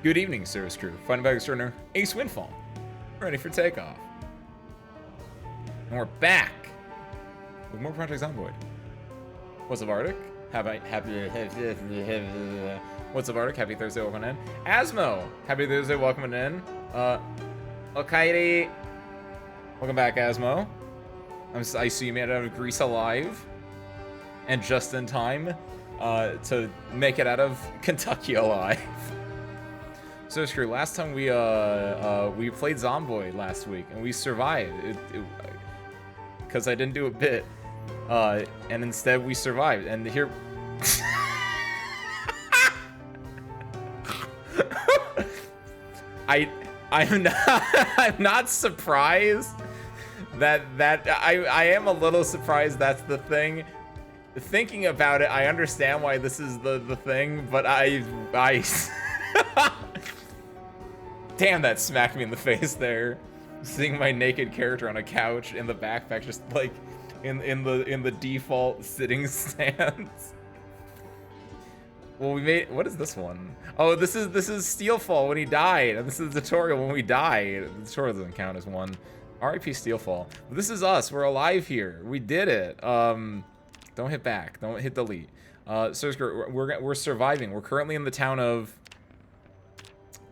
Good evening, service crew. Fighting back extraordinaire Ace Windfall. Ready for takeoff. And we're back with more Project Zomboid. What's up, Arctic? What's up, Arctic? Happy Thursday, welcome in. Asmo, happy Thursday, welcome in. Okairi. Welcome back, Asmo. I see you made it out of Greece alive. And just in time to make it out of Kentucky alive. So screw. Last time we played Zomboid last week and we survived. Because I didn't do a bit, and instead we survived. And here, I'm not surprised that I am a little surprised that's the thing. Thinking about it, I understand why this is the thing, but I damn, that smacked me in the face there. Seeing my naked character on a couch in the backpack, just like in the default sitting stance. Well, we made, what is this one? Oh, this is Steelfall when he died, and this is the tutorial when we died. The tutorial doesn't count as one. R.I.P. Steelfall. This is us. We're alive here. We did it. Don't hit back. Don't hit delete. So we're surviving. We're currently in the town of.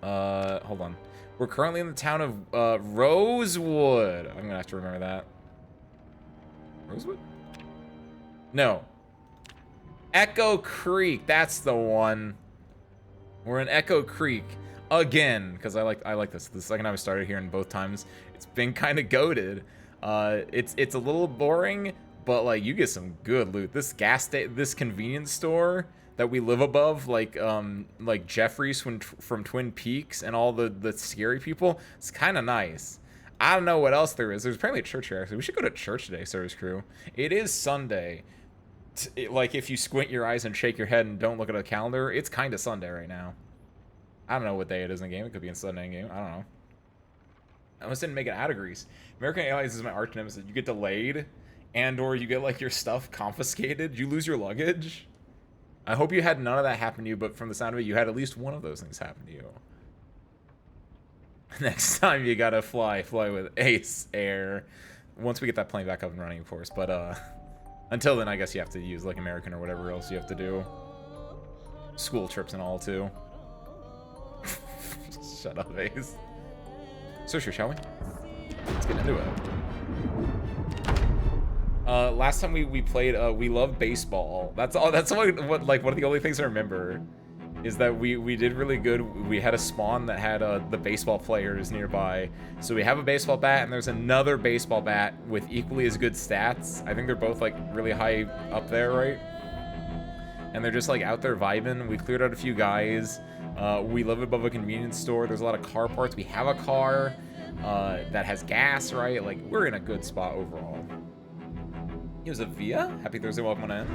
Hold on. We're currently in the town of Rosewood. I'm gonna have to remember that. Rosewood? No. Echo Creek. That's the one. We're in Echo Creek again because I like this. The second time I started here, and both times it's been kind of goated. It's a little boring, but like you get some good loot. This this convenience store that we live above, like Jeffries from Twin Peaks and all the scary people. It's kind of nice. I don't know what else there is. There's apparently a church here, actually. We should go to church today, service crew. It is Sunday. Like, if you squint your eyes and shake your head and don't look at a calendar, it's kind of Sunday right now. I don't know what day it is in the game. It could be in Sunday in game. I don't know. I almost didn't make it out of Greece. American Airlines is my arch nemesis. You get delayed, and or you get, like, your stuff confiscated. You lose your luggage. I hope you had none of that happen to you, but from the sound of it, you had at least one of those things happen to you. Next time you gotta fly with Ace Air. Once we get that plane back up and running, of course. But until then, I guess you have to use like American or whatever else you have to do. School trips and all too. Shut up, Ace. So sure, shall we? Let's get into it. Last time we played, we love baseball. That's all. That's what one of the only things I remember is that we did really good. We had a spawn that had the baseball players nearby. So we have a baseball bat, and there's another baseball bat with equally as good stats. I think they're both like really high up there, right? And they're just like out there vibing. We cleared out a few guys. We live above a convenience store. There's a lot of car parts. We have a car that has gas, right? Like, we're in a good spot overall. Here's a Via. Happy Thursday, welcome on in.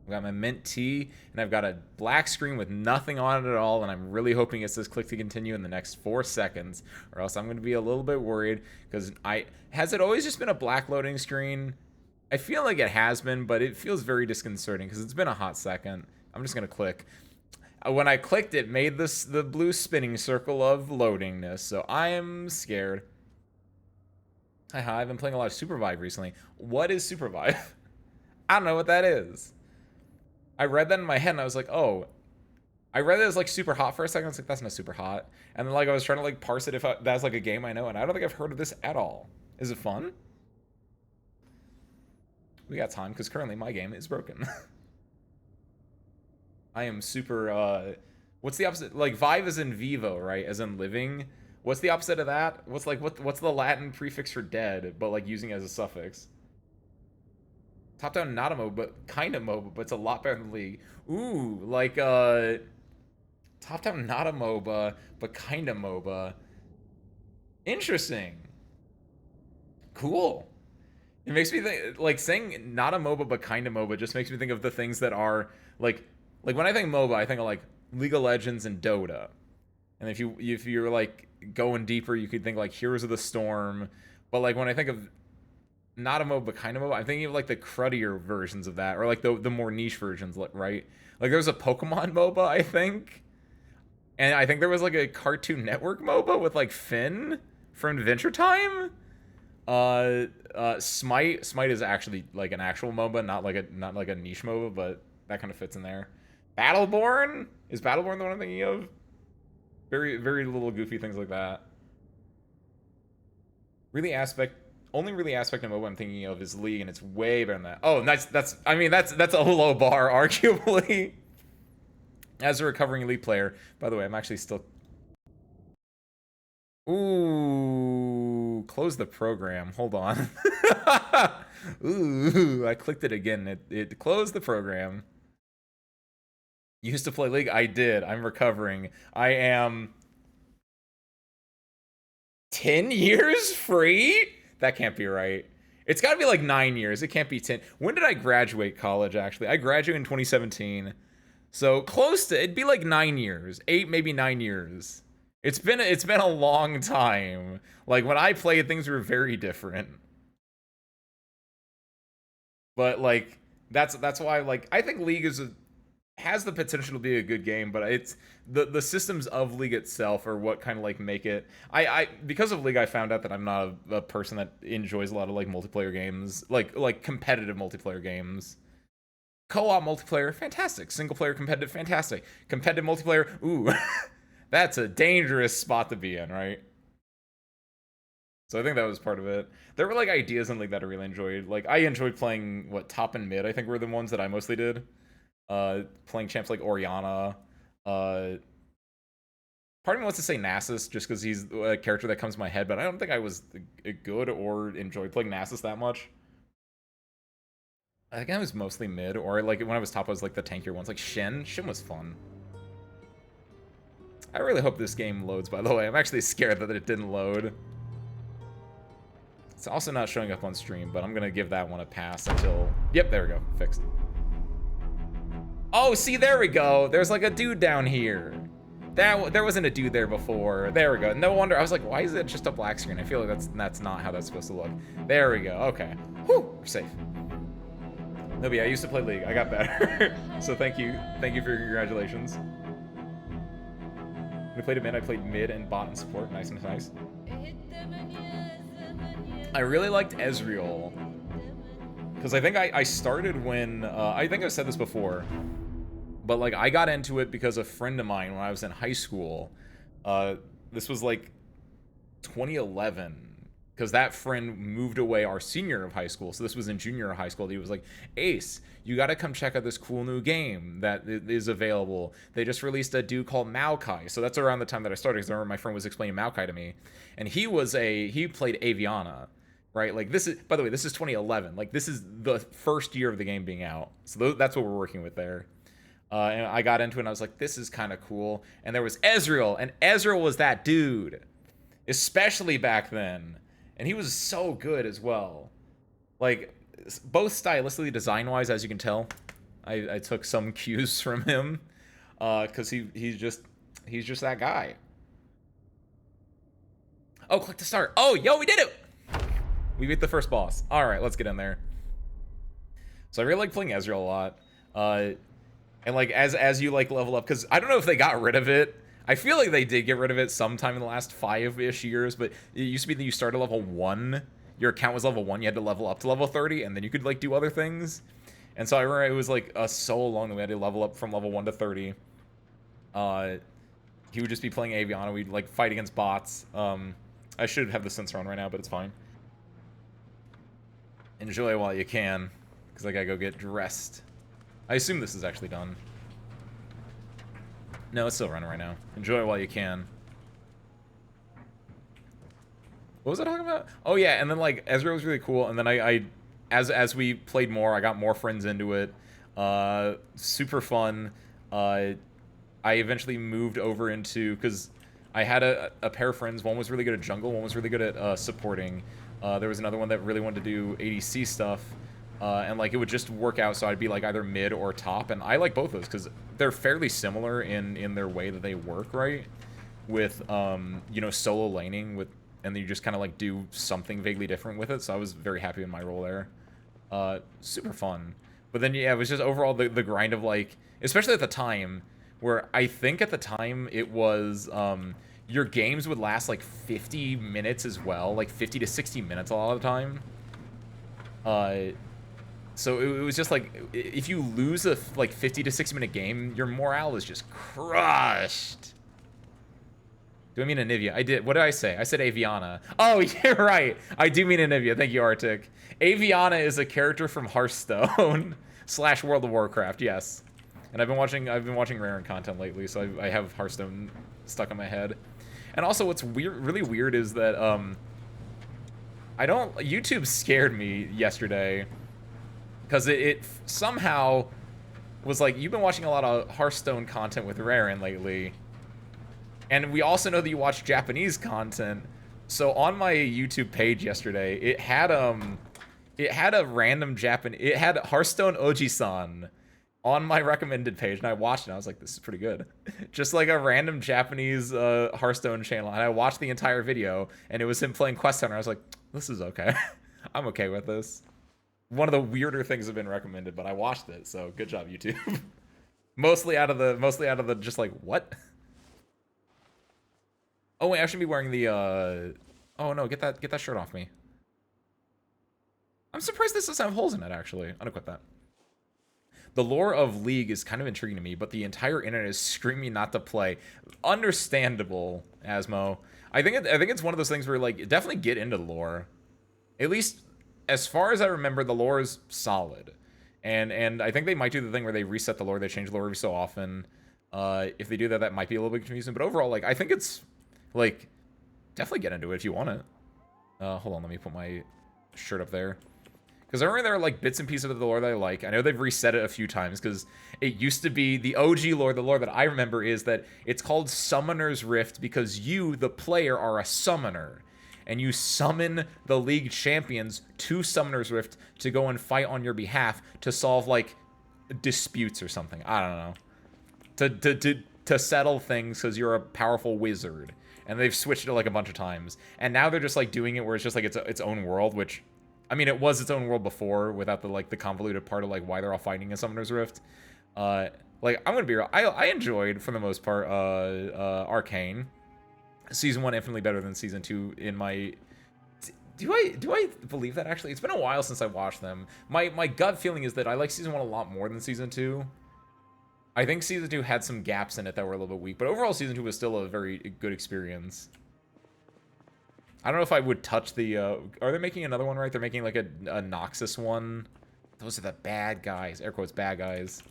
I've got my mint tea, and I've got a black screen with nothing on it at all, and I'm really hoping it says click to continue in the next 4 seconds, or else I'm going to be a little bit worried, because has it always just been a black loading screen? I feel like it has been, but it feels very disconcerting, because it's been a hot second. I'm just going to click. When I clicked, it made the blue spinning circle of loadingness, so I am scared. Hi, I've been playing a lot of Supervive recently. What is Supervive? I don't know what that is. I read that in my head and I was like, oh, I read it as like super hot for a second. I was like, that's not super hot. And then like I was trying to like parse it if that's like a game I know, and I don't think I've heard of this at all. Is it fun? We got time because currently my game is broken. I am super, what's the opposite? Like Vive is in vivo, right? As in living. What's the opposite of that? What's the Latin prefix for dead, but like using it as a suffix? Top-down, not a MOBA, but kind of MOBA, but it's a lot better than League. Ooh, like, top-down, not a MOBA, but kind of MOBA. Interesting. Cool. It makes me think, like, saying not a MOBA, but kind of MOBA just makes me think of the things that are, like when I think MOBA, I think of, like, League of Legends and Dota. And if you're, like, going deeper, you could think, like, Heroes of the Storm. But, like, when I think of not a MOBA, but kind of MOBA. I'm thinking of like the cruddier versions of that, or like the more niche versions, right? Like there's a Pokemon MOBA, I think, and I think there was like a Cartoon Network MOBA with like Finn from Adventure Time. Smite is actually like an actual MOBA, not like a niche MOBA, but that kind of fits in there. Battleborn, is Battleborn the one I'm thinking of? Very little goofy things like that. Only really aspect of MOBA I'm thinking of is League, and it's way better than that. Oh, that's a low bar, arguably. As a recovering League player, by the way, I'm actually still. Ooh, close the program. Hold on. Ooh, I clicked it again. It closed the program. Used to play League? I did. I'm recovering. I am 10 years free? That can't be right. It's got to be like 9 years. It can't be 10. When did I graduate college, actually? I graduated in 2017. So close to, it'd be like 9 years. 8, maybe 9 years. It's been a long time. Like when I played, things were very different. But like that's why like I think League has the potential to be a good game, but it's the systems of League itself are what kind of like make it. I because of League, I found out that I'm not a person that enjoys a lot of like multiplayer games, like competitive multiplayer games. Co-op multiplayer, fantastic. Single player competitive, fantastic. Competitive multiplayer, ooh, that's a dangerous spot to be in, right? So I think that was part of it. There were like ideas in League that I really enjoyed. Like I enjoyed playing top and mid. I think were the ones that I mostly did. Playing champs like Oriana. Part of me wants to say Nasus just because he's a character that comes to my head, but I don't think I was good or enjoyed playing Nasus that much. I think I was mostly mid, or like when I was top, I was like the tankier ones, like Shin. Shin was fun. I really hope this game loads, by the way. I'm actually scared that it didn't load. It's also not showing up on stream, but I'm gonna give that one a pass until... Yep, there we go. Fixed. Oh, see, there we go. There's like a dude down here. There wasn't a dude there before. There we go. No wonder. I was like, why is it just a black screen? I feel like that's not how that's supposed to look. There we go. Okay. Whew, we're safe. No, but yeah, I used to play League. I got better. So thank you. Thank you for your congratulations. We played a mid. I played mid and bot and support. Nice and nice. I really liked Ezreal. Because I think I started when... I think I've said this before. But like I got into it because a friend of mine when I was in high school. This was like 2011. Because that friend moved away our senior of high school. So this was in junior high school. He was like, Ace, you got to come check out this cool new game that is available. They just released a dude called Maokai. So that's around the time that I started. Because I remember my friend was explaining Maokai to me. And he played Aviana. Right? Like this is, by the way, this is 2011. Like this is the first year of the game being out. So that's what we're working with there. And I got into it and I was like, this is kind of cool. And there was Ezreal. And Ezreal was that dude. Especially back then. And he was so good as well. Like, both stylistically, design-wise, as you can tell. I took some cues from him. Because he's just that guy. Oh, click to start. Oh, yo, we did it! We beat the first boss. Alright, let's get in there. So I really like playing Ezreal a lot. And like, as you like level up, because I don't know if they got rid of it. I feel like they did get rid of it sometime in the last 5-ish years, but it used to be that you started level 1, your account was level 1, you had to level up to level 30, and then you could like do other things. And so I remember it was like so long that we had to level up from level 1 to 30. He would just be playing Aviana, we'd like fight against bots. I should have the sensor on right now, but it's fine. Enjoy while you can, because I gotta go get dressed. I assume this is actually done. No, it's still running right now. Enjoy while you can. What was I talking about? Oh yeah, and then like Ezreal was really cool, and then as we played more, I got more friends into it. Super fun. I eventually moved over into, because I had a pair of friends. One was really good at jungle, one was really good at supporting. There was another one that really wanted to do ADC stuff. And like it would just work out, so I'd be like either mid or top, and I like both of those because they're fairly similar in their way that they work, right? With you know, solo laning with and then you just kind of like do something vaguely different with it. So I was very happy in my role there. Super fun. But then yeah, it was just overall the grind of like, especially at the time, where I think at the time it was your games would last like 50 minutes as well, like 50 to 60 minutes a lot of the time. So it was just like, if you lose a like 50 to 60 minute game, your morale is just crushed. Do I mean Anivia? I did. What did I say? I said Aviana. Oh, you're right. I do mean Anivia. Thank you, Arctic. Aviana is a character from Hearthstone / World of Warcraft. Yes. And I've been watching Rare content lately, so I have Hearthstone stuck in my head. And also, what's really weird is that YouTube scared me yesterday because it somehow was like, you've been watching a lot of Hearthstone content with Raren lately. And we also know that you watch Japanese content. So on my YouTube page yesterday, it had a random it had Hearthstone Oji-san on my recommended page, and I watched it, and I was like, this is pretty good. Just like a random Japanese Hearthstone channel, and I watched the entire video, and it was him playing Quest Hunter. I was like, this is okay. I'm okay with this. One of the weirder things have been recommended, but I watched it, so good job, YouTube. mostly out of the just like, what? Oh wait, I should be wearing the oh no, get that shirt off me. I'm surprised this doesn't have holes in it, actually. Unequip that. The lore of League is kind of intriguing to me, but the entire internet is screaming not to play. Understandable, Asmo. I think it's one of those things where, like, definitely get into the lore. At least, as far as I remember, the lore is solid. And I think they might do the thing where they reset the lore, they change the lore every so often. If they do that, that might be a little bit confusing. But overall, like, I think it's, like, definitely get into it if you want it. Hold on, let me put my shirt up there. Because I remember there are, like, bits and pieces of the lore that I like. I know they've reset it a few times, because it used to be the OG lore. The lore that I remember is that it's called Summoner's Rift because you, the player, are a summoner. And you summon the League champions to Summoner's Rift to go and fight on your behalf to solve, like, disputes or something. I don't know. To settle things because you're a powerful wizard. And they've switched it, like, a bunch of times. And now they're just, like, doing it where it's just, like, its own world, which... I mean, it was its own world before, without the, like, the convoluted part of, like, why they're all fighting in Summoner's Rift. Like, I'm gonna be real. I enjoyed, for the most part, Arcane. Season 1 infinitely better than Season 2 in my... Do I believe that, actually? It's been a while since I watched them. My gut feeling is that I like Season 1 a lot more than Season 2. I think Season 2 had some gaps in it that were a little bit weak, but overall Season 2 was still a very good experience. I don't know if I would touch the, are they making another one, right? They're making, like, a Noxus one. Those are the bad guys. Air quotes, bad guys.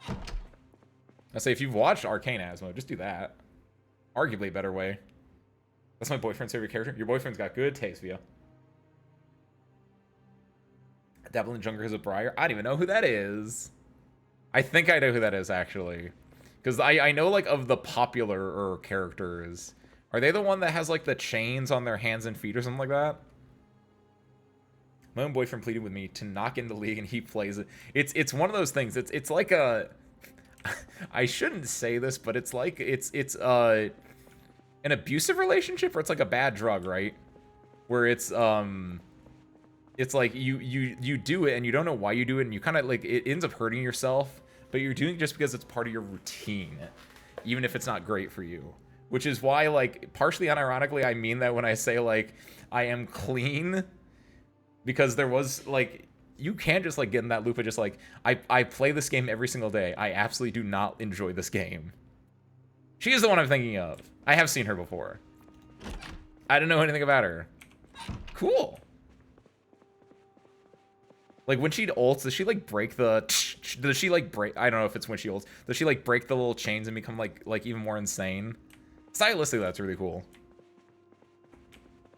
I say, if you've watched Arcane, Asmo, just do that. Arguably a better way. That's my boyfriend's favorite character. Your boyfriend's got good taste, Via. Devlin Junker is a Briar. I don't even know who that is. I think I know who that is, actually. Because I know, like, of the popular characters... Are they the one that has, like, the chains on their hands and feet or something like that? My own boyfriend pleaded with me to knock in the League, and he plays it. It's one of those things. It's like a... I shouldn't say this, but it's like... It's an abusive relationship, or it's like a bad drug, right? Where it's like, you do it, and you don't know why you do it, and you kind of, like, it ends up hurting yourself, but you're doing it just because it's part of your routine, even if it's not great for you. Which is why, like, partially unironically, I mean that when I say, like, I am clean. Because there was, like, you can't just, like, get in that loop of just, like, I play this game every single day. I absolutely do not enjoy this game. She is the one I'm thinking of. I have seen her before. I don't know anything about her. Cool. Like, when she ults, does she, like, break the... Does she, like, break... I don't know if it's when she ults. Does she, like, break the little chains and become, like even more insane? Stylistically, that's really cool.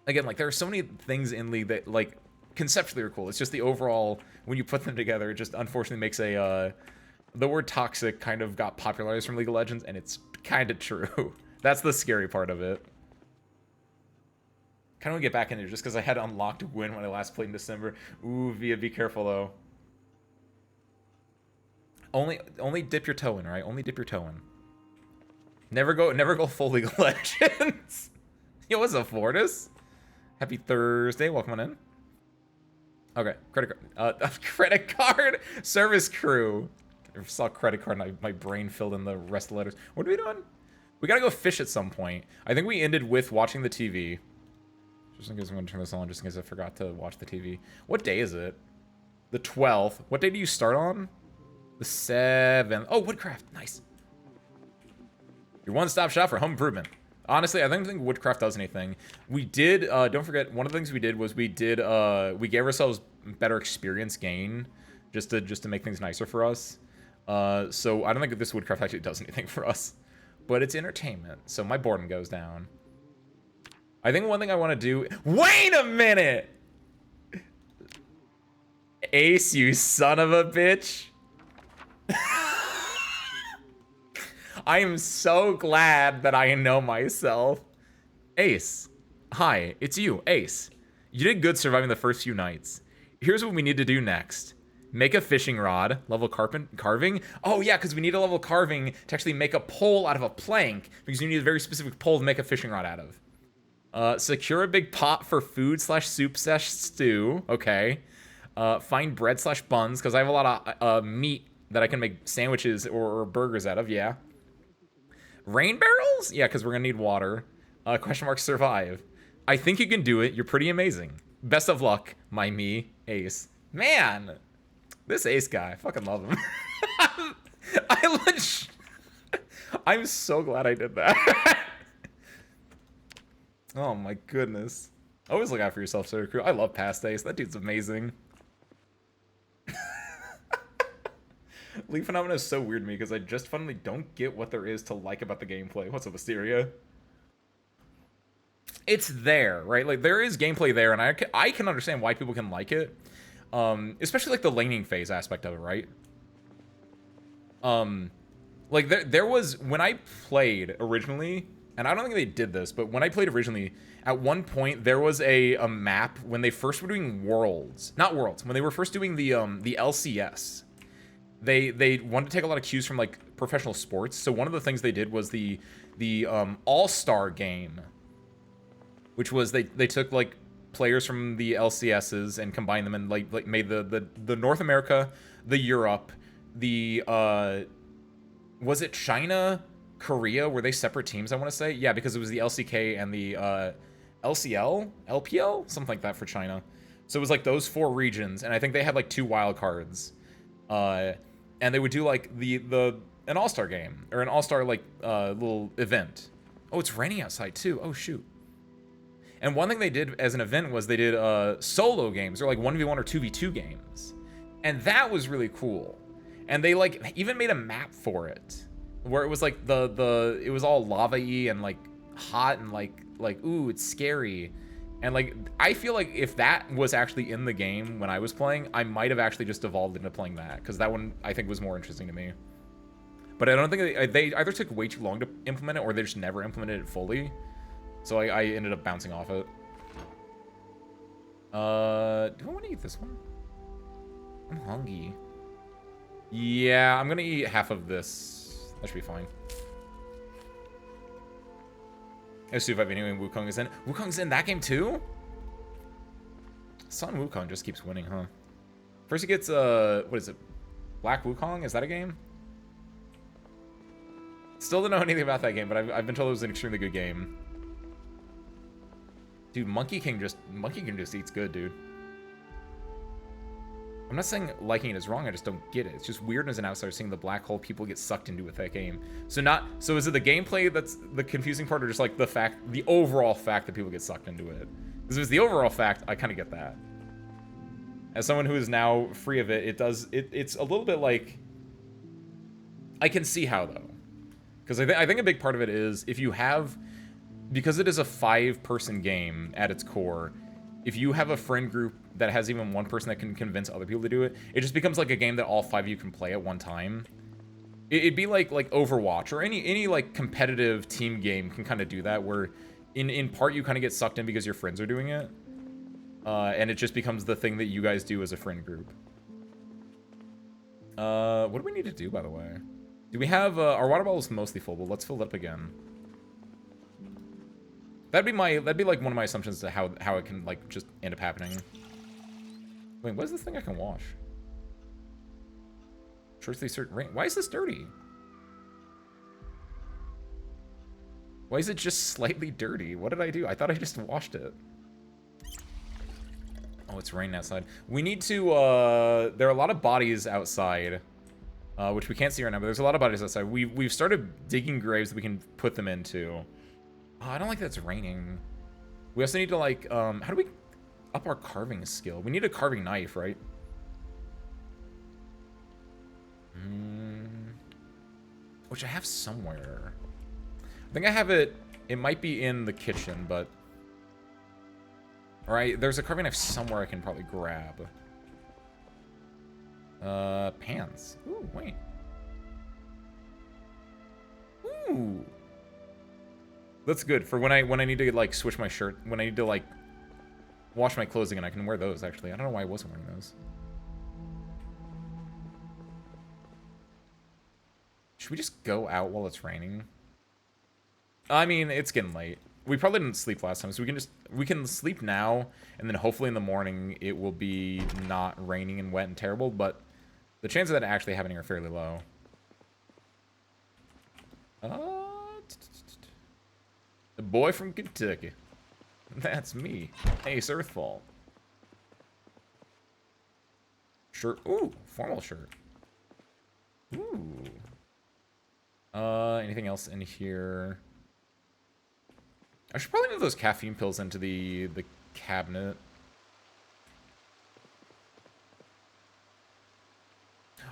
Again, like, there are so many things in League that, like, conceptually are cool. It's just the overall, when you put them together, it just unfortunately makes a, the word toxic kind of got popularized from League of Legends, and it's kind of true. That's the scary part of it. Kind of want to get back in there just because I had unlocked Win when I last played in December. Ooh, Via, be careful, though. Only dip your toe in, right? Only dip your toe in. Never go full League of Legends. Yo, what's up, Fortis? Happy Thursday. Welcome on in. Okay, credit card. Credit card service crew. I saw credit card and my brain filled in the rest of the letters. What are we doing? We gotta go fish at some point. I think we ended with watching the TV. Just in case I'm gonna turn this on, just in case I forgot to watch the TV. What day is it? The 12th. What day do you start on? The 7th. Oh, Woodcraft. Nice. Your one-stop shop for home improvement. Honestly, I don't think Woodcraft does anything. We did, don't forget, one of the things we did was we gave ourselves better experience gain just to make things nicer for us. So I don't think this Woodcraft actually does anything for us. But it's entertainment, so my boredom goes down. I think one thing I want to do... Wait a minute! Ace, you son of a bitch. I am so glad that I know myself. Ace. Hi, it's you, Ace. You did good surviving the first few nights. Here's what we need to do next. Make a fishing rod. Level carving. Oh, yeah, because we need a level carving to actually make a pole out of a plank, because you need a very specific pole to make a fishing rod out of. Secure a big pot for food slash soup slash stew. Okay. Find bread slash buns, because I have a lot of meat that I can make sandwiches or burgers out of. Yeah. Rain barrels? Yeah, because we're going to need water. Question mark survive. I think you can do it. You're pretty amazing. Best of luck, me, Ace. Man, this Ace guy, I fucking love him. I'm so glad I did that. Oh my goodness. Always look out for yourself, Sir Crew. I love past Ace. That dude's amazing. League Phenomena is so weird to me because I just finally don't get what there is to like about the gameplay. What's up, Asteria? It's there, right? Like, there is gameplay there, and I can understand why people can like it. Especially, like, the laning phase aspect of it, right? Like, there was... When I played originally, and I don't think they did this, but when I played originally, at one point, there was a map when they first were doing Worlds. Not Worlds. When they were first doing the LCS. They wanted to take a lot of cues from, like, professional sports. So one of the things they did was the All-Star game, which was they took, like, players from the LCSs and combined them and, like made the North America, the Europe, the, was it China, Korea? Were they separate teams, I want to say? Yeah, because it was the LCK and the LCL? LPL? Something like that for China. So it was, like, those 4 regions, and I think they had, like, 2 wild cards. And they would do, like, an all-star game, or an all-star, like, little event. Oh, it's raining outside, too. Oh, shoot. And one thing they did as an event was they did, solo games, or, like, 1v1 or 2v2 games. And that was really cool. And they, like, even made a map for it, where it was, like, it was all lava-y and, like, hot and, like, ooh, it's scary. And, like, I feel like if that was actually in the game when I was playing, I might have actually just evolved into playing that, because that one, I think, was more interesting to me. But I don't think they either took way too long to implement it, or they just never implemented it fully. So I ended up bouncing off it. Do I want to eat this one? I'm hungry. Yeah, I'm going to eat half of this. That should be fine. Let's see if I've anyway. Wukong is in. Wukong's in that game too? Sun Wukong just keeps winning, huh? First he gets, what is it? Black Wukong? Is that a game? Still don't know anything about that game, but I've been told it was an extremely good game. Dude, Monkey King just eats good, dude. I'm not saying liking it is wrong, I just don't get it. It's just weird as an outsider seeing the black hole people get sucked into with that game. So is it the gameplay that's the confusing part, or just like the overall fact that people get sucked into it? Because if it's the overall fact, I kind of get that. As someone who is now free of it, it's a little bit like, I can see how though. Because I think a big part of it is if you have, because it is a 5-person game at its core, if you have a friend group that has even one person that can convince other people to do it, it just becomes like a game that all 5 of you can play at one time. It'd be like Overwatch or any like competitive team game can kind of do that, where in part you kind of get sucked in because your friends are doing it, and it just becomes the thing that you guys do as a friend group. What do we need to do, by the way? Do we have our water bottle is mostly full, but let's fill it up again. That'd be like one of my assumptions to how it can like just end up happening. Wait, what is this thing I can wash? Shorts they start rain. Why is this dirty? Why is it just slightly dirty? What did I do? I thought I just washed it. Oh, it's raining outside. We need to, there are a lot of bodies outside, which we can't see right now, but there's a lot of bodies outside. We've started digging graves that we can put them into. Oh, I don't like that it's raining. We also need to, like, how do we up our carving skill? We need a carving knife, right? Which I have somewhere. I think I have it, it might be in the kitchen, but... Alright, there's a carving knife somewhere I can probably grab. Pans. Ooh, wait. Ooh. That's good for when I need to like switch my shirt, when I need to like wash my clothes again. I can wear those actually. I don't know why I wasn't wearing those. Should we just go out while it's raining? I mean, it's getting late. We probably didn't sleep last time, so we can sleep now, and then hopefully in the morning it will be not raining and wet and terrible, but the chances of that actually happening are fairly low. The boy from Kentucky. That's me. Ace Earthfall. Shirt. Ooh, formal shirt. Ooh. Anything else in here? I should probably move those caffeine pills into the cabinet.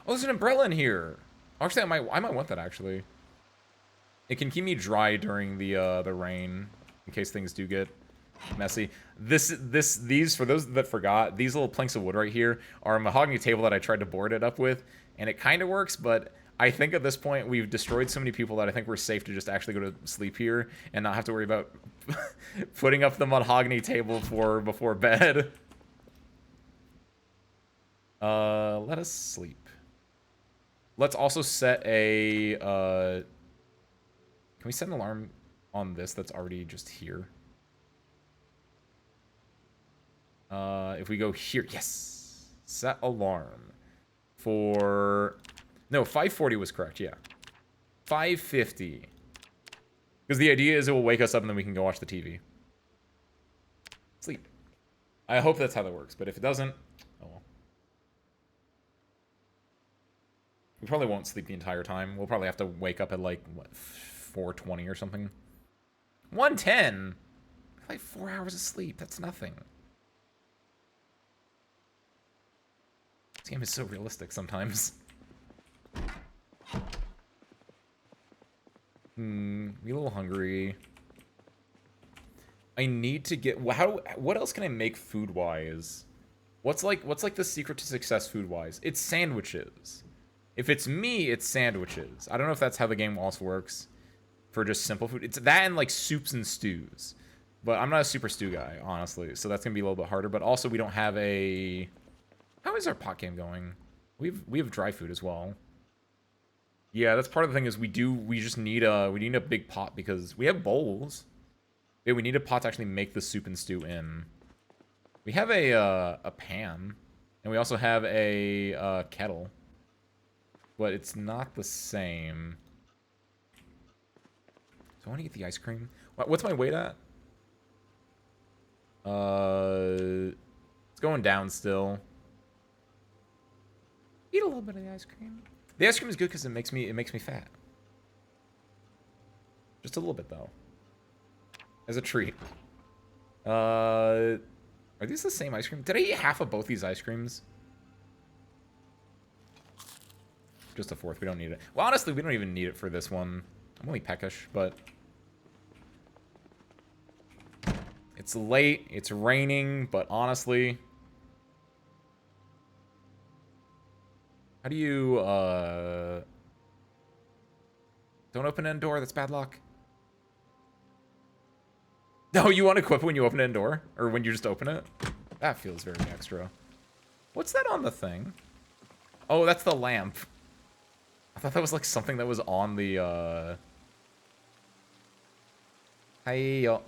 Oh, there's an umbrella in here. Actually, I might want that actually. It can keep me dry during the rain in case things do get messy. These for those that forgot, these little planks of wood right here are a mahogany table that I tried to board it up with, and it kind of works, but I think at this point we've destroyed so many people that I think we're safe to just actually go to sleep here and not have to worry about putting up the mahogany table before bed. Let us sleep. Let's also set a can we set an alarm on this that's already just here? If we go here, yes. Set alarm for... No, 5:40 was correct, yeah. 5:50. Because the idea is it will wake us up and then we can go watch the TV. Sleep. I hope that's how that works, but if it doesn't, oh well. We probably won't sleep the entire time. We'll probably have to wake up at like, what, 4:20 or something? 1:10? Like 4 hours of sleep, that's nothing. This game is so realistic sometimes. I'm a little hungry. I need to get... What else can I make food-wise? What's like the secret to success food-wise? It's sandwiches. If it's me, it's sandwiches. I don't know if that's how the game also works for just simple food. It's that and like soups and stews. But I'm not a super stew guy, honestly. So that's going to be a little bit harder. But also we don't have a... How is our pot game going? We have dry food as well. Yeah, that's part of the thing is we just need a big pot because we have bowls. Yeah, we need a pot to actually make the soup and stew in. We have a pan, and we also have a kettle, but it's not the same. So I want to get the ice cream. What's my weight at? It's going down still. Eat a little bit of the ice cream. The ice cream is good because it makes me fat. Just a little bit though. As a treat. Are these the same ice cream? Did I eat half of both these ice creams? Just a fourth. We don't need it. Well, honestly, we don't even need it for this one. I'm only peckish, but it's late. It's raining, but honestly. How do you, don't open an door, that's bad luck. No, you want to equip when you open an door? Or when you just open it? That feels very extra. What's that on the thing? Oh, that's the lamp. I thought that was like something that was on the, Hey, yo.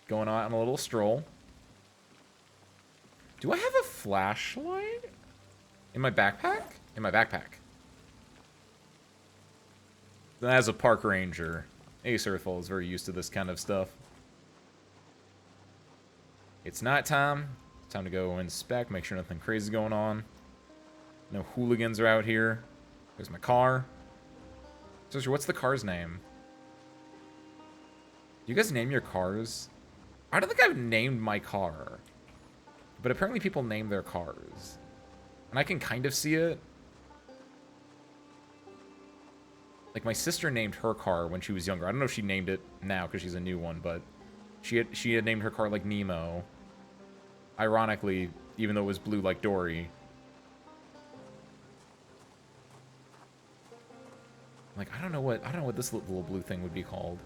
going on a little stroll. Do I have a flashlight? In my backpack? In my backpack. As a park ranger, Ace Earthfall is very used to this kind of stuff. It's nighttime. Time to go inspect, make sure nothing crazy is going on. No hooligans are out here. There's my car. Sister, what's the car's name? Do you guys name your cars? I don't think I've named my car. But apparently people name their cars. And I can kind of see it. Like, my sister named her car when she was younger. I don't know if she named it now because she's a new one, but she had named her car, like, Nemo. Ironically, even though it was blue like Dory. Like, I don't know what this little blue thing would be called.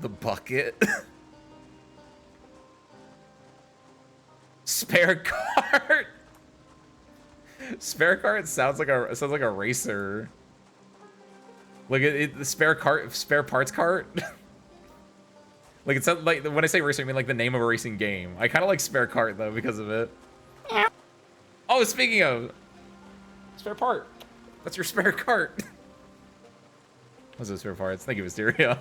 The bucket? Spare cart? Spare cart sounds like a racer. Like the spare parts cart. Like it's like when I say racer, I mean like the name of a racing game. I kind of like spare cart though because of it. Oh, speaking of spare part, that's your spare cart. What's those spare parts? Thank you, Mysteria.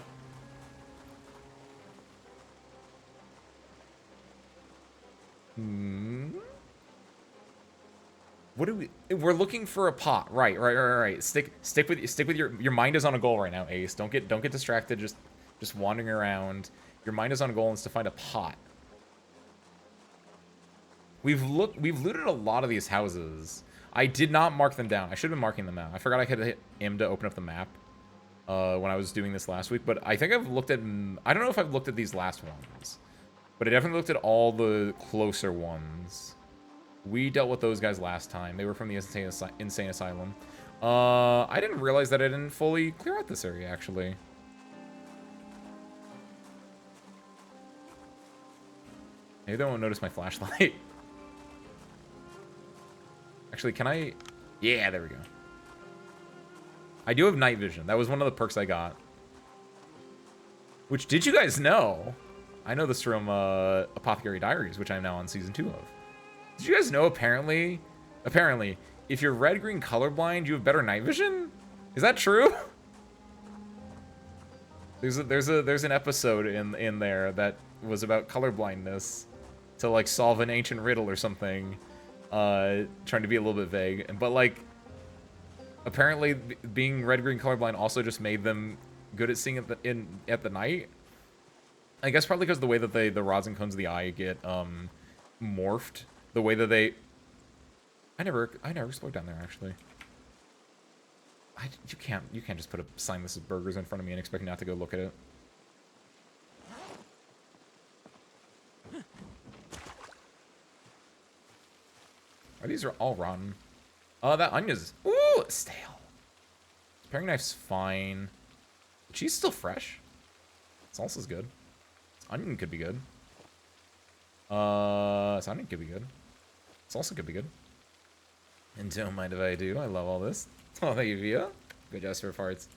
What do we? We're looking for a pot. Right. Stick with your mind is on a goal right now, Ace. Don't get distracted. Just wandering around. Your mind is on a goal and it's to find a pot. We've looted a lot of these houses. I did not mark them down. I should have been marking them out. I forgot I could hit M to open up the map when I was doing this last week. But I think I've looked at. I don't know if I've looked at these last ones, but I definitely looked at all the closer ones. We dealt with those guys last time. They were from the Insane Asylum. I didn't realize that I didn't fully clear out this area, actually. Maybe they won't notice my flashlight. Actually, can I... Yeah, there we go. I do have night vision. That was one of the perks I got. Which, did you guys know? I know this from Apothecary Diaries, which I'm now on Season 2 of. Did you guys know, apparently, if you're red-green colorblind, you have better night vision? Is that true? There's an episode in there that was about colorblindness to, like, solve an ancient riddle or something. Trying to be a little bit vague. But, like, apparently being red-green colorblind also just made them good at seeing at the night. I guess probably because the way that the rods and cones of the eye get morphed. The way that they... I never explored down there, actually. You can't just put a sign "This is burgers" in front of me and expect me not to go look at it. These are all rotten. That onion's... Ooh, stale. Paring knife's fine. The cheese is still fresh. Salsa's good. This onion could be good. This onion could be good. Salsa could be good. And don't mind if I do. I love all this. Oh, thank you, Via. Good job, spare parts.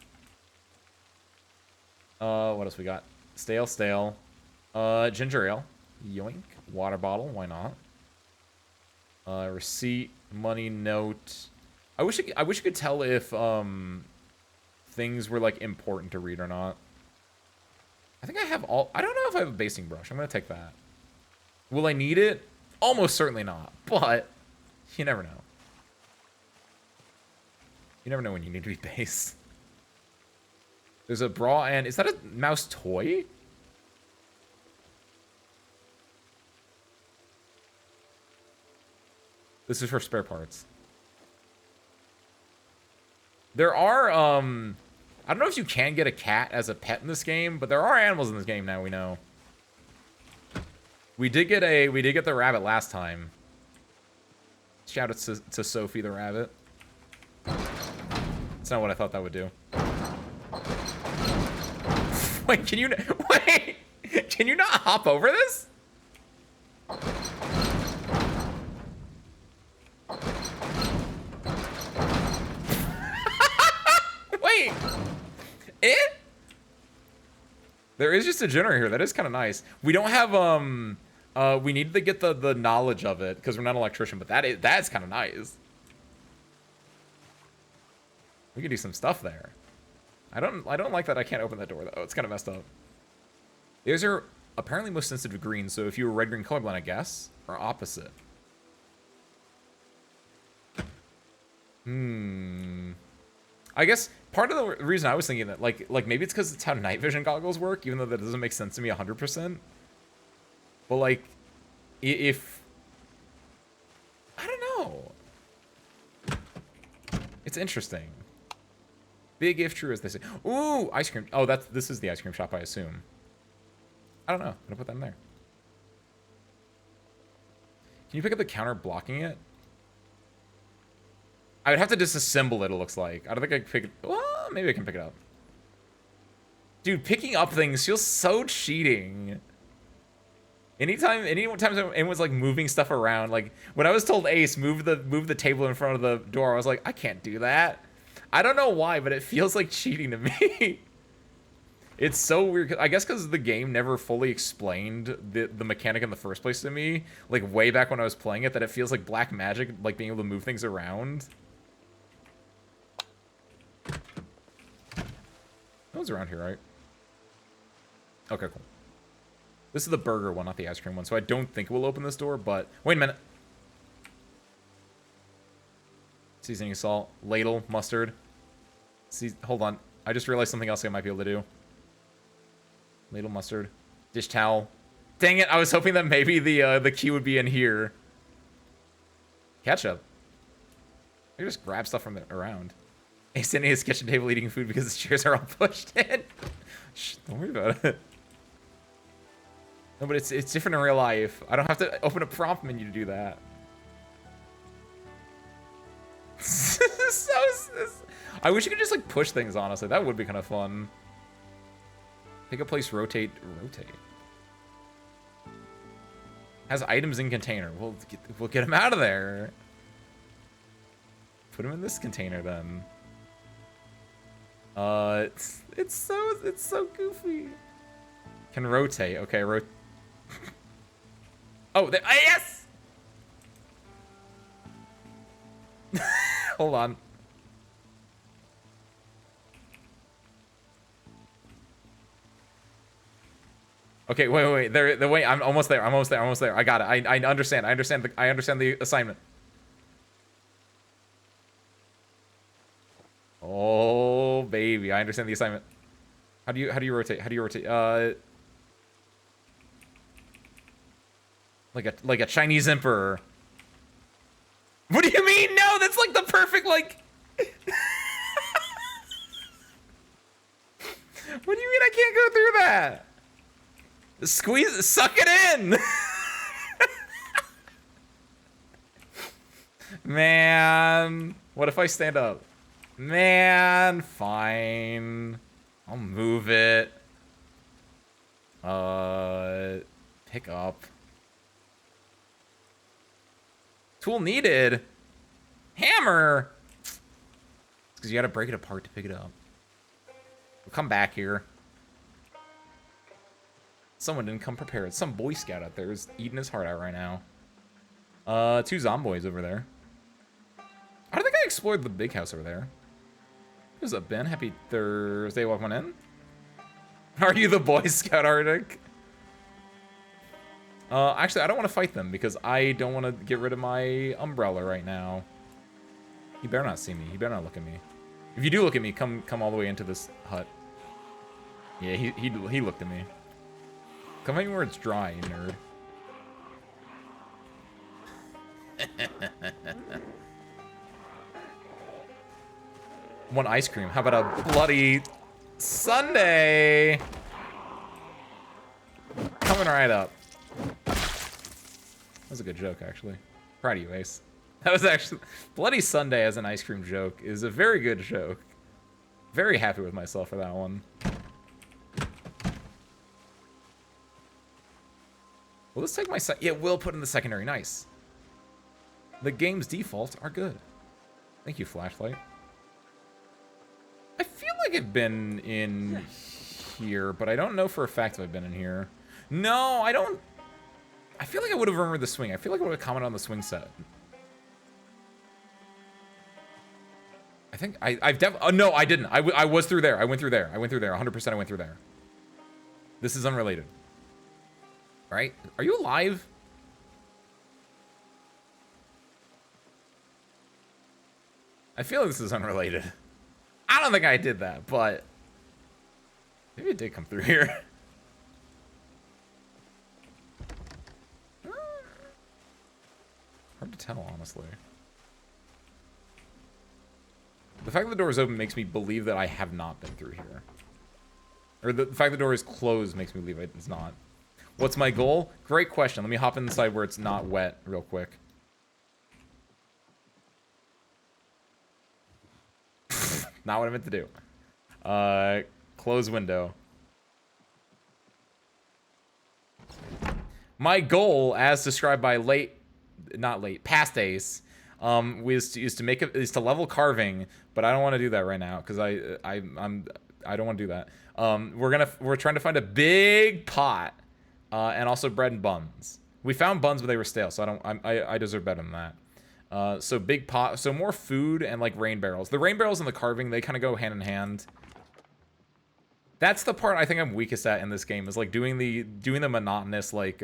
What else we got? Stale. Ginger ale. Yoink. Water bottle. Why not? Receipt. Money. Note. I wish you could tell if things were like important to read or not. I think I have all. I don't know if I have a basting brush. I'm gonna take that. Will I need it? Almost certainly not. But you never know. You never know when you need to be based. There's a bra and... Is that a mouse toy? This is for spare parts. There are, I don't know if you can get a cat as a pet in this game, but there are animals in this game now, we know. We did get the rabbit last time. Shout out to Sophie the rabbit. That's not what I thought that would do. Wait, can you not hop over this? Wait. There is just a generator here. That is kind of nice. We don't have, we need to get the knowledge of it because we're not an electrician, but that's kind of nice. We could do some stuff there. I don't like that I can't open that door, though. It's kind of messed up. These are apparently most sensitive to green, so if you were red-green colorblind, I guess, or opposite. I guess part of the reason I was thinking that, like maybe it's because it's how night vision goggles work, even though that doesn't make sense to me 100%. But, like, if... I don't know. It's interesting. Big if true, as they say. Ooh, ice cream. Oh, this is the ice cream shop, I assume. I don't know. I'm gonna put that in there. Can you pick up the counter blocking it? I would have to disassemble it looks like. I don't think I can pick it. Well, maybe I can pick it up. Dude, picking up things feels so cheating. Anytime anyone's like moving stuff around, like when I was told Ace move the table in front of the door, I was like, I can't do that. I don't know why, but it feels like cheating to me. It's so weird. I guess because the game never fully explained the mechanic in the first place to me, like way back when I was playing it, that it feels like black magic, like being able to move things around. That was around here, right? Okay, cool. This is the burger one, not the ice cream one, so I don't think we'll open this door, but... Wait a minute. Seasoning salt, ladle, mustard. Hold on. I just realized something else I might be able to do. Ladle, mustard. Dish towel. Dang it, I was hoping that maybe the key would be in here. Ketchup. I can just grab stuff from around. He's sitting at his kitchen table eating food because his chairs are all pushed in. Shh, don't worry about it. No, but it's different in real life. I don't have to open a prompt menu to do that. I wish you could just like push things, honestly. That would be kind of fun. Pick a place, rotate. Has items in container. We'll get them out of there. Put them in this container then. It's so goofy. Can rotate. Okay, oh, yes! Hold on. Okay, wait. Wait, I'm almost there. I got it. I understand. I understand the assignment. Oh, baby. I understand the assignment. How do you rotate? Like a Chinese emperor. What do you mean? No, that's like the perfect, like... What do you mean I can't go through that? Squeeze, suck it in! Man, what if I stand up? Man, fine. I'll move it. Pick up. Tool needed. Hammer. It's because you got to break it apart to pick it up. We'll come back here. Someone didn't come prepared. Some Boy Scout out there is eating his heart out right now. 2 Zomboids over there. I don't think I explored the big house over there. What's up, Ben? Happy Thursday. Welcome in. Are you the Boy Scout, Arctic? Actually, I don't want to fight them because I don't want to get rid of my umbrella right now. He better not see me. He better not look at me. If you do look at me, come all the way into this hut. Yeah, he looked at me. Come anywhere it's dry, you nerd. One ice cream. How about a bloody sundae? Coming right up. That was a good joke, actually. Proud of you, Ace. That was actually... Bloody Sunday as an ice cream joke is a very good joke. Very happy with myself for that one. Will this take my... Yeah, we'll put in the secondary. Nice. The game's defaults are good. Thank you, Flashlight. I feel like I've been in here, but I don't know for a fact if I've been in here. No, I don't. I feel like I would have remembered the swing. I feel like I would have commented on the swing set. I think I've definitely. Oh, no, I didn't. I was through there. I went through there. I went through there. 100% I went through there. This is unrelated. Right? Are you alive? I feel like this is unrelated. I don't think I did that, but maybe it did come through here. Hard to tell, honestly. The fact that the door is open makes me believe that I have not been through here. Or the fact the door is closed makes me believe it's not. What's my goal? Great question. Let me hop inside where it's not wet real quick. Not what I meant to do. Close window. My goal, as described by past Ace, is to level carving, but I don't want to do that right now because I don't want to do that. We're trying to find a big pot, and also bread and buns. We found buns, but they were stale, so I deserve better than that. So big pot, so more food and like rain barrels. The rain barrels and the carving, they kind of go hand in hand. That's the part I think I'm weakest at in this game, is like doing the monotonous like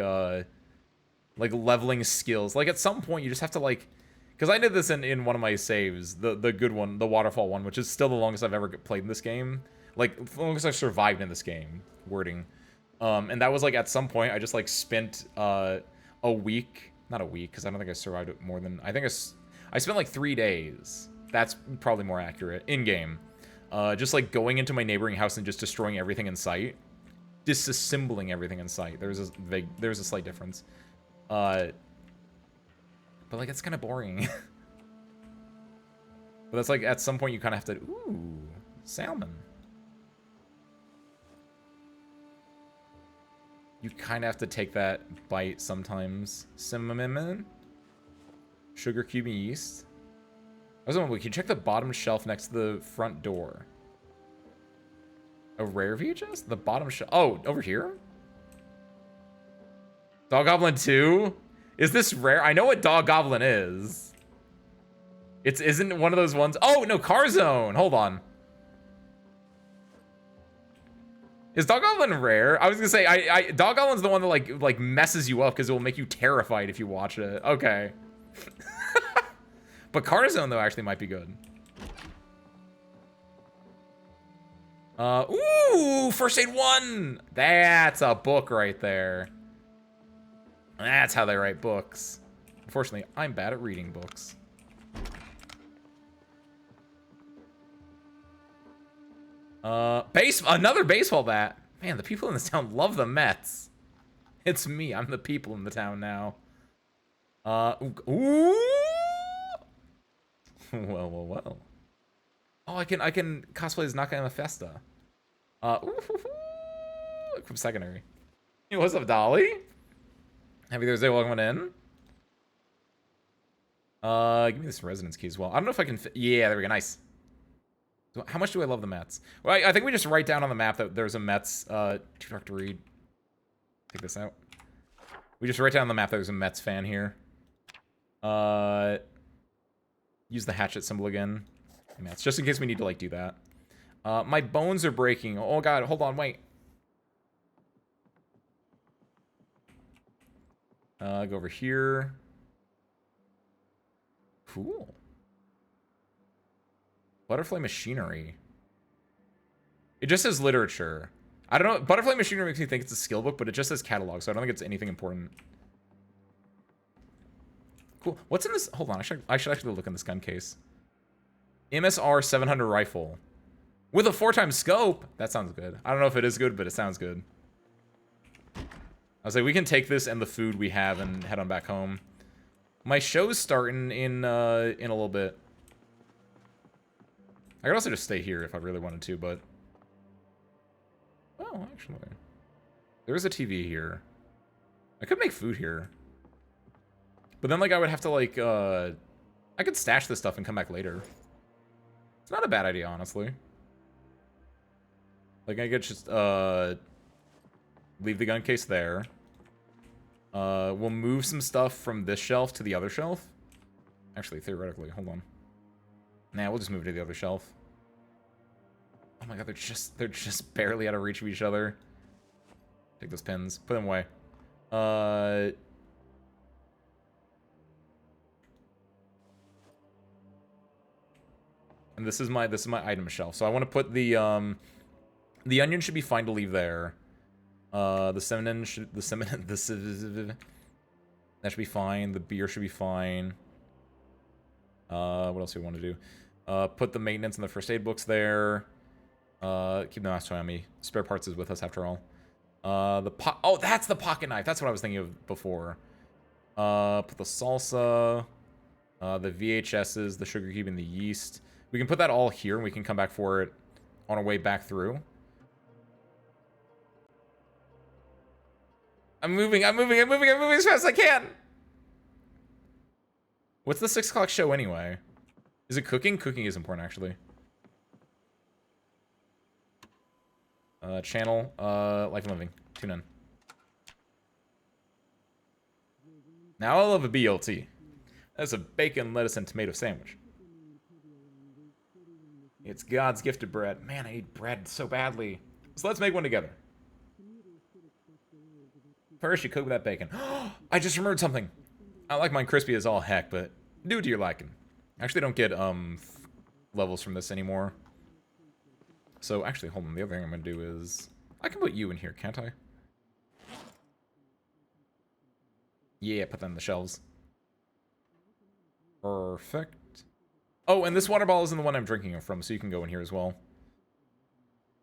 leveling skills. Like at some point you just have to like, because I did this in one of my saves, the good one, the waterfall one, which is still the longest I've ever played in this game. Like the longest I've survived in this game. Wording. And that was like at some point I just like spent a week, not a week, because I don't think I survived it more than, I spent like 3 days. That's probably more accurate in game. Just like going into my neighboring house and just destroying everything in sight, disassembling everything in sight. There's a slight difference. But like it's kind of boring. But that's like at some point you kind of have to. Ooh, salmon. You kind of have to take that bite sometimes. Cinnamon, sugar cube and yeast. I was wondering, can you check the bottom shelf next to the front door? A rare VHS? The bottom shelf. Oh, over here? Dog Goblin 2? Is this rare? I know what Dog Goblin is. It isn't one of those ones. Oh, no, Car Zone. Hold on. Is Dog Goblin rare? I was gonna say, Dog Goblin's the one that like messes you up because it will make you terrified if you watch it. Okay. But Car Zone, though, actually might be good. Ooh, First Aid 1! That's a book right there. That's how they write books. Unfortunately, I'm bad at reading books. Another baseball bat. Man, the people in this town love the Mets. It's me. I'm the people in the town now. Ooh. Well. Oh, I can cosplay as Nakayama Festa. From secondary. Hey, what's up, Dolly? Happy Thursday, welcome in. Give me this residence key as well. I don't know if I can fit. Yeah, there we go, nice. So how much do I love the Mets? Well, I think we just write down on the map that there's a Mets, too dark to read. Take this out. We just write down on the map that there's a Mets fan here. Use the hatchet symbol again. Mets, just in case we need to like do that. My bones are breaking. Oh god, hold on, wait. Go over here. Cool. Butterfly machinery. It just says literature. I don't know. Butterfly machinery makes me think it's a skill book, but it just says catalog, so I don't think it's anything important. Cool. What's in this? Hold on. I should actually look in this gun case. MSR 700 rifle. With a 4x scope. That sounds good. I don't know if it is good, but it sounds good. I was like, we can take this and the food we have and head on back home. My show's starting in a little bit. I could also just stay here if I really wanted to, but... Oh, actually. There's a TV here. I could make food here. But then, like, I would have to, like, I could stash this stuff and come back later. It's not a bad idea, honestly. Like, I could just, leave the gun case there. We'll move some stuff from this shelf to the other shelf. Actually, theoretically, hold on. Nah, we'll just move it to the other shelf. Oh my god, they're just barely out of reach of each other. Take those pins, put them away. And this is my item shelf. So I want to put the onion should be fine to leave there. The cinnamon that should be fine. The beer should be fine. What else do we want to do? Put the maintenance and the first aid books there. Keep the mask on me. Spare parts is with us after all. Oh, that's the pocket knife. That's what I was thinking of before. Put the salsa, the VHSs, the sugar cube, and the yeast. We can put that all here, and we can come back for it on our way back through. I'm moving as fast as I can. What's the 6 o'clock show anyway? Is it cooking? Cooking is important, actually. Channel, Life and Living. Tune in. Now I love a BLT. That's a bacon, lettuce, and tomato sandwich. It's God's gifted bread. Man, I need bread so badly. So let's make one together. First, you cook with that bacon. I just remembered something. I like mine crispy as all heck, but do to your liking. I actually don't get levels from this anymore. So actually, hold on. The other thing I'm gonna do is I can put you in here, can't I? Yeah, put that in the shelves. Perfect. Oh, and this water bottle isn't the one I'm drinking it from, so you can go in here as well.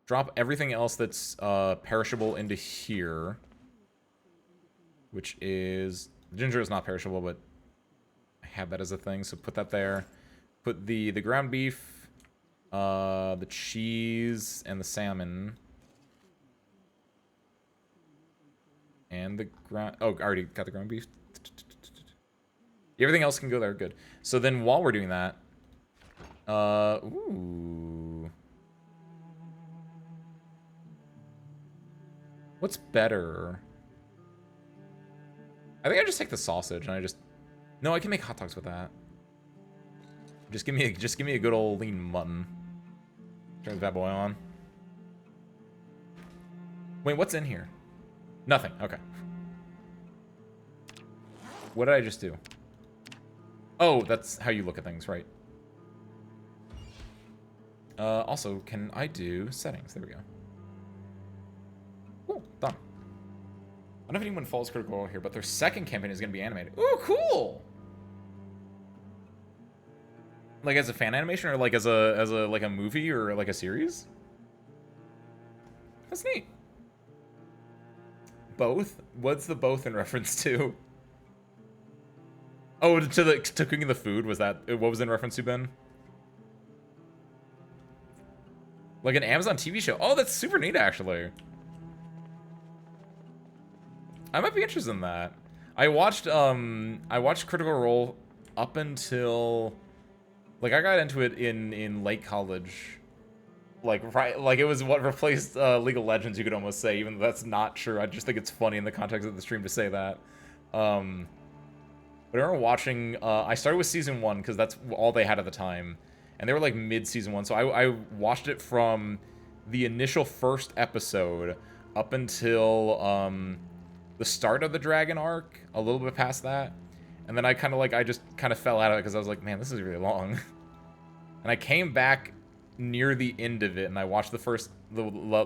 Drop everything else that's perishable into here. Which is... Ginger is not perishable, but I have that as a thing, so put that there. Put the ground beef, the cheese, and the salmon. And the ground... Oh, I already got the ground beef. Everything else can go there, good. So then while we're doing that... ooh. What's better? I think I just take the sausage and I just... No, I can make hot dogs with that. Just give me a good old lean mutton. Turn the bad boy on. Wait, what's in here? Nothing. Okay. What did I just do? Oh, that's how you look at things, right? Also, can I do settings? There we go. Cool, done. I don't know if anyone follows Critical Role here, but their second campaign is going to be animated. Ooh, cool! Like as a fan animation, or like as a like a movie, or like a series? That's neat. Both? What's the both in reference to? Oh, to cooking the food, was that... What was in reference to, Ben? Like an Amazon TV show. Oh, that's super neat, actually. I might be interested in that. I watched Critical Role up until... Like, I got into it in late college. Like, right... Like, it was what replaced League of Legends, you could almost say, even though that's not true. I just think it's funny in the context of the stream to say that. But I remember watching, I started with Season 1, because that's all they had at the time. And they were, like, mid-Season 1, so I watched it from the initial first episode up until, the start of the Dragon arc, a little bit past that. And then I kind of, like, I just kind of fell out of it, because I was like, man, this is really long. And I came back near the end of it, and I watched the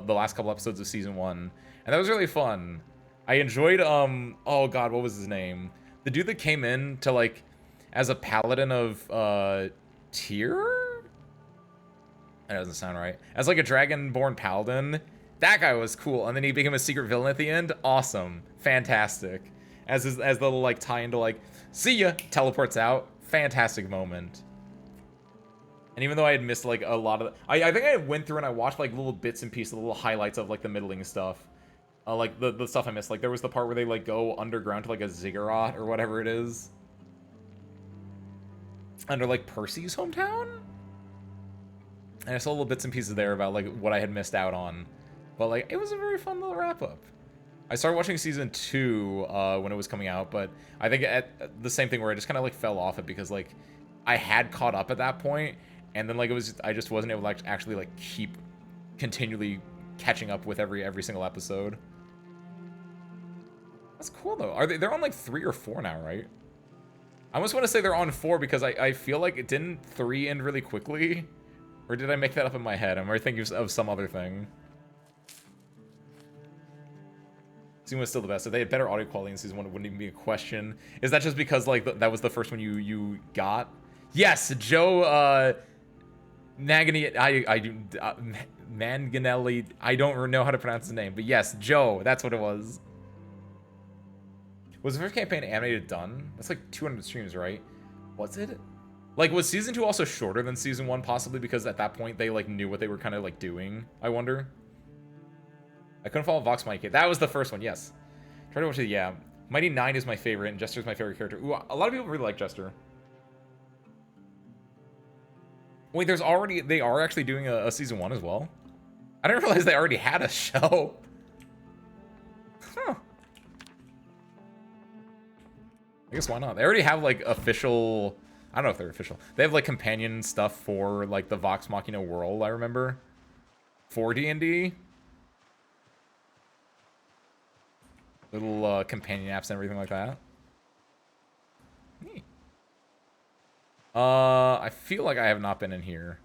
last couple episodes of Season 1. And that was really fun. I enjoyed, oh god, what was his name? The dude that came in to, like, as a paladin of, Tyr? That doesn't sound right. As, like, a dragonborn paladin. That guy was cool. And then he became a secret villain at the end. Awesome. Fantastic. As the little, like, tie into, like, see ya! Teleports out. Fantastic moment. And even though I had missed, like, a lot of... I think I went through and I watched, like, little bits and pieces, little highlights of, like, the middling stuff. Like, the stuff I missed. Like, there was the part where they, like, go underground to, like, a ziggurat or whatever it is. Under, like, Percy's hometown? And I saw little bits and pieces there about, like, what I had missed out on. But like, it was a very fun little wrap up. I started watching season 2 when it was coming out, but I think at the same thing where I just kind of like fell off it because like I had caught up at that point, and then like I just wasn't able to actually like keep continually catching up with every single episode. That's cool though. They're on like 3 or 4 now, right? I almost want to say they're on 4 because I feel like it didn't 3 end really quickly, or did I make that up in my head? I'm thinking of some other thing. Season 1 was still the best. If they had better audio quality in Season 1, it wouldn't even be a question. Is that just because, like, that was the first one you got? Yes, Joe, Manganelli, I don't know how to pronounce his name, but yes, Joe, that's what it was. Was the first campaign animated done? That's like 200 streams, right? Was it? Like, was Season 2 also shorter than Season 1, possibly because at that point they, like, knew what they were kind of, like, doing, I wonder? I couldn't follow Vox Mike. That was the first one, yes. Try to watch it, yeah. Mighty 9 is my favorite, and Jester's my favorite character. Ooh, a lot of people really like Jester. Wait, they are actually doing a Season 1 as well? I didn't realize they already had a show. Huh. I guess why not? They already have, like, official... I don't know if they're official. They have, like, companion stuff for, like, the Vox Machina world, I remember. For D&D. Little companion apps and everything like that. Neat. I feel like I have not been in here.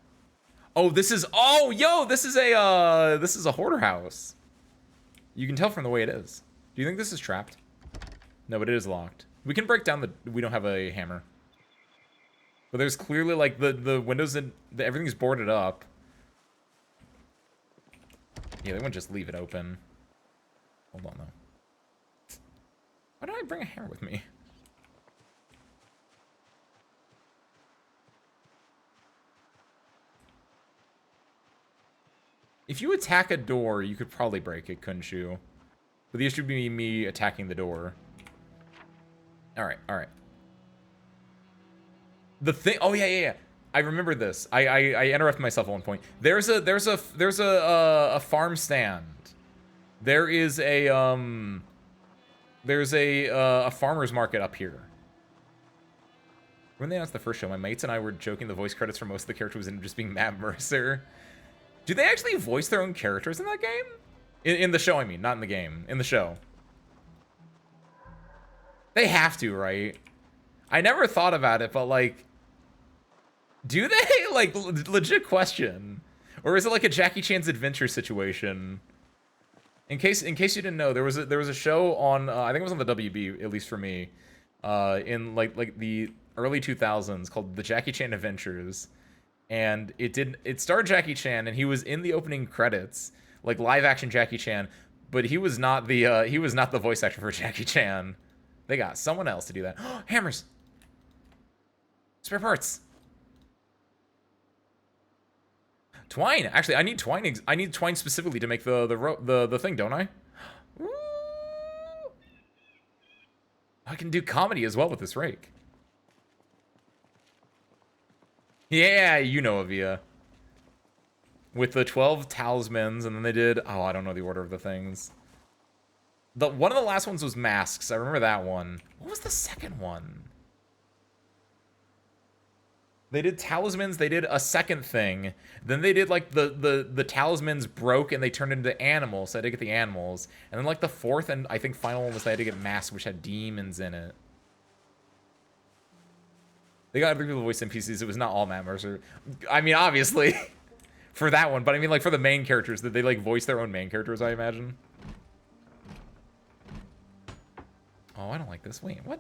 Oh, this is... Oh, yo! This is a hoarder house. You can tell from the way it is. Do you think this is trapped? No, but it is locked. We can break down the... We don't have a hammer. But there's clearly, like, the windows and... everything's boarded up. Yeah, they wouldn't just leave it open. Hold on, though. Why don't I bring a hammer with me? If you attack a door, you could probably break it, couldn't you? But the issue would be me attacking the door. Alright, alright. The thing... Oh, yeah. I remember this. I interrupted myself at one point. There's a farm stand. There's a farmer's market up here. When they announced the first show, my mates and I were joking the voice credits for most of the characters was just being Matt Mercer. Do they actually voice their own characters in that game? In the show, I mean, not in the game. In the show. They have to, right? I never thought about it, but like... Do they? Like, legit question. Or is it like a Jackie Chan's Adventure situation? In case you didn't know, there was a show on I think it was on the WB, at least for me, in like the early 2000s called The Jackie Chan Adventures, and it starred Jackie Chan, and he was in the opening credits, like live action Jackie Chan, but he was not the voice actor for Jackie Chan. They got someone else to do that. Hammers, spare parts. Twine. Actually, I need twine. I need twine specifically to make the thing, don't I? Ooh. I can do comedy as well with this rake. Yeah, you know, Avia. With the 12 talismans, and then they did... Oh, I don't know the order of the things. One of the last ones was masks. I remember that one. What was the second one? They did talismans, they did a second thing. Then they did, like, the talismans broke and they turned into animals, so I had to get the animals. And then, like, the fourth and, I think, final one was they had to get masks, which had demons in it. They got other people to voice NPCs, it was not all Matt Mercer. I mean, obviously, for that one, but I mean, like, for the main characters, did they, like, voice their own main characters, I imagine? Oh, I don't like this. Wait, what?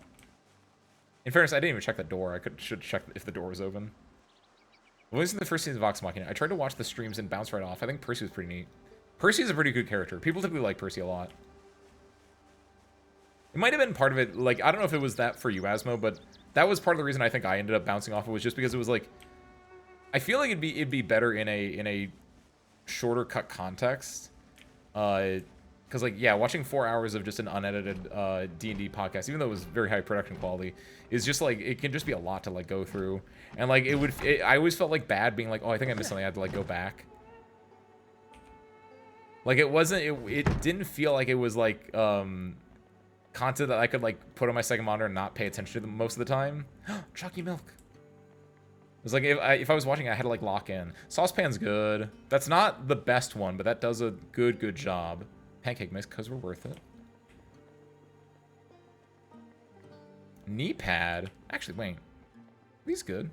In fairness, I didn't even check the door. Should check if the door was open. When was in the first season of Vox Machina, I tried to watch the streams and bounce right off. I think Percy was pretty neat. Percy is a pretty good character. People typically like Percy a lot. It might have been part of it, like, I don't know if it was that for you, Asmo, but that was part of the reason I think I ended up bouncing off. It was just because it was like, I feel like it'd be better in a shorter cut context. Because, like, yeah, watching 4 hours of just an unedited D&D podcast, even though it was very high production quality, is just, like, it can just be a lot to, like, go through. And, like, I always felt, like, bad being like, oh, I think I missed something. I had to, like, go back. Like, it wasn't, it didn't feel like it was, like, content that I could, like, put on my second monitor and not pay attention to most of the time. Chalky milk. It was like, if I was watching, I had to, like, lock in. Saucepan's good. That's not the best one, but that does a good job. Pancake mix, because we're worth it. Knee pad? Actually, wait. These good.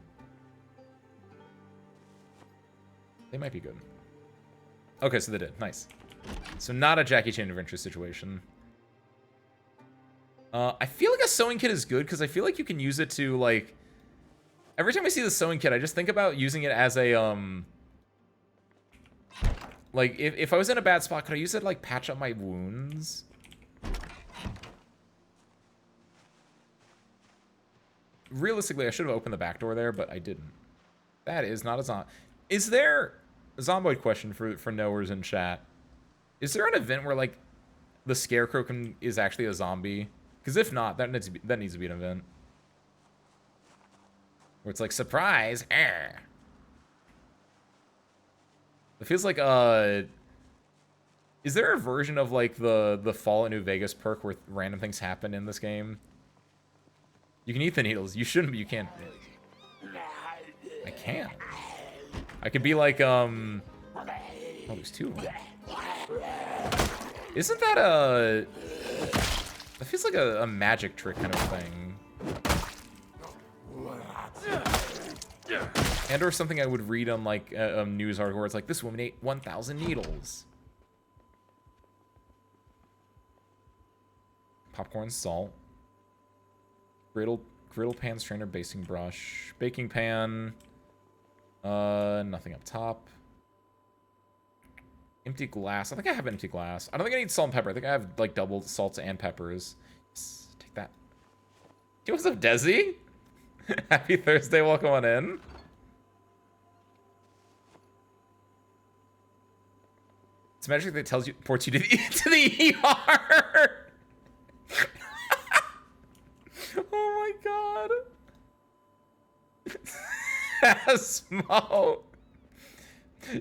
They might be good. Okay, so they did. Nice. So not a Jackie Chan Adventure situation. I feel like a sewing kit is good because I feel like you can use it to, like... Every time I see the sewing kit, I just think about using it as a, like, if I was in a bad spot, could I use it to, like, patch up my wounds? Realistically, I should have opened the back door there, but I didn't. That is not a zombie. Is there... A Zomboid question for knowers in chat. Is there an event where, like, the Scarecrow is actually a zombie? Because if not, that needs to be an event. Where it's like, surprise! It feels like, is there a version of, like, the Fallout New Vegas perk where random things happen in this game? You can eat the needles. You shouldn't, but you can't. I can. I could be like, oh, there's two of them. Isn't that a... That feels like a magic trick kind of thing. And or something I would read on, like, a news article where it's like, this woman ate 1,000 needles. Popcorn, salt. Griddle pan, strainer, basting brush. Baking pan. Nothing up top. Empty glass. I think I have empty glass. I don't think I need salt and pepper. I think I have, like, double salts and peppers. Yes, take that. Hey, what's up, Desi? Happy Thursday. Welcome on in. It's magic that tells you, ports you to the ER. Oh my god. Smoke.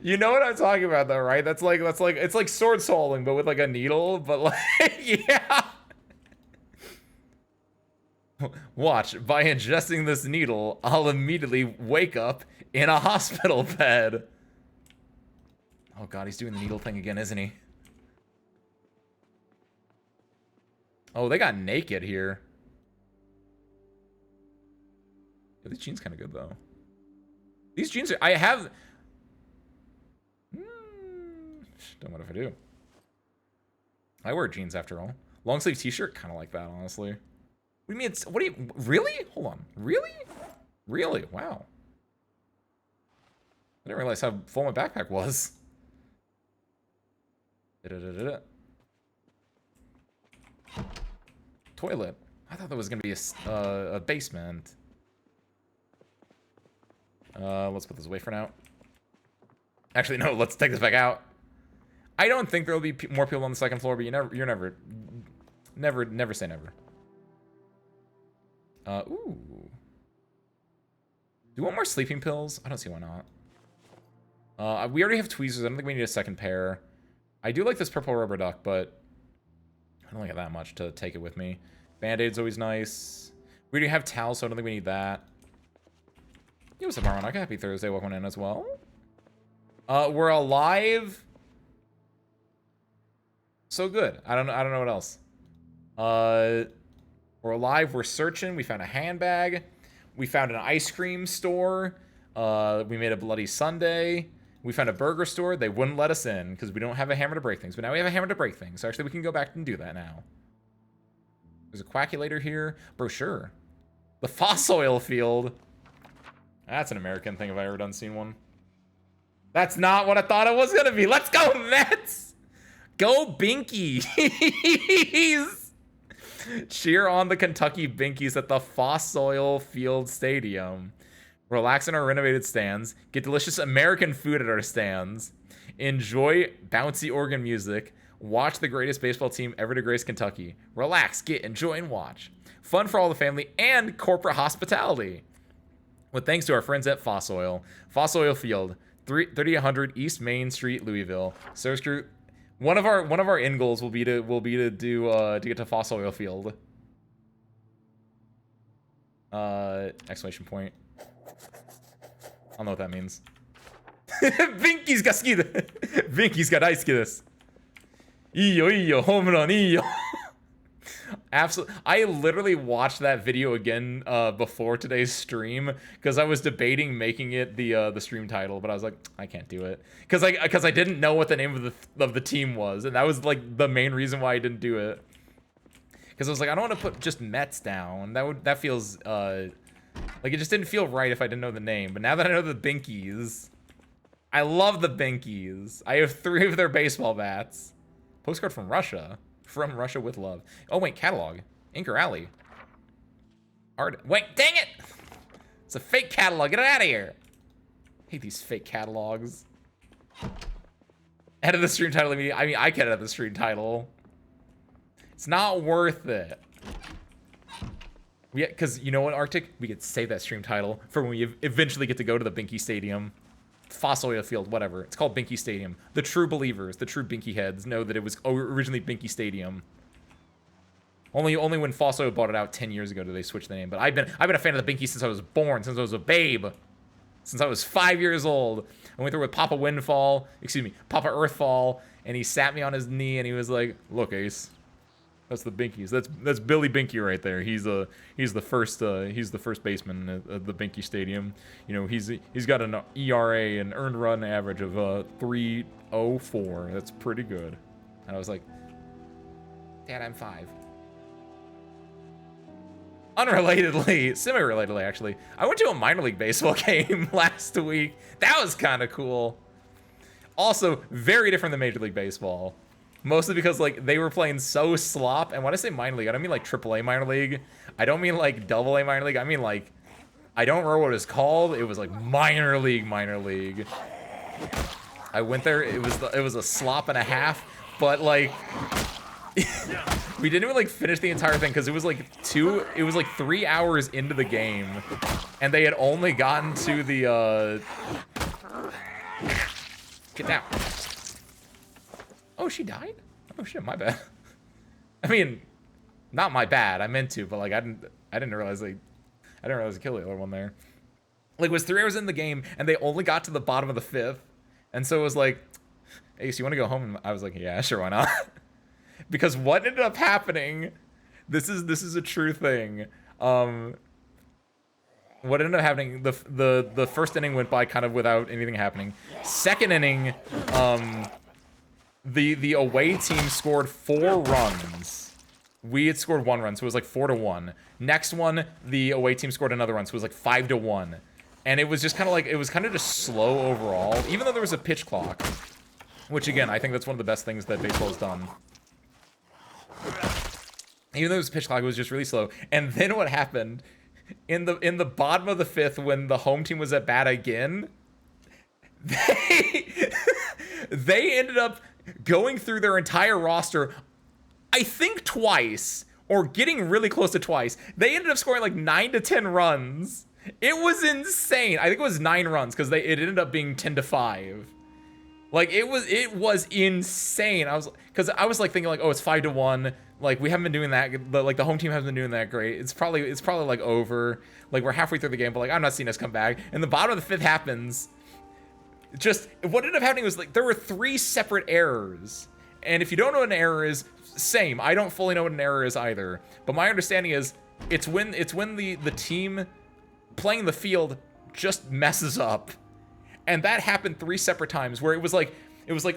You know what I'm talking about, though, right? That's like it's like sword swallowing, but with like a needle. But like, yeah. Watch, by ingesting this needle, I'll immediately wake up in a hospital bed. Oh god, he's doing the needle thing again, isn't he? Oh, they got naked here. Yeah, these jeans kind of good, though. These jeans are... I have... Don't know what if I do. I wear jeans, after all. Long sleeve t-shirt? Kind of like that, honestly. What do you mean it's... What do you... Really? Hold on. Really? Really? Wow. I didn't realize how full my backpack was. Toilet. I thought that was going to be a basement. Let's put this away for now. Actually, no, let's take this back out. I don't think there'll be more people on the second floor, but you're never say never. Ooh. Do you want more sleeping pills? I don't see why not. We already have tweezers. I don't think we need a second pair. I do like this purple rubber duck, but I don't like it that much to take it with me. Band-Aid's always nice. We already have towels, so I don't think we need that. Yo, what's up, Marwan? Happy Thursday. Welcome in as well. We're alive. So good. I don't know what else. We're alive. We're searching. We found a handbag. We found an ice cream store. We made a bloody sundae. We found a burger store. They wouldn't let us in because we don't have a hammer to break things. But now we have a hammer to break things. So actually, we can go back and do that now. There's a quackulator here. Brochure. The fossil field. That's an American thing if I ever done seen one. That's not what I thought it was going to be. Let's go, Mets! Go Binkies! Cheer on the Kentucky Binkies at the Fossil Field Stadium. Relax in our renovated stands. Get delicious American food at our stands. Enjoy bouncy organ music. Watch the greatest baseball team ever to grace Kentucky. Relax, get, enjoy, and watch. Fun for all the family and corporate hospitality. With thanks to our friends at Fossil Field, 3800 East Main Street, Louisville. Service crew One of our end goals will be to do to get to Fossil Oil Field. Exclamation point. I don't know what that means. Vinky's got ski. Vinky's got ice ski. Iyo, home run, iyo. Absolutely. I literally watched that video again before today's stream because I was debating making it the stream title, but I was like, I can't do it because I didn't know what the name of the team was, and that was like the main reason why I didn't do it. Because I was like, I don't want to put just Mets down. That feels like it just didn't feel right if I didn't know the name. But now that I know the Binkies, I love the Binkies. I have 3 of their baseball bats. Postcard from Russia. From Russia with love. Oh wait, catalog. Anchor Alley. Art. Wait, dang it! It's a fake catalog. Get it out of here. I hate these fake catalogs. Edit the stream title immediately. I mean, I can edit the stream title. It's not worth it. Yeah, because you know what, Arctic? We could save that stream title for when we eventually get to go to the Binky Stadium. Fossil Oil Field, whatever. It's called Binky Stadium. The true believers, the true Binky heads know that it was originally Binky Stadium. Only when Fossil Oil bought it out 10 years ago did they switch the name. But I've been a fan of the Binky since I was born, since I was a babe. Since I was 5 years old. I went there with Papa Papa Earthfall, and he sat me on his knee and he was like, "Look, Ace. That's the Binkies. That's Billy Binky right there. He's the first baseman at the Binky Stadium. You know, he's got an ERA, an earned run average of 3.04. That's pretty good." And I was like, "Dad, I'm 5." Unrelatedly, semi-relatedly actually, I went to a minor league baseball game last week. That was kind of cool. Also, very different than Major League Baseball. Mostly because, like, they were playing so slop. And when I say minor league, I don't mean, like, AAA minor league. I don't mean, like, AA minor league. I mean, like, I don't remember what it was called. It was, like, minor league. I went there. It was a slop and a half. But, like, we didn't even, like, finish the entire thing because it was, like, 3 hours into the game. And they had only gotten to the, Get down. Oh, she died? Oh shit, my bad. I mean, not my bad. I meant to, but like I didn't realize I kill the other one there. Like it was 3 hours in the game and they only got to the bottom of the 5th. And so it was like, "Ace, you want to go home?" And I was like, "Yeah, sure, why not?" Because what ended up happening, this is a true thing. What ended up happening, the first inning went by kind of without anything happening. Second inning, the away team scored 4 runs. We had scored 1 run, so it was like 4-1. Next one, the away team scored another run, so it was like 5-1. And it was just kind of like, it was kind of just slow overall, even though there was a pitch clock. Which again, I think that's one of the best things that baseball has done. Even though it was a pitch clock, it was just really slow. And then what happened, in the bottom of the 5th, when the home team was at bat again, they ended up going through their entire roster, I think twice, or getting really close to twice. They ended up scoring like 9 to 10 runs. It was insane. I think it was 9 runs because it ended up being 10-5. Like it was insane. I was like thinking like, oh, it's 5-1. Like we haven't been doing that. Like the home team hasn't been doing that great. It's probably like over. Like we're halfway through the game, but like I'm not seeing us come back. And the bottom of the 5th happens. Just what ended up happening was like there were 3 separate errors, and if you don't know what an error is, same. I don't fully know what an error is either, but my understanding is it's when the team playing the field just messes up, and that happened 3 separate times where it was like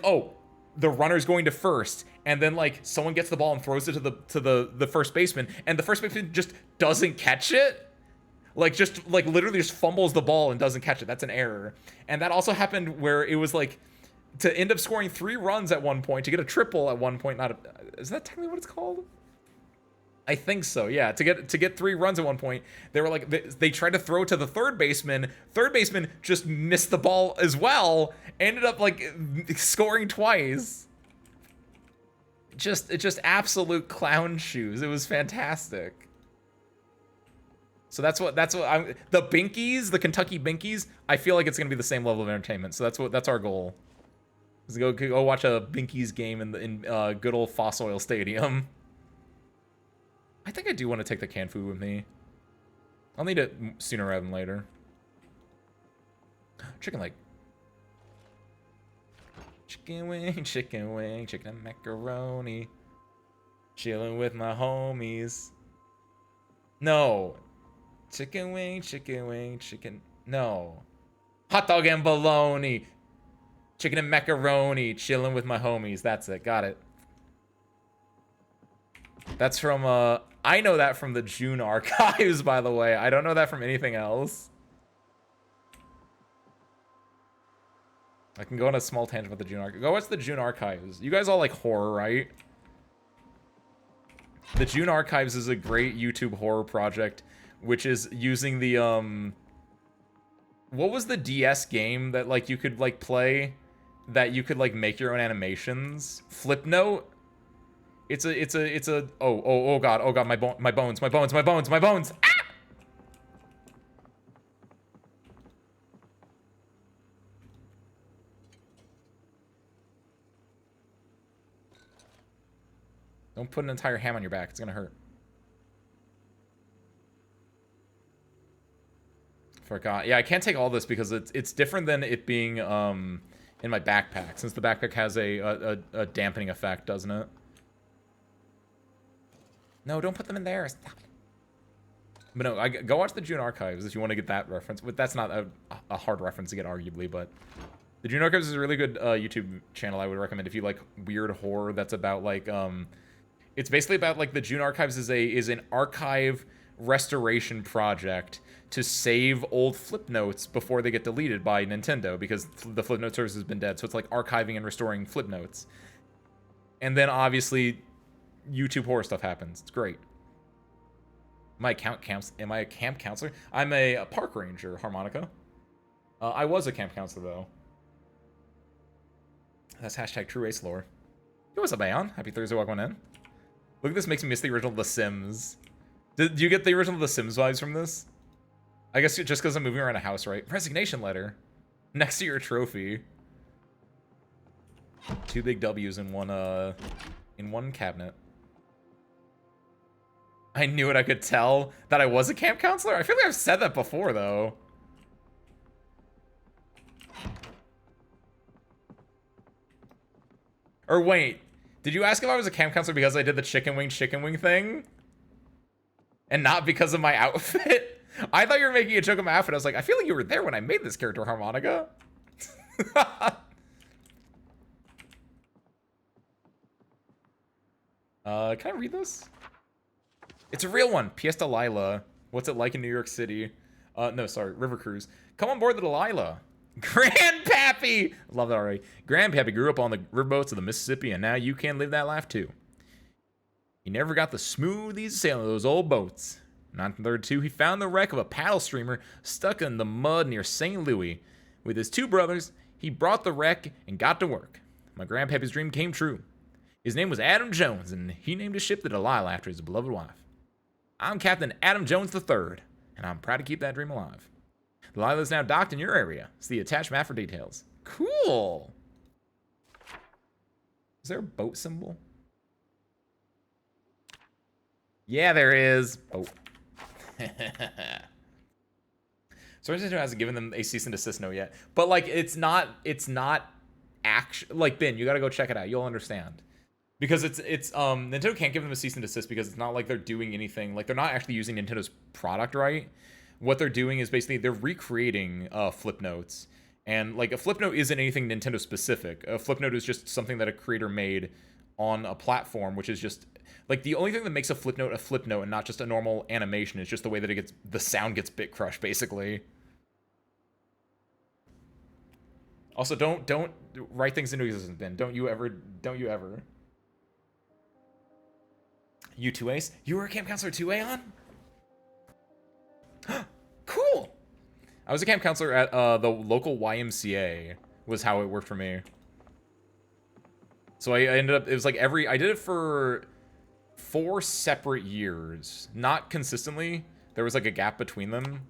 oh, the runner's going to first, and then like someone gets the ball and throws it to the first baseman, and the first baseman just doesn't catch it. Like literally just fumbles the ball and doesn't catch it. That's an error. And that also happened where it was like to end up scoring 3 runs at one point, to get a triple at one point. Is that technically what it's called? I think so. Yeah, to get 3 runs at one point, they were like they tried to throw to the third baseman. Third baseman just missed the ball as well. Ended up like scoring twice. Just absolute clown shoes. It was fantastic. So that's what I'm, the Binkies, the Kentucky Binkies, I feel like it's going to be the same level of entertainment. So that's our goal. Let's go watch a Binkies game in good old Foss Oil Stadium. I think I do want to take the canned food with me. I'll need it sooner rather than later. Chicken leg. Chicken wing, chicken and macaroni. Chilling with my homies. No. Chicken wing, chicken. No. Hot dog and bologna. Chicken and macaroni. Chilling with my homies. That's it. Got it. That's from, I know that from the June archives, by the way. I don't know that from anything else. I can go on a small tangent about the June archives. Go watch the June archives. You guys all like horror, right? The June archives is a great YouTube horror project, which is using the, what was the DS game that, like, you could, like, play that you could, like, make your own animations? Flipnote? It's a, oh god, my bones. Ah! Don't put an entire ham on your back, it's gonna hurt. Forgot. Yeah, I can't take all this because it's different than it being in my backpack, since the backpack has a dampening effect, doesn't it? No, don't put them in there. Stop it. But no, go watch the June archives if you want to get that reference. But that's not a hard reference to get, arguably. But the June archives is a really good YouTube channel I would recommend if you like weird horror that's about like it's basically about like the June archives is an archive restoration project to save old flip notes before they get deleted by Nintendo, because the flip note service has been dead. So it's like archiving and restoring flip notes. And then obviously YouTube horror stuff happens. It's great. Am I a camp counselor? I'm a park ranger, Harmonica. I was a camp counselor though. That's hashtag true ace lore. Hey, what's up, Aeon? Happy Thursday, welcome in. Look at this, makes me miss the original The Sims. Did you get the original The Sims vibes from this? I guess just because I'm moving around a house, right? Resignation letter. Next to your trophy. 2 big W's in one cabinet. I knew it, I could tell that I was a camp counselor. I feel like I've said that before, though. Or wait, did you ask if I was a camp counselor because I did the chicken wing thing? And not because of my outfit? I thought you were making a joke of my outfit. I was like, I feel like you were there when I made this character, Harmonica. Can I read this? It's a real one. P.S. Delilah. What's it like in New York City? No, sorry, River Cruise. Come on board the Delilah. Grandpappy! Love that already. Grandpappy grew up on the riverboats of the Mississippi, and now you can live that life too. He never got the smooth, easy sailing of those old boats. In 1932, he found the wreck of a paddle streamer stuck in the mud near St. Louis. With his 2 brothers, he brought the wreck and got to work. My grandpappy's dream came true. His name was Adam Jones, and he named his ship the Delilah after his beloved wife. I'm Captain Adam Jones III, and I'm proud to keep that dream alive. Delilah is now docked in your area. See the attached map for details. Cool! Is there a boat symbol? Yeah, there is. Oh. So Nintendo hasn't given them a cease and desist note yet. But, like, it's not action. Like, Ben, you gotta go check it out. You'll understand. Because Nintendo can't give them a cease and desist because it's not like they're doing anything. Like, they're not actually using Nintendo's product right. What they're doing is basically they're recreating flip notes. And, like, a flip note isn't anything Nintendo specific. A flip note is just something that a creator made on a platform, which is just, like, the only thing that makes a flip note and not just a normal animation is just the way that the sound gets bit crushed, basically. Also, don't write things into existence, Ben. Don't you ever. You 2 Ace? You were a camp counselor 2 Aeon? Cool! I was a camp counselor at the local YMCA, was how it worked for me. So I ended up, it was like I did it for 4 separate years. Not consistently. There was like a gap between them.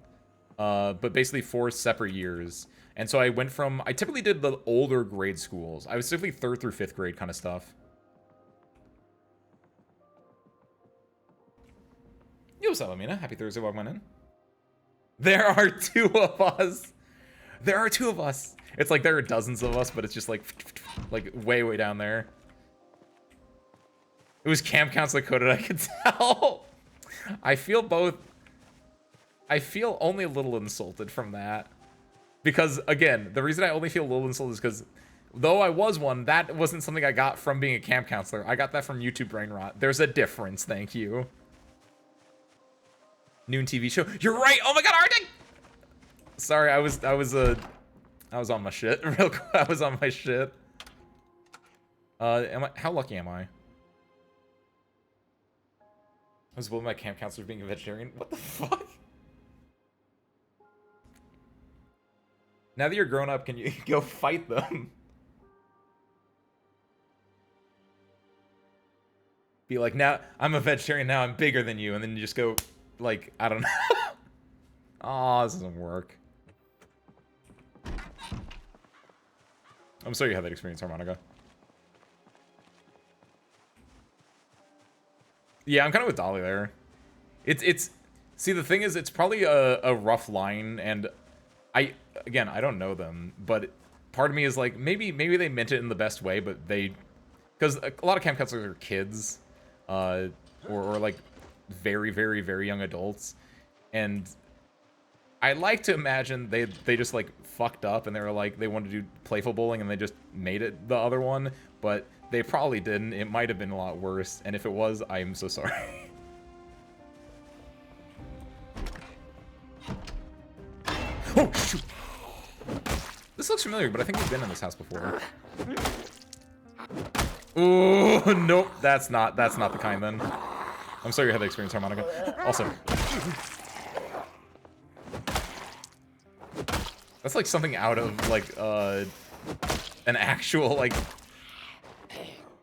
but basically 4 separate years. And so I went from, I typically did the older grade schools. I was typically 3rd through 5th grade kind of stuff. Yo, what's up, Amina? Happy Thursday, welcome on in. There are 2 of us. There are 2 of us. It's like there are dozens of us, but it's just like way, way down there. It was camp counselor coded, I could tell. I feel both. I feel only a little insulted from that. Because, again, the reason I only feel a little insulted is because, though I was one, that wasn't something I got from being a camp counselor. I got that from YouTube brain rot. There's a difference, thank you. Noon TV show. You're right! Oh my god, Arctic! Sorry, I was on my shit. Real quick, I was on my shit. How lucky am I? I was bullied by camp counselor being a vegetarian. What the fuck? Now that you're grown up, can you go fight them? Be like, now I'm a vegetarian, now I'm bigger than you, and then you just go, like, I don't know. Aw, this doesn't work. I'm sorry you had that experience, Harmonica. Yeah, I'm kind of with Dolly there. It's see, the thing is, it's probably a rough line, and again, I don't know them, but part of me is like, maybe they meant it in the best way, but because a lot of camp counselors are kids, or like very, very, very young adults, and I like to imagine they just like fucked up and they were like, they wanted to do playful bowling and they just made it the other one, but they probably didn't. It might have been a lot worse, and if it was, I'm so sorry. Oh, shoot. This looks familiar, but I think we've been in this house before. Ooh, nope, that's not the kind then. I'm sorry you had the experience, Harmonica. Also, that's like something out of like an actual like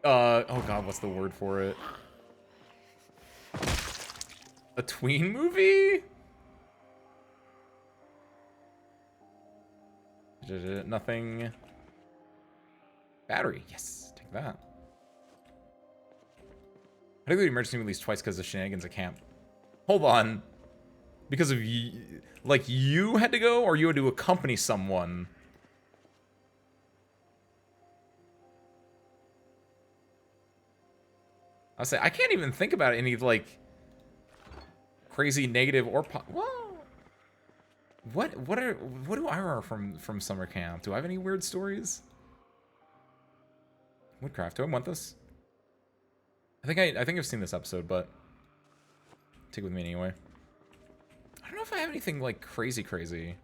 oh god, what's the word for it? A tween movie? Nothing. Battery. Yes, take that. I think the emergency released twice because of shenanigans at camp. Hold on. Because of you, like you had to go, or you had to accompany someone? I'll say I can't even think about any like crazy negative or well. What do I remember from summer camp? Do I have any weird stories? Woodcraft, do I want this? I think I've seen this episode, but take it with me anyway. I don't know if I have anything like crazy.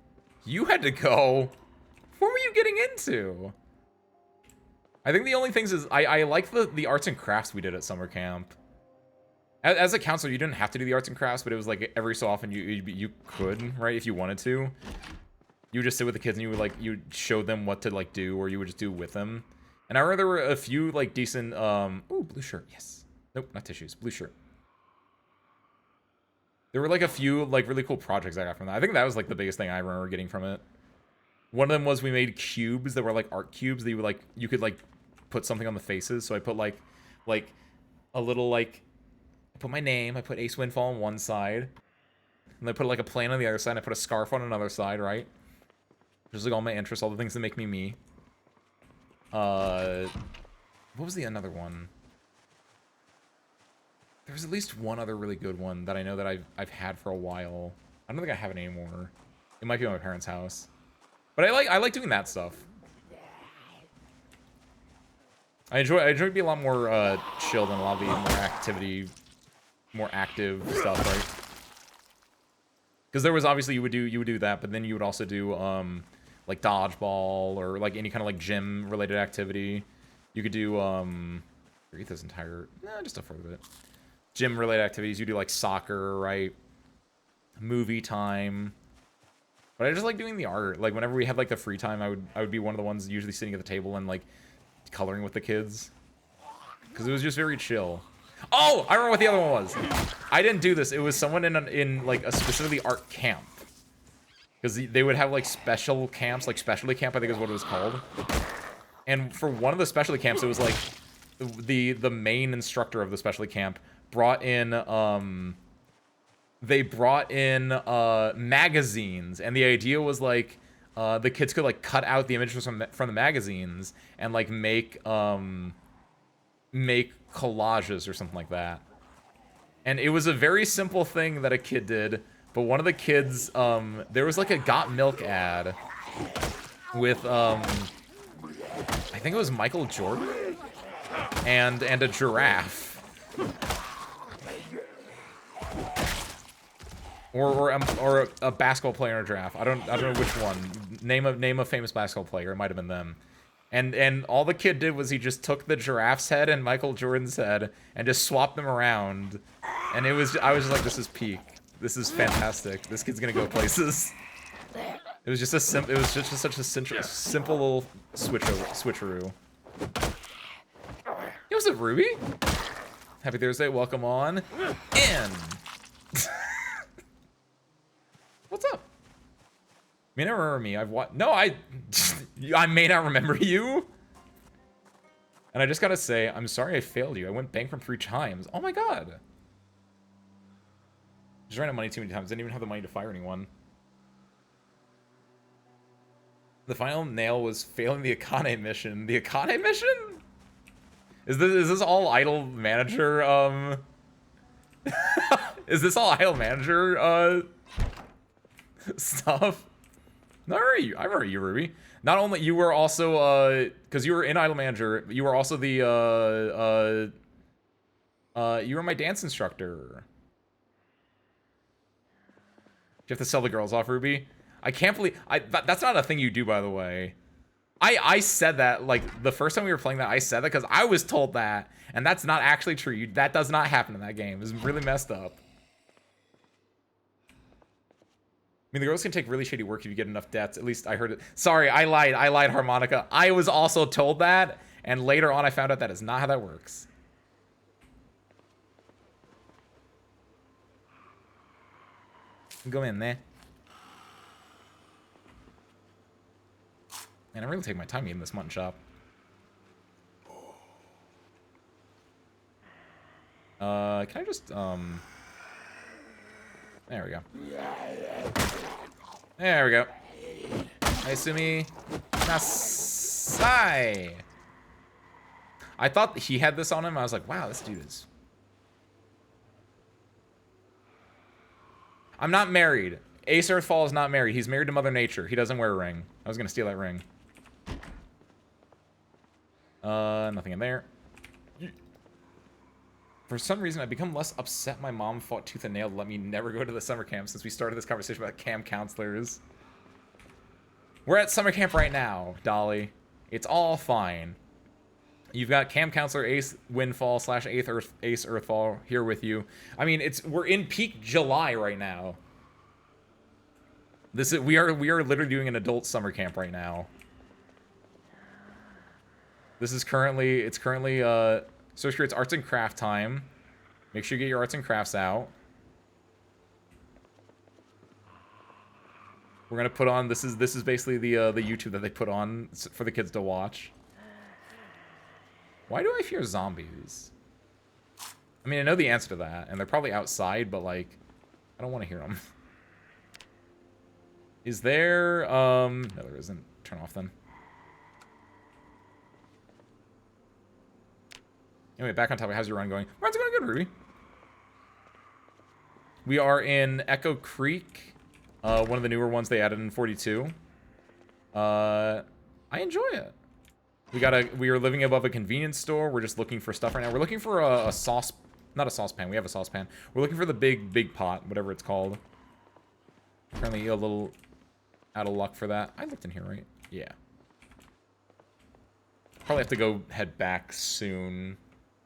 You had to go. What were you getting into? I think the only things is I like the arts and crafts we did at summer camp. As a counselor, you didn't have to do the arts and crafts, but it was like every so often you could, right? If you wanted to, you would just sit with the kids and you would like you show them what to like do, or you would just do with them. And I remember there were a few like decent ooh, blue shirt, yes. Nope, not tissues, blue shirt. There were like a few like really cool projects I got from that. I think that was like the biggest thing I remember getting from it. One of them was we made cubes that were like art cubes that you could like put something on the faces. So I put like a little like. I put my name, I put Ace Windfall on one side, and I put like a plane on the other side, and I put a scarf on another side, right? Just like all my interests, all the things that make me me. What was the another one? There was at least one other really good one that I know that I've had for a while. I don't think I have it anymore. It might be at my parents' house. But I like doing that stuff. I enjoy being a lot more chilled and a lot of the more active stuff, right? Because there was obviously you would do that, but then you would also do like dodgeball or like any kind of like gym related activity. You could do read this entire just a further bit. Gym related activities. You do like soccer, right? Movie time. But I just like doing the art. Like whenever we had like the free time, I would be one of the ones usually sitting at the table and like coloring with the kids. Because it was just very chill. Oh, I remember what the other one was. I didn't do this. It was someone in like a specifically art camp. Because they would have like special camps, like specialty camp, I think is what it was called. And for one of the specialty camps, it was like the main instructor of the specialty camp brought in they brought in magazines, and the idea was like the kids could like cut out the images from the magazines and like make collages or something like that. And it was a very simple thing that a kid did, but one of the kids there was like a Got Milk ad with I think it was Michael Jordan and a giraffe. Or a basketball player in a giraffe. I don't know which one. Name a famous basketball player. It might have been them. And all the kid did was he just took the giraffe's head and Michael Jordan's head and just swapped them around. And I was just like, this is peak. This is fantastic. This kid's gonna go places. It was just such a simple little switcheroo. Yo, what's up, Ruby? Happy Thursday. Welcome on in. What's up? You may not remember me. I may not remember you. And I just gotta say, I'm sorry I failed you. I went bankrupt 3 times. Oh my god. Just ran out of money too many times. Didn't even have the money to fire anyone. The final nail was failing the Akane mission. The Akane mission? Is this all idle manager, is this all idle manager, stuff? No, I remember you, Ruby. Not only you were also because you were in Idle Manager, you were also the you were my dance instructor. You have to sell the girls off, Ruby. I can't believe that's not a thing you do, by the way. I said that like the first time we were playing that. I said that because I was told that, and that's not actually true. That does not happen in that game. It's really messed up. I mean, the girls can take really shady work if you get enough debts. At least I heard it. Sorry, I lied, Harmonica. I was also told that, and later on I found out that is not how that works. Go in there. Man, I'm really taking my time eating this mutton chop. Can I just, there we go. There we go. Aisumi Nasai. I thought he had this on him. I was like, wow, this dude is... I'm not married. Ace Earthfall is not married. He's married to Mother Nature. He doesn't wear a ring. I was gonna steal that ring. Nothing in there. For some reason, I've become less upset my mom fought tooth and nail to let me never go to the summer camp since we started this conversation about camp counselors. We're at summer camp right now, Dolly. It's all fine. You've got camp counselor Ace Windfall / Ace Earthfall here with you. I mean, we're in peak July right now. We are literally doing an adult summer camp right now. It's currently Social Creates arts and craft time. Make sure you get your arts and crafts out. We're gonna put on this is basically the YouTube that they put on for the kids to watch. Why do I fear zombies? I mean, I know the answer to that, and they're probably outside, but like, I don't want to hear them. Is there no, there isn't. Turn off then. Anyway, back on topic. How's your run going? Run's going good, Ruby. We are in Echo Creek, one of the newer ones they added in 42. I enjoy it. We are living above a convenience store. We're just looking for stuff right now. We're looking for a sauce, not a saucepan. We have a saucepan. We're looking for the big pot, whatever it's called. Currently a little out of luck for that. I looked in here, right? Yeah. Probably have to go head back soon.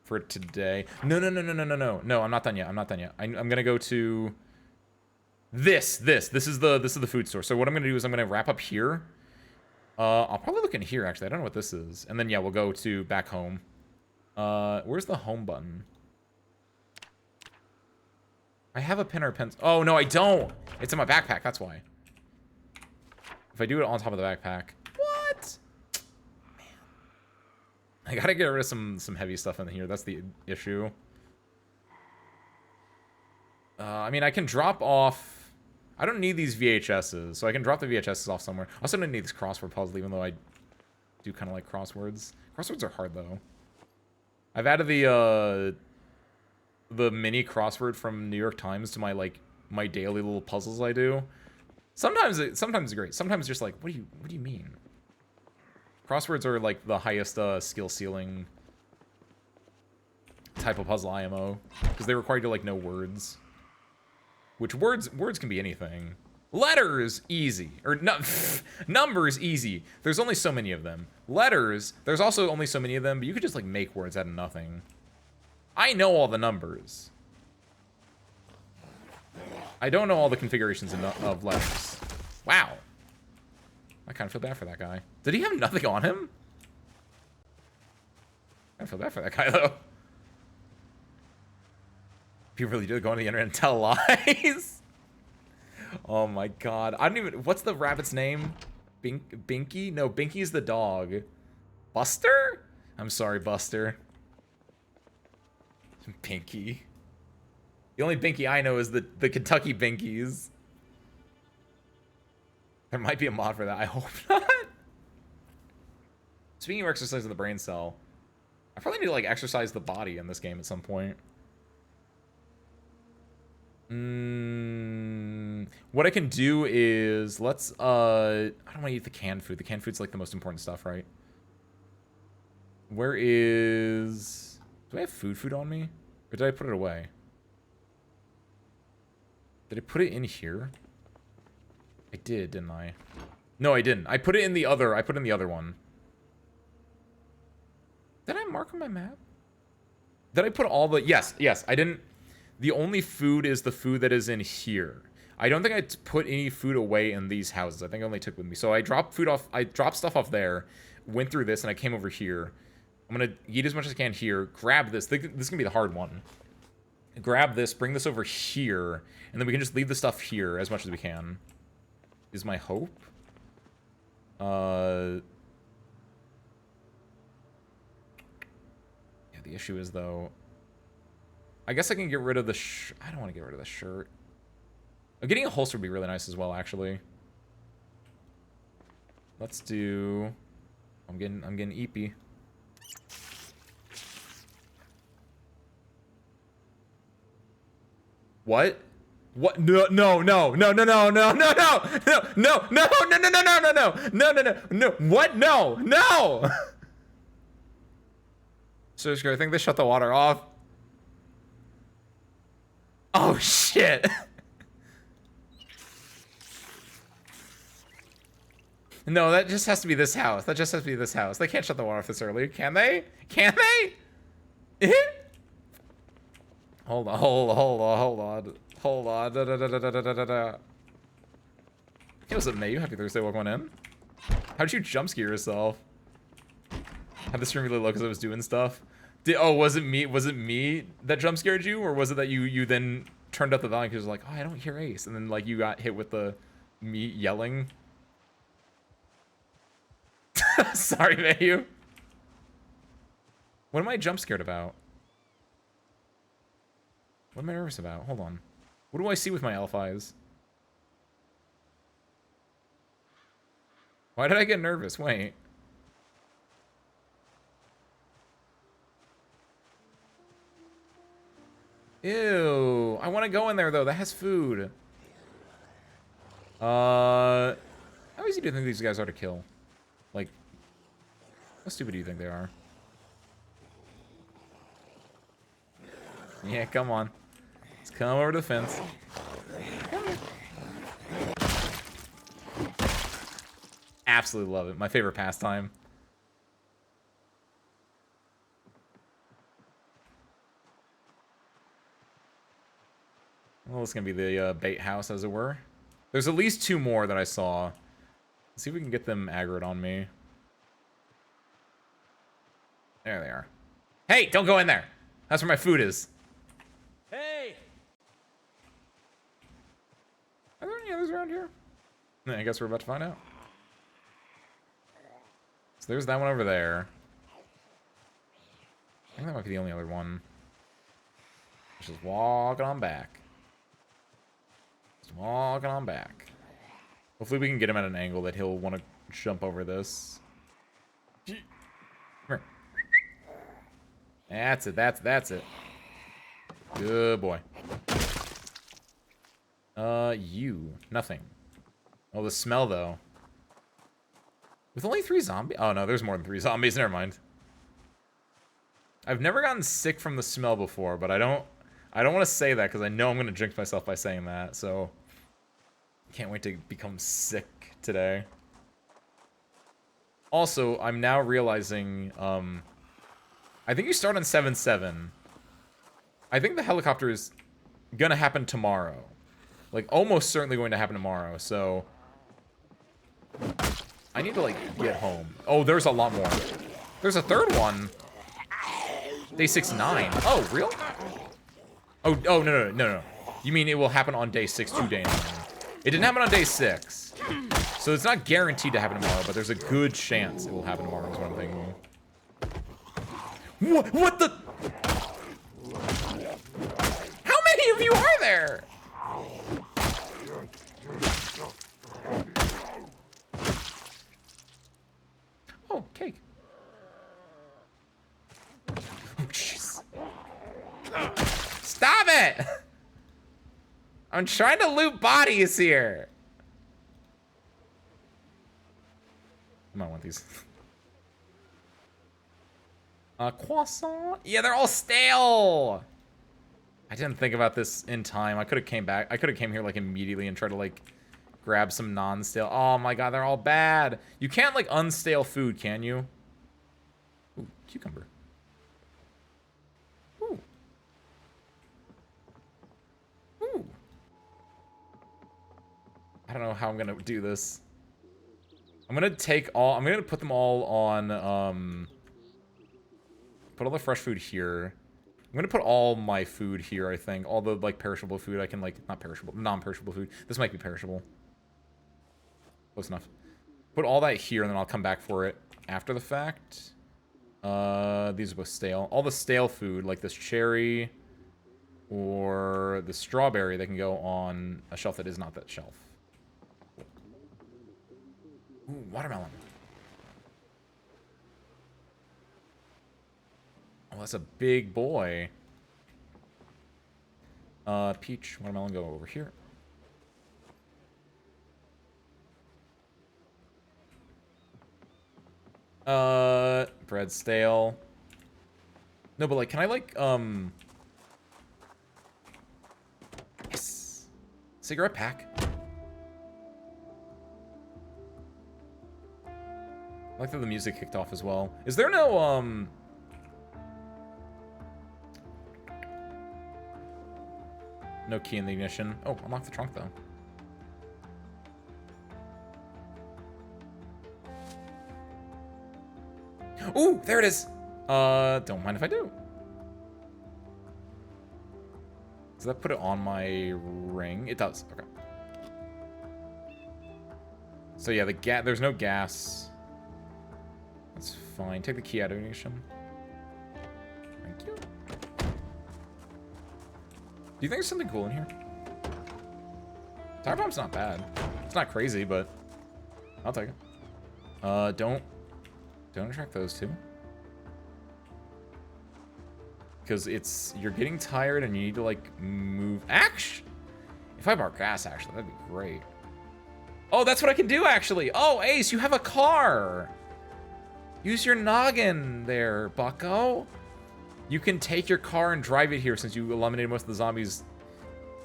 For today. No, I'm not done yet. I'm gonna go to this is the food store. So what I'm gonna do is I'm gonna wrap up here. I'll probably look in here actually. I don't know what this is. And then yeah, we'll go to back home. Where's the home button? I have a pen or a pencil. Oh no, I don't. It's in my backpack. That's why. If I do it on top of the backpack. What? Man. I gotta get rid of some heavy stuff in here. That's the issue. I mean, I can drop off... I don't need these VHSs, so I can drop the VHSs off somewhere. I also don't need this crossword puzzle, even though I do kind of like crosswords. Crosswords are hard, though. I've added the mini crossword from New York Times to my, like, my daily little puzzles I do. Sometimes it's great. Sometimes just like, what do you mean? Crosswords are, like, the highest skill ceiling type of puzzle IMO, because they require you to, like, know words. Which words can be anything. Letters, easy. Or no, numbers, easy. There's only so many of them. Letters, there's also only so many of them, but you could just like make words out of nothing. I know all the numbers. I don't know all the configurations of letters. Wow. I kind of feel bad for that guy. Did he have nothing on him? I feel bad for that guy, though. People really do go on the internet and tell lies. Oh my god. I don't even... What's the rabbit's name? Binky? No, Binky's the dog. Buster? I'm sorry, Buster. Binky. The only Binky I know is the Kentucky Binkies. There might be a mod for that. I hope not. Speaking of exercising the brain cell, I probably need to like exercise the body in this game at some point. What I can do is let's I don't want to eat the canned food. The canned food's like the most important stuff, right? Where is... Do I have food on me? Or did I put it away? Did I put it in here? I did, didn't I? No, I didn't. I put it in the other one. Did I mark on my map? Did I put all the... Yes, I didn't... The only food is the food that is in here. I don't think I put any food away in these houses. I think I only took with me. So I dropped food off. I dropped stuff off there, went through this, and I came over here. I'm going to eat as much as I can here. Grab this. This is going to be the hard one. Grab this. Bring this over here. And then we can just leave the stuff here as much as we can. Is my hope. Yeah, the issue is, though... I guess I can get rid of the I don't want to get rid of the shirt. Getting a holster would be really nice as well, actually. Let's do... I'm getting eepy. What? What? No. What? No. Seriously, I think they shut the water off. Oh, shit. No, that just has to be this house. They can't shut the water off this early, can they? Can they? Hold on. Hey, what's up, Mayu? Happy Thursday, welcome in. How'd you jump scare yourself? Had the stream really low because I was doing stuff. Was it me that jump scared you, or was it that you then turned up the volume because like, oh, I don't hear Ace, and then like you got hit with the me yelling? Sorry, Mayu. What am I jump scared about? What am I nervous about? Hold on. What do I see with my elf eyes? Why did I get nervous? Wait. Ew. I want to go in there, though. That has food. How easy do you think these guys are to kill? Like, how stupid do you think they are? Yeah, come on. Let's come over to the fence. Absolutely love it. My favorite pastime. Well, it's gonna be the bait house, as it were. There's at least 2 more that I saw. Let's see if we can get them aggroed on me. There they are. Hey, don't go in there. That's where my food is. Hey! Are there any others around here? I guess we're about to find out. So there's that one over there. I think that might be the only other one. Just walking on back. Just walking on back. Hopefully we can get him at an angle that he'll want to jump over this. Come here. That's it. That's it. Good boy. You. Nothing. Oh, the smell, though. With only 3 zombies? Oh, no, there's more than 3 zombies. Never mind. I've never gotten sick from the smell before, but I don't want to say that because I know I'm going to jinx myself by saying that, so... Can't wait to become sick today. Also, I'm now realizing, I think you start on 7-7. I think the helicopter is gonna happen tomorrow. Like, almost certainly going to happen tomorrow, so... I need to, like, get home. Oh, there's a lot more. There's a third one. Day 6-9. Oh, real? Oh, no. You mean it will happen on day 6 to day 9. It didn't happen on day 6. So it's not guaranteed to happen tomorrow, but there's a good chance it will happen tomorrow is what I'm thinking. What the? How many of you are there? Oh, cake. Oh, jeez. Stop it! I'm trying to loot bodies here. I might want these. Croissant? Yeah, they're all stale. I didn't think about this in time. I could have came back. I could have came here like immediately and tried to like grab some non-stale. Oh my god, they're all bad. You can't like unstale food, can you? Ooh, cucumber. Ooh. Ooh. I don't know how I'm gonna do this. I'm gonna put them all on, put all the fresh food here. I'm gonna put all my food here, I think. All the, like, perishable food I can, like, not perishable, non-perishable food. This might be perishable. Close enough. Put all that here, and then I'll come back for it after the fact. These are both stale. All the stale food, like this cherry or the strawberry, they can go on a shelf that is not that shelf. Ooh, watermelon. Oh, that's a big boy. Peach, watermelon, go over here. Bread stale. No, but like, can I like, yes. Cigarette pack. I like that the music kicked off as well. Is there no, no key in the ignition? Oh, unlock the trunk, though. Ooh, there it is! Don't mind if I do. Does that put it on my ring? It does, okay. So yeah, there's no gas. That's fine. Take the key out of ignition. Thank you. Do you think there's something cool in here? Tire bomb's not bad. It's not crazy, but I'll take it. Don't attract those two. Because you're getting tired and you need to like move. If I bar gas, actually, that'd be great. Oh, that's what I can do, actually. Oh, Ace, you have a car. Use your noggin there, bucko. You can take your car and drive it here since you eliminated most of the zombies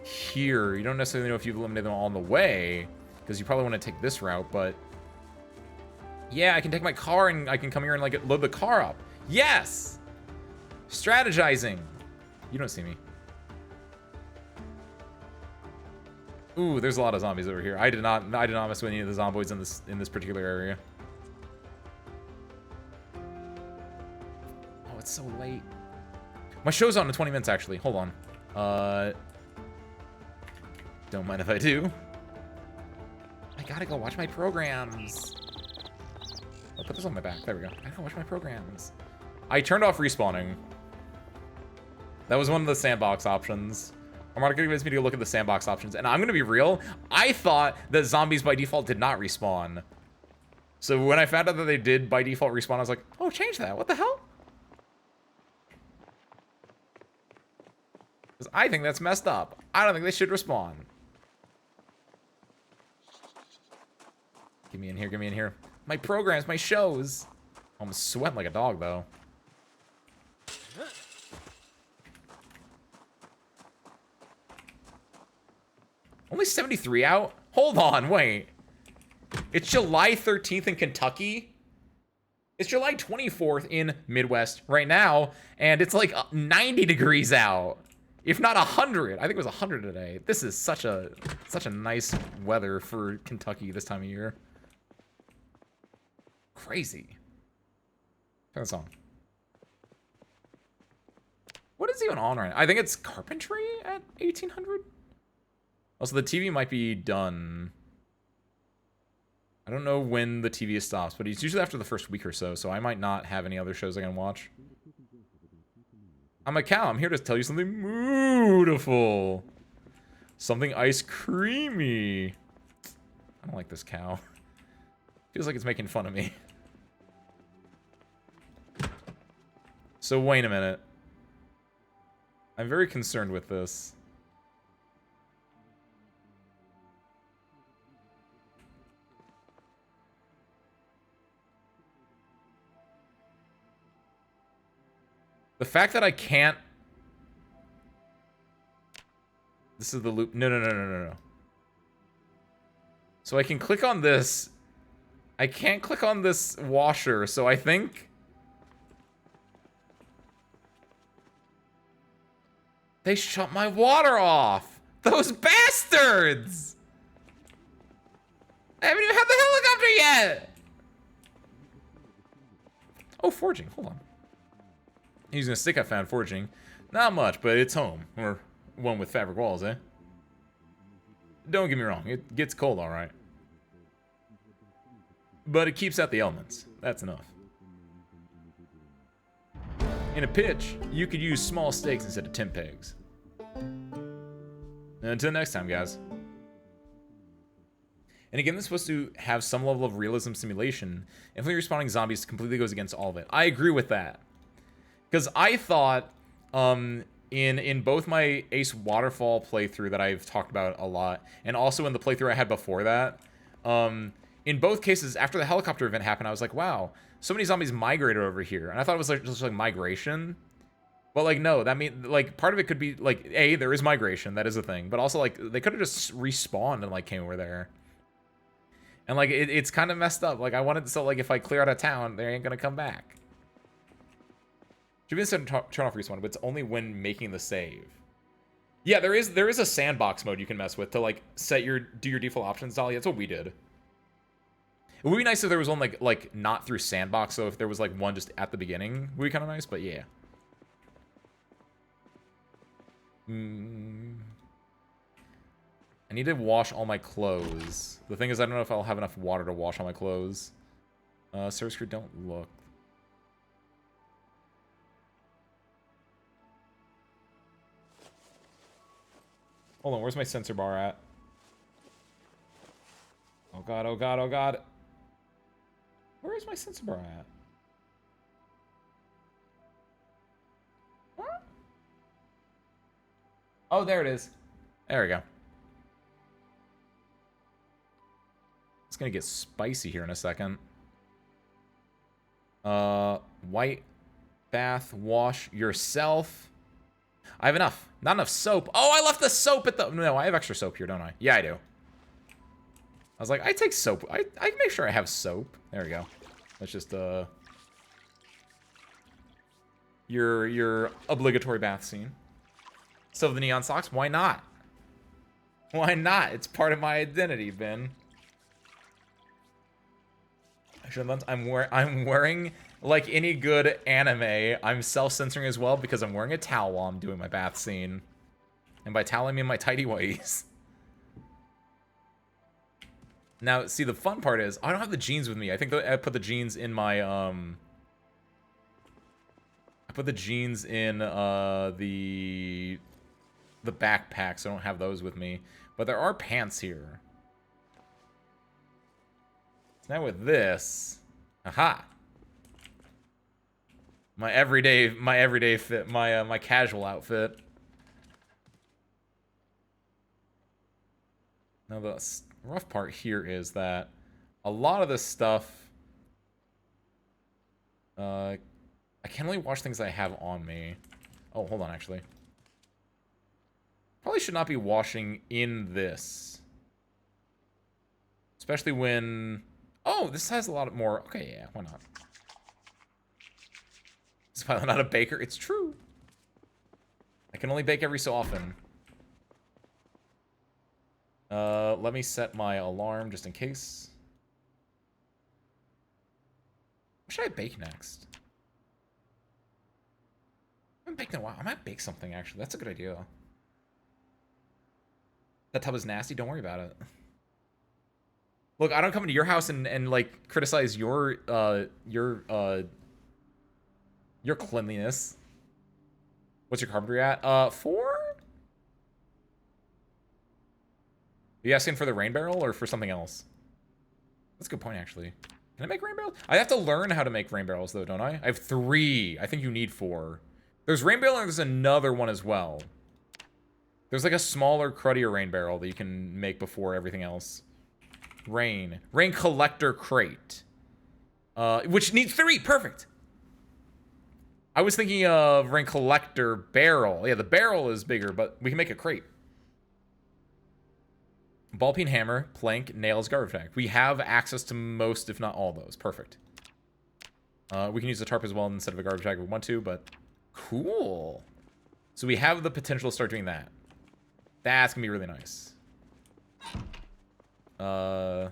here. You don't necessarily know if you've eliminated them all on the way, because you probably want to take this route, but... Yeah, I can take my car and I can come here and like load the car up. Yes! Strategizing. You don't see me. Ooh, there's a lot of zombies over here. I did not mess with any of the zomboids in this particular area. Oh, it's so late. My show's on in 20 minutes, actually. Hold on. Don't mind if I do. I gotta go watch my programs. I'll put this on my back. There we go. I don't watch my programs. I turned off respawning. That was one of the sandbox options. Armada convinced me to go look at the sandbox options. And I'm going to be real. I thought that zombies by default did not respawn. So when I found out that they did by default respawn, I was like, oh, change that. What the hell? Because I think that's messed up. I don't think they should respawn. Get me in here, get me in here. My programs, my shows. I'm sweating like a dog, though. Only 73 out? Hold on, wait. It's July 13th in Kentucky. It's July 24th in Midwest right now, and it's like 90 degrees out. If not 100. I think it was 100 today. This is such a nice weather for Kentucky this time of year. Crazy. Turn this on. What is even on right now? I think it's carpentry at 1800. Also, the TV might be done. I don't know when the TV stops, but it's usually after the first week or so, so I might not have any other shows I can watch. I'm a cow. I'm here to tell you something beautiful. Something ice creamy. I don't like this cow. Feels like it's making fun of me. So wait a minute. I'm very concerned with this. The fact that I can't... This is the loop. No. So I can click on this. I can't click on this washer, so I think... They shut my water off! Those bastards! I haven't even had the helicopter yet! Oh, forging. Hold on. Using a stick I found forging. Not much, but it's home. Or one with fabric walls, eh? Don't get me wrong, it gets cold alright. But it keeps out the elements. That's enough. In a pitch, you could use small stakes instead of tent pegs. And until next time, guys. And again, this is supposed to have some level of realism simulation. Infinitely respawning zombies completely goes against all of it. I agree with that. Because I thought, in both my Ace Waterfall playthrough that I've talked about a lot, and also in the playthrough I had before that, in both cases, after the helicopter event happened, I was like, wow, so many zombies migrated over here. And I thought it was like, just like migration. But like, no, that means, like, part of it could be, like, A, there is migration, that is a thing. But also, like, they could have just respawned and, like, came over there. And, like, it's kind of messed up. Like, I wanted to, so, like, if I clear out a town, they ain't gonna come back. Should be said to turn off respawn, but it's only when making the save. Yeah, there is a sandbox mode you can mess with to, like, do your default options, Dolly. That's what we did. It would be nice if there was one, like not through sandbox, so if there was, like, one just at the beginning, would be kind of nice, but yeah. I need to wash all my clothes. The thing is, I don't know if I'll have enough water to wash all my clothes. Service crew, don't look. Hold on, where's my sensor bar at? Oh god, oh god, oh god. Where is my sensor bar at? Huh? Oh, there it is. There we go. It's gonna get spicy here in a second. White bath, wash yourself. I have enough. Not enough soap. Oh, I left the soap at the... No, I have extra soap here, don't I? Yeah, I do. I was like, I take soap. I can make sure I have soap. There we go. That's just, your obligatory bath scene. So the neon socks, why not? Why not? It's part of my identity, Ben. I'm wearing, like any good anime, I'm self-censoring as well because I'm wearing a towel while I'm doing my bath scene. And by towel, I mean my tidy whities. Now, see, the fun part is I don't have the jeans with me. I think I put the jeans in my I put the jeans in the backpack, so I don't have those with me. But there are pants here. So now with this, aha. My everyday fit, my casual outfit. Now the rough part here is that a lot of this stuff, I can only wash things I have on me. Oh, hold on, actually. Probably should not be washing in this. Especially when... Oh, this has a lot more... Okay, yeah, why not? It's probably not a baker. It's true. I can only bake every so often. Let me set my alarm just in case. What should I bake next? I haven't baked in a while. I might bake something, actually. That's a good idea. That tub is nasty. Don't worry about it. Look, I don't come into your house and like, criticize your cleanliness. What's your carpentry at? 4? Are you asking for the rain barrel or for something else? That's a good point, actually. Can I make rain barrels? I have to learn how to make rain barrels, though, don't I? I have 3. I think you need 4. There's rain barrel and there's another one as well. There's like a smaller, cruddier rain barrel that you can make before everything else. Rain. Rain collector crate. Which needs 3. Perfect. I was thinking of rain collector barrel. Yeah, the barrel is bigger, but we can make a crate. Ball peen hammer, plank, nails, garbage bag. We have access to most, if not all, those. Perfect. We can use the tarp as well instead of a garbage bag if we want to, but cool. So we have the potential to start doing that. That's gonna be really nice. Look at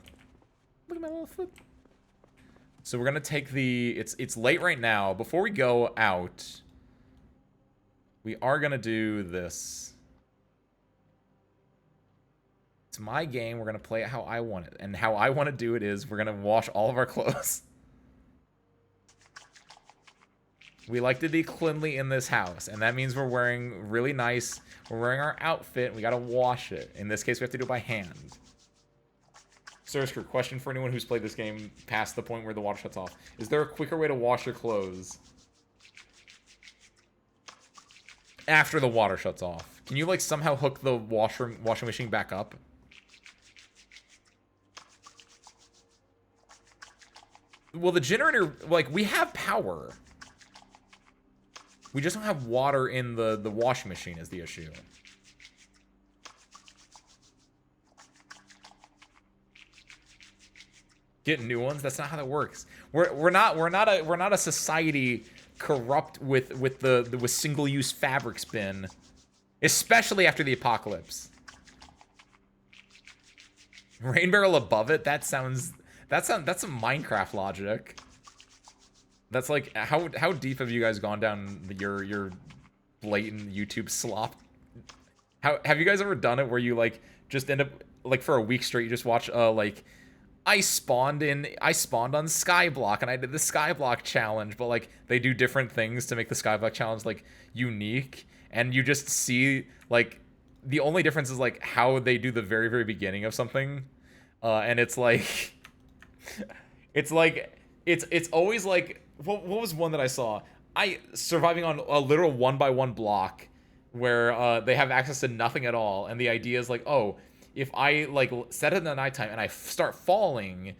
my little foot. So we're gonna take the... It's late right now. Before we go out, we are gonna do this. It's my game. We're gonna play it how I want it. And how I want to do it is we're gonna wash all of our clothes. We like to be cleanly in this house, and that means we're wearing really nice. We're wearing our outfit. We gotta wash it. In this case, we have to do it by hand. Serious question for anyone who's played this game past the point where the water shuts off: is there a quicker way to wash your clothes after the water shuts off? Can you like somehow hook the washing machine back up? Well, the generator, like, we have power. We just don't have water in the washing machine is the issue. Get new ones? That's not how that works. We're not a society corrupt with single-use fabrics bin, especially after the apocalypse. Rain barrel above it? That's some Minecraft logic. That's like, how deep have you guys gone down your blatant YouTube slop? Have you guys ever done it where you like just end up like for a week straight you just watch like I spawned on Skyblock and I did the Skyblock challenge, but like they do different things to make the Skyblock challenge like unique, and you just see like the only difference is like how they do the very, very beginning of something, and it's like it's always like what was one that I saw? Surviving on a literal 1x1 block where they have access to nothing at all, and the idea is like, oh, if I like set it in the nighttime and I start falling,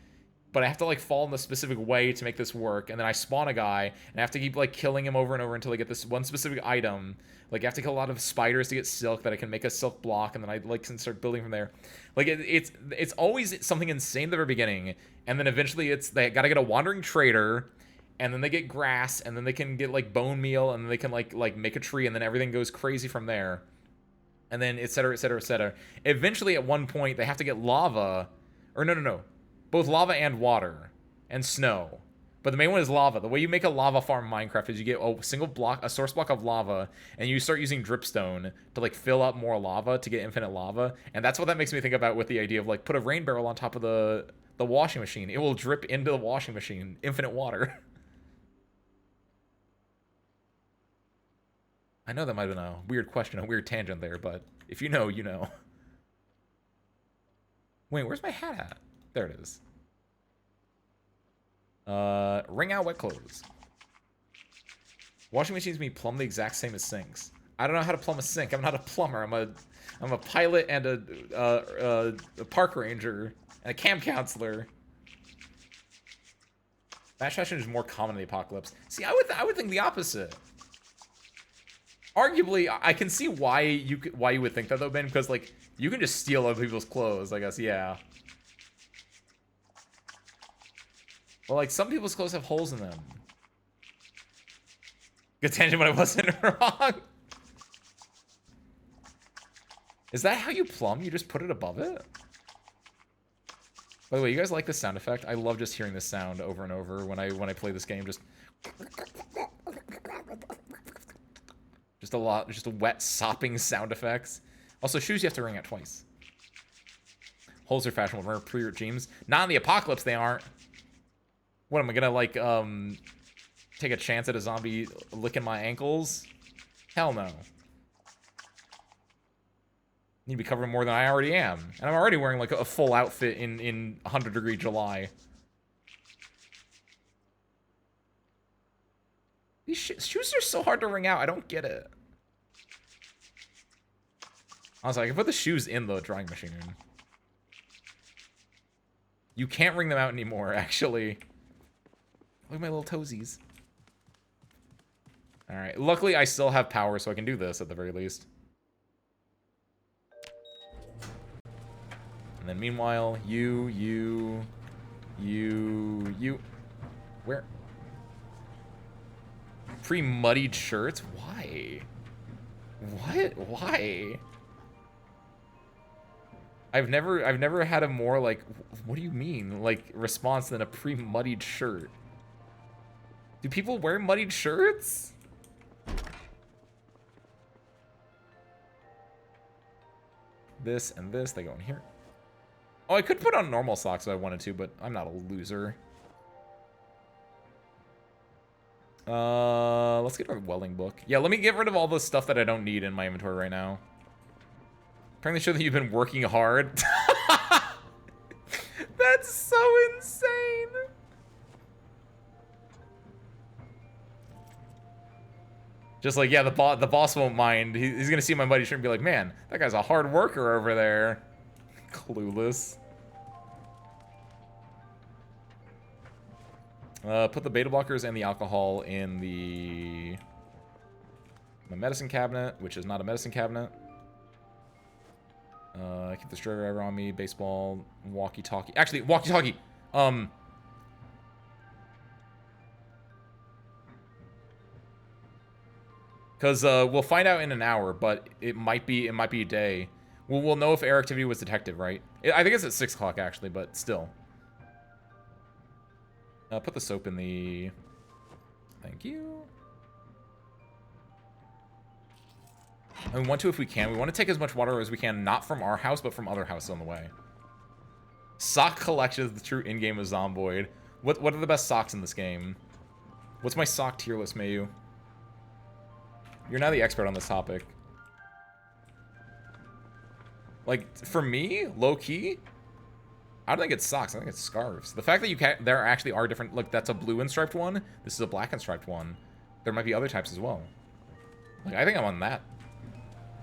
but I have to like fall in a specific way to make this work, and then I spawn a guy and I have to keep like killing him over and over until I get this one specific item. Like I have to kill a lot of spiders to get silk that I can make a silk block, and then I like can start building from there. Like it's always something insane at the very beginning, and then eventually they gotta get a wandering trader, and then they get grass, and then they can get like bone meal, and then they can like make a tree, and then everything goes crazy from there. And then et cetera, et cetera, et cetera. Eventually, at one point, they have to get lava. Or no. Both lava and water. And snow. But the main one is lava. The way you make a lava farm in Minecraft is you get a single block, a source block of lava, and you start using dripstone to like fill up more lava to get infinite lava. And that's what that makes me think about with the idea of like put a rain barrel on top of the washing machine. It will drip into the washing machine, infinite water. I know that might have been a weird question, a weird tangent there, but if you know, you know. Wait, where's my hat at? There it is. Wring out wet clothes. Washing machines mean plumb the exact same as sinks. I don't know how to plumb a sink. I'm not a plumber. I'm a pilot and a park ranger and a camp counselor. Fast fashion is more common in the apocalypse. See, I would think the opposite. Arguably, I can see why you would think that though, Ben, because like you can just steal other people's clothes. I guess, yeah. Well, like some people's clothes have holes in them. Good tangent, but I wasn't wrong. Is that how you plumb? You just put it above it? By the way, you guys like this sound effect? I love just hearing this sound over and over when I play this game. Just a wet sopping sound effects. Also, shoes you have to wring out twice. Holes are fashionable. Remember pre-regimes? Not in the apocalypse, they aren't. What, am I gonna, like, take a chance at a zombie licking my ankles? Hell no. Need to be covering more than I already am. And I'm already wearing, like, a full outfit in 100-degree July. These shoes are so hard to wring out. I don't get it. Honestly, I can put the shoes in the drying machine. You can't wring them out anymore, actually. Look at my little toesies. Alright, luckily I still have power, so I can do this at the very least. And then meanwhile, you... Where? Pre-muddied shirts? Why? What? Why? I've never had a more, like, what do you mean, like, response than a pre-muddied shirt. Do people wear muddied shirts? This and this, they go in here. Oh, I could put on normal socks if I wanted to, but I'm not a loser. Let's get our welding book. Yeah, let me get rid of all the stuff that I don't need in my inventory right now. Apparently show that you've been working hard. That's so insane. Just like, yeah, the boss won't mind. He's gonna see my muddy shirt and be like, man, that guy's a hard worker over there. Clueless. Put the beta blockers and the alcohol in my medicine cabinet, which is not a medicine cabinet. Keep the screwdriver on me, baseball, walkie-talkie. Actually, walkie-talkie. Because we'll find out in an hour, but it might be a day. We'll know if air activity was detected, right? I think it's at 6 o'clock actually, but still. Put the soap in the... Thank you. And we want to if we can. We want to take as much water as we can, not from our house, but from other houses on the way. Sock collection is the true in-game of Zomboid. What are the best socks in this game? What's my sock tier list, Mayu? You're now the expert on this topic. Like, for me, low-key, I don't think it's socks. I think it's scarves. The fact that there actually are different... Look, that's a blue and striped one. This is a black and striped one. There might be other types as well. Like, I think I'm on that,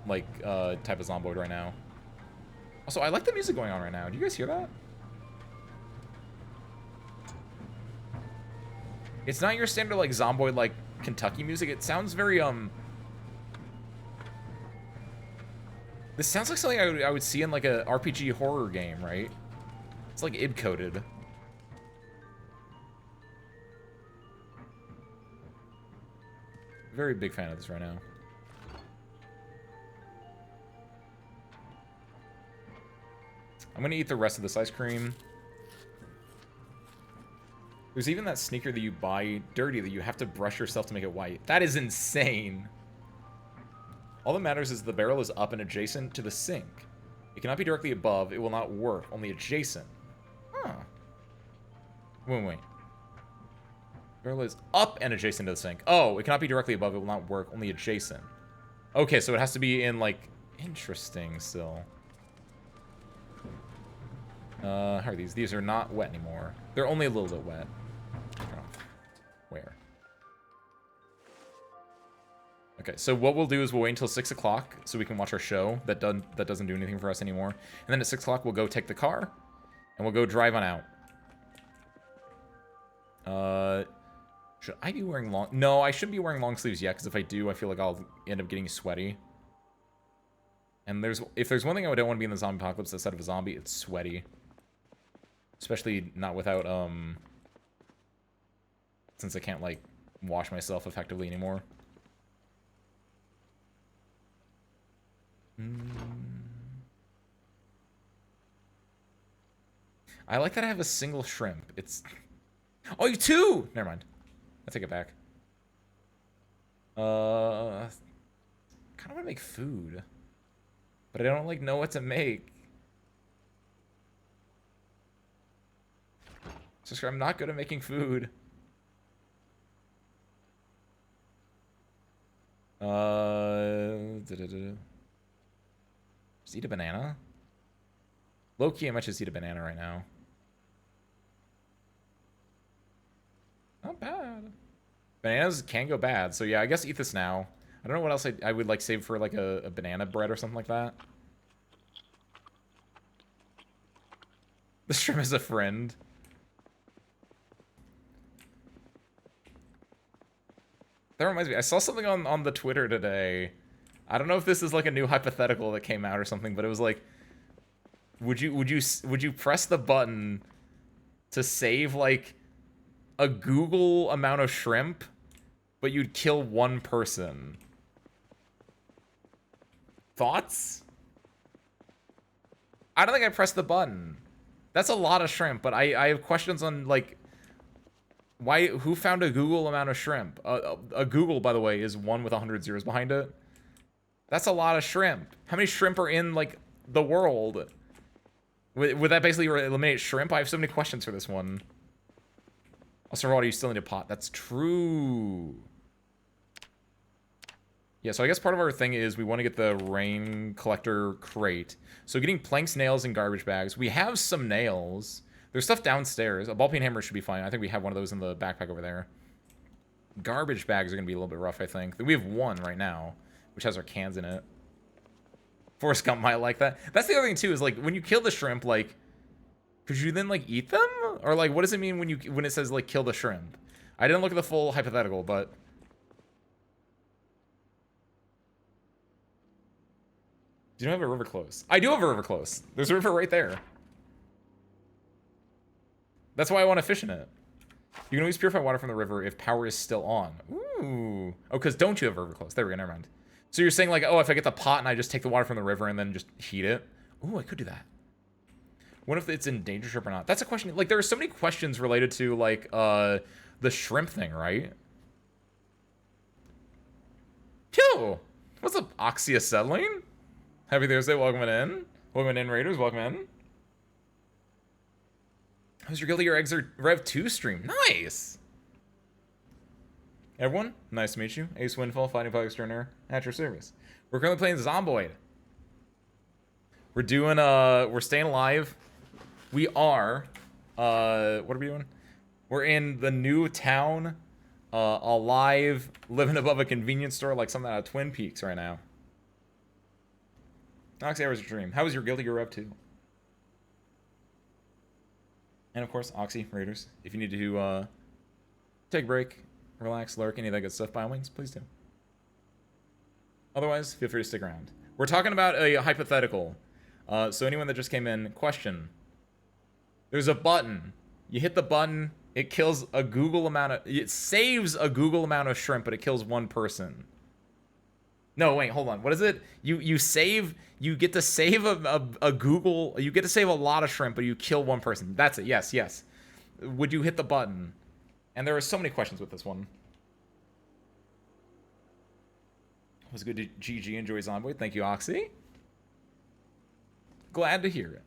like, type of Zomboid right now. Also, I like the music going on right now. Do you guys hear that? It's not your standard, like, Zomboid, like, Kentucky music. It sounds very, This sounds like something I would see in, like, a RPG horror game, right? It's, like, id-coded. Very big fan of this right now. I'm gonna eat the rest of this ice cream. There's even that sneaker that you buy dirty that you have to brush yourself to make it white. That is insane. All that matters is the barrel is up and adjacent to the sink. It cannot be directly above. It will not work. Only adjacent. Huh. Wait. Barrel is up and adjacent to the sink. Oh, it cannot be directly above. It will not work. Only adjacent. Okay, so it has to be in, like... Interesting, still. How are these? These are not wet anymore. They're only a little bit wet. Where? Okay, so what we'll do is we'll wait until 6 o'clock so we can watch our show. That doesn't do anything for us anymore. And then at 6 o'clock, we'll go take the car, and we'll go drive on out. Should I be wearing long... No, I shouldn't be wearing long sleeves yet, because if I do, I feel like I'll end up getting sweaty. And if there's one thing I don't want to be in the zombie apocalypse instead of a zombie, it's sweaty. Especially not without, since I can't, like, wash myself effectively anymore. I like that I have a single shrimp. It's... Oh, you two! Never mind. I take it back. Kind of want to make food. But I don't, like, know what to make. Just I'm not good at making food. Just eat a banana? Low-key, I might just eat a banana right now. Not bad. Bananas can go bad, so yeah, I guess eat this now. I don't know what else I would, like, save for, like, a banana bread or something like that. The shrimp is a friend. That reminds me, I saw something on the Twitter today. I don't know if this is like a new hypothetical that came out or something, but it was like, would you press the button to save like a Google amount of shrimp, but you'd kill one person? Thoughts? I don't think I pressed the button. That's a lot of shrimp, but I have questions on like, who found a Google amount of shrimp? A Google, by the way, is 1 with 100 zeros behind it. That's a lot of shrimp. How many shrimp are in, like, the world? Would that basically eliminate shrimp? I have so many questions for this one. Also, Rod, you still need a pot. That's true. Yeah, so I guess part of our thing is we want to get the rain collector crate. So getting planks, nails, and garbage bags. We have some nails. There's stuff downstairs. A ball peen hammer should be fine. I think we have one of those in the backpack over there. Garbage bags are going to be a little bit rough, I think. We have one right now, which has our cans in it. Forrest Gump might like that. That's the other thing, too, is, like, when you kill the shrimp, like, could you then, like, eat them? Or, like, what does it mean when it says, like, kill the shrimp? I didn't look at the full hypothetical, but... Do you have a river close? I do have a river close. There's a river right there. That's why I want to fish in it. You can always purify water from the river if power is still on. Ooh. Oh, because don't you have a river close? There we go, never mind. So you're saying, like, oh, if I get the pot and I just take the water from the river and then just heat it? Ooh, I could do that. What if it's in danger shrimp or not? That's a question. Like, there are so many questions related to, like, the shrimp thing, right? Yo! What's up, Oxyacetylene? Happy Thursday, welcome in. Welcome in, Raiders, welcome in. How's your Guilty Gear Eggs are Rev 2 stream? Nice! Everyone, nice to meet you. Ace Windfall, Fighting Flag Extraordinaire, at your service. We're currently playing Zomboid. We're doing, we're staying alive. We are, what are we doing? We're in the new town, alive, living above a convenience store like something out of Twin Peaks right now. Oxy Hours Dream. How was your Guilty Gear Rev 2? And of course, Oxy, Raiders. If you need to take a break, relax, lurk, any of that good stuff, by all means, please do. Otherwise, feel free to stick around. We're talking about a hypothetical. So anyone that just came in, question. There's a button. You hit the button, it kills a Google amount of... It saves a Google amount of shrimp, but it kills one person. No, wait, hold on. What is it? You save... You get to save a Google... You get to save a lot of shrimp, but you kill one person. That's it. Yes, yes. Would you hit the button? And there are so many questions with this one. Was good to GG enjoy Zomboid. Thank you, Oxy. Glad to hear it.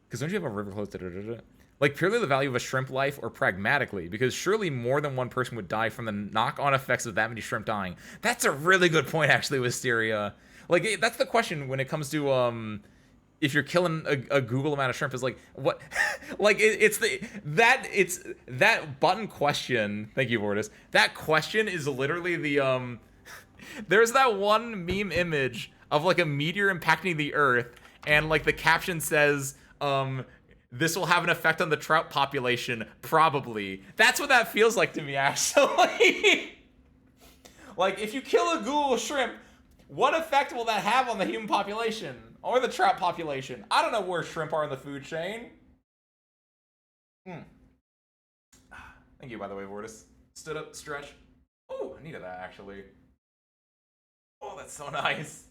Because don't you have a river close? Like, purely the value of a shrimp life or pragmatically? Because surely more than one person would die from the knock-on effects of that many shrimp dying. That's a really good point, actually, Wisteria. Like, that's the question when it comes to, if you're killing a Google amount of shrimp, is like, what? Like, it's that button question. Thank you, Vortis. That question is literally the, there's that one meme image of, like, a meteor impacting the Earth, and, like, the caption says, this will have an effect on the trout population, probably. That's what that feels like to me, actually. Like, if you kill a Google shrimp, what effect will that have on the human population? Or the trout population? I don't know where shrimp are in the food chain. Thank you, by the way, Vortis. Stood up, stretch. Oh, I needed that, actually. Oh, that's so nice.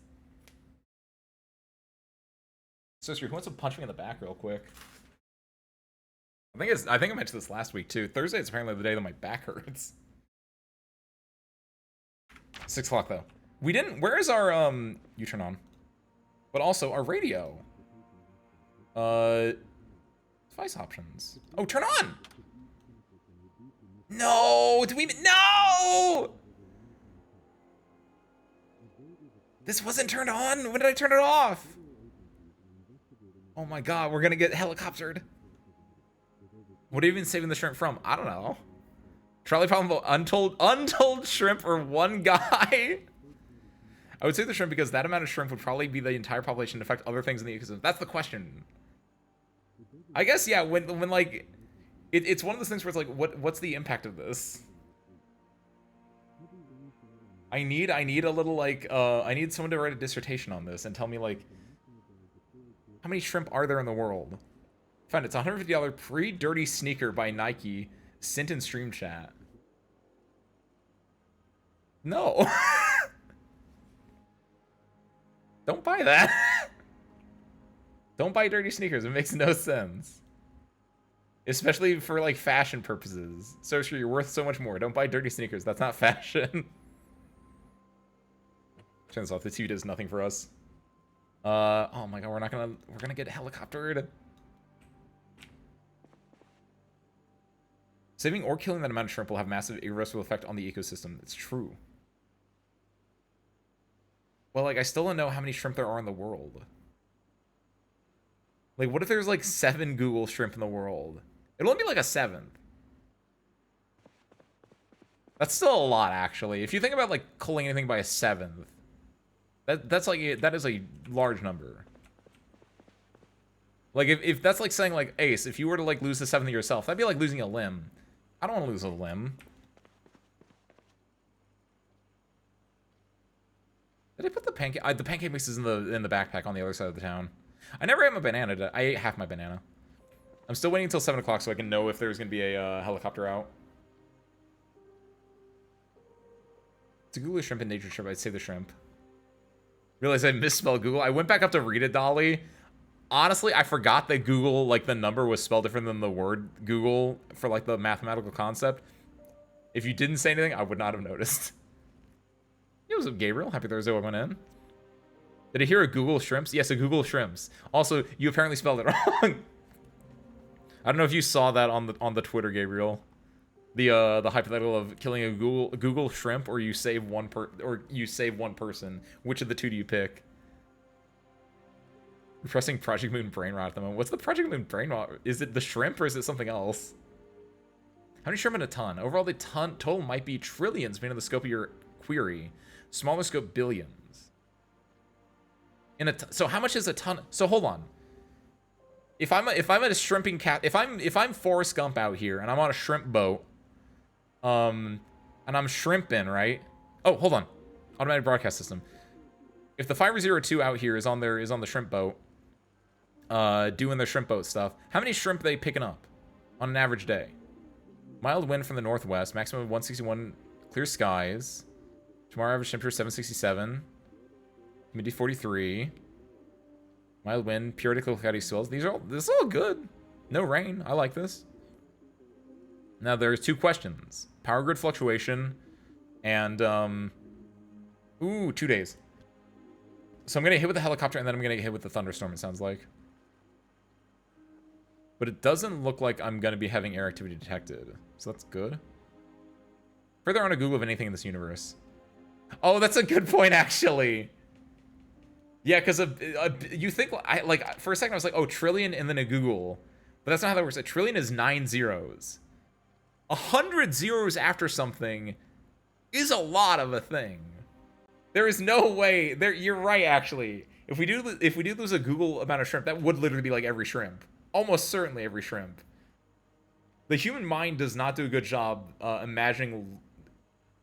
So, who wants to punch me in the back real quick? I think I mentioned this last week too. Thursday is apparently the day that my back hurts. 6 o'clock though. We didn't. Where is our You turn on, but also our radio. Device options. Oh, turn on. No, no. This wasn't turned on. When did I turn it off? Oh my god, we're gonna get helicoptered. What are you even saving the shrimp from? I don't know. Trolley problem about untold shrimp or one guy? I would say the shrimp because that amount of shrimp would probably be the entire population and affect other things in the ecosystem. That's the question. I guess, yeah, when like, it's one of those things where it's like, what's the impact of this? I need a little, like, I need someone to write a dissertation on this and tell me, like, how many shrimp are there in the world? Found it's a $150 pre-dirty sneaker by Nike. Sent in stream chat. No. Don't buy that. Don't buy dirty sneakers. It makes no sense. Especially for, like, fashion purposes. So sure, you're worth so much more. Don't buy dirty sneakers. That's not fashion. Turn this off. The TV does nothing for us. Oh my god, we're gonna get helicoptered. Saving or killing that amount of shrimp will have massive irreversible effect on the ecosystem. It's true. Well, like, I still don't know how many shrimp there are in the world. Like, what if there's, like, 7 Google shrimp in the world? It'll only be, like, a 7th. That's still a lot, actually. If you think about, like, culling anything by a 7th, that is a large number. Like, if that's like saying, like, Ace, if you were to, like, lose the 7th yourself, that'd be like losing a limb. I don't want to lose a limb. Did I put the pancake? The pancake mix is in the backpack on the other side of the town. I never ate my banana. I ate half my banana. I'm still waiting until 7 o'clock so I can know if there's gonna be a helicopter out. To Google shrimp and nature shrimp, I'd say the shrimp. Realized I misspelled Google. I went back up to read it, Dolly. Honestly, I forgot that Google, like, the number was spelled different than the word Google for, like, the mathematical concept. If you didn't say anything, I would not have noticed. Hey, what's up, Gabriel? Happy Thursday, welcome in. Did I hear a Google shrimps? Yes, a Google shrimps. Also, you apparently spelled it wrong. I don't know if you saw that on the Twitter, Gabriel. The hypothetical of killing a Google shrimp, or you save one person. Which of the two do you pick? We're pressing Project Moon brain rot at the moment. What's the Project Moon brain rot? Is it the shrimp or is it something else? How many shrimp in a ton? Overall, the ton total might be trillions, depending on the scope of your query. Smaller scope, billions. So how much is a ton? So hold on. If I'm at a shrimping cat, if I'm Forrest Gump out here and I'm on a shrimp boat, and I'm shrimping, right? Oh, hold on. Automatic broadcast system. If the 502 out here is on the shrimp boat, doing their shrimp boat stuff, how many shrimp are they picking up on an average day? Mild wind from the northwest, maximum of 161, clear skies. Tomorrow average temperature 767. Humidity 43. Mild wind, periodical cloudy swells. This is all good. No rain. I like this. Now there's 2 questions. Power grid fluctuation and, ooh, 2 days. So I'm going to hit with the helicopter and then I'm going to get hit with the thunderstorm, it sounds like. But it doesn't look like I'm going to be having air activity detected. So that's good. Further on a Google of anything in this universe. Oh, that's a good point, actually. Yeah, because you think, like, for a second I was like, oh, trillion and then a Google. But that's not how that works. A trillion is 9 zeros. 100 zeros after something is a lot of a thing. There is no way. You're right, actually. If we do lose a Google amount of shrimp, that would literally be like every shrimp. Almost certainly every shrimp. The human mind does not do a good job imagining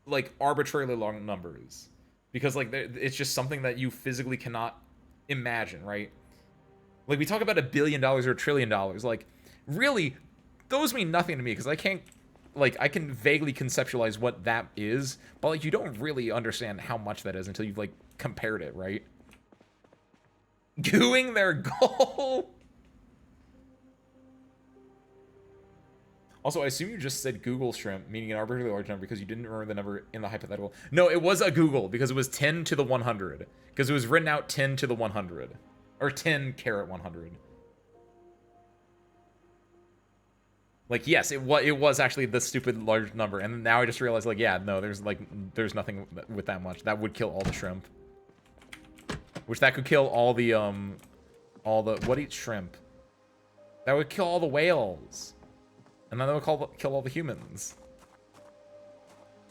like arbitrarily long numbers, because like it's just something that you physically cannot imagine, right? Like we talk about $1 billion or $1 trillion, like really, those mean nothing to me because I can't. Like, I can vaguely conceptualize what that is, but, like, you don't really understand how much that is until you've, like, compared it, right? Gooing their goal? Also, I assume you just said Google shrimp, meaning an arbitrarily large number, because you didn't remember the number in the hypothetical. No, it was a Google, because it was 10 to the 100. Because it was written out 10 to the 100. Or 10 carat 100. Like, yes, it was actually the stupid large number, and now I just realized, like, yeah, no, there's nothing with that much. That would kill all the shrimp. Which that could kill all the, what eats shrimp? That would kill all the whales. And then that would kill all the humans.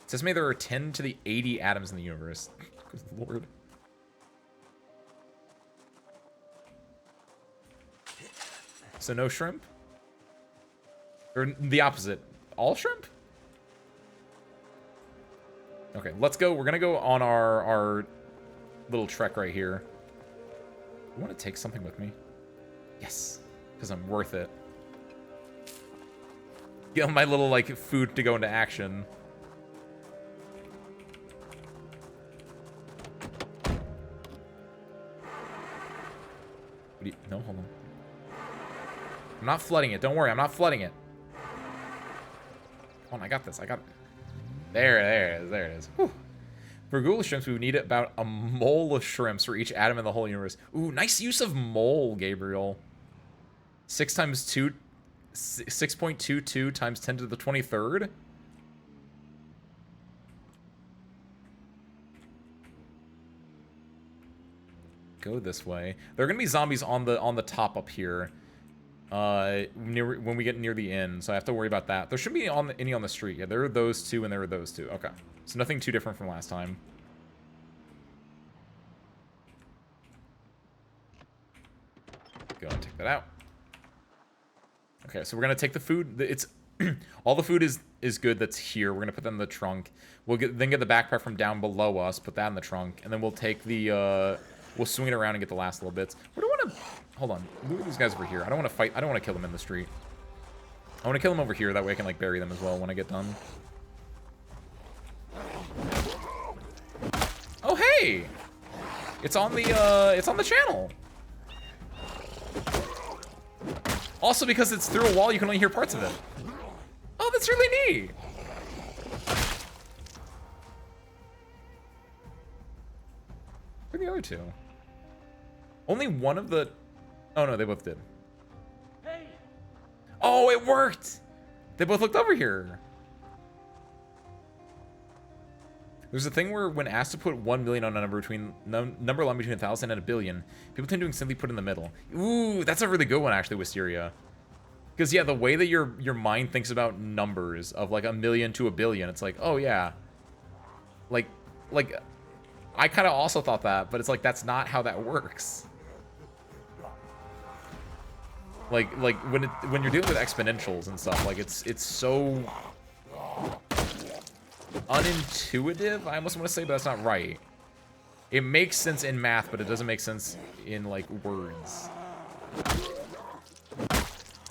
It says to me there are 10 to the 80 atoms in the universe. Good lord. So no shrimp? Or the opposite. All shrimp? Okay, let's go. We're gonna go on our little trek right here. I want to take something with me. Yes, because I'm worth it. Get my little, like, food to go into action. No, hold on. I'm not flooding it. Don't worry, I'm not flooding it. Come on, I got this. I got it. There it is. There it is. Whew. For Google shrimps, we would need about a mole of shrimps for each atom in the whole universe. Ooh, nice use of mole, Gabriel. 6 times 2... 6.22 times 10 to the 23rd? Go this way. There are gonna be zombies on the top up here. When we get near the inn, so I have to worry about that. There shouldn't be any on the street. Yeah, there are those 2 and there are those 2. Okay. So nothing too different from last time. Go and take that out. Okay, so we're gonna take the food. It's all the food is good that's here. We're gonna put that in the trunk. We'll then get the backpack from down below us, put that in the trunk, and then we'll take the we'll swing it around and get the last little bits. What do I want to? Hold on. Look at these guys over here. I don't want to fight. I don't want to kill them in the street. I want to kill them over here. That way I can like bury them as well when I get done. Oh hey! It's on the channel. Also, because it's through a wall, you can only hear parts of it. Oh, that's really neat. Where are the other 2? Only one of the... Oh, no, they both did. Hey. Oh, it worked! They both looked over here. There's a thing where when asked to put 1 million on a number number line between 1,000 and 1 billion, people tend to simply put in the middle. Ooh, that's a really good one, actually, Wisteria. Because, yeah, the way that your mind thinks about numbers of, like, 1 million to 1 billion, it's like, oh, yeah. Like, I kind of also thought that, but it's like, that's not how that works. Like when you're dealing with exponentials and stuff, like, it's so unintuitive, I almost want to say, but that's not right. It makes sense in math, but it doesn't make sense in, like, words.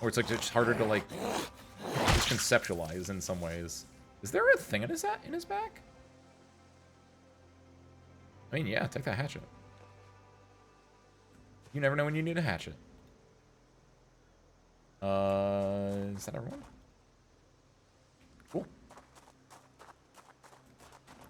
Or it's, like, just harder to, like, just conceptualize in some ways. Is there a thing in his back? I mean, yeah, take that hatchet. You never know when you need a hatchet. Is that everyone? Cool.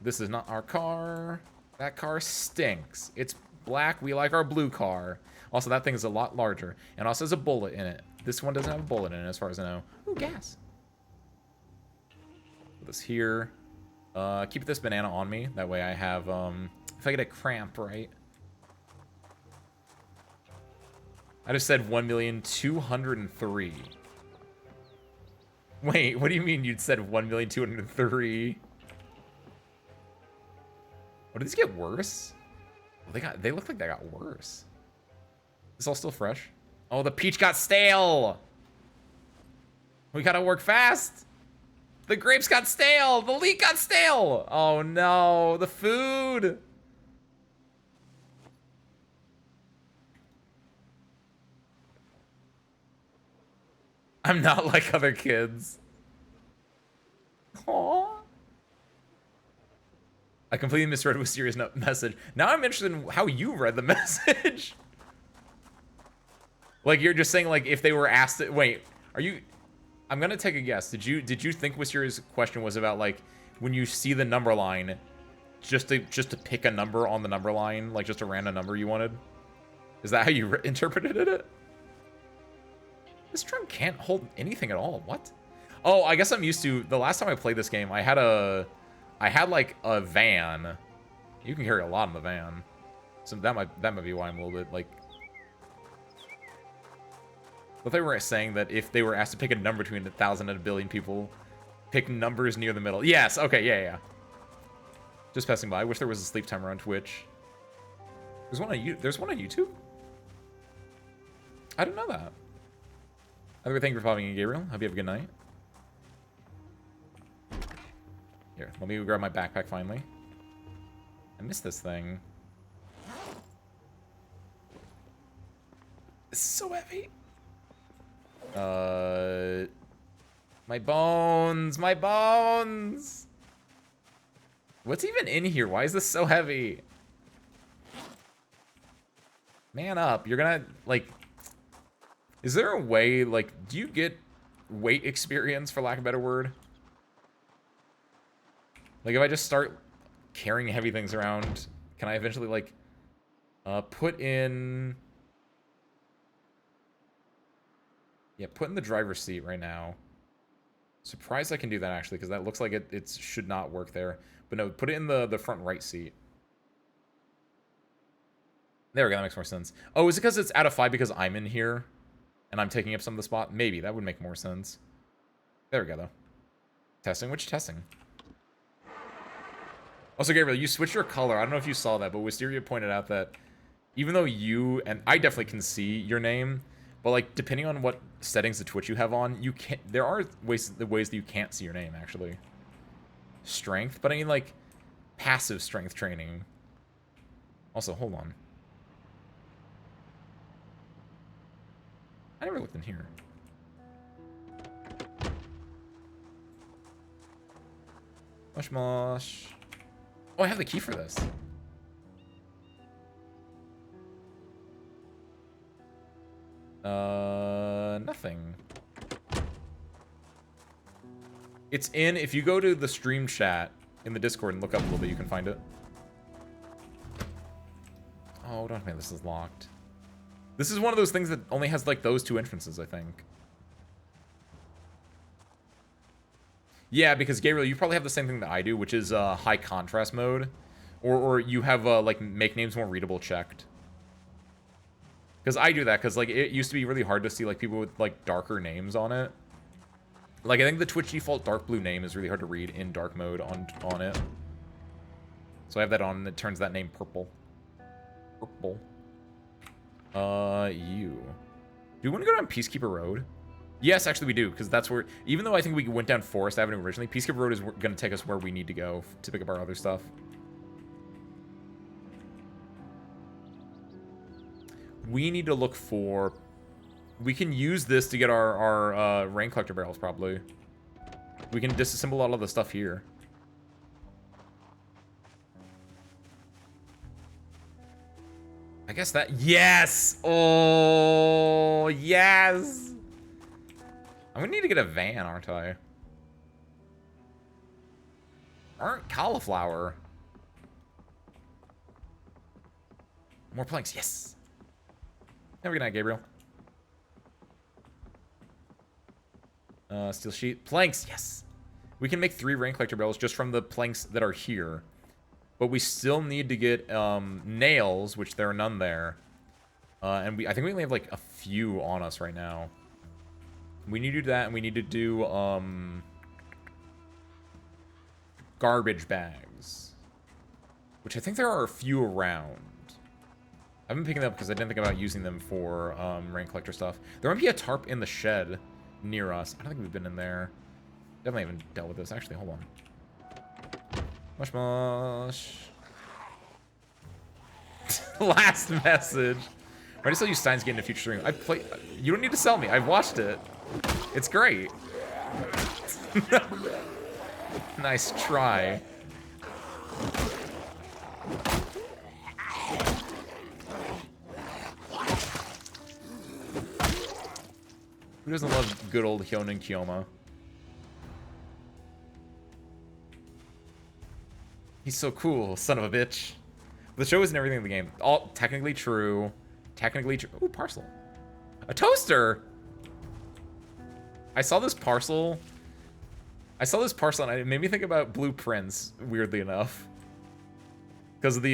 This is not our car. That car stinks. It's black. We like our blue car. Also, that thing is a lot larger. And also has a bullet in it. This one doesn't have a bullet in it, as far as I know. Ooh, gas. Put this here. Keep this banana on me. That way I have, if I get a cramp, right? I just said 1,203,000. Wait, what do you mean you said 1,203,000? What, did these get worse? Well, they look like they got worse. Is all still fresh? Oh, the peach got stale. We gotta work fast. The grapes got stale. The leek got stale. Oh no, the food. I'm not like other kids. Aww. I completely misread Wisteria's message. Now I'm interested in how you read the message. Like, you're just saying, like, if they were asked to, wait, are you, I'm gonna take a guess. Did you think Wisteria's question was about, like, when you see the number line, just to pick a number on the number line, like just a random number you wanted? Is that how you interpreted it? This trunk can't hold anything at all. What? Oh, I guess I'm used to, the last time I played this game, I had like a van. You can carry a lot in the van. So that might be why I'm a little bit like. But they were saying that if they were asked to pick a number between 1,000 and 1,000,000,000 people, pick numbers near the middle. Yes, okay, yeah. Just passing by. I wish there was a sleep timer on Twitch. There's one on YouTube? I didn't know that. Thank you for popping in, Gabriel. Hope you have a good night. Here, let me grab my backpack finally. I missed this thing. This is so heavy. My bones, my bones. What's even in here? Why is this so heavy? Man up. You're gonna, like, is there a way, like, do you get weight experience, for lack of a better word? Like, if I just start carrying heavy things around, can I eventually, like, put in... Yeah, put in the driver's seat right now. Surprised I can do that, actually, because that looks like it should not work there. But no, put it in the front right seat. There we go, that makes more sense. Oh, is it because it's out of 5 because I'm in here? And I'm taking up some of the spot? Maybe, that would make more sense. There we go, though. Testing? Which testing? Also, Gabriel, you switched your color. I don't know if you saw that, but Wisteria pointed out that even though you, and I definitely can see your name, but, like, depending on what settings of Twitch you have on, you can't, there are ways that you can't see your name, actually. Strength? But I mean, like, passive strength training. Also, hold on. I never looked in here. Mosh mosh. Oh, I have the key for this. Nothing. It's in, if you go to the stream chat in the Discord and look up a little bit, you can find it. Oh, don't man, this is locked. This is one of those things that only has, like, those 2 entrances, I think. Yeah, because, Gabriel, you probably have the same thing that I do, which is high contrast mode. Or you have, like, make names more readable checked. Because I do that, because, like, it used to be really hard to see, like, people with, like, darker names on it. Like, I think the Twitch default dark blue name is really hard to read in dark mode on it. So I have that on, and it turns that name purple. Purple. You. Do we want to go down Peacekeeper Road? Yes, actually we do, because that's where, even though I think we went down Forest Avenue originally, Peacekeeper Road is going to take us where we need to go to pick up our other stuff. We need to look for, we can use this to get our rain collector barrels, probably. We can disassemble all of the stuff here. I guess that, yes! Oh, yes! I'm gonna need to get a van, aren't I? Aren't cauliflower. More planks, yes. Have a good night, Gabriel. Steel sheet. Planks, yes. We can make 3 rain collector barrels just from the planks that are here. But we still need to get nails, which there are none there. And I think we only have like a few on us right now. We need to do that, and we need to do garbage bags. Which I think there are a few around. I've been picking them up because I didn't think about using them for rain collector stuff. There might be a tarp in the shed near us. I don't think we've been in there. Definitely haven't dealt with this. Actually, hold on. Mush mush. Last message. I just tell you Steins Gate in a future stream. I play. You don't need to sell me. I've watched it. It's great. Nice try. Who doesn't love good old Hyonen Kyoma? He's so cool, son of a bitch. The show isn't everything in the game. All technically true. Technically true. Ooh, parcel. A toaster! I saw this parcel. And it made me think about Blueprints, weirdly enough. Because of the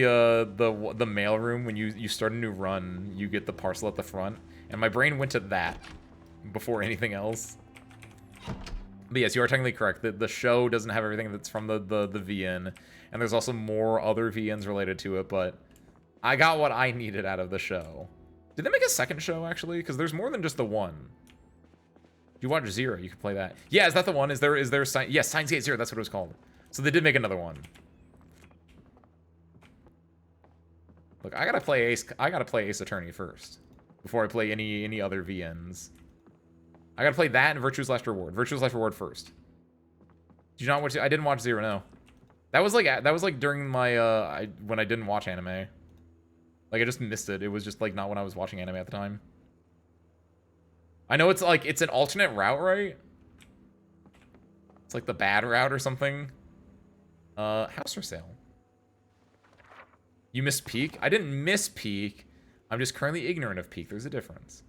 mailroom, when you start a new run, you get the parcel at the front. And my brain went to that before anything else. But yes, you are technically correct. The show doesn't have everything that's from the VN. And there's also more other VNs related to it, but I got what I needed out of the show. Did they make a second show, actually? Because there's more than just the one. If you watch Zero, you can play that. Yeah, is that the one? Is there yes, Steins Gate Zero, that's what it was called. So they did make another one. Look, I gotta play Ace Attorney first. Before I play any other VNs. I gotta play that and Virtue's Last Reward. Virtue's Last Reward first. Did you not watch? I didn't watch Zero, no. That was like during my when I didn't watch anime. Like I just missed it. It was just like not when I was watching anime at the time. I know it's like it's an alternate route, right? It's like the bad route or something. House for sale. You missed Peak? I didn't miss Peak. I'm just currently ignorant of Peak. There's a difference.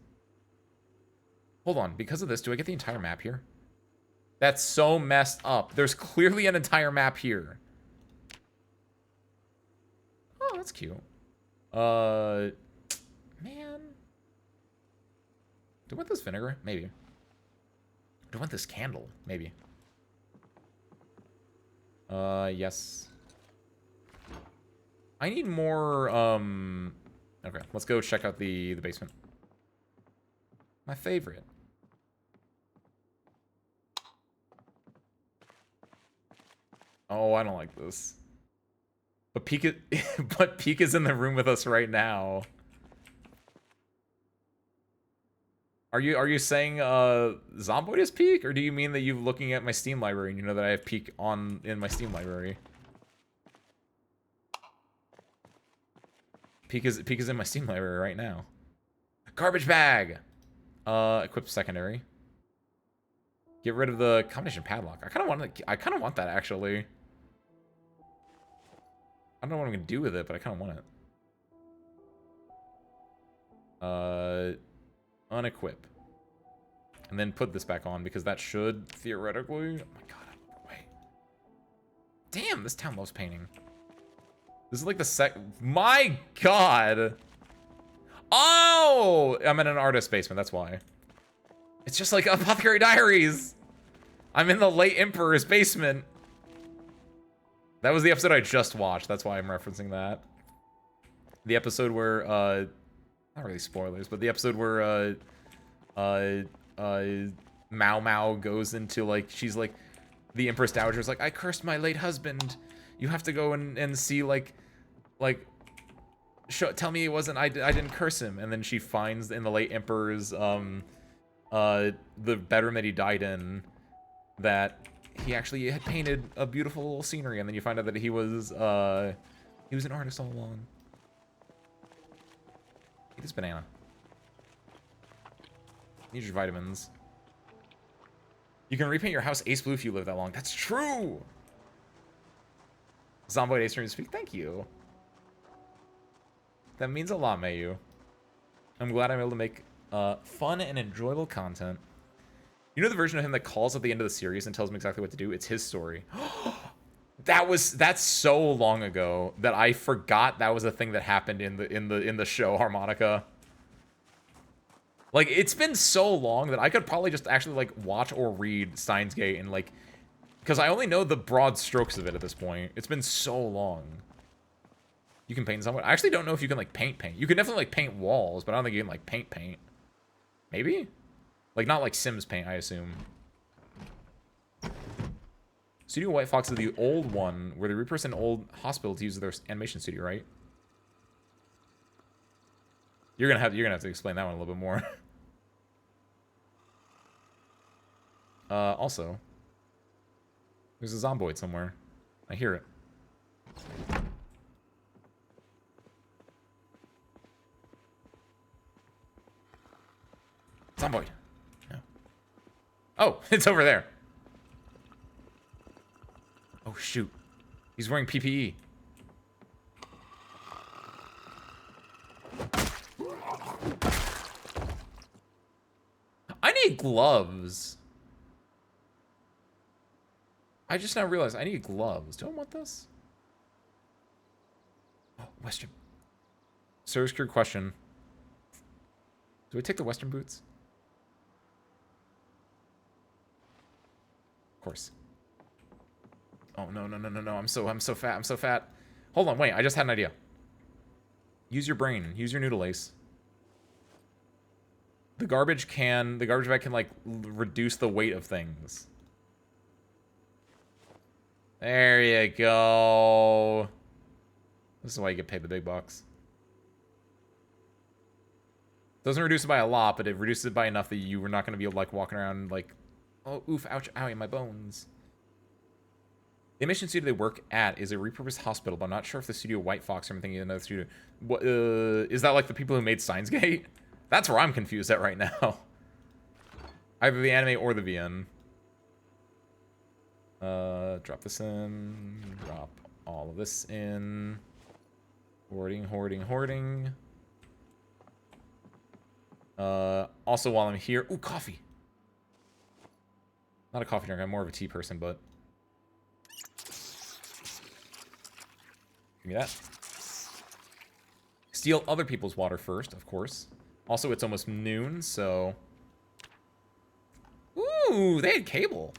Hold on. Because of this, do I get the entire map here? That's so messed up. There's clearly an entire map here. Oh, that's cute. Man. Do I want this vinegar? Maybe. Do I want this candle? Maybe. Yes. I need more, okay, let's go check out the basement. My favorite. Oh, I don't like this. But Peak is in the room with us right now. Are you saying Zomboid is Peak, or do you mean that you're looking at my Steam library and you know that I have Peak in my Steam library? Peak is in my Steam library right now. Garbage bag. Equip secondary. Get rid of the combination padlock. I kind of want that actually. I don't know what I'm gonna do with it, but I kind of want it. Unequip. And then put this back on because that should theoretically. Oh my god, wait. Damn, this town loves painting. This is like the my god. Oh, I'm in an artist basement. That's why. It's just like Apothecary Diaries. I'm in the late Emperor's basement. That was the episode I just watched. That's why I'm referencing that. The episode where, not really spoilers, but the episode where, Mao Mao goes into, like, she's like, the Empress Dowager's like, I cursed my late husband. You have to go and see, like, tell me it wasn't, I didn't curse him. And then she finds in the late Emperor's, the bedroom that he died in, that he actually had painted a beautiful little scenery. And then you find out that he was an artist all along. Eat this banana. Need your vitamins. You can repaint your house ace blue if you live that long. That's true. Zomboid ace to speak. Thank you. That means a lot, Mayu. I'm glad I'm able to make fun and enjoyable content. You know the version of him that calls at the end of the series and tells him exactly what to do? It's his story. That's so long ago that I forgot that was a thing that happened in the show Harmonica. Like, it's been so long that I could probably just actually like watch or read Steins Gate and like, because I only know the broad strokes of it at this point. It's been so long. You can paint somewhere. I actually don't know if you can like paint. You can definitely like paint walls, but I don't think you can like paint. Maybe? Like not like Sims paint, I assume. Studio White Fox is the old one where they repurposed an old hospital to use their animation studio, right? You're gonna have to explain that one a little bit more. Also, there's a Zomboid somewhere. I hear it. Zomboid. No. Oh, it's over there. Oh, shoot. He's wearing PPE. I need gloves. I just now realized I need gloves. Do I want this? Oh, Western. Service crew question. Do I take the Western boots? Of course. Oh, no. I'm so fat. Hold on, wait. I just had an idea. Use your brain. Use your noodle ace. The garbage bag can, like, reduce the weight of things. There you go. This is why you get paid the big bucks. Doesn't reduce it by a lot, but it reduces it by enough that you were not going to be able to, like, walking around, like, oh, oof, ouch, owie, my bones. The animation studio they work at is a repurposed hospital, but I'm not sure if the studio White Fox or anything in another studio. What, is that like the people who made Steins Gate? That's where I'm confused at right now. Either the anime or the VN. Drop this in. Drop all of this in. Hoarding. Also, while I'm here... Ooh, coffee. Not a coffee drink. I'm more of a tea person, but... Give me that. Steal other people's water first, of course. Also, it's almost noon, so... Ooh, they had cable.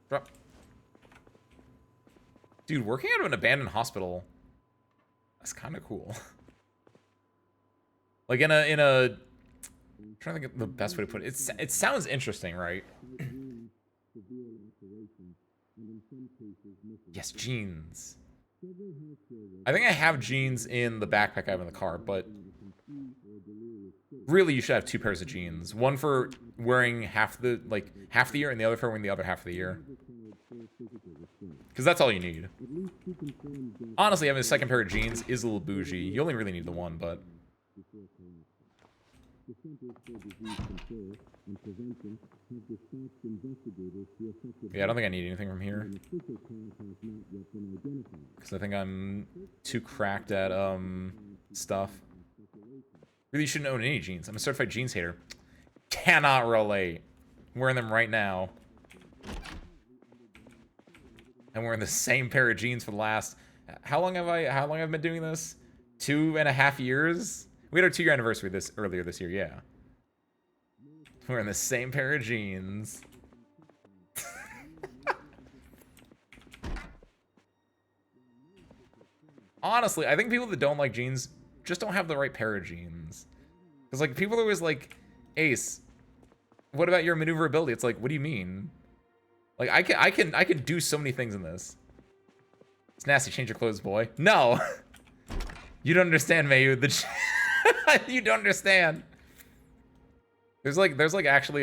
Drop. Dude, working out of an abandoned hospital... That's kind of cool. Like, in a... I'm trying to think of the best way to put it. It sounds interesting, right? Yes, jeans. I think I have jeans in the backpack I have in the car, but really you should have 2 pairs of jeans. One for wearing half the year, and the other for wearing the other half of the year. Because that's all you need. Honestly, having a second pair of jeans is a little bougie. You only really need the one, but... Yeah, I don't think I need anything from here. Because I think I'm too cracked at, stuff. Really shouldn't own any jeans. I'm a certified jeans hater. Cannot relate. I'm wearing them right now. I'm wearing the same pair of jeans for the last... How long have I been doing this? 2.5 years? We had our 2-year anniversary earlier this year, yeah. Wearing the same pair of jeans. Honestly, I think people that don't like jeans just don't have the right pair of jeans. Because, like, people are always like, Ace, what about your maneuverability? It's like, what do you mean? Like, I can do so many things in this. It's nasty. Change your clothes, boy. No. You don't understand, Mayu. You don't understand. There's like actually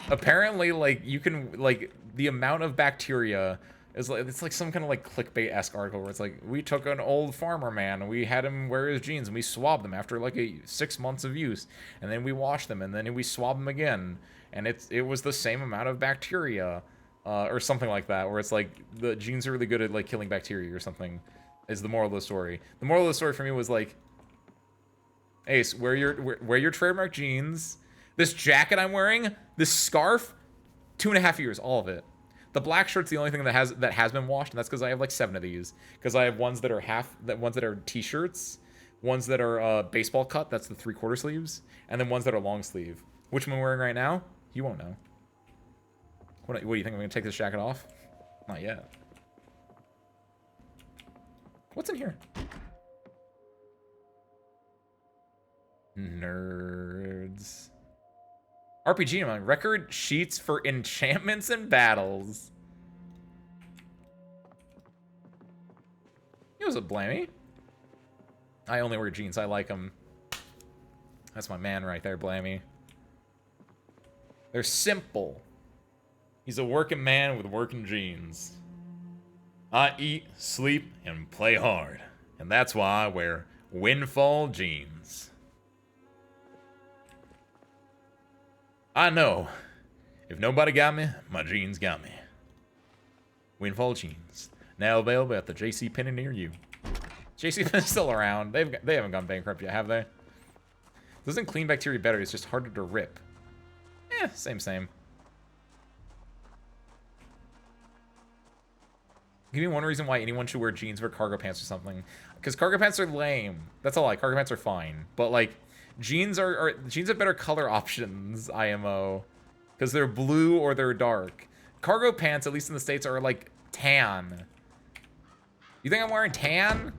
apparently, like, you can, like, the amount of bacteria It's like some kind of like clickbait-esque article where it's like, we took an old farmer man, we had him wear his jeans, and we swabbed them after like 6 months of use, and then we washed them, and then we swabbed them again, and it was the same amount of bacteria, or something like that, where it's like the jeans are really good at like killing bacteria or something, is the moral of the story. The moral of the story for me was like, Ace, wear your trademark jeans. This jacket I'm wearing, this scarf, 2.5 years, all of it. The black shirt's the only thing that has been washed, and that's because I have like 7 of these. Because I have ones that are t-shirts, ones that are baseball cut, that's the 3/4 sleeves, and then ones that are long sleeve. Which one I'm wearing right now? You won't know. What do you think? I'm gonna take this jacket off? Not yet. What's in here? Nerds. RPG among record sheets for enchantments and battles. He was a blamey. I only wear jeans. I like them. That's my man right there, Blammy. They're simple. He's a working man with working jeans. I eat, sleep, and play hard. And that's why I wear windfall jeans. I know. If nobody got me, my jeans got me. Windfall jeans. Now available at the JC Penney near you. JC Penney's still around. They haven't gone bankrupt yet, have they? Doesn't clean bacteria better, it's just harder to rip. Same. Give me one reason why anyone should wear jeans or cargo pants or something. Because cargo pants are lame. That's a lie. Cargo pants are fine. But, like, jeans have better color options, IMO. Because they're blue or they're dark. Cargo pants, at least in the States, are, like, tan. You think I'm wearing tan?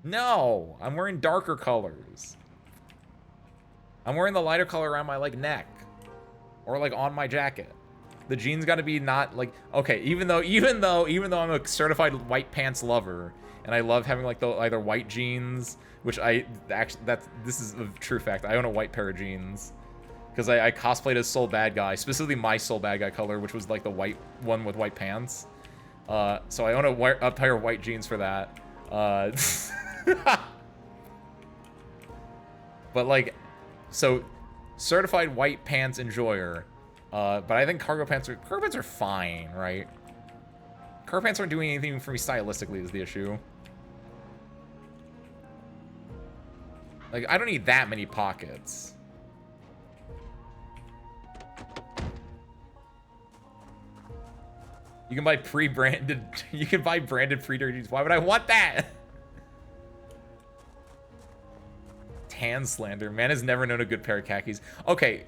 No. I'm wearing darker colors. I'm wearing the lighter color around my, like, neck. Or, like, on my jacket. The jeans got to be not like, okay, even though I'm a certified white pants lover and I love having like the either white jeans, which this is a true fact. I own a white pair of jeans because I cosplayed as Soul Bad Guy, specifically my Soul Bad Guy color, which was like the white one with white pants. So I own a pair of white jeans for that. But like, so certified white pants enjoyer. But I think cargo pants are fine, right? Cargo pants aren't doing anything for me stylistically is the issue. Like, I don't need that many pockets. You can buy branded pre-dirty jeans. Why would I want that? Tan slander. Man has never known a good pair of khakis. Okay.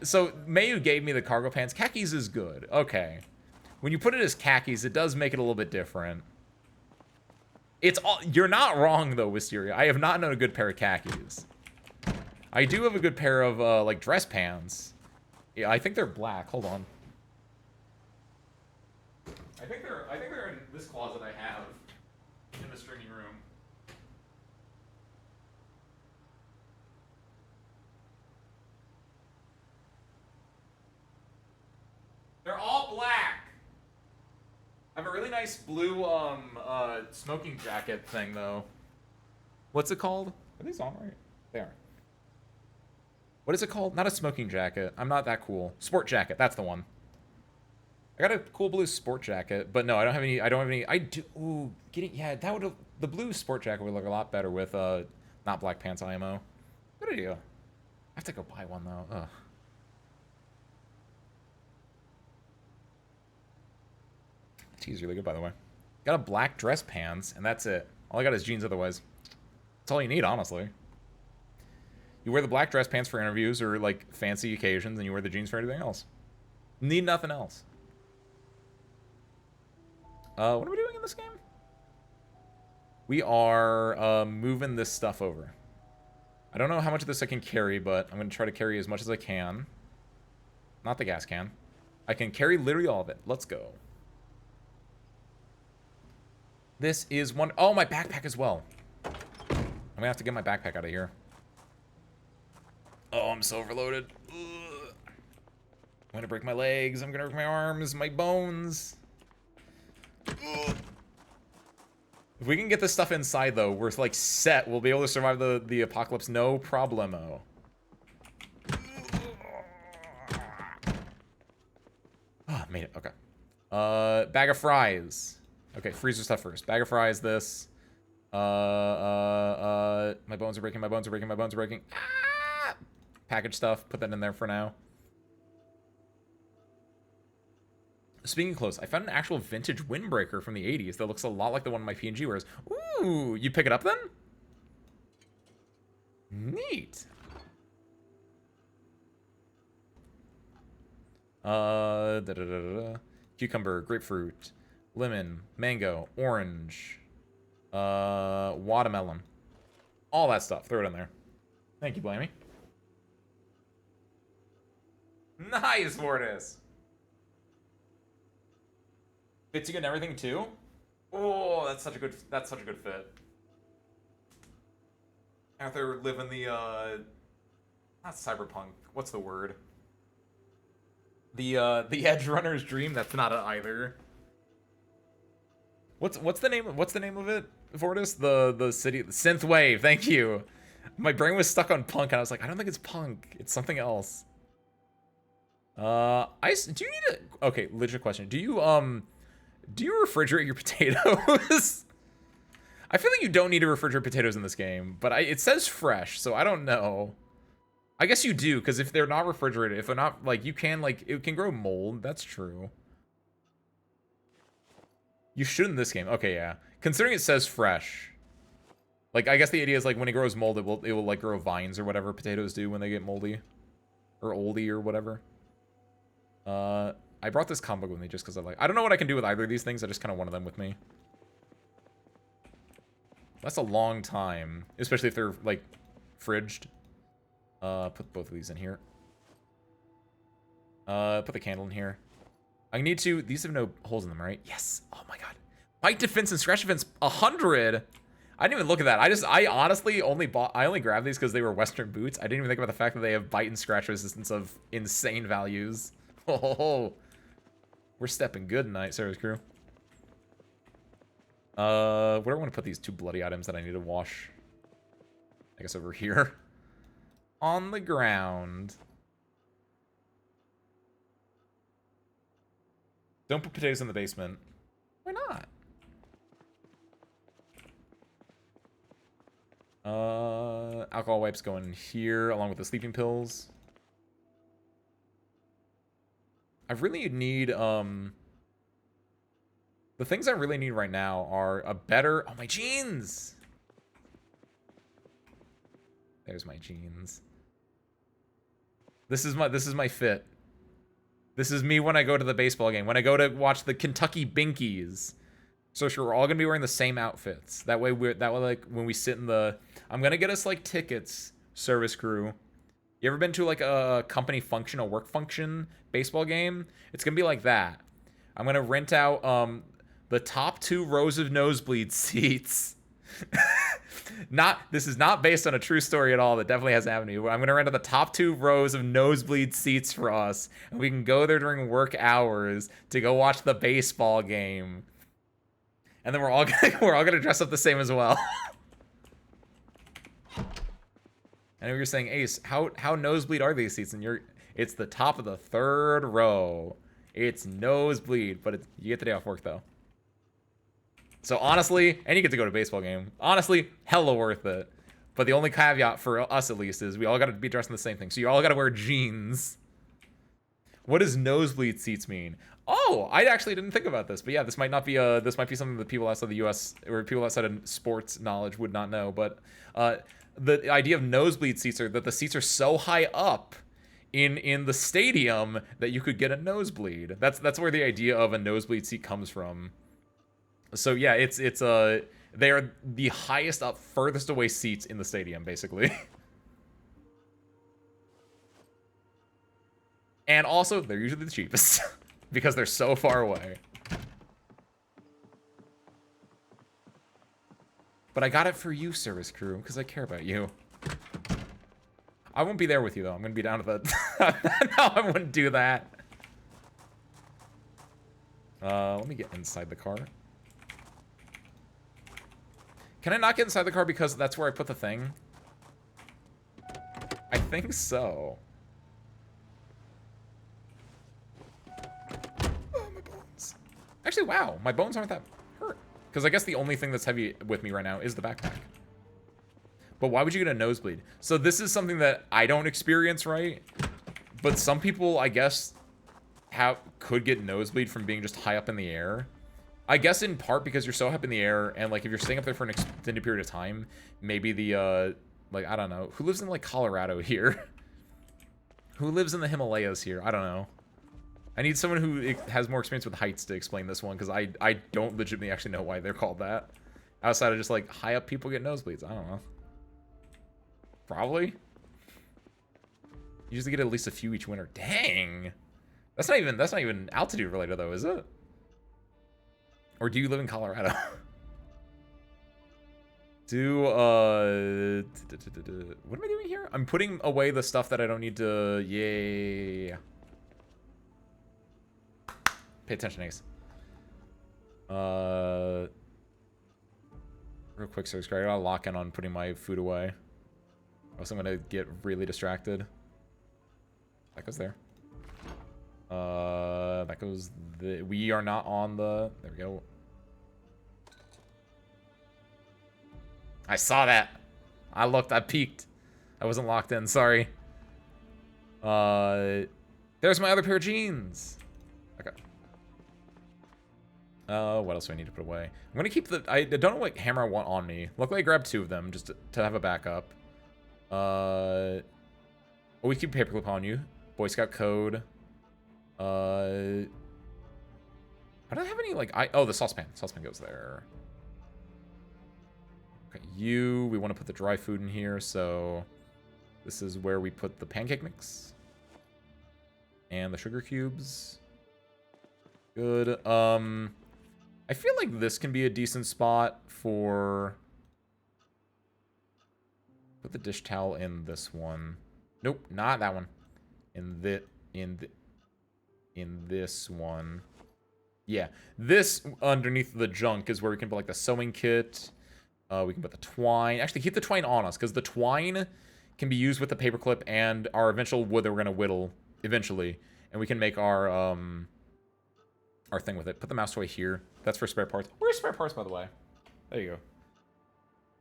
So Mayu gave me the cargo pants. Khakis is good. Okay. When you put it as khakis, it does make it a little bit different. You're not wrong though, Wisteria. I have not known a good pair of khakis. I do have a good pair of like dress pants. Yeah, I think they're black. Hold on. I think they're in this closet I have in the stringy room. They're all black. I have a really nice blue smoking jacket thing though. What's it called? Are these on right? They are. What is it called? Not a smoking jacket. I'm not that cool. Sport jacket. That's the one. I got a cool blue sport jacket, but no, I don't have any. I do. Ooh, the blue sport jacket would look a lot better with not black pants IMO. Good idea. I have to go buy one though. Ugh. Tee's really good, by the way. Got a black dress pants, and that's it. All I got is jeans otherwise. That's all you need, honestly. You wear the black dress pants for interviews or, like, fancy occasions, and you wear the jeans for anything else. Need nothing else. What are we doing in this game? We are moving this stuff over. I don't know how much of this I can carry, but I'm going to try to carry as much as I can. Not the gas can. I can carry literally all of it. Let's go. This is one... Oh, my backpack as well. I'm going to have to get my backpack out of here. Oh, I'm so overloaded. Ugh. I'm going to break my legs. I'm going to break my arms, my bones. If we can get this stuff inside, though, we're, like, set. We'll be able to survive the apocalypse, no problemo. Oh, made it. Okay. Bag of fries. Okay, freezer stuff first. Bag of fries, this. My bones are breaking, my bones are breaking, my bones are breaking. Ah! Package stuff, put that in there for now. Speaking of clothes, I found an actual vintage windbreaker from the 80s that looks a lot like the one my PNG wears. Ooh, you pick it up then? Neat. Cucumber, grapefruit, lemon, mango, orange, watermelon. All that stuff. Throw it in there. Thank you, Blamey. Nice, Mortis. Fits you good and everything too? Oh, that's such a good fit. After living the not cyberpunk. What's the word? The Edge Runner's dream. That's not it either. What's the name of it, Vortis? The city Synthwave. Thank you. My brain was stuck on punk, and I was like, I don't think it's punk. It's something else. Do you need a... Okay, legit question. Do you refrigerate your potatoes? I feel like you don't need to refrigerate potatoes in this game, but it says fresh, so I don't know. I guess you do, because if they're not refrigerated, if they're not, like, you can, like, it can grow mold. That's true. You should in this game. Okay, yeah. Considering it says fresh. Like, I guess the idea is, like, when it grows mold, it will like, grow vines or whatever potatoes do when they get moldy. Or oldie or whatever. I brought this comic book with me just because I don't know what I can do with either of these things. I just kind of wanted them with me. That's a long time. Especially if they're, like, fridged. Put both of these in here. Put the candle in here. I need to... These have no holes in them, right? Yes. Oh my god. Bite defense and scratch defense 100. I didn't even look at that. I honestly only grabbed these because they were Western boots. I didn't even think about the fact that they have bite and scratch resistance of insane values. Oh, we're stepping good tonight, service crew. Where do I want to put these two bloody items that I need to wash? I guess over here. On the ground. Don't put potatoes in the basement. Why not? Alcohol wipes go in here along with the sleeping pills. I really need, the things I really need right now are a better, oh, my jeans! There's my jeans. This is my fit. This is me when I go to the baseball game, when I go to watch the Kentucky Binkies. So sure, we're all gonna be wearing the same outfits. That way, like, when we sit in the, I'm gonna get us, like, tickets, service crew. You ever been to, like, a company function, a work function baseball game? It's gonna be like that. I'm gonna rent out, the top 2 rows of nosebleed seats. This is not based on a true story at all. That definitely hasn't happened to me. I'm gonna rent out the top 2 rows of nosebleed seats for us, and we can go there during work hours to go watch the baseball game. And then we're all gonna dress up the same as well. I know you're saying, Ace, how nosebleed are these seats? And it's the top of the 3rd row. It's nosebleed, but you get the day off work though. So honestly, and you get to go to a baseball game. Honestly, hella worth it. But the only caveat for us at least is we all gotta be dressed in the same thing. So you all gotta wear jeans. What does nosebleed seats mean? Oh, I actually didn't think about this, but yeah, this might be something that people outside the U.S. or people outside of sports knowledge would not know. But the idea of nosebleed seats are that the seats are so high up in the stadium that you could get a nosebleed. That's where the idea of a nosebleed seat comes from. So yeah, they are the highest up, furthest away seats in the stadium, basically. And also, they're usually the cheapest. Because they're so far away. But I got it for you, service crew, because I care about you. I won't be there with you, though. I'm going to be down at the... No, I wouldn't do that. Let me get inside the car. Can I not get inside the car because that's where I put the thing? I think so. Oh, my bones. Actually, wow. My bones aren't that hurt. Because I guess the only thing that's heavy with me right now is the backpack. But why would you get a nosebleed? So this is something that I don't experience, right? But some people, I guess, could get nosebleed from being just high up in the air. I guess in part because you're so up in the air, and like if you're staying up there for an extended period of time, maybe the like I don't know, who lives in like Colorado here? Who lives in the Himalayas here? I don't know. I need someone who has more experience with heights to explain this one, because I don't legitimately actually know why they're called that. Outside of just like high up people get nosebleeds. I don't know. Probably. You usually get at least a few each winter. Dang. That's not even altitude related though, is it? Or do you live in Colorado? What am I doing here? I'm putting away the stuff that I don't need to. Yeah. Pay attention, Ace. Real quick, so I gotta lock in on putting my food away. Or else I'm gonna get really distracted. That goes there. That goes we are not on the, there we go. I saw that. I looked, I peeked. I wasn't locked in, sorry. There's my other pair of jeans. Okay. What else do I need to put away? I'm gonna keep the, I don't know what hammer I want on me. Luckily I grabbed 2 of them just to have a backup. Oh, we keep paperclip on you. Boy Scout code. I don't have any, like, oh, the saucepan. Saucepan goes there. Okay, we want to put the dry food in here, so this is where we put the pancake mix. And the sugar cubes. Good. I feel like this can be a decent spot for... Put the dish towel in this one. Nope, not that one. In this one. Yeah, this underneath the junk is where we can put like the sewing kit. We can put the twine. Actually, keep the twine on us, because the twine can be used with the paperclip and our eventual wood that we're gonna whittle eventually, and we can make our thing with it. Put the mouse toy here. That's for spare parts. Where's spare parts, by the way? There you go.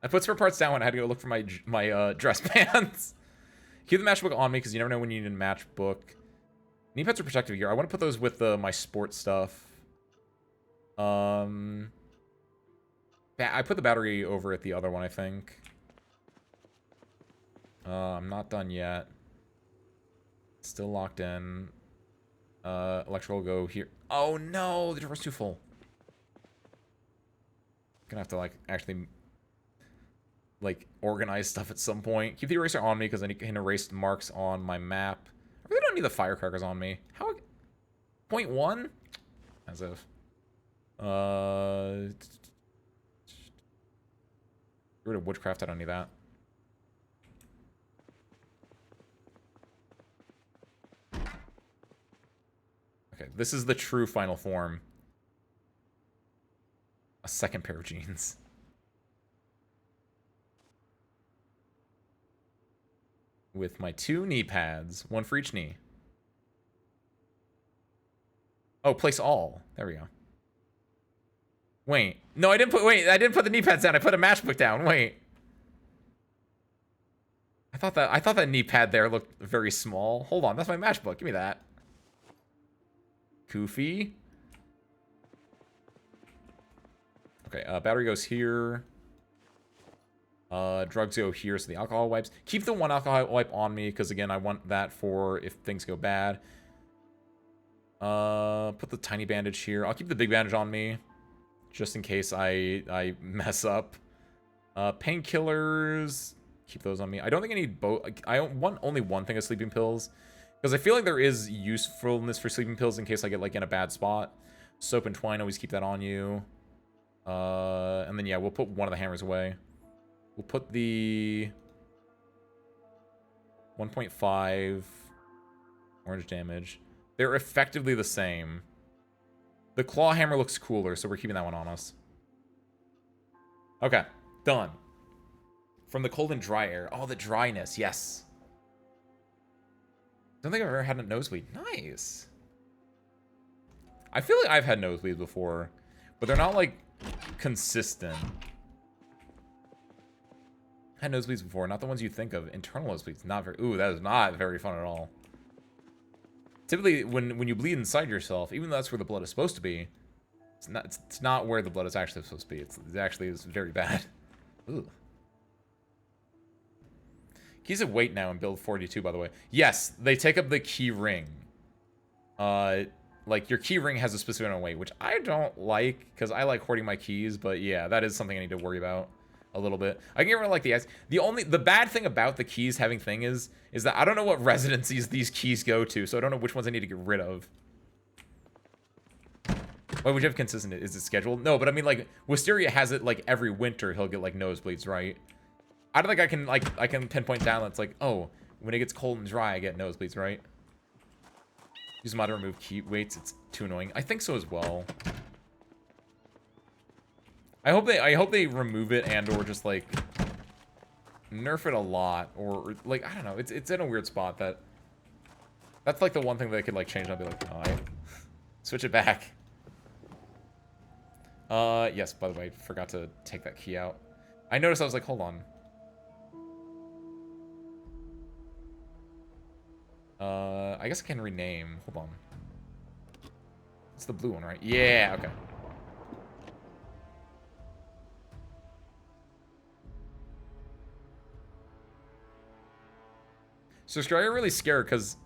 I put spare parts down when I had to go look for my dress pants. Keep the matchbook on me, because you never know when you need a matchbook. Knee pads are protective gear. I want to put those with my sports stuff. I put the battery over at the other one, I think. I'm not done yet. Still locked in. Electrical will go here. Oh no, the drawer's too full. Gonna have to like actually like organize stuff at some point. Keep the eraser on me because I can erase marks on my map. I really don't need the firecrackers on me. How? 0.1? As if. Get rid of woodcraft. I don't need that. Okay, this is the true final form. A second pair of jeans. With my 2 knee pads, 1 for each knee. Oh, place all. There we go. Wait. No, I didn't put the knee pads down. I put a matchbook down. Wait. I thought that knee pad there looked very small. Hold on, that's my matchbook. Give me that. Koofy. Okay, battery goes here. Drugs go here, so the alcohol wipes. Keep the 1 alcohol wipe on me, because again, I want that for if things go bad. Put the tiny bandage here. I'll keep the big bandage on me, just in case I mess up. Painkillers, keep those on me. I don't think I need both. I want only one thing of sleeping pills, because I feel like there is usefulness for sleeping pills in case I get like in a bad spot. Soap and twine, always keep that on you. And then yeah, we'll put one of the hammers away. We'll put the 1.5 orange damage. They're effectively the same. The claw hammer looks cooler, so we're keeping that one on us. Okay. Done. From the cold and dry air. Oh, the dryness. Yes. Don't think I've ever had a nosebleed. Nice. I feel like I've had nosebleeds before, but they're not, like, consistent. I had nosebleeds before, not the ones you think of. Internal nosebleeds, not very... Ooh, that is not very fun at all. Typically, when you bleed inside yourself, even though that's where the blood is supposed to be, it's not where the blood is actually supposed to be. It actually is very bad. Ooh. Keys of weight now in build 42, by the way. Yes, they take up the key ring. Like, your key ring has a specific amount of weight, which I don't like, because I like hoarding my keys, but yeah, that is something I need to worry about a little bit. I can get rid of, like, the bad thing about the keys having thing is that I don't know what residencies these keys go to, so I don't know which ones I need to get rid of. Why would you have consistent? Is it scheduled? No, but I mean, like, Wisteria has it, like, every winter he'll get, like, nosebleeds, right? I don't think I can pinpoint down that's like, oh, when it gets cold and dry, I get nosebleeds, right? Use mod to remove key weights. It's too annoying. I think so as well. I hope they remove it and or just like nerf it a lot or like I don't know. It's in a weird spot that's like the one thing that they could like change. I'll be like, no, switch it back. Yes. By the way, I forgot to take that key out. I noticed I was like, hold on. I guess I can rename. Hold on. It's the blue one, right? Yeah, okay. So I got really scared because...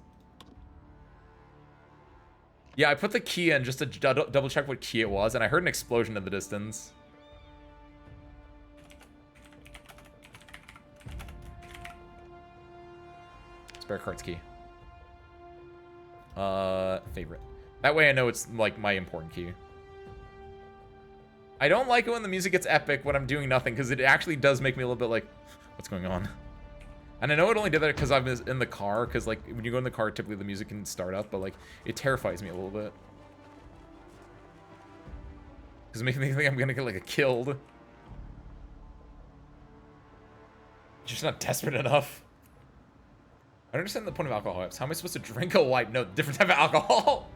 Yeah, I put the key in just to double check what key it was, and I heard an explosion in the distance. Spare cards key. Favorite. That way I know it's, like, my important key. I don't like it when the music gets epic when I'm doing nothing, because it actually does make me a little bit like, what's going on? And I know it only did that because I was in the car, because, like, when you go in the car, typically the music can start up, but, like, it terrifies me a little bit. Because it makes me think I'm gonna get, like, killed. Just not desperate enough. I don't understand the point of alcohol wipes. How am I supposed to drink a wipe? No, different type of alcohol.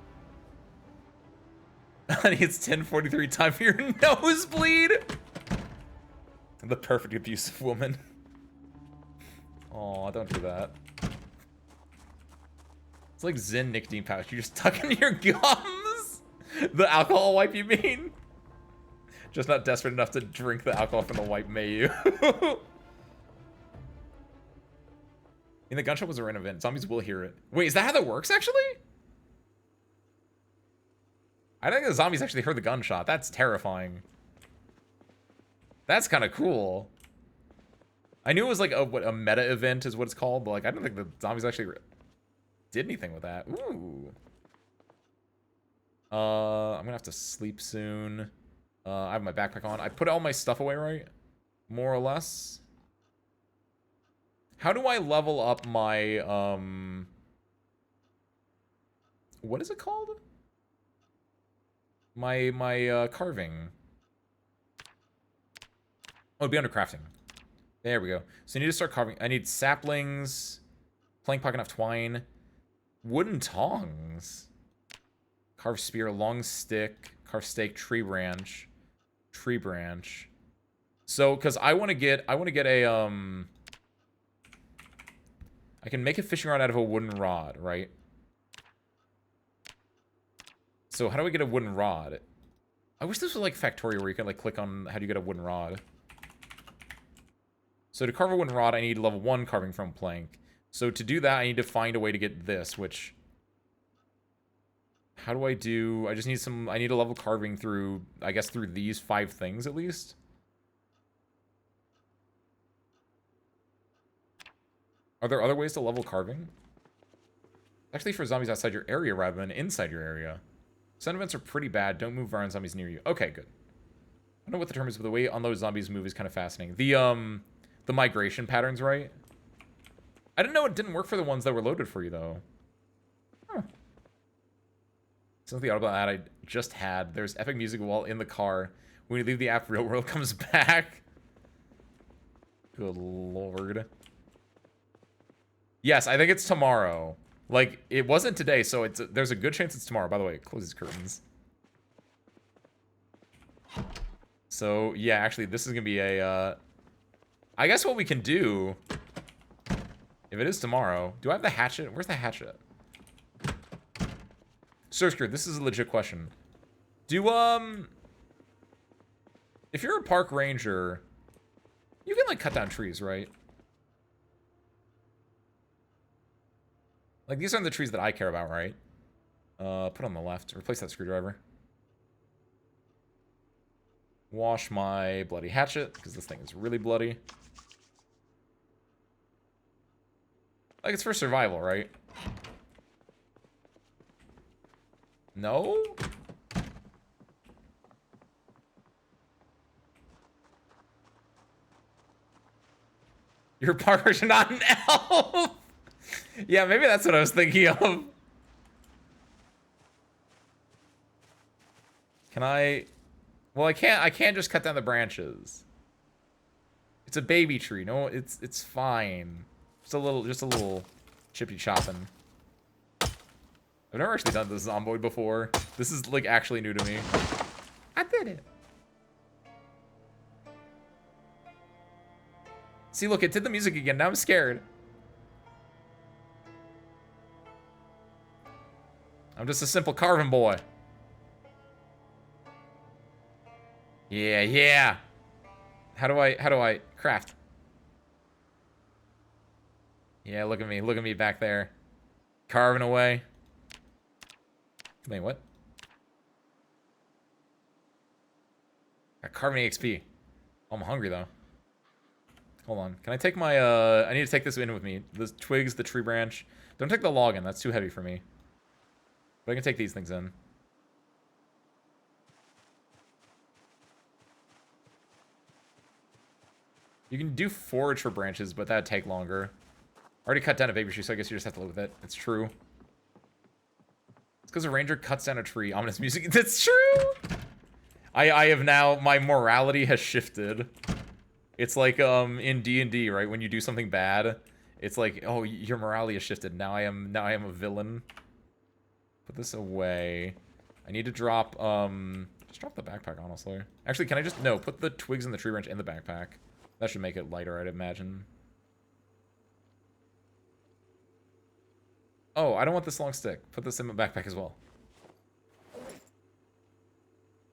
Honey, it's 10:43. Time for your nosebleed. The perfect abusive woman. Aw, don't do that. It's like Zen nicotine pouch. You just tuck in your gums. The alcohol wipe, you mean? Just not desperate enough to drink the alcohol from the wipe, may you? In the gun shop was a random event. Zombies will hear it. Wait, is that how that works, actually? I think the zombies actually heard the gunshot. That's terrifying. That's kind of cool. I knew it was like a meta event is what it's called, but like I don't think the zombies actually did anything with that. Ooh. I'm gonna have to sleep soon. I have my backpack on. I put all my stuff away, right? More or less. How do I level up my, what is it called? My carving. Oh, it'd be under crafting. There we go. So I need to start carving. I need saplings, plank pocket of twine, wooden tongs, carved spear, long stick, carved stake, tree branch. So, because I want to get a, I can make a fishing rod out of a wooden rod, right? So how do I get a wooden rod? I wish this was like Factorio where you can like click on how do you get a wooden rod. So to carve a wooden rod, I need level 1 carving from plank. So to do that, I need to find a way to get this, which... How do I do... I just need some... I need a level carving through... I guess through these 5 things at least. Are there other ways to level carving? Actually, for zombies outside your area rather than inside your area. Sun events are pretty bad. Don't move around zombies near you. Okay, good. I don't know what the term is, but the way on those zombies move is kind of fascinating. The migration patterns, right? I didn't know it didn't work for the ones that were loaded for you, though. Huh. Since the audible ad I just had, there's epic music while in the car. When you leave the app, real world comes back. Good lord. Yes, I think it's tomorrow. Like, it wasn't today, so there's a good chance it's tomorrow. By the way, close these curtains. So, yeah, actually, this is gonna be a, I guess what we can do, if it is tomorrow... Do I have the hatchet? Where's the hatchet? Sursker, this is a legit question. If you're a park ranger, you can, like, cut down trees, right? Like, these aren't the trees that I care about, right? Put on the left. Replace that screwdriver. Wash my bloody hatchet, because this thing is really bloody. Like, it's for survival, right? No? Your partner's not an elf! Yeah, maybe that's what I was thinking of. Can I... Well, I can't just cut down the branches. It's a baby tree. No, it's fine. Just a little chippy chopping. I've never actually done this Zomboid before. This is, like, actually new to me. I did it. See, look, it did the music again. Now I'm scared. I'm just a simple carving boy. Yeah, yeah. How do I craft? Yeah, look at me back there. Carving away. Wait, what? Got carving XP. Oh, I'm hungry though. Hold on. Can I take my I need to take this in with me. The twigs, the tree branch. Don't take the log in, that's too heavy for me. But I can take these things in. You can do forage for branches, but that'd take longer. I already cut down a baby tree, so I guess you just have to live with it. It's true. It's because a ranger cuts down a tree. Ominous music. That's true! I have now... My morality has shifted. It's like, in D&D, right? When you do something bad, it's like, oh, your morality has shifted. Now I am a villain. Put this away. I need to drop, just drop the backpack, honestly. Actually, can I just... No, put the twigs and the tree branch in the backpack. That should make it lighter, I'd imagine. Oh, I don't want this long stick. Put this in my backpack as well.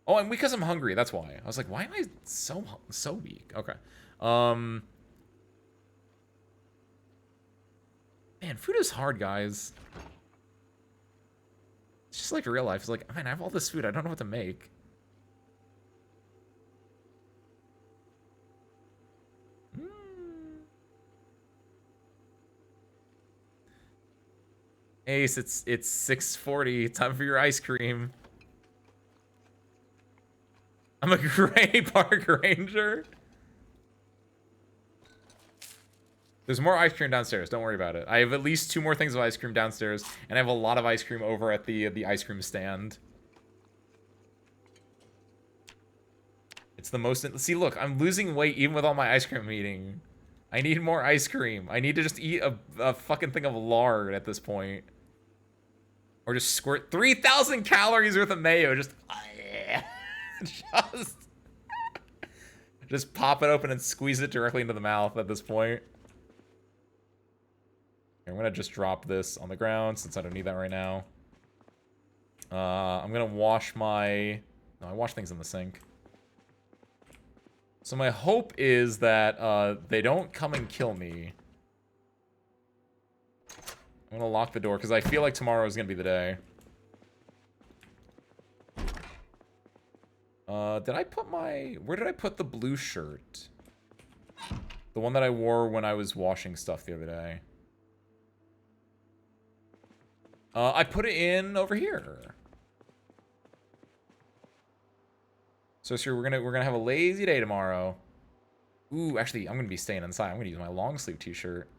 Oh, and because I'm hungry, that's why. I was like, why am I so weak? Okay. Man, food is hard, guys. It's just like real life. It's like, man, I have all this food. I don't know what to make. Ace, it's 6:40. Time for your ice cream. I'm a gray park ranger. There's more ice cream downstairs. Don't worry about it. I have at least 2 more things of ice cream downstairs, and I have a lot of ice cream over at the ice cream stand. It's the most... See, look, I'm losing weight even with all my ice cream eating. I need more ice cream. I need to just eat a fucking thing of lard at this point. Or just squirt 3,000 calories worth of mayo. Just just pop it open and squeeze it directly into the mouth at this point. I'm gonna just drop this on the ground since I don't need that right now. I'm gonna wash my... No, I wash things in the sink. So my hope is that they don't come and kill me. I'm gonna lock the door because I feel like tomorrow is gonna be the day. Did I put my... Where did I put the blue shirt? The one that I wore when I was washing stuff the other day. I put it in over here. So sir, we're gonna have a lazy day tomorrow. Ooh, actually, I'm gonna be staying inside. I'm gonna use my long sleeve t-shirt.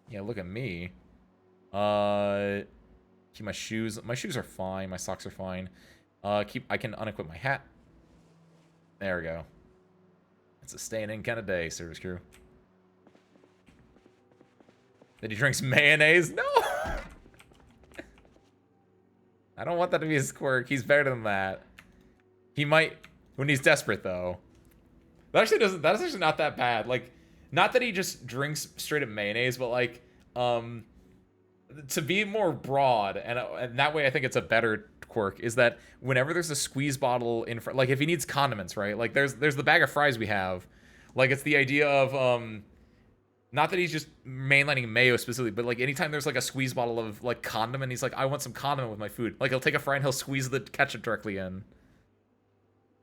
Yeah, look at me. Keep my shoes. My shoes are fine. My socks are fine. I can unequip my hat. There we go. It's a staying in kind of day, service crew. That he drinks mayonnaise? No! I don't want that to be his quirk. He's better than that. He might when he's desperate, though. That actually doesn't. That's actually not that bad. Like, not that he just drinks straight up mayonnaise, but like, to be more broad, and that way I think it's a better quirk, is that whenever there's a squeeze bottle in front, like if he needs condiments, right? Like there's the bag of fries we have. Like it's the idea of not that he's just mainlining mayo specifically, but like anytime there's like a squeeze bottle of like condiment, he's like, I want some condiment with my food. Like he'll take a fry and he'll squeeze the ketchup directly in.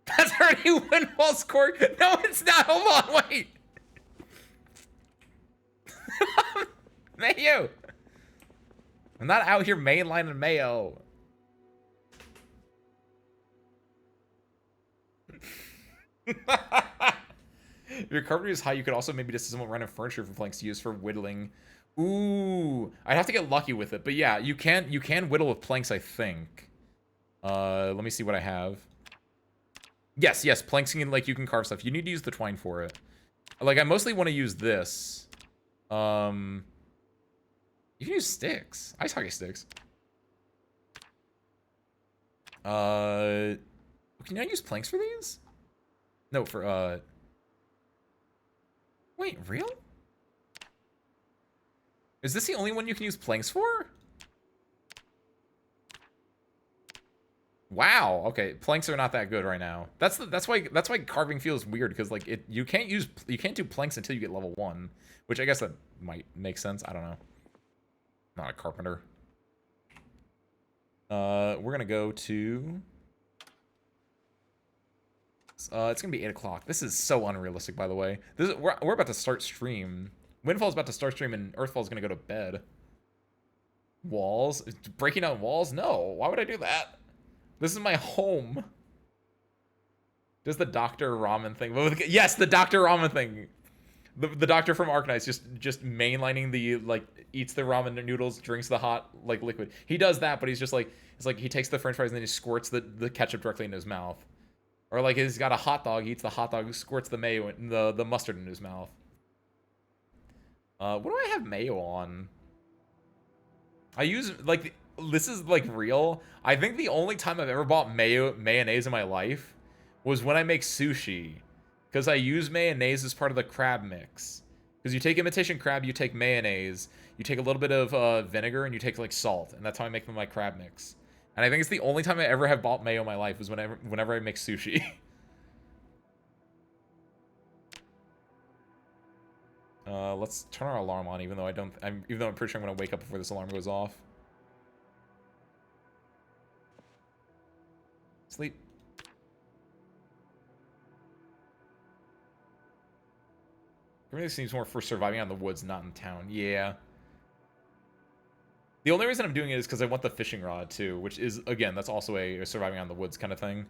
That's already Windfall's quirk. No, it's not. Hold on, wait. Mayo. I'm not out here mainlining mayo. If your carpentry is high, you could also maybe disassemble random furniture for planks to use for whittling. Ooh, I'd have to get lucky with it, but yeah, you can whittle with planks, I think. Let me see what I have. Yes, planks can, like, you can carve stuff. You need to use the twine for it. Like, I mostly want to use this. You can use sticks. Ice hockey sticks. Can I use planks for these? No, for, Wait, real? Is this the only one you can use planks for? Wow. Okay, planks are not that good right now. That's why carving feels weird, because like you can't do planks until you get level 1, which I guess that might make sense. I don't know. Not a carpenter. We're gonna go to. It's gonna be 8 o'clock. This is so unrealistic, by the way. We're about to start stream. Windfall's about to start stream, and Earthfall's gonna go to bed. Walls? Breaking down walls? No. Why would I do that? This is my home. Does the Dr. Ramen thing? Yes, the Dr. Ramen thing. The doctor from Arknights just mainlining the, like, eats the ramen noodles, drinks the hot, like, liquid. He does that, but he's just like, it's like he takes the french fries and then he squirts the ketchup directly into his mouth. Or like he's got a hot dog, he eats the hot dog, squirts the mayo, the mustard in his mouth. What do I have mayo on? I use, like, this is, like, real. I think the only time I've ever bought mayonnaise in my life was when I make sushi. Because I use mayonnaise as part of the crab mix. Because you take imitation crab, you take mayonnaise, you take a little bit of vinegar, and you take, like, salt. And that's how I make my crab mix. And I think it's the only time I ever have bought mayo in my life was whenever I make sushi. Let's turn our alarm on, even though I'm pretty sure I'm gonna wake up before this alarm goes off. Sleep. Everything seems more for surviving out in the woods, not in town. Yeah. The only reason I'm doing it is because I want the fishing rod, too, which is, again, that's also a surviving out in the woods kind of thing.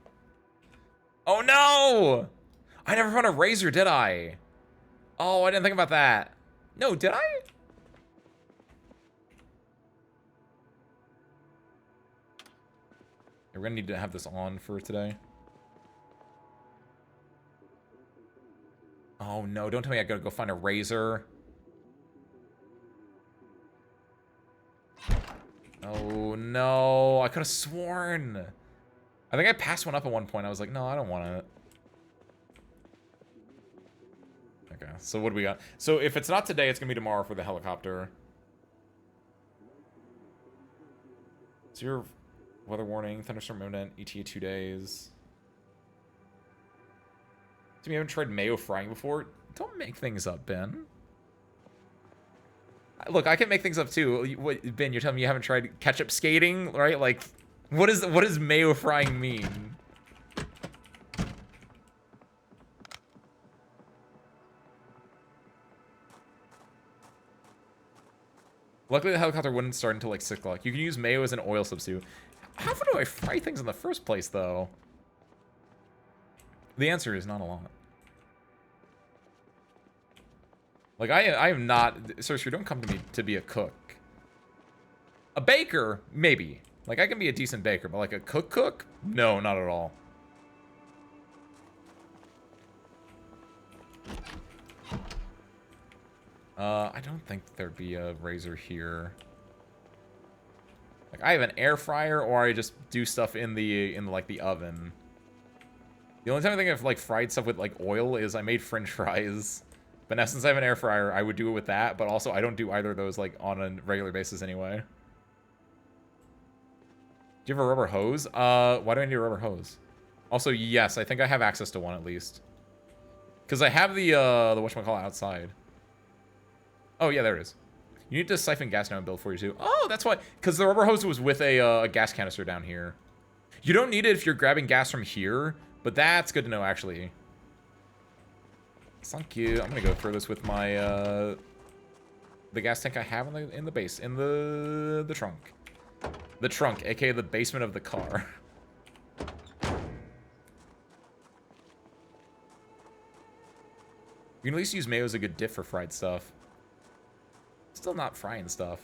Oh, no! I never found a razor, did I? Oh, I didn't think about that. No, did I? We're gonna need to have this on for today. Oh no, don't tell me I gotta go find a razor. Oh no, I could have sworn. I think I passed one up at one point. I was like, no, I don't want it. Okay, so what do we got? So if it's not today, it's gonna be tomorrow for the helicopter. So your weather warning, thunderstorm imminent, ETA 2 days. So you haven't tried mayo frying before? Don't make things up, Ben. Look, I can make things up too. What, Ben, you're telling me you haven't tried ketchup skating, right? Like, what does mayo frying mean? Luckily, the helicopter wouldn't start until like 6 o'clock. You can use mayo as an oil substitute. How often do I fry things in the first place, though? The answer is not a lot. Like, I am not... Seriously, don't come to me to be a cook. A baker? Maybe. Like, I can be a decent baker, but like a cook? No, not at all. I don't think there'd be a razor here. Like, I have an air fryer, or I just do stuff in like, the oven. The only time I think I've, like, fried stuff with, like, oil is I made french fries. But now, since I have an air fryer, I would do it with that, but also I don't do either of those, like, on a regular basis anyway. Do you have a rubber hose? Why do I need a rubber hose? Also, yes, I think I have access to one at least. Because I have the whatchamacallit outside. Oh, yeah, there it is. You need to siphon gas now and build 42. Oh, that's why. Because the rubber hose was with a gas canister down here. You don't need it if you're grabbing gas from here, but that's good to know, actually. Thank you. I'm going to go throw this with my, the gas tank I have in the base, in the trunk. The trunk, aka the basement of the car. You can at least use mayo as a good dip for fried stuff. Still not frying stuff.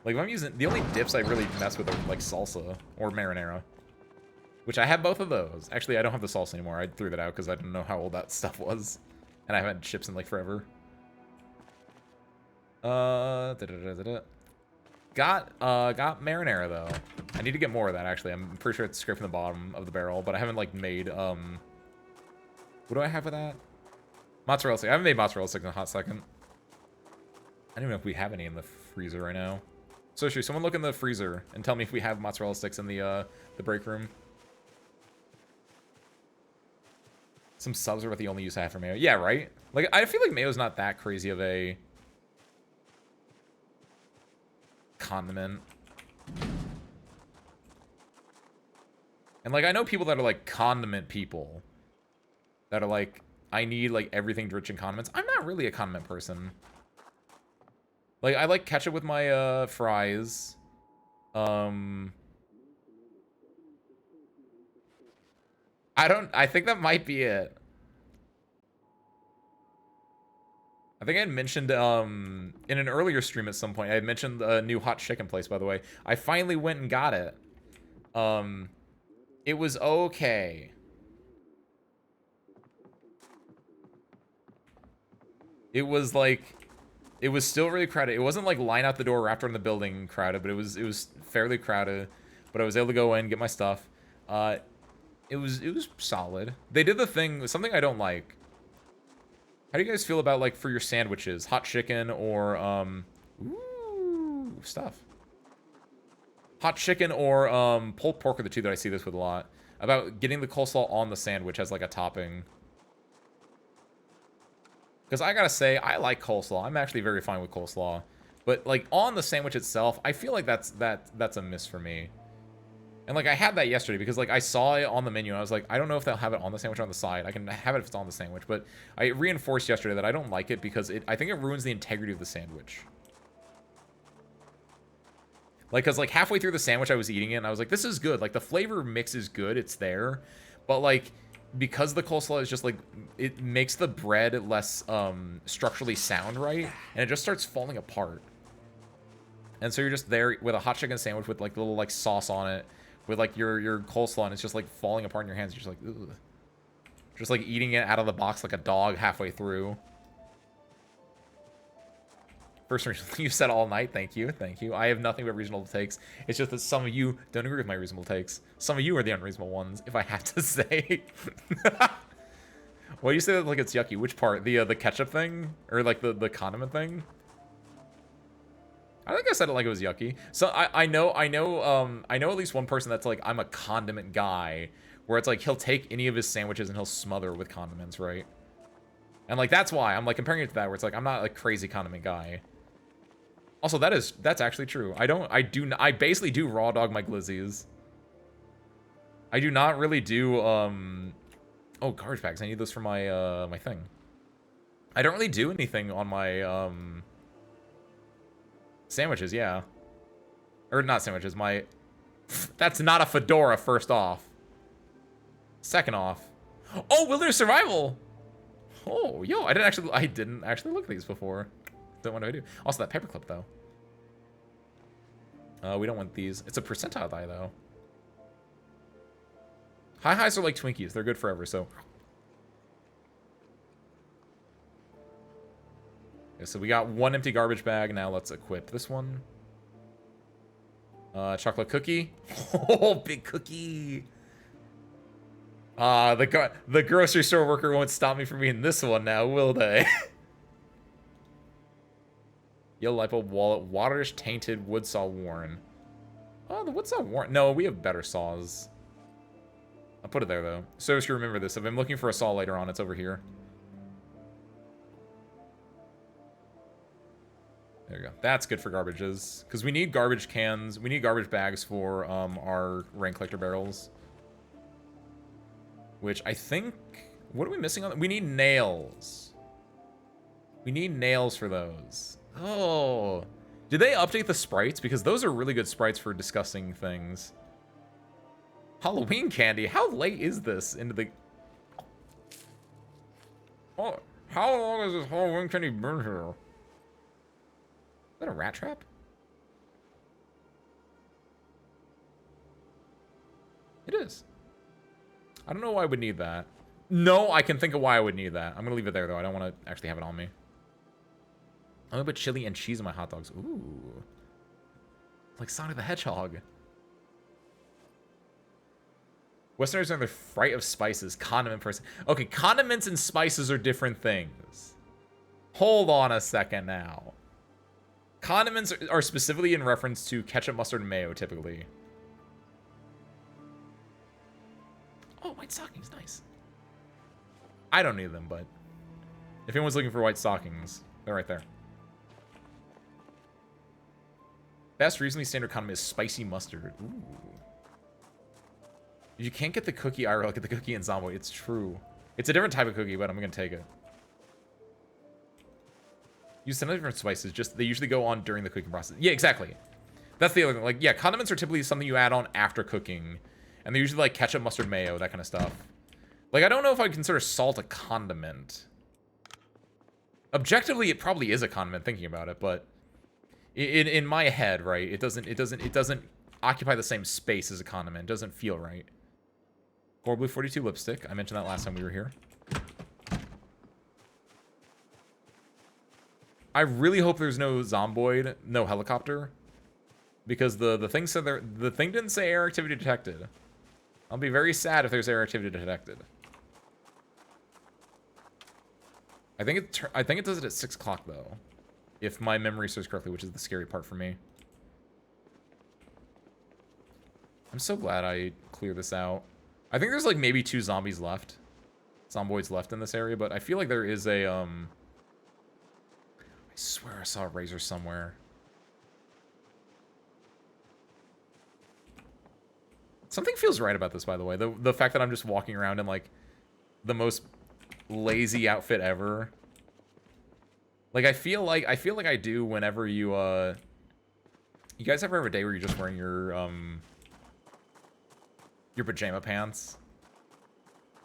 Like, if I'm using... The only dips I really mess with are, like, salsa or marinara. Which I have both of those. Actually, I don't have the salsa anymore. I threw that out because I didn't know how old that stuff was. And I haven't had chips in, like, forever. Got marinara, though. I need to get more of that, actually. I'm pretty sure it's scraping the bottom of the barrel, but I haven't, like, made, What do I have with that? Mozzarella stick. I haven't made mozzarella stick in a hot second. I don't even know if we have any in the freezer right now. So, should someone look in the freezer and tell me if we have mozzarella sticks in the break room? Some subs are what the only use I have for mayo. Yeah, right? Like, I feel like mayo's not that crazy of a condiment. And, like, I know people that are, like, condiment people. That are, like, I need, like, everything rich in condiments. I'm not really a condiment person. Like, I like ketchup with my, fries. I think that might be it. I think I had mentioned, in an earlier stream at some point, I had mentioned the new hot chicken place, by the way. I finally went and got it. It was okay. It was, like... It was still really crowded. It wasn't, like, line out the door wrapped around the building crowded, but it was fairly crowded. But I was able to go in, get my stuff. It was solid. They did the thing, something I don't like. How do you guys feel about, like, for your sandwiches? Hot chicken or, ooh, stuff. Hot chicken or, pulled pork are the two that I see this with a lot. About getting the coleslaw on the sandwich as, like, a topping. Because I gotta say, I like coleslaw. I'm actually very fine with coleslaw. But, like, on the sandwich itself, I feel like that's a miss for me. And, like, I had that yesterday because, like, I saw it on the menu and I was like, I don't know if they'll have it on the sandwich or on the side. I can have it if it's on the sandwich. But I reinforced yesterday that I don't like it because I think it ruins the integrity of the sandwich. Like, because, like, halfway through the sandwich, I was eating it and I was like, this is good. Like, the flavor mix is good. It's there. But, like... Because the coleslaw is just, like, it makes the bread less structurally sound right, and it just starts falling apart. And so you're just there with a hot chicken sandwich with, like, little, like, sauce on it, with, like, your coleslaw, and it's just, like, falling apart in your hands. You're just like, ugh. Just, like, eating it out of the box like a dog halfway through. First reason you said all night. Thank you. Thank you. I have nothing but reasonable takes. It's just that some of you don't agree with my reasonable takes. Some of you are the unreasonable ones, if I have to say. Why do you say that like it's yucky? Which part? The ketchup thing? Or like the condiment thing? I think I said it like it was yucky. So I know at least one person that's like, I'm a condiment guy, where it's like he'll take any of his sandwiches and he'll smother with condiments, right? And like that's why I'm like comparing it to that, where it's like I'm not a crazy condiment guy. Also, that's actually true. I basically do raw dog my glizzies. I do not really do, oh, garbage bags. I need those for my, my thing. I don't really do anything on my, sandwiches, yeah. Or not sandwiches, my... That's not a fedora, first off. Second off. Oh, Wilderness Survival! Oh, yo, I didn't actually look at these before. Don't want to do. Also, that paperclip, though. We don't want these. It's a percentile die, though. High highs are like Twinkies. They're good forever, so... Okay, so we got one empty garbage bag. Now let's equip this one. Chocolate cookie. Oh, big cookie. The grocery store worker won't stop me from eating this one now, will they? Yellow light bulb wallet. Waterish tainted wood saw worn. Oh, the wood saw worn. No, we have better saws. I'll put it there, though. So as you remember this, if I'm looking for a saw later on, it's over here. There you go. That's good for garbages. Because we need garbage cans. We need garbage bags for our rain collector barrels. Which I think... What are we missing on that? We need nails. We need nails for those. Oh. Did they update the sprites? Because those are really good sprites for discussing things. Halloween candy? How late is this into the... Oh, how long has this Halloween candy been here? Is that a rat trap? It is. I don't know why I would need that. No, I can think of why I would need that. I'm gonna leave it there, though. I don't want to actually have it on me. I'm gonna put chili and cheese on my hot dogs. Ooh. Like Sonic the Hedgehog. Westerners are the fright of spices. Condiment person. Okay, condiments and spices are different things. Hold on a second now. Condiments are specifically in reference to ketchup, mustard, and mayo, typically. Oh, white stockings, nice. I don't need them, but if anyone's looking for white stockings, they're right there. Best reasonably standard condiment is spicy mustard. Ooh. You can't get the cookie IRL, get the cookie in Zomboid. It's true. It's a different type of cookie, but I'm gonna take it. Use some different spices, just they usually go on during the cooking process. Yeah, exactly. That's the other thing. Like, yeah, condiments are typically something you add on after cooking. And they're usually like ketchup, mustard, mayo, that kind of stuff. Like, I don't know if I'd consider salt a condiment. Objectively, it probably is a condiment thinking about it, but in my head, right, it doesn't occupy the same space as a condiment. It doesn't feel right. Core Blue 42 lipstick. I mentioned that last time we were here. I really hope there's no Zomboid, no helicopter, because the thing said the thing didn't say air activity detected. I'll be very sad if there's air activity detected. I think it does it at 6 o'clock though, if my memory serves correctly, which is the scary part for me. I'm so glad I cleared this out. I think there's like maybe 2 zombies left, zomboids left in this area, but I feel like there is a I swear I saw a razor somewhere. Something feels right about this, by the way. The fact that I'm just walking around in like the most lazy outfit ever. Like I feel like I do whenever you you guys ever have a day where you're just wearing your pajama pants,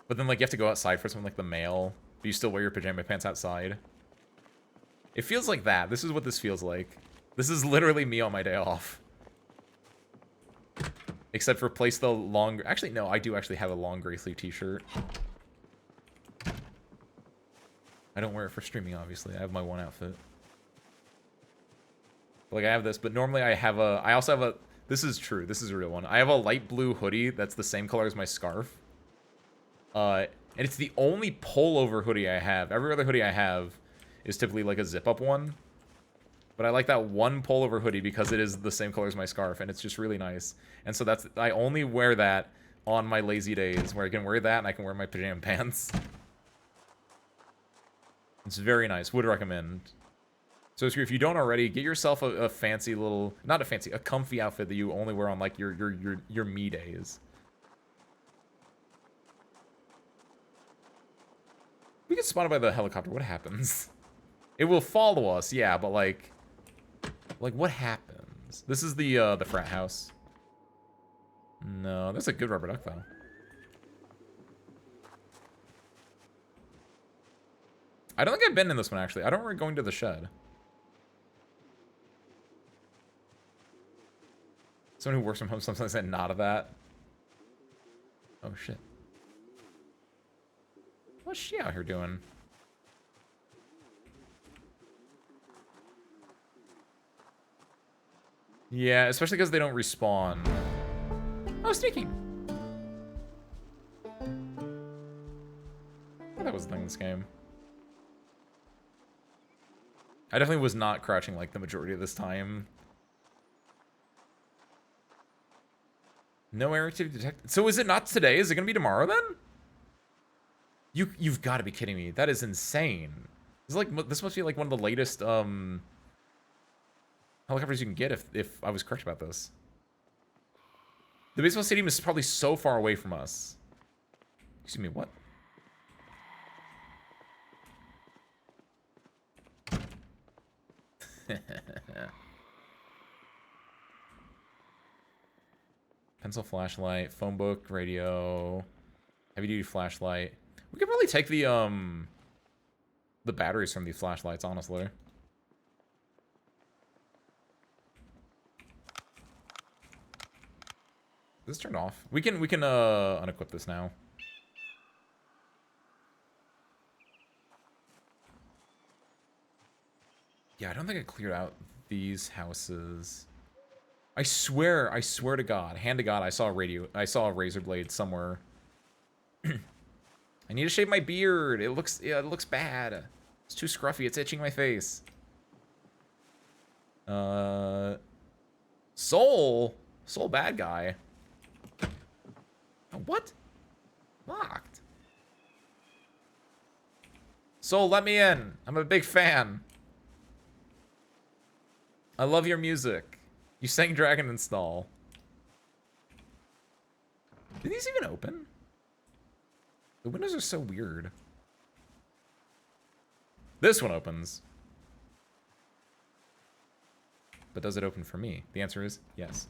but then like you have to go outside for something like the mail, but you still wear your pajama pants outside. It feels like that. This is what this feels like. This is literally me on my day off. Except for place the long... Actually, no, I do actually have a long gray sleeve t-shirt. I don't wear it for streaming, obviously. I have my one outfit. Like, I have this, but normally I have a... I also have a... This is true. This is a real one. I have a light blue hoodie that's the same color as my scarf. And it's the only pullover hoodie I have. Every other hoodie I have is typically like a zip-up one. But I like that one pullover hoodie because it is the same color as my scarf, and it's just really nice. And so that's... I only wear that on my lazy days, where I can wear that and I can wear my pajama pants. It's very nice. Would recommend. So if you don't already, get yourself a fancy little... Not a fancy, a comfy outfit that you only wear on, like, your me days. We get spotted by the helicopter. What happens? It will follow us, yeah, but, like, what happens? This is the frat house. No, that's a good rubber duck, though. I don't think I've been in this one, actually. I don't remember going to the shed. Someone who works from home sometimes said not of that. Oh, shit. What's she out here doing? Yeah, especially because they don't respawn. Oh, sneaking. Oh, that was the thing in this game. I definitely was not crouching like the majority of this time. No air activity detected. So is it not today? Is it gonna be tomorrow then? You've got to be kidding me. That is insane. This must be like one of the latest helicopters you can get if I was correct about this. The baseball stadium is probably so far away from us. Excuse me, what? Pencil flashlight, phone book, radio, heavy duty flashlight. We could probably take the batteries from these flashlights, honestly. Is this turned off? We can unequip this now. Yeah, I don't think I cleared out these houses. I swear to God, hand to God, I saw a razor blade somewhere. I need to shave my beard. It looks bad. It's too scruffy. It's itching my face. Soul bad guy. Oh, what? Locked. Soul, let me in. I'm a big fan. I love your music. You sang Dragon Install. Do these even open? The windows are so weird. This one opens. But does it open for me? The answer is yes.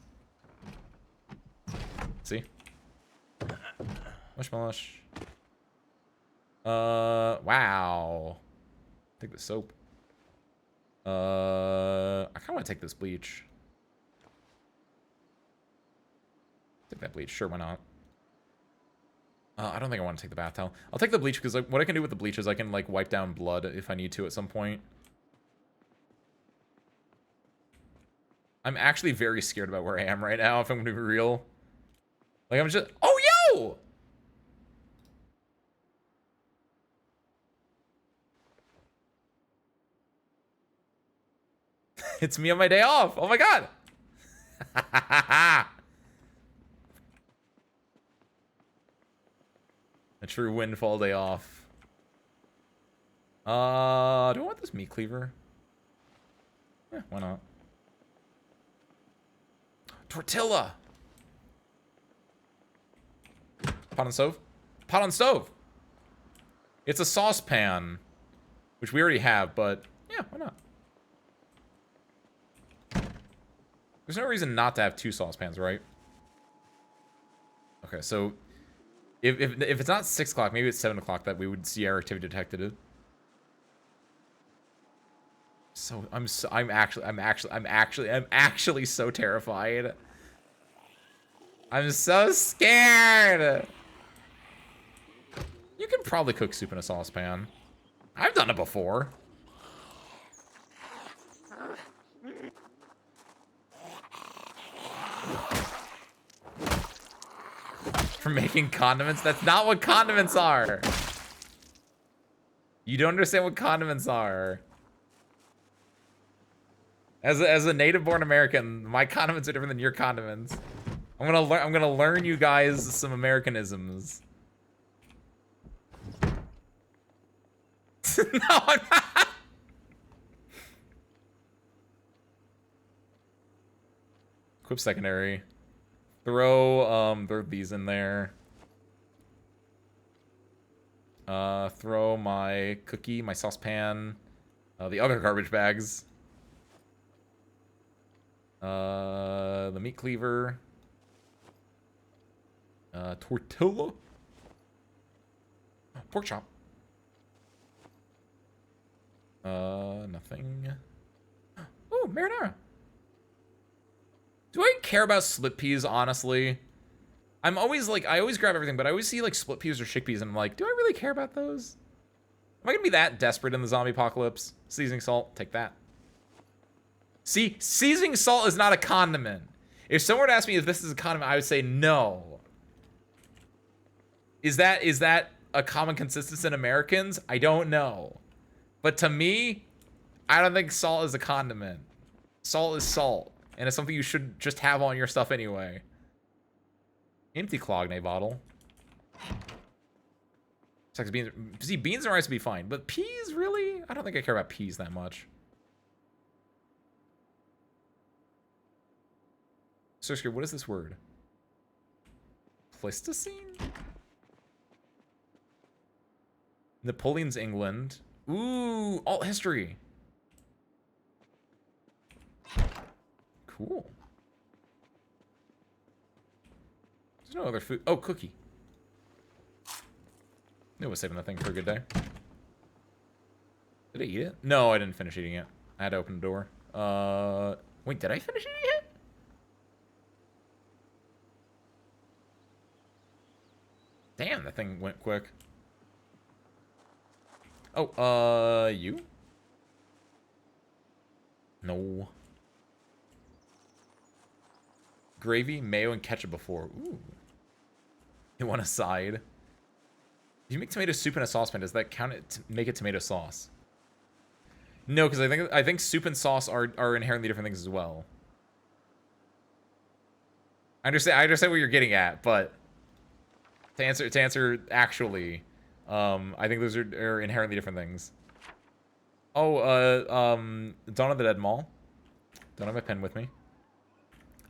See? Mush mush. Wow. Take the soap. I kind of want to take this bleach. Take that bleach. Sure, why not? I don't think I want to take the bath towel. I'll take the bleach because like, what I can do with the bleach is I can like wipe down blood if I need to at some point. I'm actually very scared about where I am right now, if I'm going to be real. Like, I'm just... Oh, yo! It's me on my day off. Oh, my God. A true windfall day off. Do I want this meat cleaver? Yeah, why not? Tortilla! Pot on stove? Pot on stove! It's a saucepan. Which we already have, but yeah, why not? There's no reason not to have two saucepans, right? Okay, so if it's not 6 o'clock, maybe it's 7 o'clock that we would see our activity detected. So I'm actually so terrified. I'm so scared. You can probably cook soup in a saucepan. I've done it before. For making condiments? That's not what condiments are. You don't understand what condiments are. As a native-born American, my condiments are different than your condiments. I'm gonna learn you guys some Americanisms. No, I'm not. Equip secondary. Throw these in there. Throw my cookie, my saucepan, the other garbage bags. The meat cleaver. Tortilla. Pork chop. Nothing. Oh, marinara. Do I care about split peas, honestly? I'm always like, I always grab everything, but I always see like split peas or chickpeas, and I'm like, do I really care about those? Am I gonna be that desperate in the zombie apocalypse? Seasoning salt, take that. See, seasoning salt is not a condiment. If someone were to ask me if this is a condiment, I would say no. Is that a common consensus in Americans? I don't know. But to me, I don't think salt is a condiment. Salt is salt. And it's something you should just have on your stuff anyway. Empty Clognay bottle. Beans. See, beans and rice would be fine. But peas, really? I don't think I care about peas that much. Search, what is this word? Pleistocene? Napoleon's England. Ooh, alt history. Cool. There's no other food. Oh, cookie. Knew I was saving that thing for a good day. Did I eat it? No, I didn't finish eating it. I had to open the door. Wait, did I finish eating it? Damn, that thing went quick. Oh, you? No. Gravy, mayo, and ketchup before. Ooh. You want a side? If you make tomato soup in a saucepan, does that count it to make it tomato sauce? No, because I think soup and sauce are inherently different things as well. I understand what you're getting at, but to answer actually, I think those are inherently different things. Oh, Dawn of the Dead Mall. Don't have my pen with me.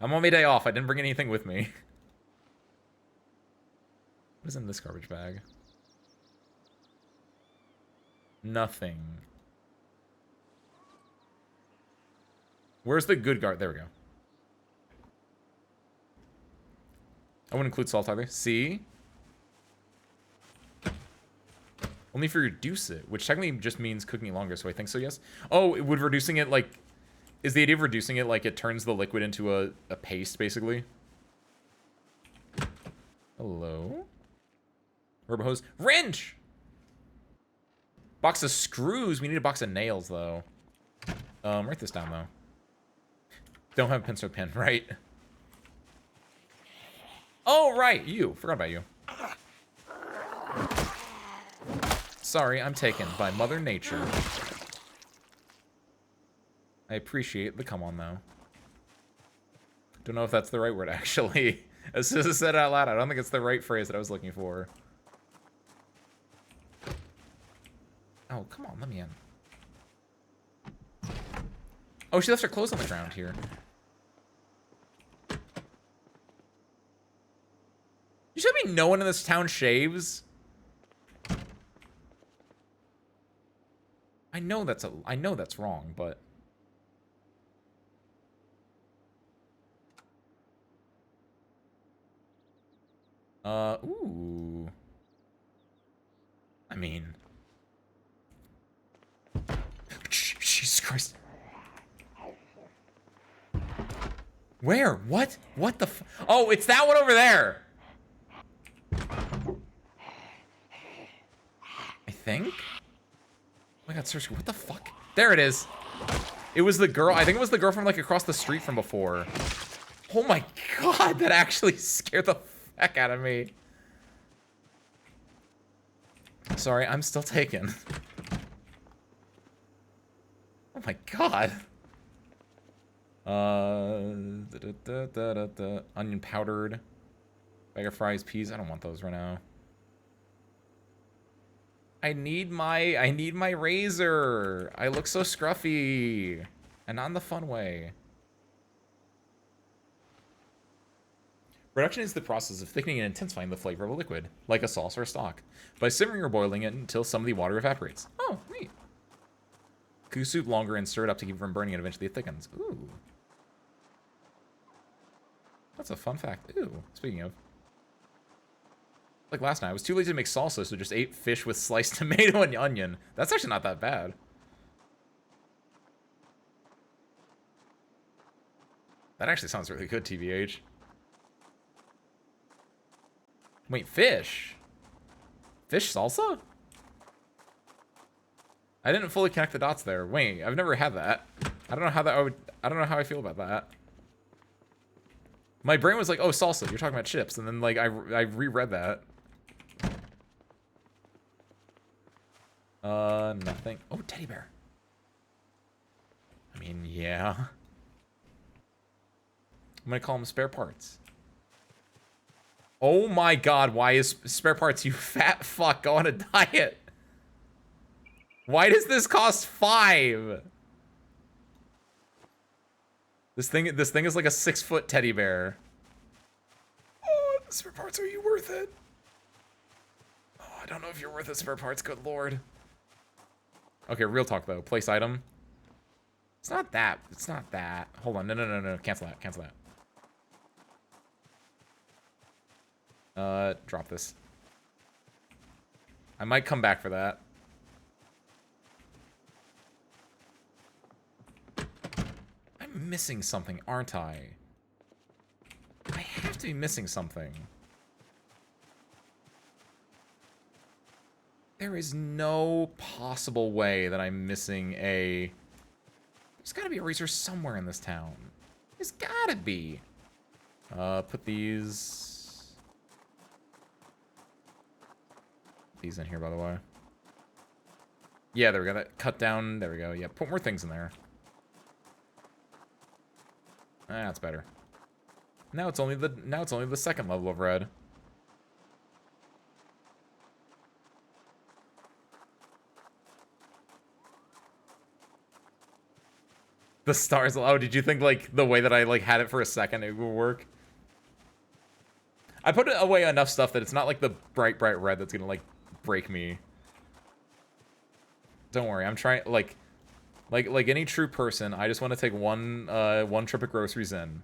I'm on my day off. I didn't bring anything with me. What is in this garbage bag? Nothing. Where's the good guard? There we go. I wouldn't include salt either. See? Only if you reduce it, which technically just means cooking it longer, so I think so, yes. Oh, would reducing it, like... Is the idea of reducing it like it turns the liquid into a paste, basically? Hello? Rubber hose. Wrench! Box of screws. We need a box of nails, though. Write this down, though. Don't have a pencil or pen, right? Oh, right! You. Forgot about you. Sorry, I'm taken by Mother Nature. I appreciate the come on, though. Don't know if that's the right word, actually. As soon as I said it out loud, I don't think it's the right phrase that I was looking for. Oh, come on, let me in. Oh, she left her clothes on the ground here. You should me no one in this town shaves? I know that's wrong, but... Ooh. I mean... Jesus Christ. Where? What? What the f- Oh, it's that one over there! I think? Oh my god, seriously, what the fuck? There it is. It was the girl, I think it was the girl from like across the street from before. Oh my god, that actually scared the heck out of me. Sorry, I'm still taken. Oh my god. Onion powdered. Bag of fries, peas. I don't want those right now. I need my razor. I look so scruffy. And not in the fun way. Reduction is the process of thickening and intensifying the flavor of a liquid, like a sauce or a stock, by simmering or boiling it until some of the water evaporates. Oh, neat. Cook soup longer and stir it up to keep it from burning and eventually it thickens. Ooh. That's a fun fact. Ooh, speaking of. Like last night, I was too lazy to make salsa, so just ate fish with sliced tomato and onion. That's actually not that bad. That actually sounds really good, TBH. Wait, fish? Fish salsa? I didn't fully connect the dots there. Wait, I've never had that. I don't know how that I don't know how I feel about that. My brain was like, oh, salsa, you're talking about chips. And then, like, I reread that. Nothing. Oh, teddy bear. I mean, yeah. I'm gonna call them spare parts. Oh my god, why is spare parts, you fat fuck, go on a diet? Why does this cost 5? This thing is like a 6-foot teddy bear. Oh, spare parts, are you worth it? Oh, I don't know if you're worth it, spare parts, good lord. Okay, real talk though. Place item. It's not that. It's not that. Hold on. No. Cancel that. Cancel that. Drop this. I might come back for that. I'm missing something, aren't I? I have to be missing something. There is no possible way that I'm missing a... There's gotta be a razor somewhere in this town. There's gotta be. Put these in here, by the way. Yeah, there we go. That cut down. There we go. Yeah, put more things in there. That's better. Now it's only the second level of red. The stars. Oh, did you think like the way that I like had it for a second it would work? I put away enough stuff that it's not like the bright red that's gonna like break me. Don't worry, I'm trying like any true person. I just want to take one trip of groceries in.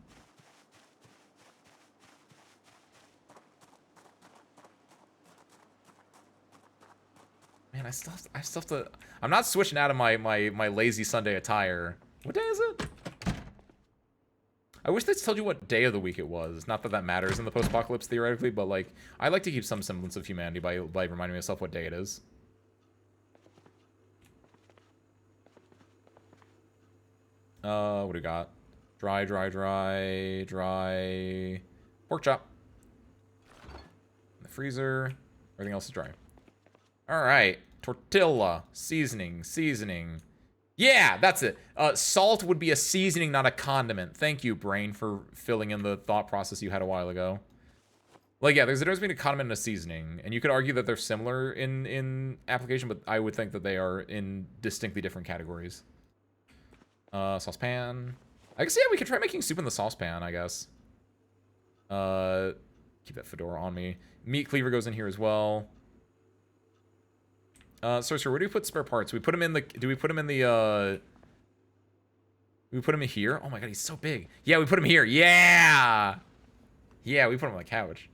Man, I still have to. I'm not switching out of my lazy Sunday attire. What day is it? I wish they told you what day of the week it was. Not that that matters in the post-apocalypse, theoretically, but, like, I like to keep some semblance of humanity by reminding myself what day it is. What do we got? Dry. Pork chop. In the freezer. Everything else is dry. Alright. Tortilla. Seasoning. Yeah, that's it. Salt would be a seasoning, not a condiment. Thank you, brain, for filling in the thought process you had a while ago. Like, yeah, there's a difference between a condiment and a seasoning. And you could argue that they're similar in application, but I would think that they are in distinctly different categories. Saucepan. I guess, yeah, we could try making soup in the saucepan, I guess. Keep that fedora on me. Meat cleaver goes in here as well. Sorcerer, where do we put spare parts? We put them in the... Do we put them in the, we put him in here? Oh my god, he's so big. Yeah, we put him here. Yeah! Yeah, we put him on the couch.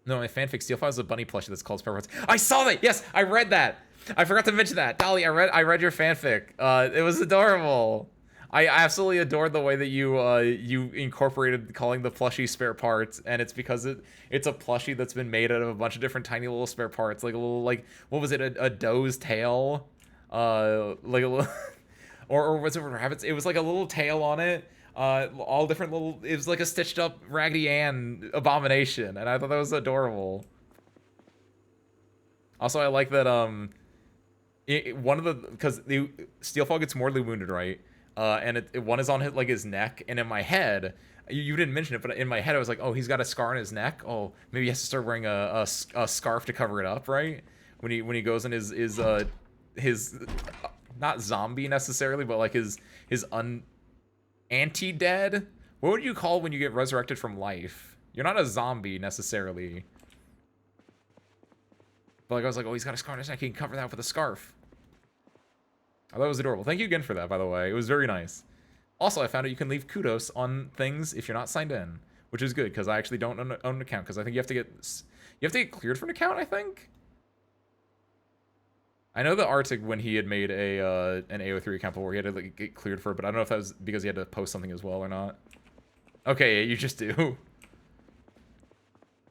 No, my fanfic Steelfire is a bunny plushie that's called spare parts. I saw that! Yes, I read that! I forgot to mention that. Dolly, I read your fanfic. It was adorable. I absolutely adored the way that you incorporated calling the plushie spare parts, and it's because it's a plushie that's been made out of a bunch of different tiny little spare parts, like a little, like, what was it, a doe's tail, like a little, or was it a rabbit's? It was like a little tail on it, all different little. It was like a stitched up Raggedy Ann abomination, and I thought that was adorable. Also, I like that one of the, because the Steelfog gets mortally wounded, right? And one is on his neck, and in my head, you didn't mention it, but in my head I was like, oh, he's got a scar on his neck. Oh, maybe he has to start wearing a scarf to cover it up, right? When he goes in his not zombie necessarily, but like his anti-dead. What would you call when you get resurrected from life? You're not a zombie necessarily. But like I was like, oh, he's got a scar on his neck. He can cover that with a scarf. I thought it was adorable. Thank you again for that, by the way. It was very nice. Also, I found out you can leave kudos on things if you're not signed in, which is good because I actually don't own an account because I think you have to get cleared for an account. I think. I know that Arctic, when he had made an AO3 account before, he had to like, get cleared for it, but I don't know if that was because he had to post something as well or not. Okay, yeah, you just do.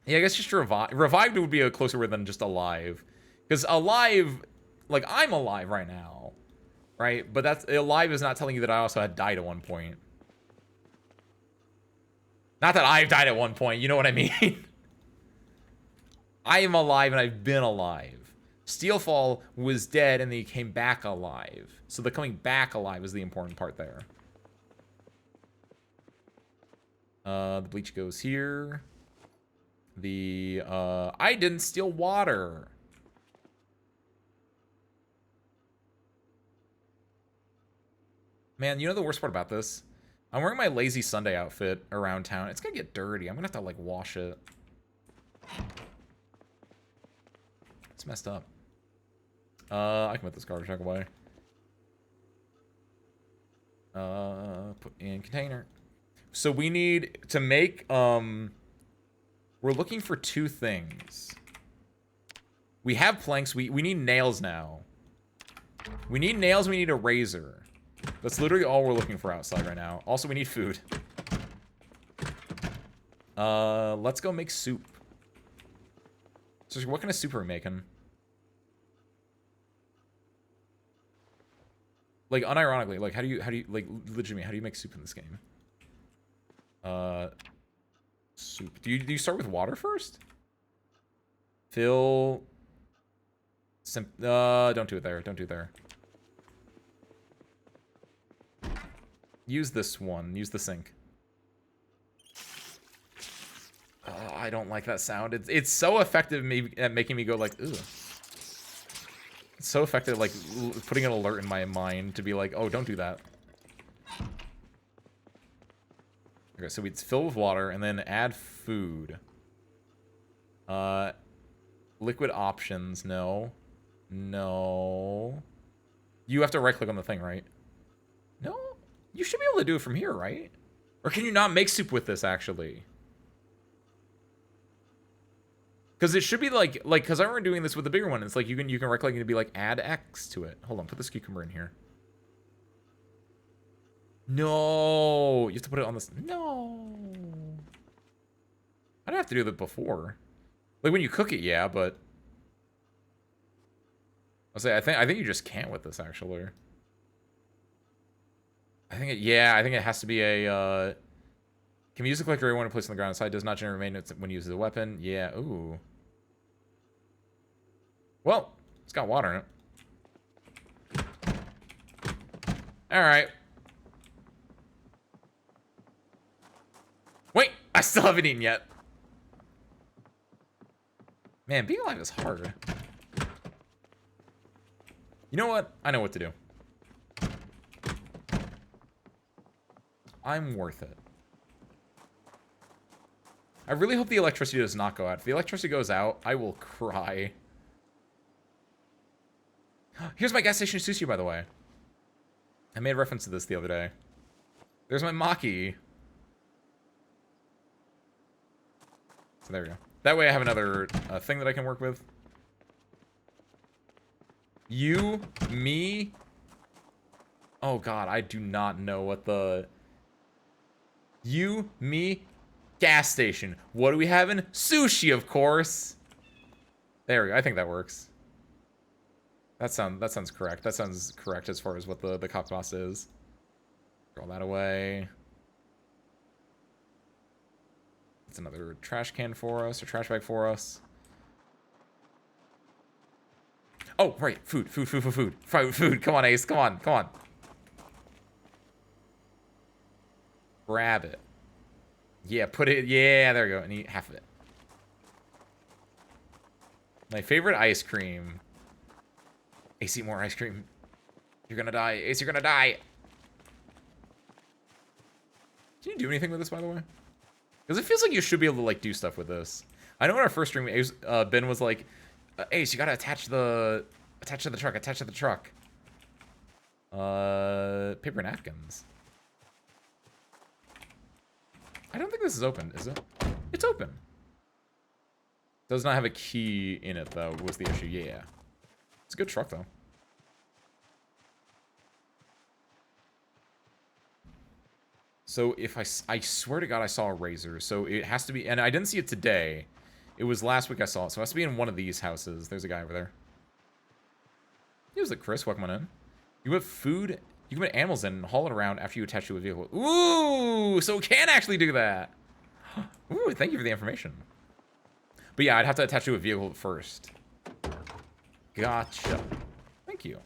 Yeah, I guess just revived would be a closer word than just alive. Because alive, like, I'm alive right now, right? But that's alive is not telling you that I also had died at one point. Not that I've died at one point, you know what I mean? I am alive and I've been alive. Steelfall was dead and then he came back alive. So the coming back alive is the important part there. The bleach goes here. I didn't steal water. Man, you know the worst part about this? I'm wearing my lazy Sunday outfit around town. It's gonna get dirty. I'm gonna have to, like, wash it. It's messed up. I can put this garbage truck away. Put in container. So we need to make, we're looking for 2 things. We have planks. We need nails now. We need nails. We need a razor. That's literally all we're looking for outside right now. Also, we need food. Let's go make soup. So what kind of soup are we making? Like, unironically, like, how do you, like, legitimately, how do you make soup in this game? Soup. Do you start with water first? Fill. Don't do it there. Don't do it there. Use this one. Use the sink. I don't like that sound. It's so effective at making me go like, ugh. It's so effective, like, putting an alert in my mind to be like, oh, don't do that. Okay, so it's fill with water and then add food. Liquid options, no. No. You have to right-click on the thing, right? No? You should be able to do it from here, right? Or can you not make soup with this, actually? Because it should be like, because I remember doing this with the bigger one. It's like you can right-click and be like, add X to it. Hold on, put this cucumber in here. No, you have to put it on this. No, I don't have to do that before. Like when you cook it, yeah, but I'll say I think you just can't with this actually. I think it has to be a. Can use the collector everyone to place on the ground side does not generate maintenance when you use the weapon. Yeah, ooh. Well, it's got water in it. All right. Wait, I still haven't eaten yet. Man, being alive is hard. You know what? I know what to do. I'm worth it. I really hope the electricity does not go out. If the electricity goes out, I will cry. Here's my gas station sushi, by the way. I made reference to this the other day. There's my Maki. So there we go. That way I have another thing that I can work with. You, me. Oh god, I do not know what the... You, me, gas station. What are we having? Sushi, of course. There we go. I think that works. That sounds correct. That sounds correct as far as what the cop cost is. Throw that away. That's another trash can for us, or trash bag for us. Oh, right. Food. Food. Come on, Ace. Come on. Grab it. Yeah, put it. Yeah, there we go. And eat half of it. My favorite ice cream. Ace, eat more ice cream. You're gonna die. Ace, you're gonna die. Can you do anything with this, by the way? Because it feels like you should be able to, like, do stuff with this. I know in our first stream, Ben was like, Ace, you gotta attach to the truck. Paper napkins. I don't think this is open, is it? It's open. Does not have a key in it, though, was the issue. Yeah. It's a good truck, though. So if I swear to God I saw a razor. So it has to be, and I didn't see it today. It was last week I saw it. So it has to be in one of these houses. There's a guy over there. Use it, Chris. Welcome on in. You put food, you can put animals in and haul it around after you attach it to a vehicle. Ooh, so it can actually do that. Ooh, thank you for the information. But yeah, I'd have to attach it to a vehicle first. Gotcha. Thank you.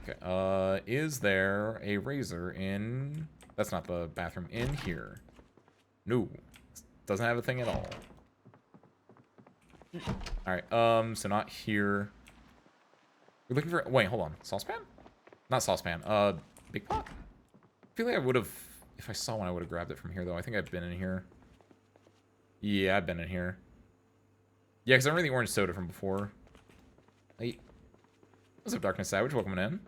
Okay, is there a razor in... That's not the bathroom. In here. No. Doesn't have a thing at all. Alright, so not here. We're looking for... Wait, hold on. Saucepan? Not saucepan. Big pot? I feel like I would have... If I saw one, I would have grabbed it from here, though. I think I've been in here. Yeah, I've been in here. Yeah, because I remember the orange soda from before. Hey. What's up, Darkness Savage? Welcome in.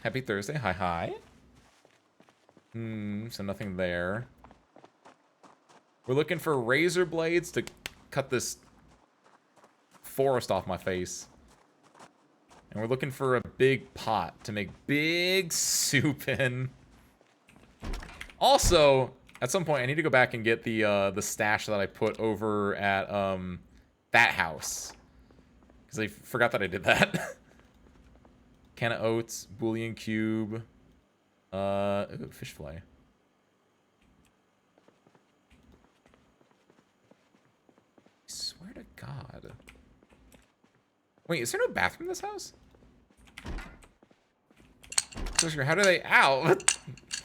Happy Thursday. Hi, hi. So nothing there. We're looking for razor blades to cut this forest off my face. And we're looking for a big pot to make big soup in. Also, at some point, I need to go back and get the stash that I put over at that house. Because I forgot that I did that. Can of oats, bouillon cube, ooh, fish fillet. I swear to God. Wait, is there no bathroom in this house? How do they... Ow!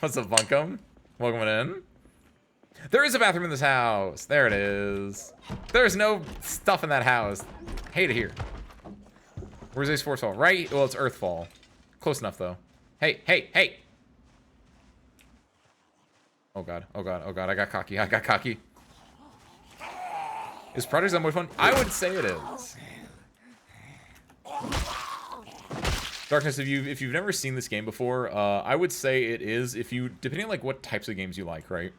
What's up, Bunkum? Welcome in. There is a bathroom in this house. There it is. There's no stuff in that house. Hate it here. Where's Ace Force Fall? Right? Well, it's Earthfall. Close enough, though. Hey, hey, hey! Oh, God. Oh, God. Oh, God. I got cocky. I got cocky. Is Project Zomboid fun? I would say it is. Darkness, if you've never seen this game before, I would say it is, depending on like what types of games you like, right?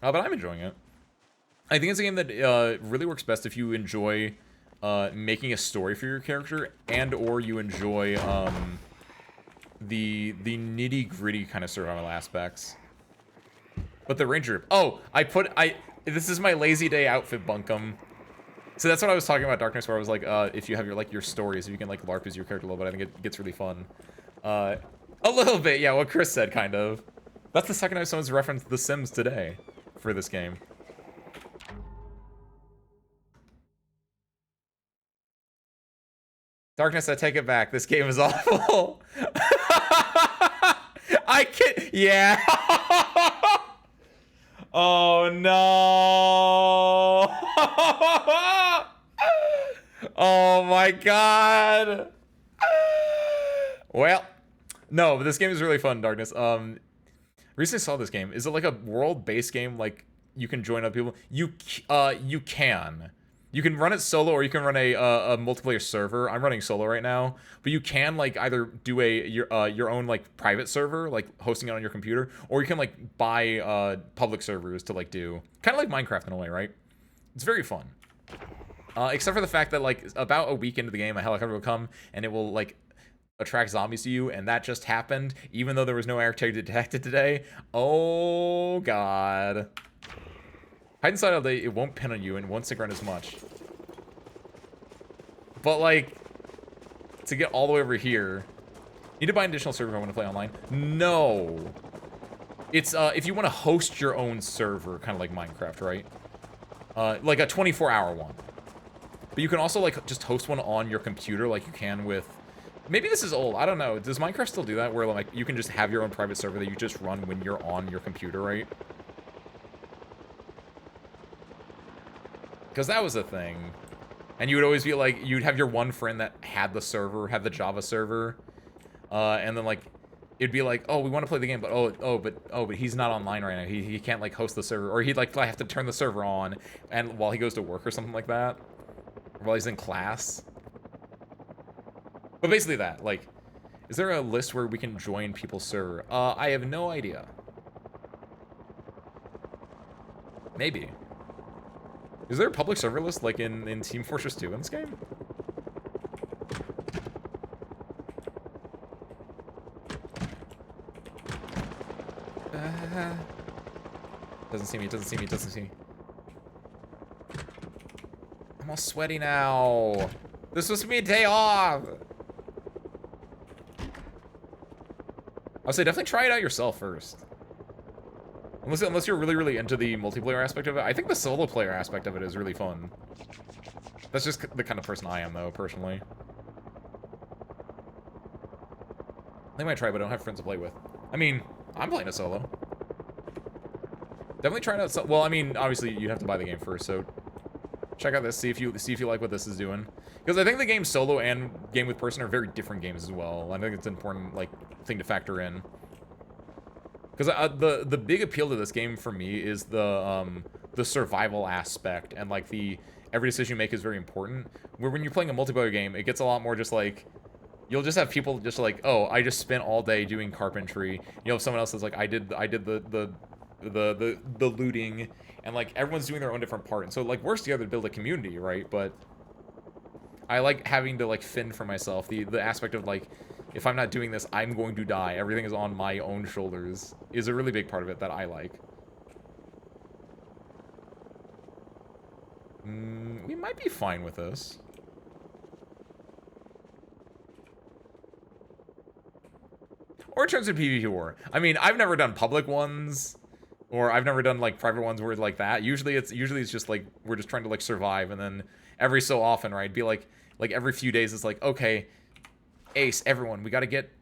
But I'm enjoying it. I think it's a game that really works best if you enjoy making a story for your character, and or you enjoy the nitty-gritty kind of survival aspects. But the Ranger... Oh, this is my lazy day outfit, Bunkum. So that's what I was talking about, Darkness, where I was like, if you have your stories, if you can like LARP as your character a little bit, I think it gets really fun. A little bit, yeah, what Chris said, kind of. That's the second time someone's referenced The Sims today for this game. Darkness, I take it back. This game is awful. I can't... Yeah. Oh, no. Oh, my God. Well, no, but this game is really fun, Darkness. Recently saw this game. Is it like a world-based game? Like, you can join other people? You can. You can run it solo, or you can run a multiplayer server. I'm running solo right now, but you can like either do your own like private server, like hosting it on your computer, or you can like buy public servers to like do kind of like Minecraft in a way, right? It's very fun, except for the fact that like about a week into the game, a helicopter will come and it will like attract zombies to you, and that just happened, even though there was no air tag detected today. Oh God. Hide inside all day, it won't pin on you and won't stick around as much. But like, to get all the way over here, you need to buy an additional server if I want to play online. No. It's if you want to host your own server, kind of like Minecraft, right? Like a 24-hour one. But you can also like just host one on your computer like you can with... Maybe this is old, I don't know. Does Minecraft still do that where like you can just have your own private server that you just run when you're on your computer, right? Because that was a thing. And you would always be like, you'd have your one friend that had the server, had the Java server. And then like, it'd be like, oh, we want to play the game, but but he's not online right now. He can't like host the server, or he'd like have to turn the server on and while he goes to work or something like that. Or while he's in class. But basically that, like, is there a list where we can join people's server? I have no idea. Maybe. Is there a public server list like in Team Fortress 2 in this game? Doesn't see me, doesn't see me, doesn't see me. I'm all sweaty now. This was supposed to be a day off. I'll say definitely try it out yourself first. Unless you're really, really into the multiplayer aspect of it. I think the solo player aspect of it is really fun. That's just the kind of person I am, though, personally. I might try, but I don't have friends to play with. I mean, I'm playing a solo. Definitely try it out. Well, I mean, obviously you'd have to buy the game first, so check out this. See if you like what this is doing. Because I think the game solo and game with person are very different games as well. I think it's an important thing to factor in. Because the big appeal to this game for me is the survival aspect and every decision you make is very important. Where when you're playing a multiplayer game, it gets a lot more just you'll just have people just oh, I just spent all day doing carpentry. You'll have someone else that's I did the looting, and everyone's doing their own different part. And so works together to build a community, right? But I like having to fend for myself. The aspect of if I'm not doing this, I'm going to die. Everything is on my own shoulders is a really big part of it that I like. We might be fine with this. Or it turns into PvP war. I mean, I've never done public ones, or I've never done private ones where it's that. Usually it's just we're just trying to survive, and then every so often, right? Be like every few days, it's okay, Ace, everyone, we gotta get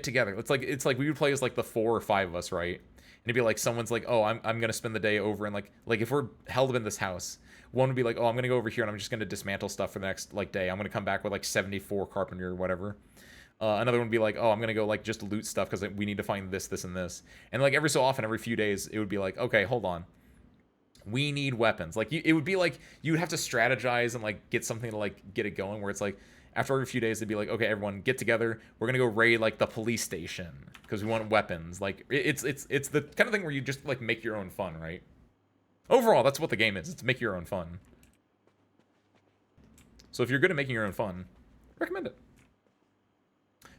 together. It's like we would play as the 4 or 5 of us, right? And it'd be someone's oh, I'm gonna spend the day over, and if we're held up in this house, one would be oh, I'm gonna go over here and I'm just gonna dismantle stuff for the next day. I'm gonna come back with 74 carpentry or whatever. Another one would be oh, I'm gonna go just loot stuff because we need to find this, this, and this. And every so often, every few days, it would be okay, hold on, we need weapons. It would be you would have to strategize and get something to get it going. Where it's after every few days, it'd be okay, everyone get together. We're gonna go raid the police station because we want weapons. It's the kind of thing where you just make your own fun, right? Overall, that's what the game is. It's make your own fun. So if you're good at making your own fun, recommend it.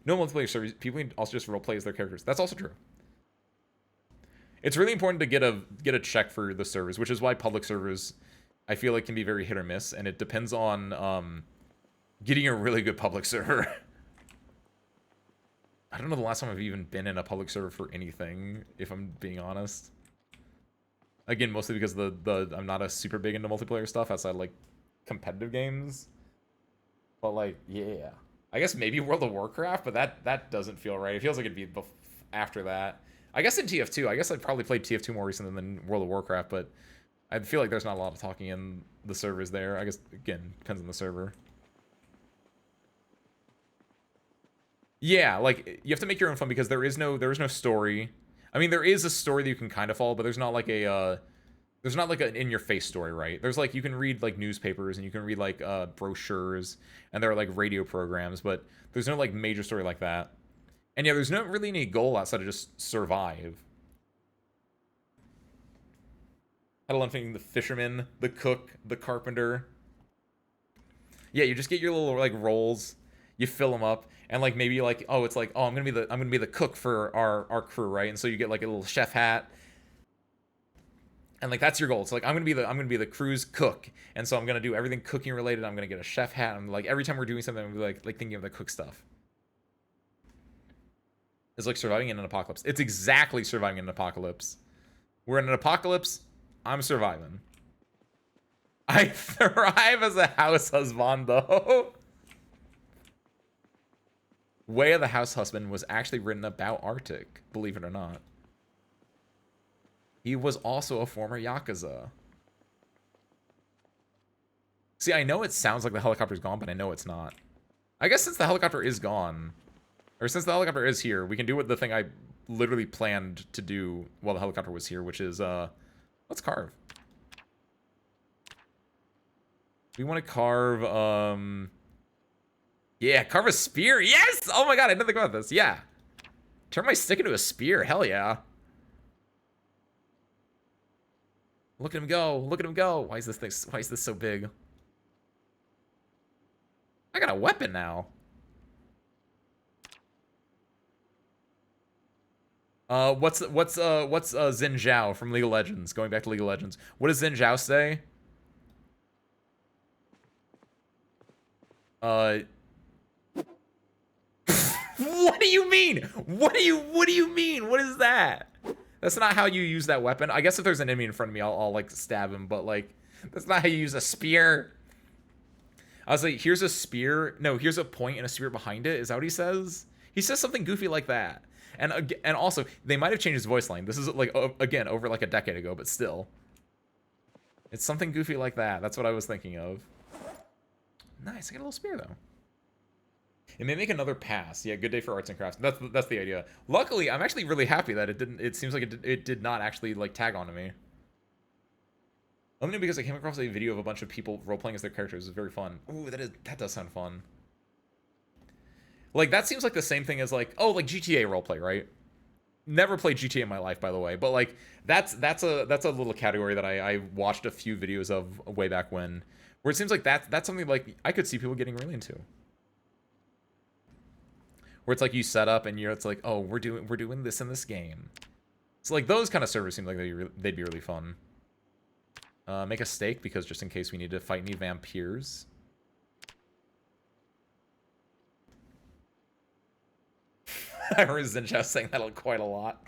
No multiplayer servers. People also just roleplay as their characters. That's also true. It's really important to get a check for the servers, which is why public servers, I feel can be very hit or miss, and it depends on getting a really good public server. I don't know the last time I've even been in a public server for anything, if I'm being honest. Again, mostly because I'm not a super big into multiplayer stuff outside competitive games. But yeah. I guess maybe World of Warcraft, but that doesn't feel right. It feels like it'd be after that. I guess in TF2. I guess I've probably played TF2 more recently than World of Warcraft, but I feel like there's not a lot of talking in the servers there. I guess, again, depends on the server. Yeah, you have to make your own fun because there is no story. I mean, there is a story that you can kind of follow, but there's not there's not an in-your-face story, right? There's you can read newspapers and you can read brochures, and there are radio programs, but there's no major story like that. And yeah, there's not really any goal outside of just survive. I love thinking the fisherman, the cook, the carpenter. Yeah, you just get your little roles, you fill them up, and maybe oh, it's oh, I'm gonna be the cook for our crew, right? And so you get a little chef hat. And that's your goal. It's I'm gonna be the crew's cook, and so I'm gonna do everything cooking related. I'm gonna get a chef hat. I'm every time we're doing something, I'm gonna be thinking of the cook stuff. It's surviving in an apocalypse. It's exactly surviving in an apocalypse. We're in an apocalypse. I'm surviving. I thrive as a house husband, though. Way of the House Husband was actually written about Arctic, believe it or not. He was also a former Yakuza. See, I know it sounds like the helicopter's gone, but I know it's not. I guess since the helicopter is gone, or since the helicopter is here, we can do what the thing I literally planned to do while the helicopter was here, which is, let's carve. We want to carve, yeah, carve a spear. Yes! Oh my god, I didn't think about this. Yeah. Turn my stick into a spear. Hell yeah. Look at him go. Look at him go. Why is this so big? I got a weapon now. What's Xin Zhao from League of Legends? Going back to League of Legends. What does Xin Zhao say? Uh, what do you mean? What do you mean? What is that? That's not how you use that weapon. I guess if there's an enemy in front of me, I'll like stab him, but like, that's not how you use a spear. I was like, here's a spear. No, here's a point and a spear behind it. Is that what he says? He says something goofy like that. And also, they might have changed his voice line. This is like, again, over like a decade ago, but still. It's something goofy like that. That's what I was thinking of. Nice, I got a little spear though. It may make another pass. Yeah, good day for arts and crafts. That's the idea. Luckily, I'm actually really happy that it didn't. It seems like it did not actually like tag onto me. Only because I came across a video of a bunch of people role-playing as their characters. It was very fun. Ooh, that does sound fun. Like, that seems like the same thing as, like, oh, like GTA roleplay, right? Never played GTA in my life, by the way. But, like, that's a little category that I watched a few videos of way back when. Where it seems like that's something, like, I could see people getting really into. Where it's like you set up and it's like, oh, we're doing this in this game. So, like, those kind of servers seem like they'd be really fun. Make a stake, because just in case we need to fight any vampires. I heard Zinchas saying that quite a lot.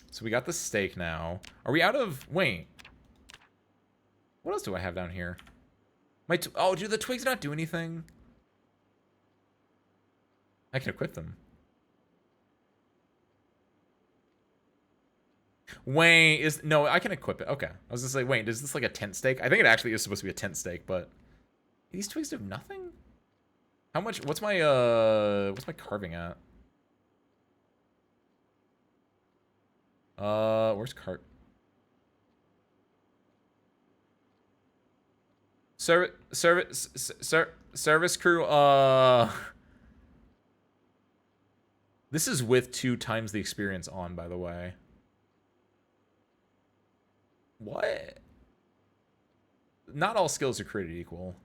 So we got the stake now. Are we out of... Wait. What else do I have down here? Oh, do the twigs not do anything? I can equip them. Wait, no, I can equip it. Okay. I was gonna say, wait, is this like a tent stake? I think it actually is supposed to be a tent stake, but these twigs do nothing? How much? What's my carving at? Where's cart? Service crew, this is with 2 times the experience on, by the way. What? Not all skills are created equal.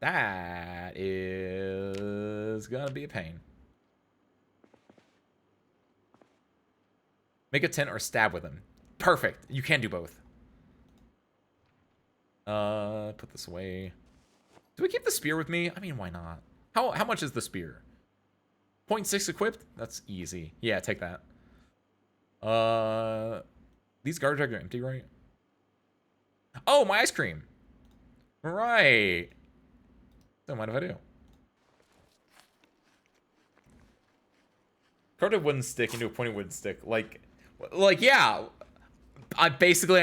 That is gonna be a pain. Make a tent or stab with him. Perfect. You can do both. Put this away. Do we keep the spear with me? I mean, why not? How much is the spear? 0.6 equipped? That's easy. Yeah, take that. These garbage bags are empty, right? Oh, my ice cream. Right. Don't mind if I do. Carved a wooden stick into a pointed wooden stick. Like, yeah. I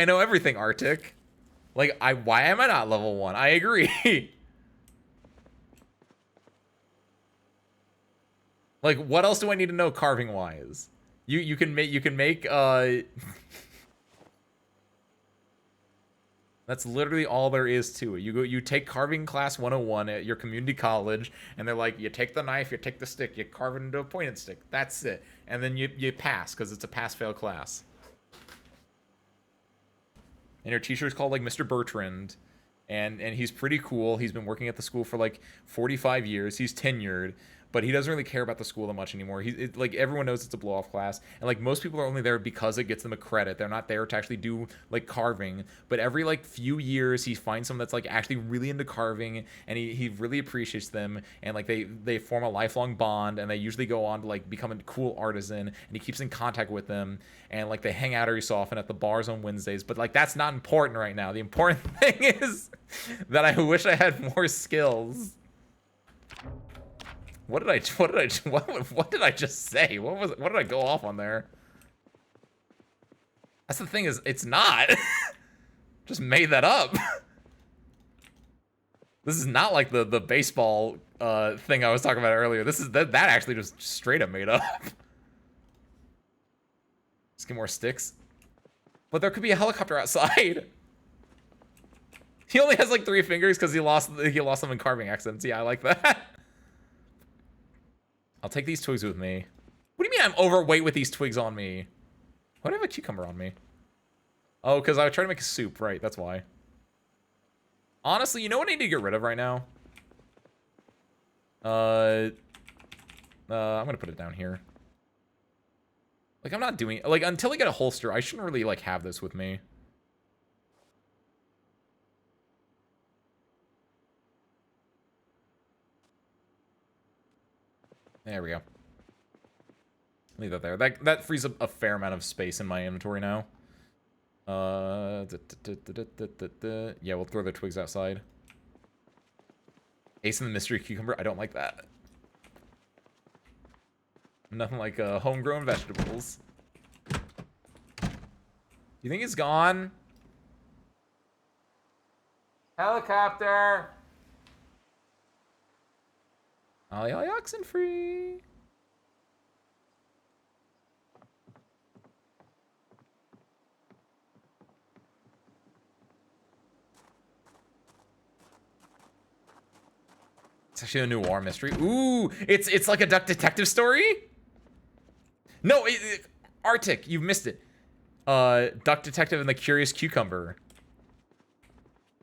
know everything, Arctic. Like, why am I not level 1? I agree. Like, what else do I need to know carving wise? You can make That's literally all there is to it. You take carving class 101 at your community college, and they're like, you take the knife, you take the stick, you carve it into a pointed stick. That's it. And then you pass, because it's a pass-fail class. And your teacher is called, like, Mr. Bertrand, and he's pretty cool. He's been working at the school for, like, 45 years. He's tenured. But he doesn't really care about the school that much anymore. Like, everyone knows it's a blow-off class. And, like, most people are only there because it gets them a credit. They're not there to actually do, like, carving. But every, like, few years, he finds someone that's, like, actually really into carving. And he really appreciates them. And, like, they form a lifelong bond. And they usually go on to, like, become a cool artisan. And he keeps in contact with them. And, like, they hang out every so often at the bars on Wednesdays. But, like, that's not important right now. The important thing is that I wish I had more skills. What did I just say? What did I go off on there? That's the thing, is it's not. Just made that up. This is not like the baseball thing I was talking about earlier. This is that actually just straight up made up. Let's get more sticks. But there could be a helicopter outside. He only has like 3 fingers because he lost them in carving accidents. Yeah, I like that. I'll take these twigs with me. What do you mean I'm overweight with these twigs on me? Why do I have a cucumber on me? Oh, because I was trying to make a soup. Right, that's why. Honestly, you know what I need to get rid of right now? I'm going to put it down here. Like, I'm not doing... Like, until I get a holster, I shouldn't really, like, have this with me. There we go. Leave that there. That frees up a fair amount of space in my inventory now. Yeah, we'll throw the twigs outside. Ace in the mystery cucumber. I don't like that. Nothing like homegrown vegetables. You think he's gone? Helicopter! Ollie, ollie, oxen free. It's actually a noir mystery. Ooh, it's like a Duck Detective story? No, Arctic, you've missed it. Duck Detective and the Curious Cucumber.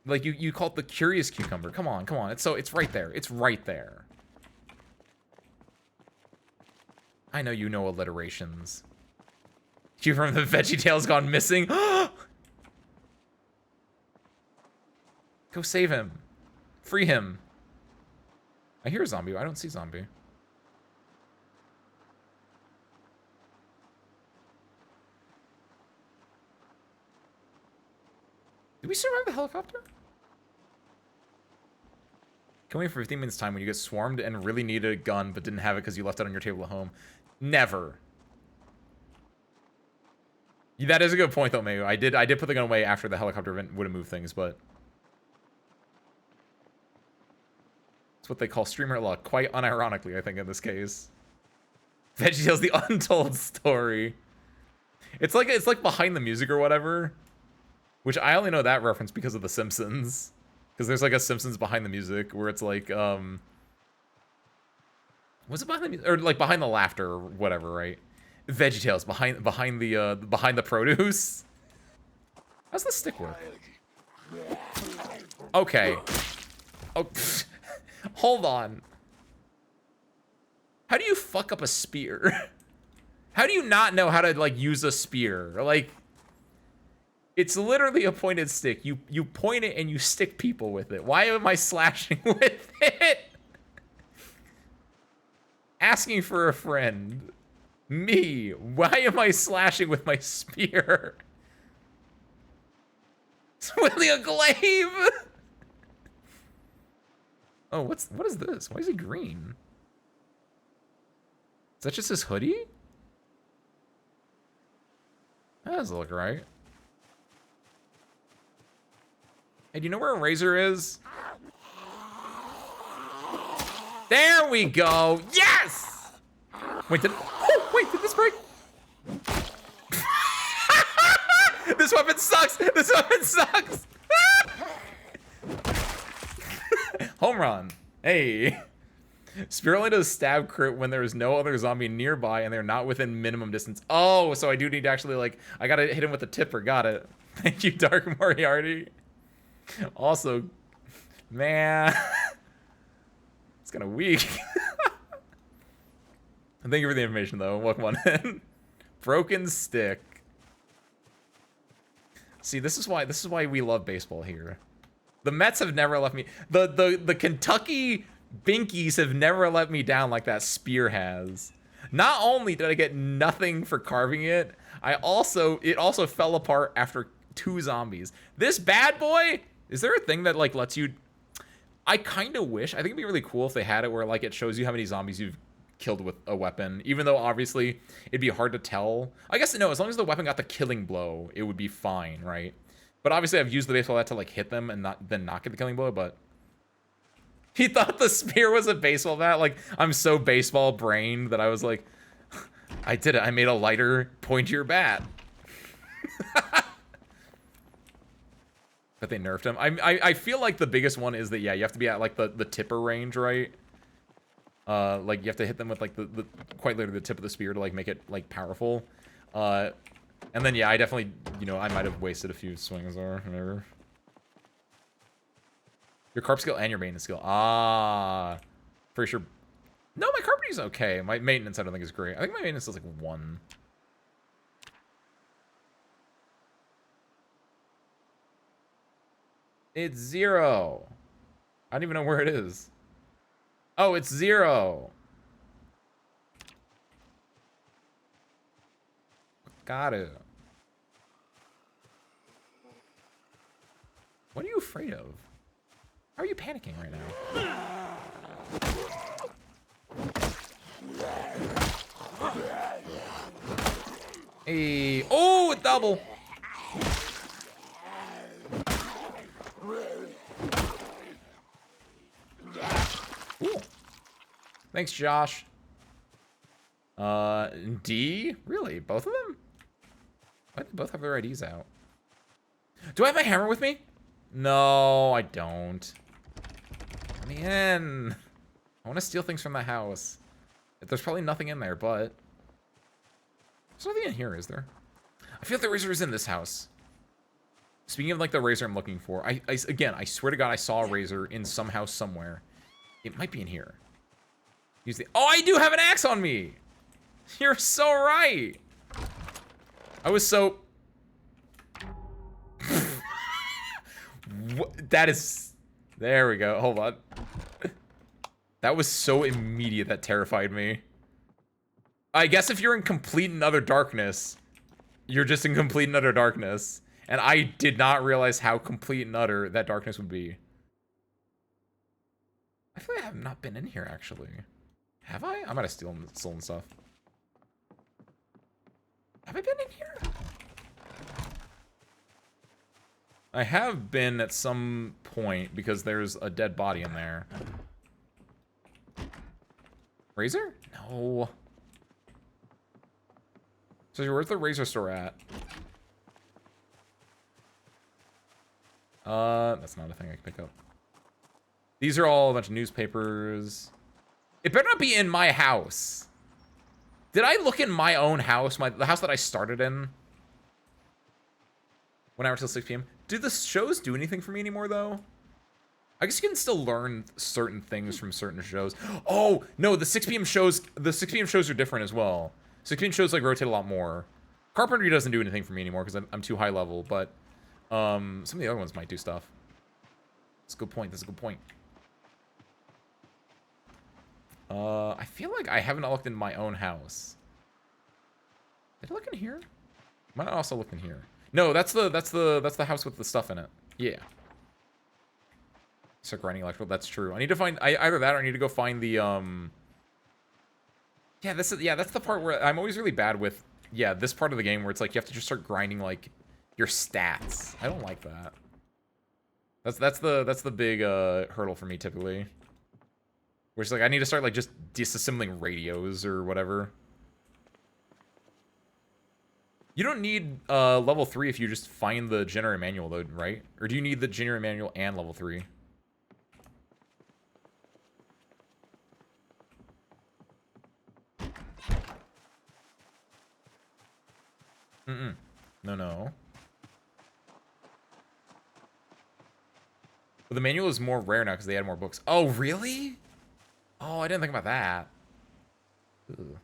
Like, you call it the Curious Cucumber. Come on, come on. It's right there. It's right there. I know you know alliterations. You from the VeggieTales gone missing? Go save him. Free him. I hear a zombie. I don't see zombie. Did we survive the helicopter? Come wait for 15 minutes time when you get swarmed and really needed a gun but didn't have it because you left it on your table at home. Never. That is a good point though, Mayu. I did put the gun away after the helicopter event would have moved things, but it's what they call streamer luck, quite unironically, I think, in this case. VeggieTales: The Untold Story. It's like behind the music or whatever. Which I only know that reference because of The Simpsons. Because there's like a Simpsons behind the music where it's like, was it behind the music? Or like behind the laughter or whatever, right? VeggieTales, behind the produce. How's the stick work? Okay. Oh, hold on. How do you fuck up a spear? How do you not know how to like use a spear? Like, it's literally a pointed stick. You point it and you stick people with it. Why am I slashing with it? Asking for a friend. Me. Why am I slashing with my spear? It's really a glaive. Oh, what is this? Why is he green? Is that just his hoodie? That doesn't look right. Hey, do you know where a razor is? There we go. Yes! Wait, did this break? This weapon sucks. This weapon sucks. Home run. Hey. Spear only does stab crit when there is no other zombie nearby and they're not within minimum distance. Oh, so I do need to actually, like, I gotta hit him with the tipper. Got it. Thank you, Dark Moriarty. Also, man, it's kind of weak. Thank you for the information, though. Welcome on in. Broken stick. See, this is why we love baseball here. The Mets have never left me. The Kentucky Binkies have never let me down like that spear has. Not only did I get nothing for carving it, it also fell apart after 2 zombies. This bad boy. Is there a thing that like lets you? I kind of wish. I think it'd be really cool if they had it where like it shows you how many zombies you've killed with a weapon. Even though obviously it'd be hard to tell. I guess no. As long as the weapon got the killing blow, it would be fine, right? But obviously I've used the baseball bat to like hit them and not get the killing blow. But he thought the spear was a baseball bat. Like I'm so baseball brained that I was like, I did it. I made a lighter, pointier bat. But they nerfed him. I feel like the biggest one is that, yeah, you have to be at like the tipper range, right? Like you have to hit them with like the quite literally the tip of the spear to like make it like powerful. And then yeah, I definitely, you know, I might have wasted a few swings or whatever. Your carp skill and your maintenance skill. Ah, pretty sure. No, my carpentry's okay. My maintenance I don't think is great. I think my maintenance is like 1. It's 0. I don't even know where it is. Oh, it's 0. Got it. What are you afraid of? How are you panicking right now? Hey. Oh, a double. Ooh. Thanks, Josh. D? Really? Both of them? Why do they both have their IDs out? Do I have my hammer with me? No, I don't. Let me in. I want to steal things from the house. There's probably nothing in there, but... There's nothing in here, is there? I feel like the razor is in this house. Speaking of, like, the razor I'm looking for, again, I swear to God I saw a razor in some house somewhere. It might be in here. Use the... Oh, I do have an axe on me! You're so right! I was so... That is... There we go. Hold on. That was so immediate that terrified me. I guess if you're in complete and utter darkness, you're just in complete and utter darkness. And I did not realize how complete and utter that darkness would be. I feel like I have not been in here, actually. Have I? I might have stolen stuff. Have I been in here? I have been at some point because there's a dead body in there. Razor? No. So where's the razor store at? That's not a thing I can pick up. These are all a bunch of newspapers. It better not be in my house. Did I look in my own house? The house that I started in? 1 hour till 6 p.m. Do the shows do anything for me anymore, though? I guess you can still learn certain things from certain shows. Oh, no, the 6 p.m. shows are different as well. 6 p.m. shows, like, rotate a lot more. Carpentry doesn't do anything for me anymore because I'm too high level, but some of the other ones might do stuff. That's a good point. That's a good point. I feel like I haven't looked in my own house. Did I look in here? Might I also look in here? No, that's the house with the stuff in it. Yeah. So grinding electrical. That's true. I need to find either that or I need to go find the Yeah, that's the part where I'm always really bad with. Yeah, this part of the game where it's like you have to just start grinding like your stats. I don't like that. That's the big hurdle for me typically. Where it's like I need to start like just disassembling radios or whatever. You don't need level 3 if you just find the generator manual though, right? Or do you need the generator manual and level 3? No. But the manual is more rare now because they add more books. Oh, really? Oh, I didn't think about that. Ooh.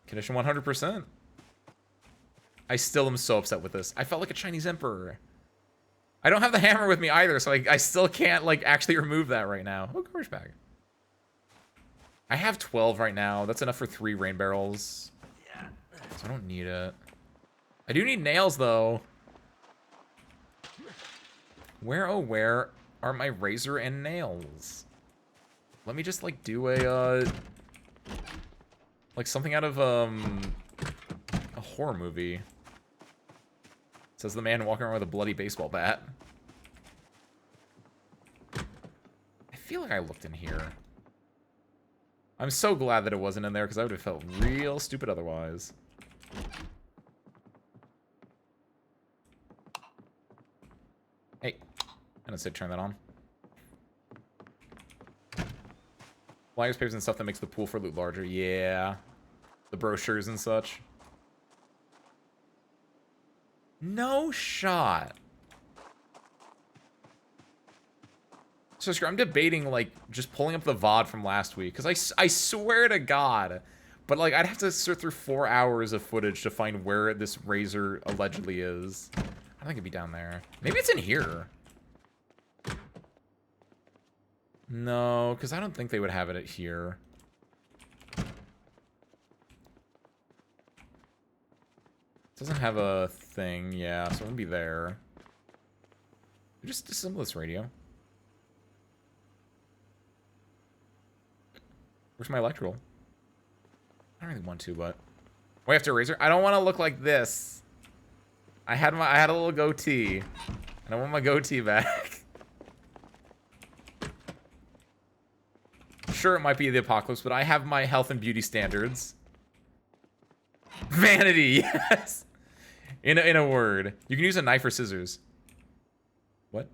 Condition 100%. I still am so upset with this. I felt like a Chinese emperor. I don't have the hammer with me either, so I still can't, like, actually remove that right now. Oh, garbage bag. I have 12 right now. That's enough for 3 rain barrels. So I don't need it. I do need nails, though. Where, oh, where are my razor and nails? Let me just, like, do a, like, something out of, a horror movie. It says the man walking around with a bloody baseball bat. I feel like I looked in here. I'm so glad that it wasn't in there, because I would have felt real stupid otherwise. Hey, I didn't say turn that on. Flyers, papers, and stuff that makes the pool for loot larger. Yeah. The brochures and such. No shot. So, I'm debating, like, just pulling up the VOD from last week. Because I swear to God. But, like, I'd have to sort through 4 hours of footage to find where this razor allegedly is. I I think it'd be down there. Maybe it's in here. No, because I don't think they would have it at here. Doesn't have a thing, yeah, so it wouldn't be there. Just disassemble this radio. Where's my electrical? I don't really want to, but... Wait, after razor? I don't want to look like this. I had a little goatee. And I want my goatee back. Sure, it might be the apocalypse, but I have my health and beauty standards. Vanity, yes! In a word. You can use a knife or scissors. What?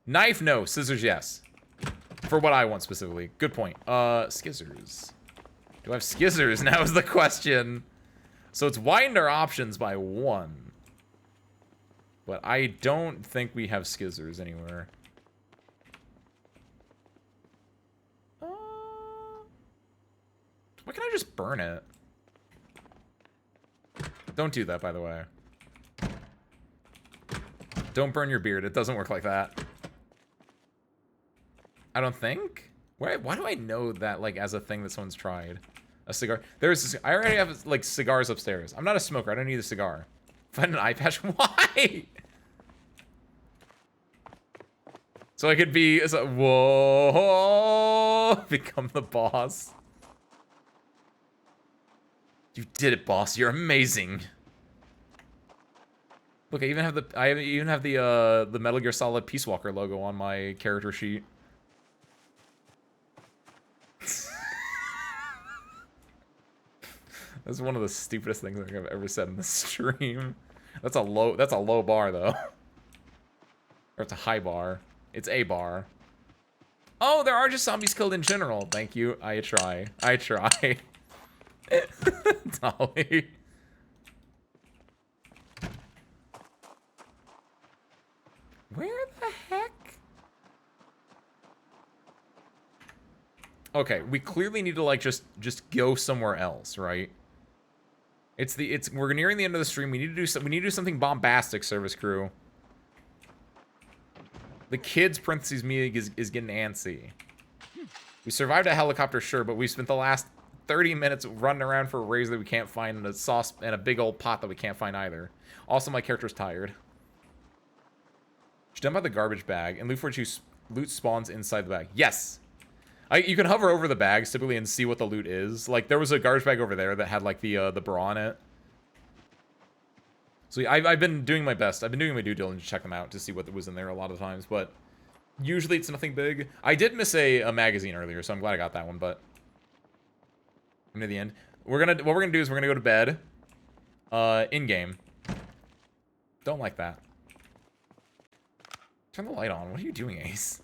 Knife, no. Scissors, yes. For what I want specifically. Good point. Skizzers. Do I have skizzers? Now is the question. So it's widened our options by 1. But I don't think we have skizzers anywhere. Why can't I just burn it? Don't do that, by the way. Don't burn your beard. It doesn't work like that. I don't think. Why do I know that, like, as a thing that someone's tried? A cigar. I already have, like, cigars upstairs. I'm not a smoker. I don't need a cigar. Find an eye patch. Why? So I could be, whoa, become the boss. You did it, boss. You're amazing. Look, I even have the Metal Gear Solid Peace Walker logo on my character sheet. That's one of the stupidest things I think I've ever said in this stream. That's a low bar though. Or it's a high bar. It's a bar. Oh, there are just zombies killed in general. Thank you. I try. Dolly. Where the heck? Okay, we clearly need to like just go somewhere else, right? We're nearing the end of the stream. We need to do something bombastic, service crew. The kids parentheses me is getting antsy. We survived a helicopter, sure, but we spent the last 30 minutes running around for a razor that we can't find and a sauce and a big old pot that we can't find either. Also, my character's tired. She's done by the garbage bag and loot spawns inside the bag. Yes. You can hover over the bags typically and see what the loot is. Like there was a garbage bag over there that had like the bra in it. So I've been doing my best. I've been doing my due diligence to check them out to see what was in there a lot of times, but usually it's nothing big. I did miss a magazine earlier, so I'm glad I got that one, but I'm near the end. What we're gonna do is we're gonna go to bed. In game. Don't like that. Turn the light on. What are you doing, Ace?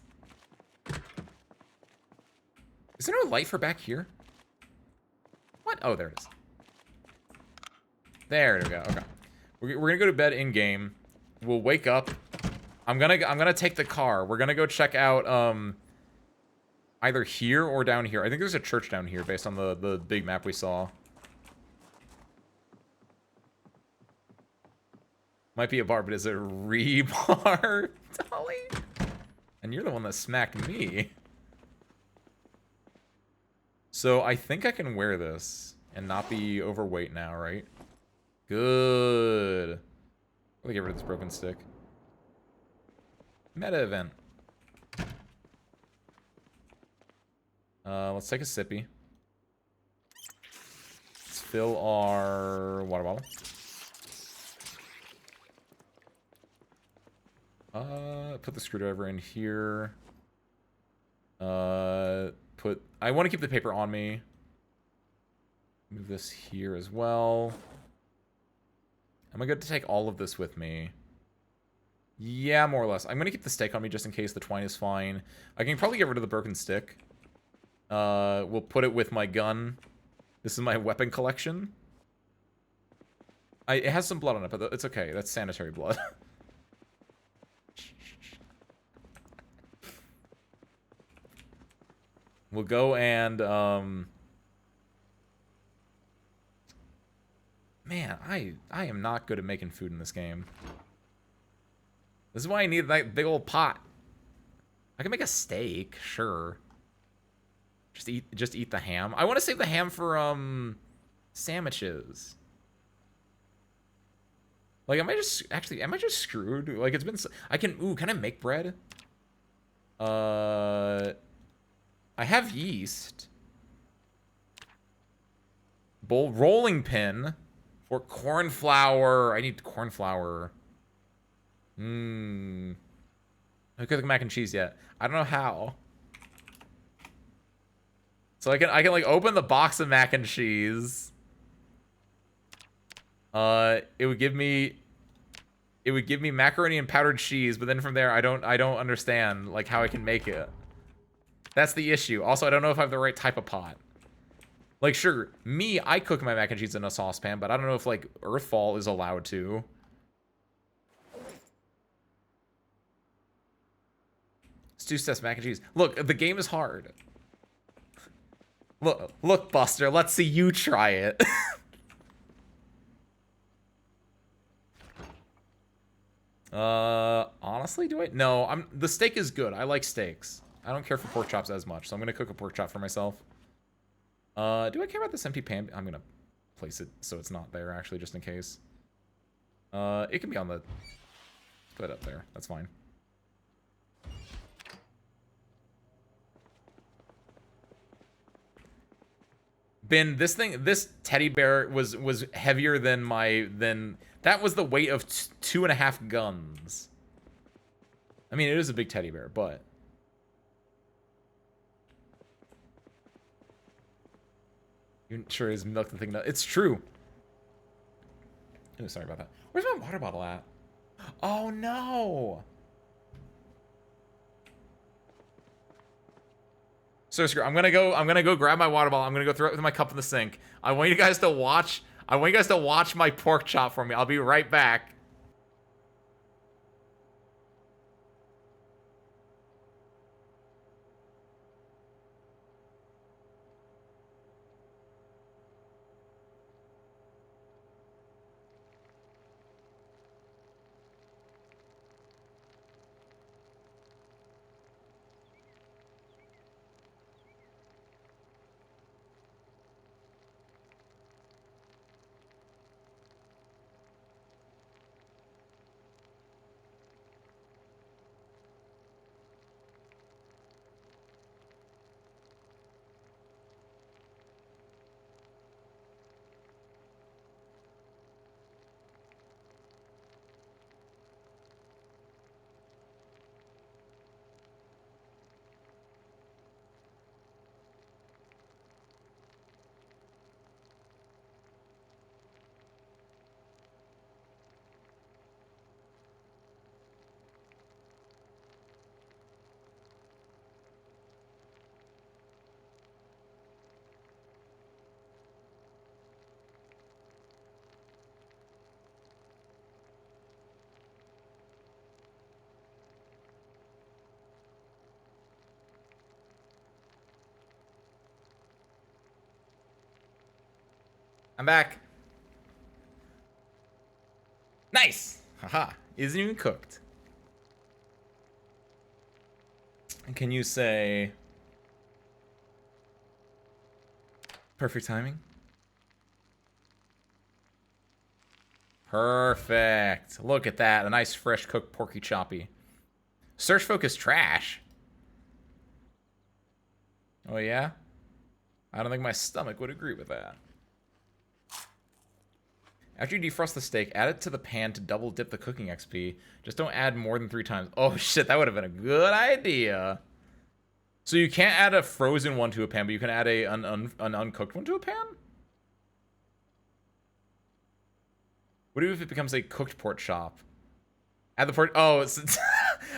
Is there no light for back here? What? Oh, there it is. There we go. Okay. We're gonna go to bed in game. We'll wake up. I'm gonna take the car. We're gonna go check out either here or down here. I think there's a church down here based on the big map we saw. Might be a bar, but is it a rebar, Dolly? And you're the one that smacked me. So I think I can wear this and not be overweight now, right? Good. Let me get rid of this broken stick. Meta event. Let's take a sippy. Let's fill our water bottle. Put the screwdriver in here. I want to keep the paper on me. Move this here as well. Am I good to take all of this with me? Yeah, more or less. I'm going to keep the steak on me just in case the twine is fine. I can probably get rid of the broken stick. We'll put it with my gun. This is my weapon collection. It has some blood on it, but it's okay. That's sanitary blood. We'll go and, man, I am not good at making food in this game. This is why I need that big old pot. I can make a steak, sure. Just eat the ham. I want to save the ham for, sandwiches. Like, am I just screwed? Like, it's been, can I make bread? I have yeast. Rolling pin. For corn flour. I need corn flour. I haven't cooked mac and cheese yet. I don't know how. So I can like open the box of mac and cheese. It would give me macaroni and powdered cheese, but then from there I don't understand like how I can make it. That's the issue. Also, I don't know if I have the right type of pot. Like, sure, I cook my mac and cheese in a saucepan, but I don't know if like Earthfall is allowed to. Stew steps mac and cheese. Look, the game is hard. Look, Buster, let's see you try it. Honestly, do I? No, the steak is good. I like steaks. I don't care for pork chops as much, so I'm gonna cook a pork chop for myself. Do I care about this empty pan? I'm gonna place it so it's not there, actually, just in case. It can be on the... Put it up there. That's fine. Ben, this teddy bear was heavier than that was the weight of 2.5 guns. I mean, it is a big teddy bear, but you sure is milk the thing? It's true. Oh, sorry about that. Where's my water bottle at? Oh no. So screw. I'm gonna go grab my water bottle. I'm gonna go throw it with my cup in the sink. I want you guys to watch my pork chop for me. I'll be right back. I'm back. Nice. Haha. Isn't even cooked. And can you say perfect timing? Perfect. Look at that. A nice fresh cooked porky choppy. Search focus trash. Oh yeah? I don't think my stomach would agree with that. After you defrost the steak, add it to the pan to double dip the cooking XP. Just don't add more than 3 times. Oh shit, that would have been a good idea. So you can't add a frozen one to a pan, but you can add an uncooked one to a pan? What if it becomes a cooked pork chop? Add the pork... Oh,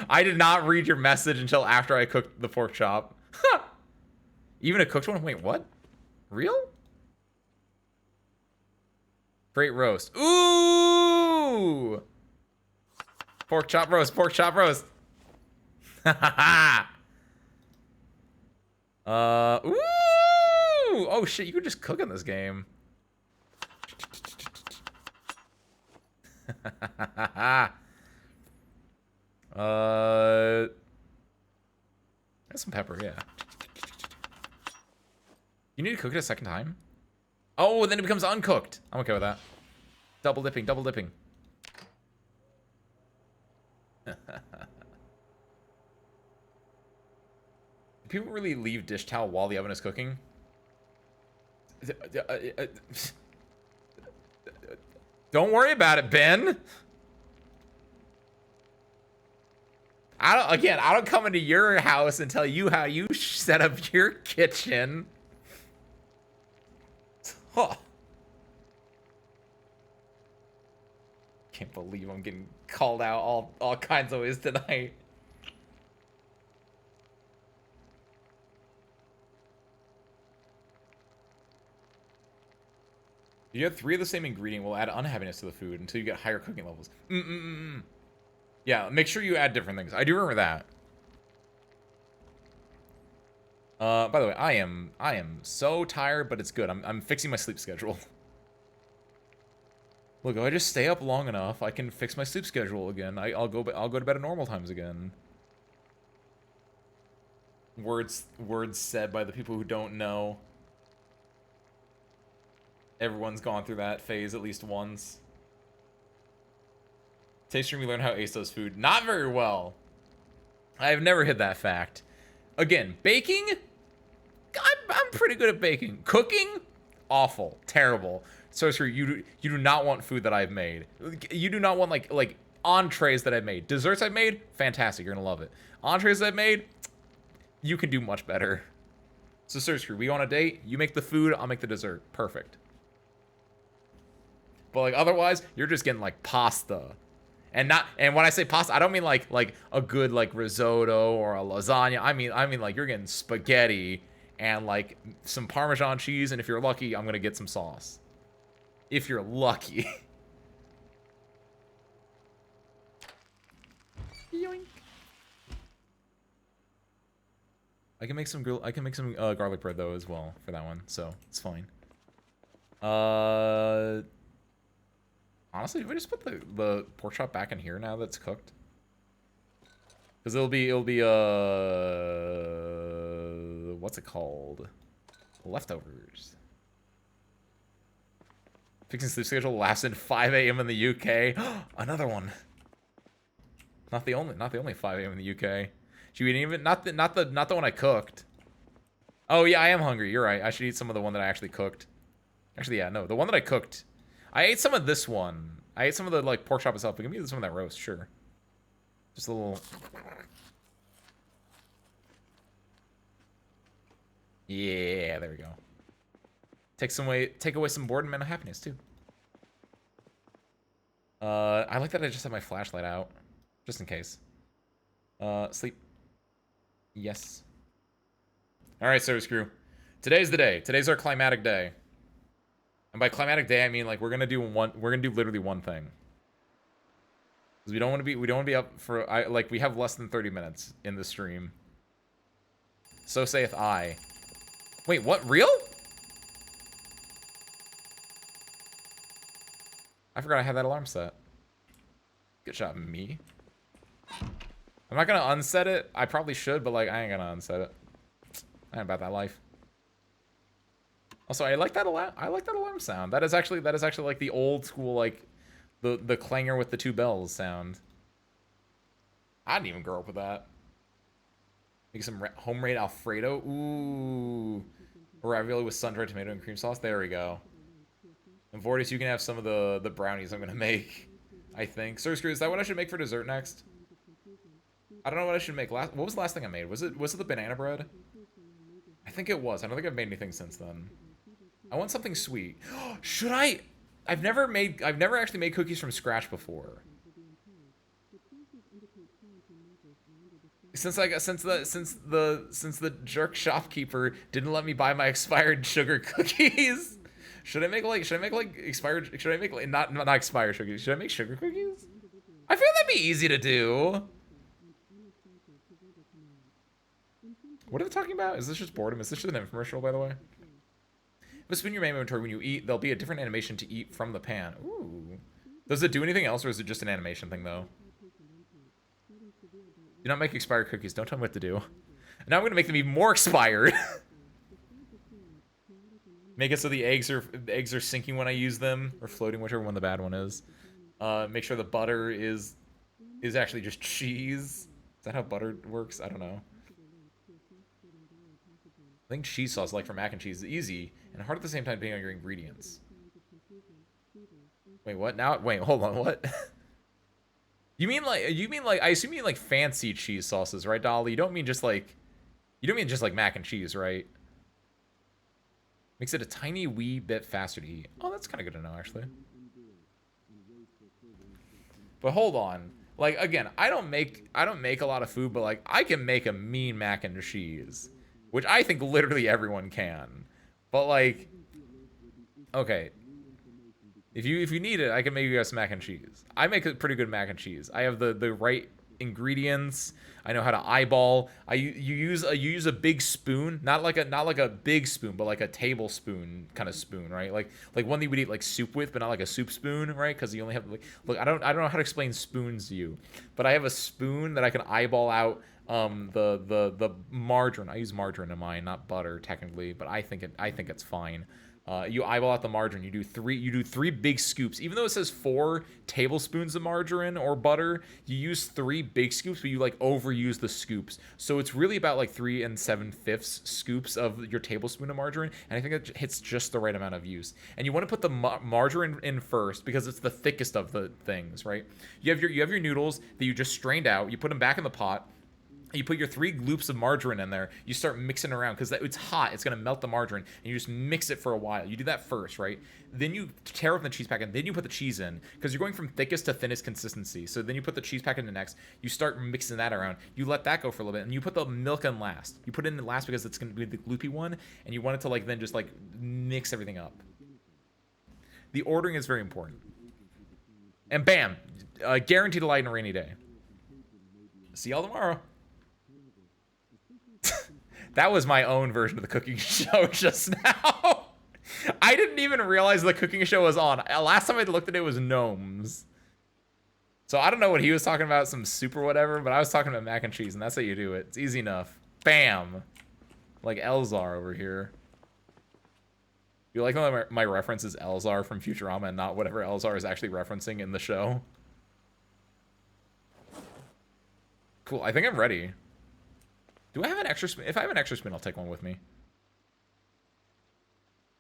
I did not read your message until after I cooked the pork chop. Even a cooked one? Wait, what? Real? Great roast. Ooh! Pork chop roast, pork chop roast. Ooh! Oh shit, you could just cook in this game. Got some pepper, yeah. You need to cook it a second time? Oh, then it becomes uncooked. I'm okay with that. Double dipping, double dipping. Do people really leave dish towel while the oven is cooking? Don't worry about it, Ben. I don't come into your house and tell you how you set up your kitchen. Huh. Can't believe I'm getting called out all kinds of ways tonight. If you have 3 of the same ingredient, will add unhappiness to the food until you get higher cooking levels. Yeah, make sure you add different things. I do remember that. By the way, I am so tired, but it's good. I'm fixing my sleep schedule. Look, if I just stay up long enough, I can fix my sleep schedule again. I'll go to bed at normal times again. Words said by the people who don't know. Everyone's gone through that phase at least once. Taste stream, we learn how Ace does food. Not very well. I've never hit that fact. Again, baking? I'm pretty good at baking. Cooking? Awful. Terrible. So sir, you do not want food that I've made. You do not want like entrees that I've made. Desserts I've made? Fantastic. You're gonna love it. Entrees I've made? You can do much better. So Sir Screw, we on a date, you make the food, I'll make the dessert. Perfect. But like otherwise, you're just getting like pasta. And when I say pasta, I don't mean like a good like risotto or a lasagna. I mean like you're getting spaghetti and like some Parmesan cheese, and if you're lucky, I'm gonna get some sauce. If you're lucky. Yoink. I can make some garlic bread though as well for that one, so it's fine. Honestly, if I just put the pork chop back in here now that's cooked, because it'll be what's it called? Leftovers. Fixing sleep schedule lasted 5 a.m. in the UK. Another one. Not the only 5 a.m. in the UK. Should we even not the one I cooked? Oh yeah, I am hungry. You're right. I should eat some of the one that I actually cooked. Actually, yeah, no, the one that I cooked. I ate some of this one. I ate some of the like pork chop itself. But give me some of that roast, sure. Just a little. Yeah, there we go. Take away some boredom and happiness too. I like that I just have my flashlight out, just in case. Sleep. Yes. All right, service crew. Today's the day. Today's our climatic day. And by climatic day, I mean like we're gonna do literally one thing. Because we don't want to be up for we have less than 30 minutes in the stream. So saith I. Wait, what? Real? I forgot I had that alarm set. Good shot, me. I'm not gonna unset it. I probably should, but like I ain't gonna unset it. I ain't about that life. Also, I like that alarm sound. That is actually like the old school like the clanger with the 2 bells sound. I didn't even grow up with that. Make some homemade Alfredo. Ooh, ravioli with sun-dried tomato and cream sauce. There we go. And Vortis, you can have some of the brownies I'm gonna make. I think. Sir Screw, is that what I should make for dessert next? I don't know what I should make. What was the last thing I made? Was it the banana bread? I think it was. I don't think I've made anything since then. I want something sweet. Should I? I've never actually made cookies from scratch before. Since the jerk shopkeeper didn't let me buy my expired sugar cookies. Should I make expired? Should I make like not expired sugar? Should I make sugar cookies? I feel that'd be easy to do. What are they talking about? Is this just boredom? Is this just an infomercial, by the way? If a spoon in your main inventory when you eat, there'll be a different animation to eat from the pan. Ooh. Does it do anything else, or is it just an animation thing, though? Do not make expired cookies. Don't tell me what to do. And now I'm going to make them even more expired. Make it so the eggs are sinking when I use them, or floating, whichever one the bad one is. Make sure the butter is actually just cheese. Is that how butter works? I don't know. I think cheese sauce, like for mac and cheese, is easy and hard at the same time depending on your ingredients. Wait, what? Now, wait, hold on, what? You mean like, I assume you mean like fancy cheese sauces, right, Dolly? You don't mean just like mac and cheese, right? Makes it a tiny wee bit faster to eat. Oh, that's kind of good to know, actually. But hold on. Like, again, I don't make a lot of food, but like I can make a mean mac and cheese, which I think literally everyone can. But like, okay, if you need it, I can make you guys some mac and cheese. I make a pretty good mac and cheese. I have the right ingredients. I know how to eyeball. You use a big spoon, not like a big spoon, but like a tablespoon kind of spoon, right? Like one that you would eat like soup with, but not like a soup spoon, right? Because you only have like, look, I don't know how to explain spoons to you, but I have a spoon that I can eyeball out the margarine. I use margarine in mine, not butter technically, but I think it's fine. You eyeball out the margarine. You do three big scoops. Even though it says 4 tablespoons of margarine or butter, you use 3 big scoops, but you like overuse the scoops. So it's really about like 3 7/5 scoops of your tablespoon of margarine, and I think it hits just the right amount of use. And you want to put the margarine in first because it's the thickest of the things, right? You have your noodles that you just strained out. You put them back in the pot. You put your 3 loops of margarine in there. You start mixing around because it's hot. It's going to melt the margarine. And you just mix it for a while. You do that first, right? Then you tear open the cheese packet. Then you put the cheese in because you're going from thickest to thinnest consistency. So then you put the cheese packet in next. You start mixing that around. You let that go for a little bit. And you put the milk in last. You put it in last because it's going to be the loopy one. And you want it to like then just like mix everything up. The ordering is very important. And bam. Guaranteed to light on a rainy day. See y'all tomorrow. That was my own version of the cooking show just now. I didn't even realize the cooking show was on. Last time I looked at it was gnomes. So I don't know what he was talking about, some soup or whatever, but I was talking about mac and cheese, and that's how you do it. It's easy enough. Bam. Like Elzar over here. You like how my reference is Elzar from Futurama and not whatever Elzar is actually referencing in the show? Cool, I think I'm ready. Do I have an extra spoon? If I have an extra spoon, I'll take one with me.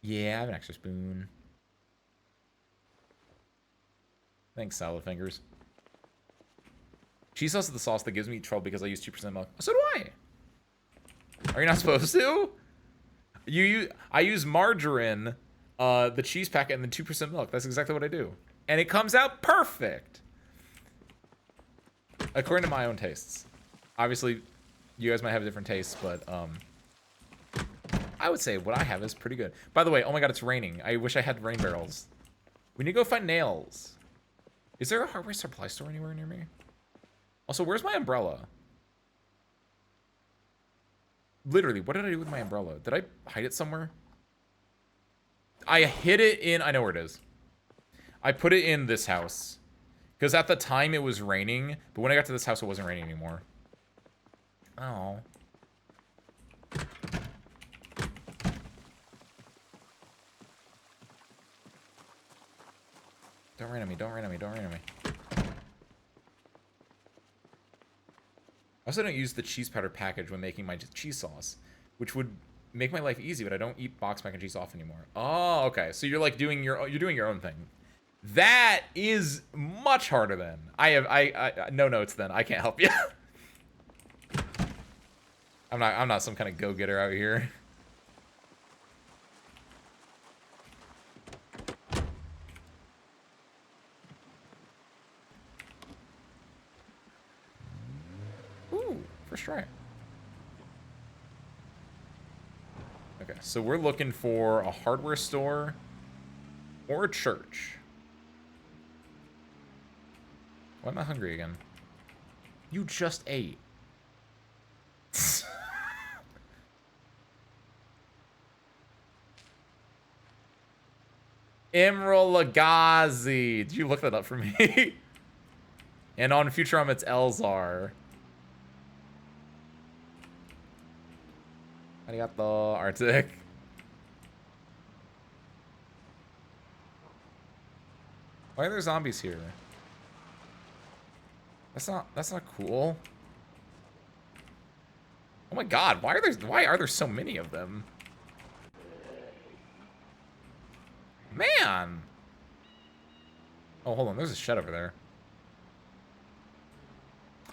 Yeah, I have an extra spoon. Thanks, salad fingers. Cheese sauce is the sauce that gives me trouble because I use 2% milk. So do I. Are you not supposed to? I use margarine, the cheese packet, and then 2% milk. That's exactly what I do. And it comes out perfect. According to my own tastes. Obviously, you guys might have different tastes, but I would say what I have is pretty good. By the way, oh my god, it's raining. I wish I had rain barrels. We need to go find nails. Is there a hardware supply store anywhere near me? Also, where's my umbrella? Literally, what did I do with my umbrella? Did I hide it somewhere? I hid it in... I know where it is. I put it in this house. Because at the time it was raining, but when I got to this house it wasn't raining anymore. Oh. Don't rain on me, don't rain on me, don't rain on me. I also don't use the cheese powder package when making my cheese sauce, which would make my life easy, but I don't eat boxed mac and cheese often anymore. Oh, okay. So you're like doing your own thing. That is much harder then. I no notes then. I can't help you. I'm not some kind of go-getter out here. Ooh, first try. Okay, so we're looking for a hardware store or a church. Why am I hungry again? You just ate. Emerald Lagazi. Did you look that up for me? And on Futurama, it's Elzar. Arigato, Arctic. Why are there zombies here? That's not cool. Oh my god, why are there so many of them? Man. Oh, hold on, there's a shed over there.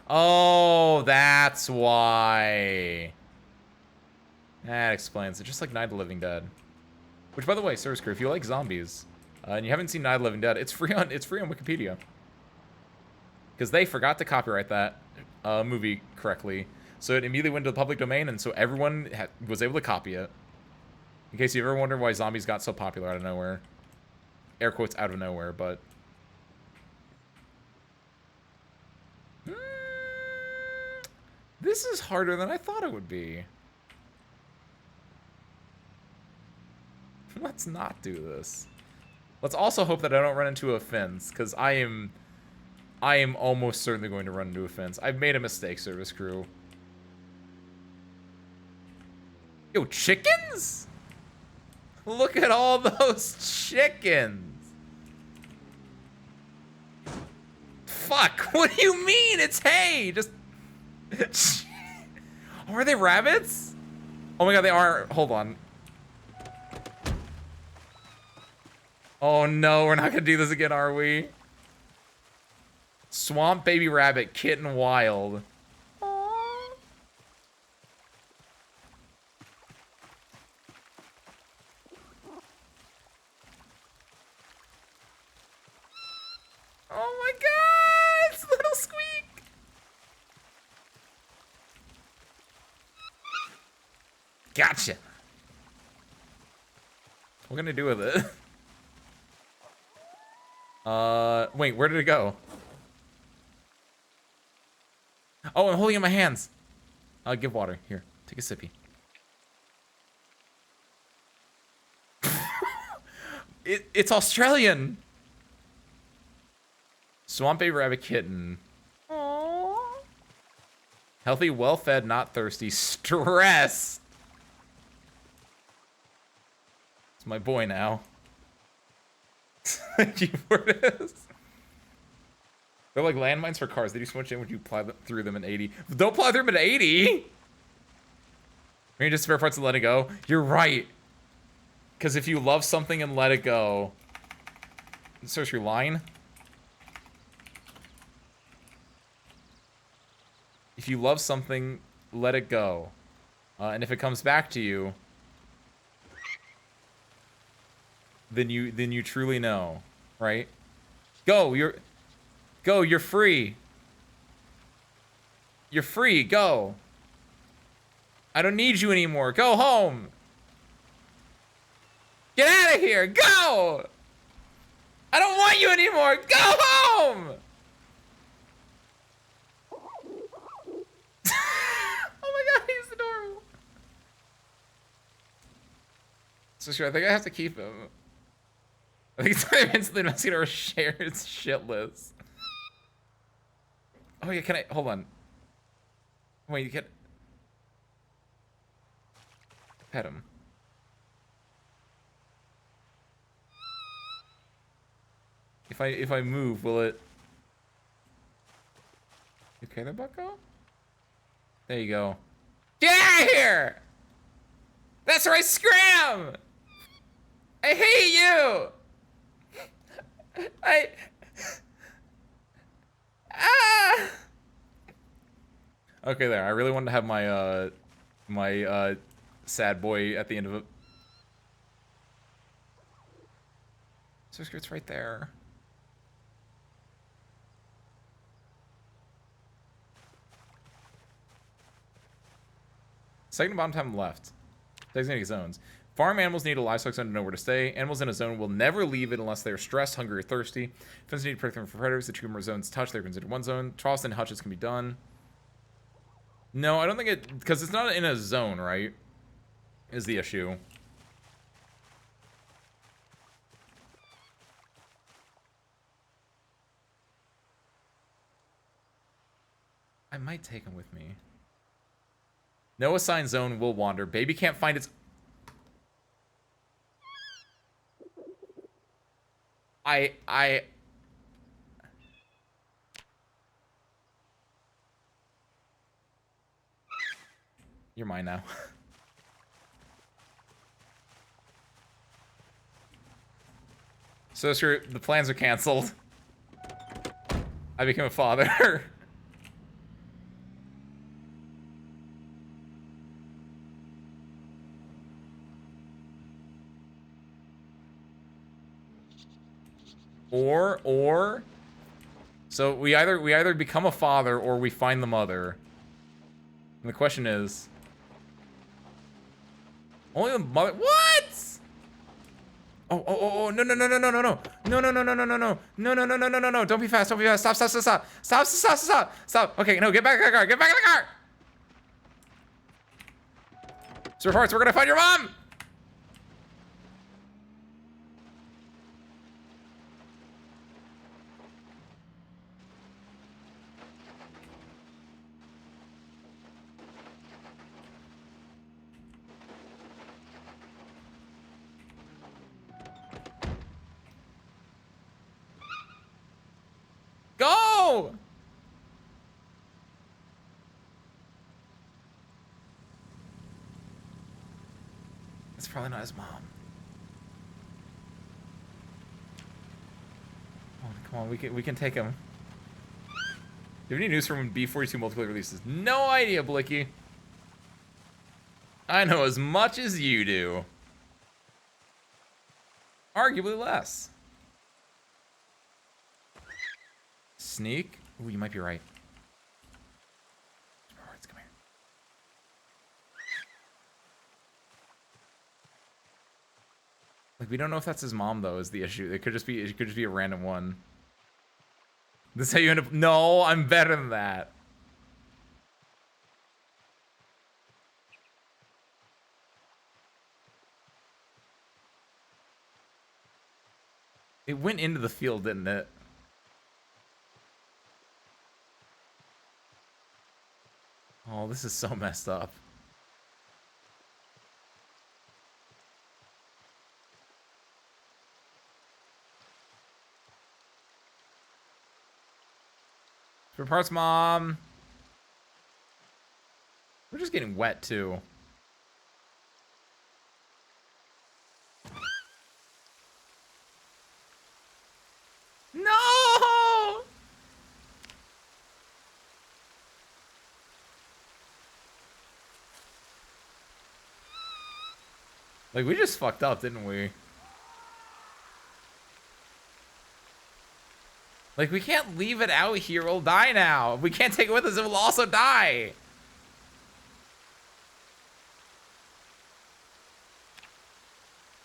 Oh, that's why. That explains it. Just like Night of the Living Dead. Which, by the way, Service Crew, if you like zombies, and you haven't seen Night of the Living Dead, it's free on Wikipedia. Because they forgot to copyright that movie correctly. So it immediately went to the public domain, and so everyone was able to copy it. In case you ever wondered why zombies got so popular out of nowhere. Air quotes, out of nowhere, but... This is harder than I thought it would be. Let's not do this. Let's also hope that I don't run into a fence, because I am almost certainly going to run into a fence. I've made a mistake, Service Crew. Yo, chickens? Look at all those chickens. Fuck, what do you mean? It's hay, just... Oh, are they rabbits? Oh my god, they are. Hold on. Oh no, we're not gonna do this again, are we? Swamp baby rabbit, kitten wild. Aww. Oh my god, it's little Squeak. Gotcha. What are we gonna do with it? Wait, where did it go? Oh, I'm holding it in my hands. I'll give water. Here, take a sippy. It's Australian. Swamp baby rabbit kitten. Aww. Healthy, well-fed, not thirsty. Stress. It's my boy now. Keyboardist. They're like landmines for cars. They do so much damage when you ply through them in 80. Don't ply through them in 80! Maybe just spare parts and let it go. You're right. Because if you love something and let it go... Search your line. If you love something, let it go. And if it comes back to you... Then you truly know, right? Go, you're free. You're free, go. I don't need you anymore. Go home. Get out of here, go. I don't want you anymore. Go home. Oh my god, he's adorable. So sure, I think I have to keep him. I think it's time instantly messing our shared shit list. Oh yeah, can I hold on? Wait, you can pet him. If I move, will it? You okay there, Bucko? There you go. Get out of here! That's right, scram! I hate you! Okay, there. I really wanted to have my my sad boy at the end of it. So it's right there. Second bottom time left. Designated zones. Farm animals need a livestock zone to know where to stay. Animals in a zone will never leave it unless they are stressed, hungry, or thirsty. Fences need to protect them from predators. The two more zones touch. They're considered one zone. Troughs and hutches can be done. No, I don't think it... Because it's not in a zone, right? Is the issue. I might take him with me. No assigned zone will wander. Baby can't find its... I... You're mine now. So sure, the plans are canceled. I became a father. Or so we either become a father or we find the mother. And the question is, only the mother. What? Oh, no, no. Don't be fast, don't be fast. Stop. Okay, no, get back in the car, get back in the car. Sir Hearts, we're gonna find your mom. Go! It's probably not his mom. Oh, come on, we can take him. Do you have any news from when B42 multiplayer releases? No idea, Blicky. I know as much as you do. Arguably less. Sneak? Ooh, you might be right. Come here. Like, we don't know if that's his mom though, is the issue. It could just be a random one. This is how you end up. No, I'm better than that. It went into the field, didn't it? Oh, this is so messed up. For parts, mom. We're just getting wet too. No! Like, we just fucked up, didn't we? Like, we can't leave it out here. We'll die now. We can't take it with us. It will also die.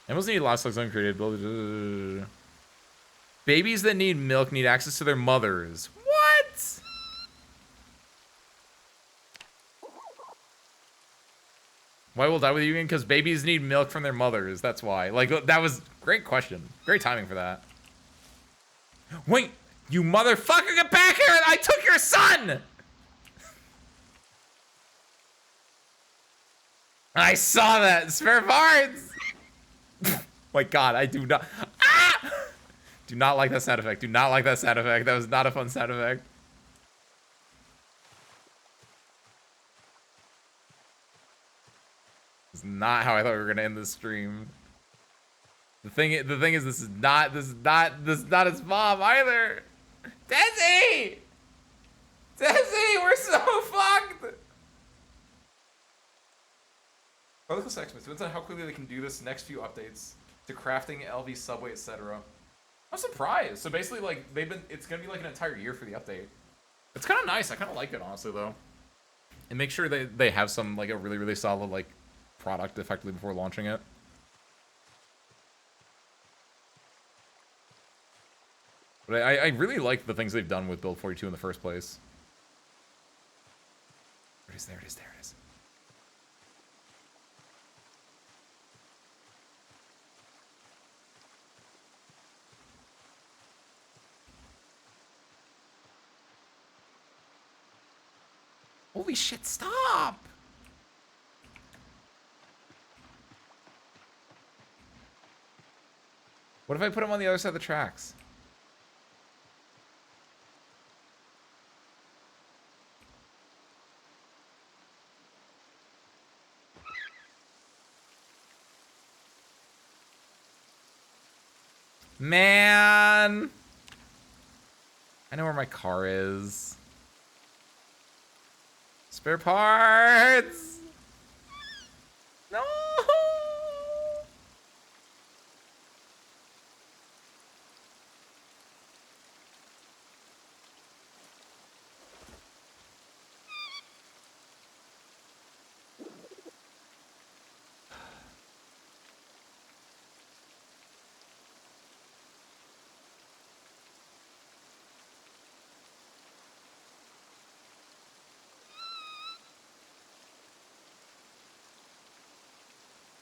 Animals need livestock uncreated. Babies that need milk need access to their mothers. What? Why will die with you again? Because babies need milk from their mothers. That's why. Like, that was great question. Great timing for that. Wait, you motherfucker, get back here! I took your son! I saw that. Spare parts! My God, I do not. Ah! Do not like that sound effect. Do not like that sound effect. That was not a fun sound effect. It's not how I thought we were gonna end this stream. The thing is, this is not his mom either. Desi, we're so fucked. Political section depends on how quickly they can do this next few updates to crafting, LV, subway, etc. I'm surprised. So basically, like, it's gonna be like an entire year for the update. It's kind of nice. I kind of like it, honestly, though. And make sure they have some, like, a really, really solid, like, product effectively before launching it. But I really like the things they've done with Build 42 in the first place. There it is. Holy shit, stop! What if I put him on the other side of the tracks? Man! I know where my car is. Spare parts! No!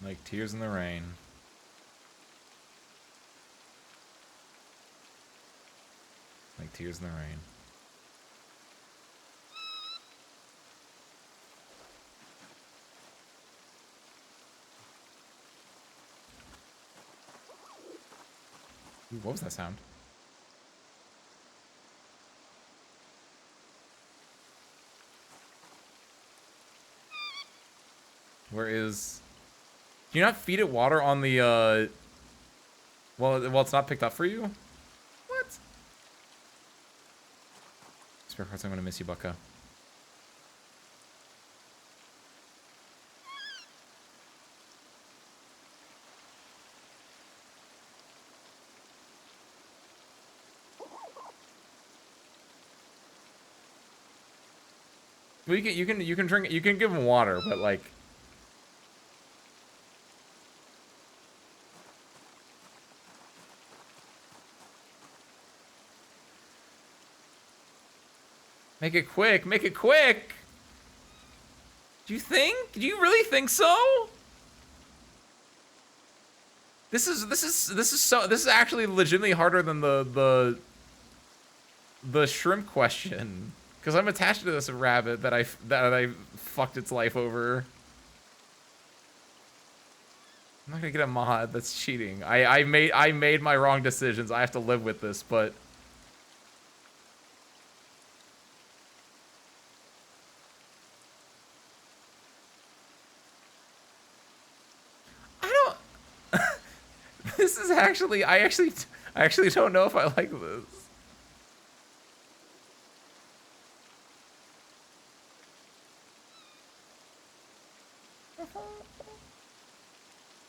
Like tears in the rain. Like tears in the rain. Ooh, what was that sound? Where is... Can you not feed it water on the, well, it's not picked up for you? What? Spare parts, I'm gonna miss you, bucko. Well, you can drink, you can give him water, but like... Make it quick, make it quick! Do you think? Do you really think so? This is actually legitimately harder than the shrimp question. Because I'm attached to this rabbit that I fucked its life over. I'm not gonna get a mod. That's cheating. I made my wrong decisions. I have to live with this, but I don't. This is actually I actually don't know if I like this.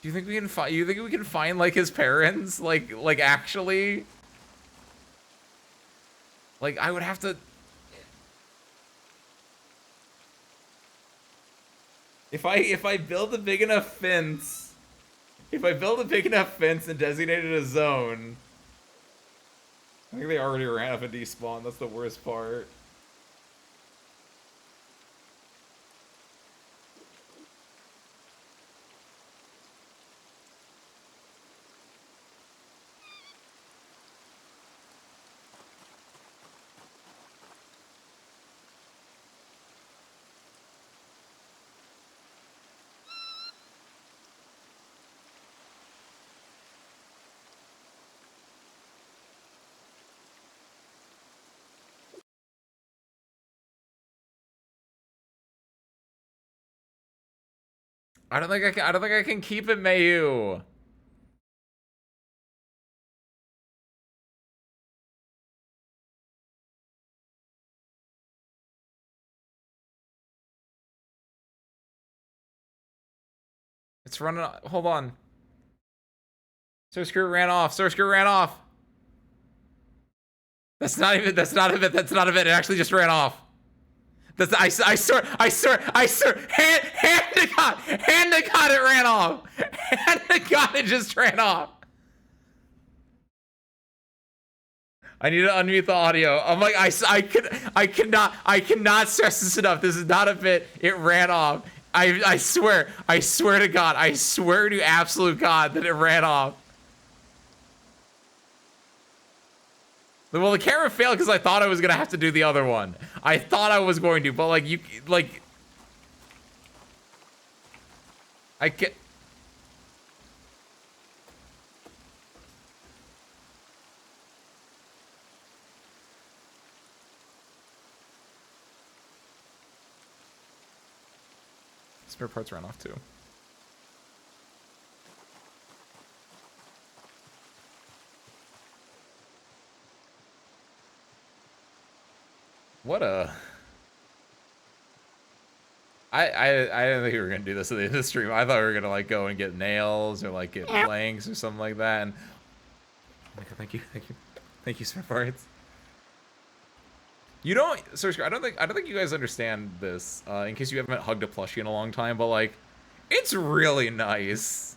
Do you think we can find? You think we can find like his parents? Like actually? Like I would have to. If I build a big enough fence, and designate it a zone, I think they already ran up a despawn. That's the worst part. I don't think I can keep it, Mayu. It's running. Hold on. Source ran off. Source ran off. That's not even. That's not a bit. That's not a bit. It actually just ran off. That's. I swear. Hand to God. It ran off. Hand to God, it just ran off. I need to unmute the audio. I'm like, I cannot stress this enough. This is not a bit. It ran off. I swear to God, I swear to absolute God that it ran off. Well, the camera failed because I thought I was gonna have to do the other one. I thought I was going to, but like I can't. Spare parts ran off too. What a... I didn't think we were gonna do this in the stream. I thought we were gonna like go and get nails or like get planks or something like that. And thank you, spare parts. You don't, Search, I don't think you guys understand this. In case you haven't hugged a plushie in a long time, but like, it's really nice.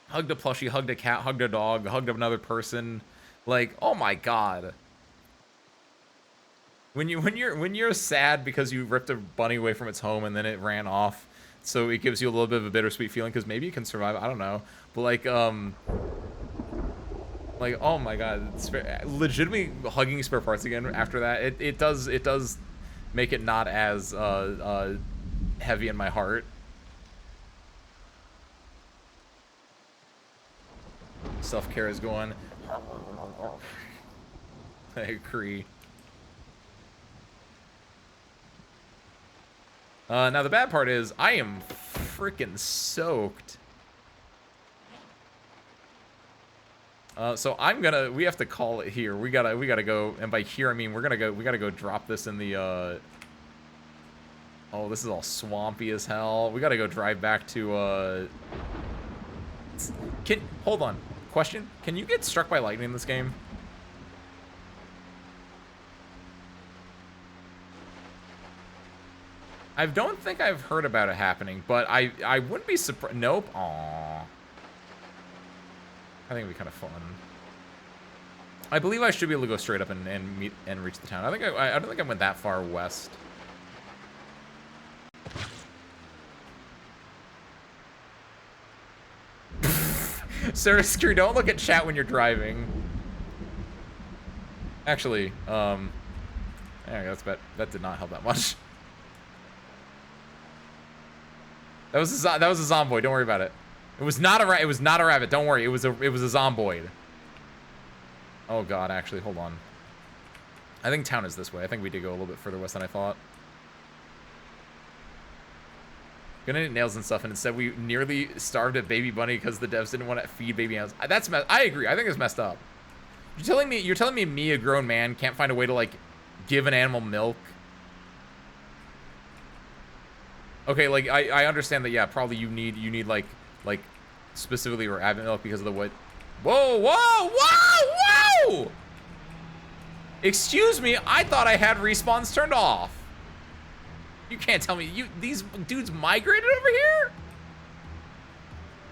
Hugged a plushie, hugged a cat, hugged a dog, hugged another person. Like, oh my god. When you're sad because you ripped a bunny away from its home and then it ran off, so it gives you a little bit of a bittersweet feeling because maybe it can survive. I don't know, but like oh my god, legitimately hugging spare parts again after that. It does make it not as heavy in my heart. Self-care is going. I agree. Now the bad part is I am freaking soaked. So we have to call it here. We gotta go, and by here I mean we gotta go drop this in the oh, this is all swampy as hell. We gotta go drive back to hold on. Question, can you get struck by lightning in this game? I don't think I've heard about it happening, but I wouldn't be surprised. Nope. Aww. I think it'd be kind of fun. I believe I should be able to go straight up and reach the town. I don't think I went that far west. Sarah Screw, don't look at chat when you're driving. Actually, yeah, that did not help that much. That was a Zomboid. Don't worry about it. It was not a rabbit. Don't worry. It was a Zomboid. Oh god, actually, hold on. I think town is this way. I think we did go a little bit further west than I thought. Gonna need nails and stuff, and instead we nearly starved a baby bunny because the devs didn't want to feed baby animals. I agree. I think it's messed up. You're telling me, a grown man, can't find a way to like give an animal milk? Okay, like I understand that. Yeah, probably you need like specifically rabbit milk because of the what? Whoa, whoa, whoa, whoa! Excuse me, I thought I had respawns turned off. You can't tell me these dudes migrated over here?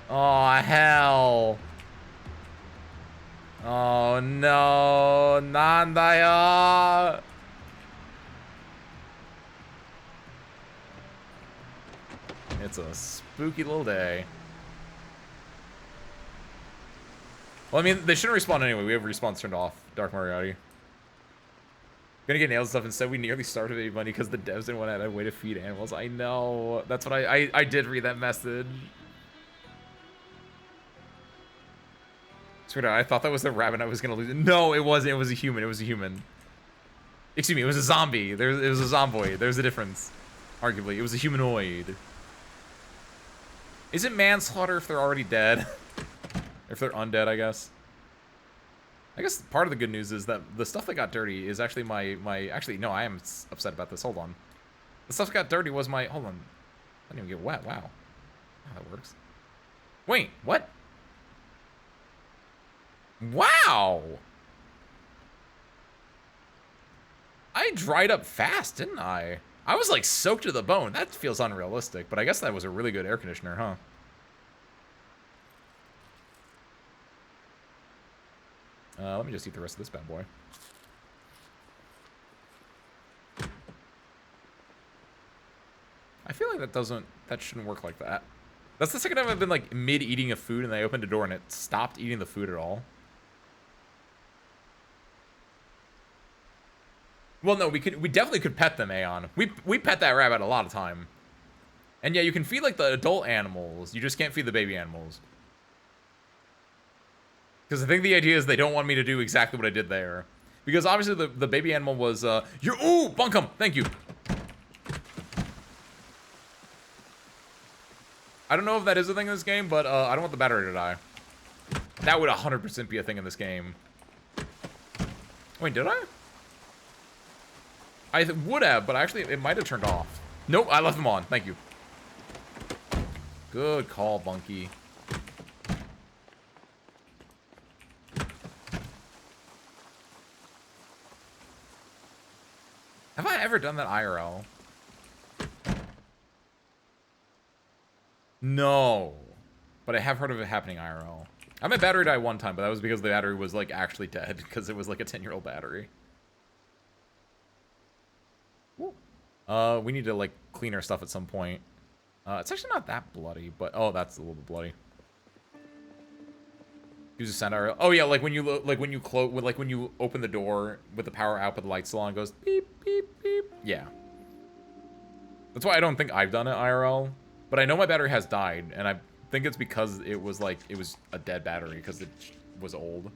Oh hell! Oh no, Nandaya! It's a spooky little day. Well, I mean, they shouldn't respawn anyway. We have respawns turned off. Dark Moriarty. Gonna get nails and stuff. Instead, we nearly starved baby bunny because the devs didn't want to have a way to feed animals. I know. That's what I did read that message. Sweetheart, I thought that was a rabbit. I was gonna lose it. No, it wasn't. It was a human. It was a human. Excuse me. It was a zombie. It was a zomboid. There's a difference. Arguably, it was a humanoid. Is it manslaughter if they're already dead? If they're undead, I guess. I guess part of the good news is that the stuff that got dirty is actually actually, no, I am upset about this. Hold on. The stuff that got dirty was my... Hold on. I didn't even get wet. Wow. Oh, that works. Wait, what? Wow! I dried up fast, didn't I? I was like soaked to the bone. That feels unrealistic, but I guess that was a really good air conditioner, huh? Let me just eat the rest of this bad boy. I feel like that shouldn't work like that. That's the second time I've been like mid-eating a food and I opened a door and it stopped eating the food at all. Well, no, we definitely could pet them, Aeon. We pet that rabbit a lot of time. And yeah, you can feed like the adult animals. You just can't feed the baby animals. Because I think the idea is they don't want me to do exactly what I did there. Because obviously the baby animal was ooh, bunkum, thank you. I don't know if that is a thing in this game, but I don't want the battery to die. That would 100% be a thing in this game. Wait, did I? I would have, but actually it might have turned off. Nope, I left them on. Thank you. Good call, Bunky. Have I ever done that IRL? No. But I have heard of it happening IRL. I had my battery die one time, but that was because the battery was like actually dead because it was like a 10-year-old battery. We need to like clean our stuff at some point. It's actually not that bloody, but oh, that's a little bit bloody. Use a sound IRL. Oh yeah, like when you close, when you open the door with the power out, but the light's still on, it goes beep beep beep. Yeah. That's why I don't think I've done it IRL, but I know my battery has died, and I think it's because it was a dead battery because it was old.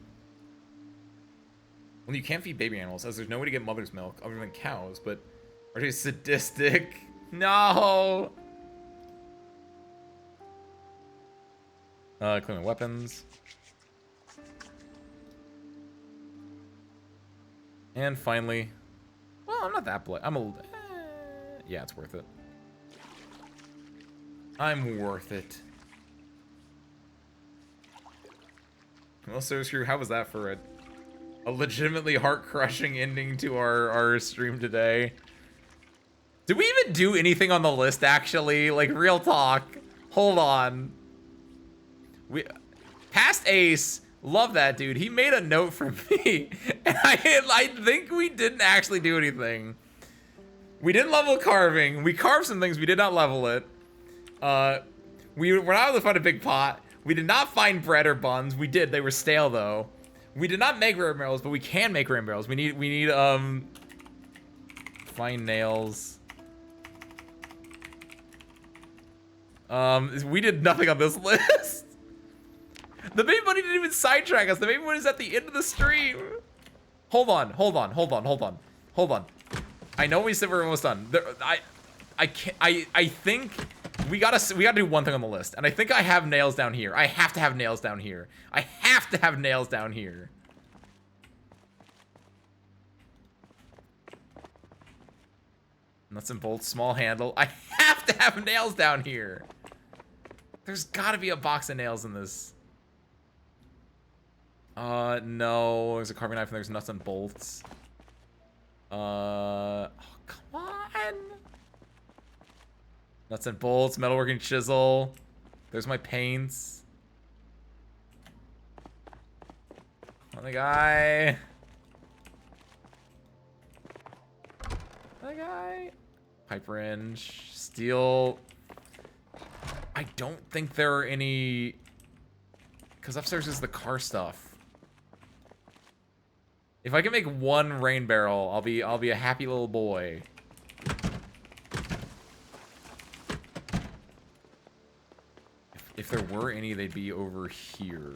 Well, you can't feed baby animals, as there's no way to get mother's milk other than cows, but are they sadistic? No! Clean my weapons. And finally, well, I'm not that bloody. I'm a, yeah, it's worth it. I'm worth it. Well, so Screw, how was that for a legitimately heart-crushing ending to our stream today? Did we even do anything on the list, actually? Like, real talk. Hold on. Past Ace, love that dude. He made a note for me. And I think we didn't actually do anything. We didn't level carving. We carved some things. We did not level it. We were not able to find a big pot. We did not find bread or buns. We did. They were stale, though. We did not make rain barrels, but we can make rain barrels. We need find nails. We did nothing on this list. The baby bunny didn't even sidetrack us. The baby bunny is at the end of the stream. Hold on. I know we said we're almost done. I think we gotta do one thing on the list, and I think I have nails down here. I have to have nails down here. Nuts and bolts, small handle. I have to have nails down here. There's gotta be a box of nails in this. No. There's a carving knife and there's nuts and bolts. Oh, come on. Nuts and bolts, metalworking chisel. There's my paints. Another guy. Pipe wrench. Steel. I don't think there are any... Because upstairs is the car stuff. If I can make one rain barrel, I'll be a happy little boy. If there were any, they'd be over here.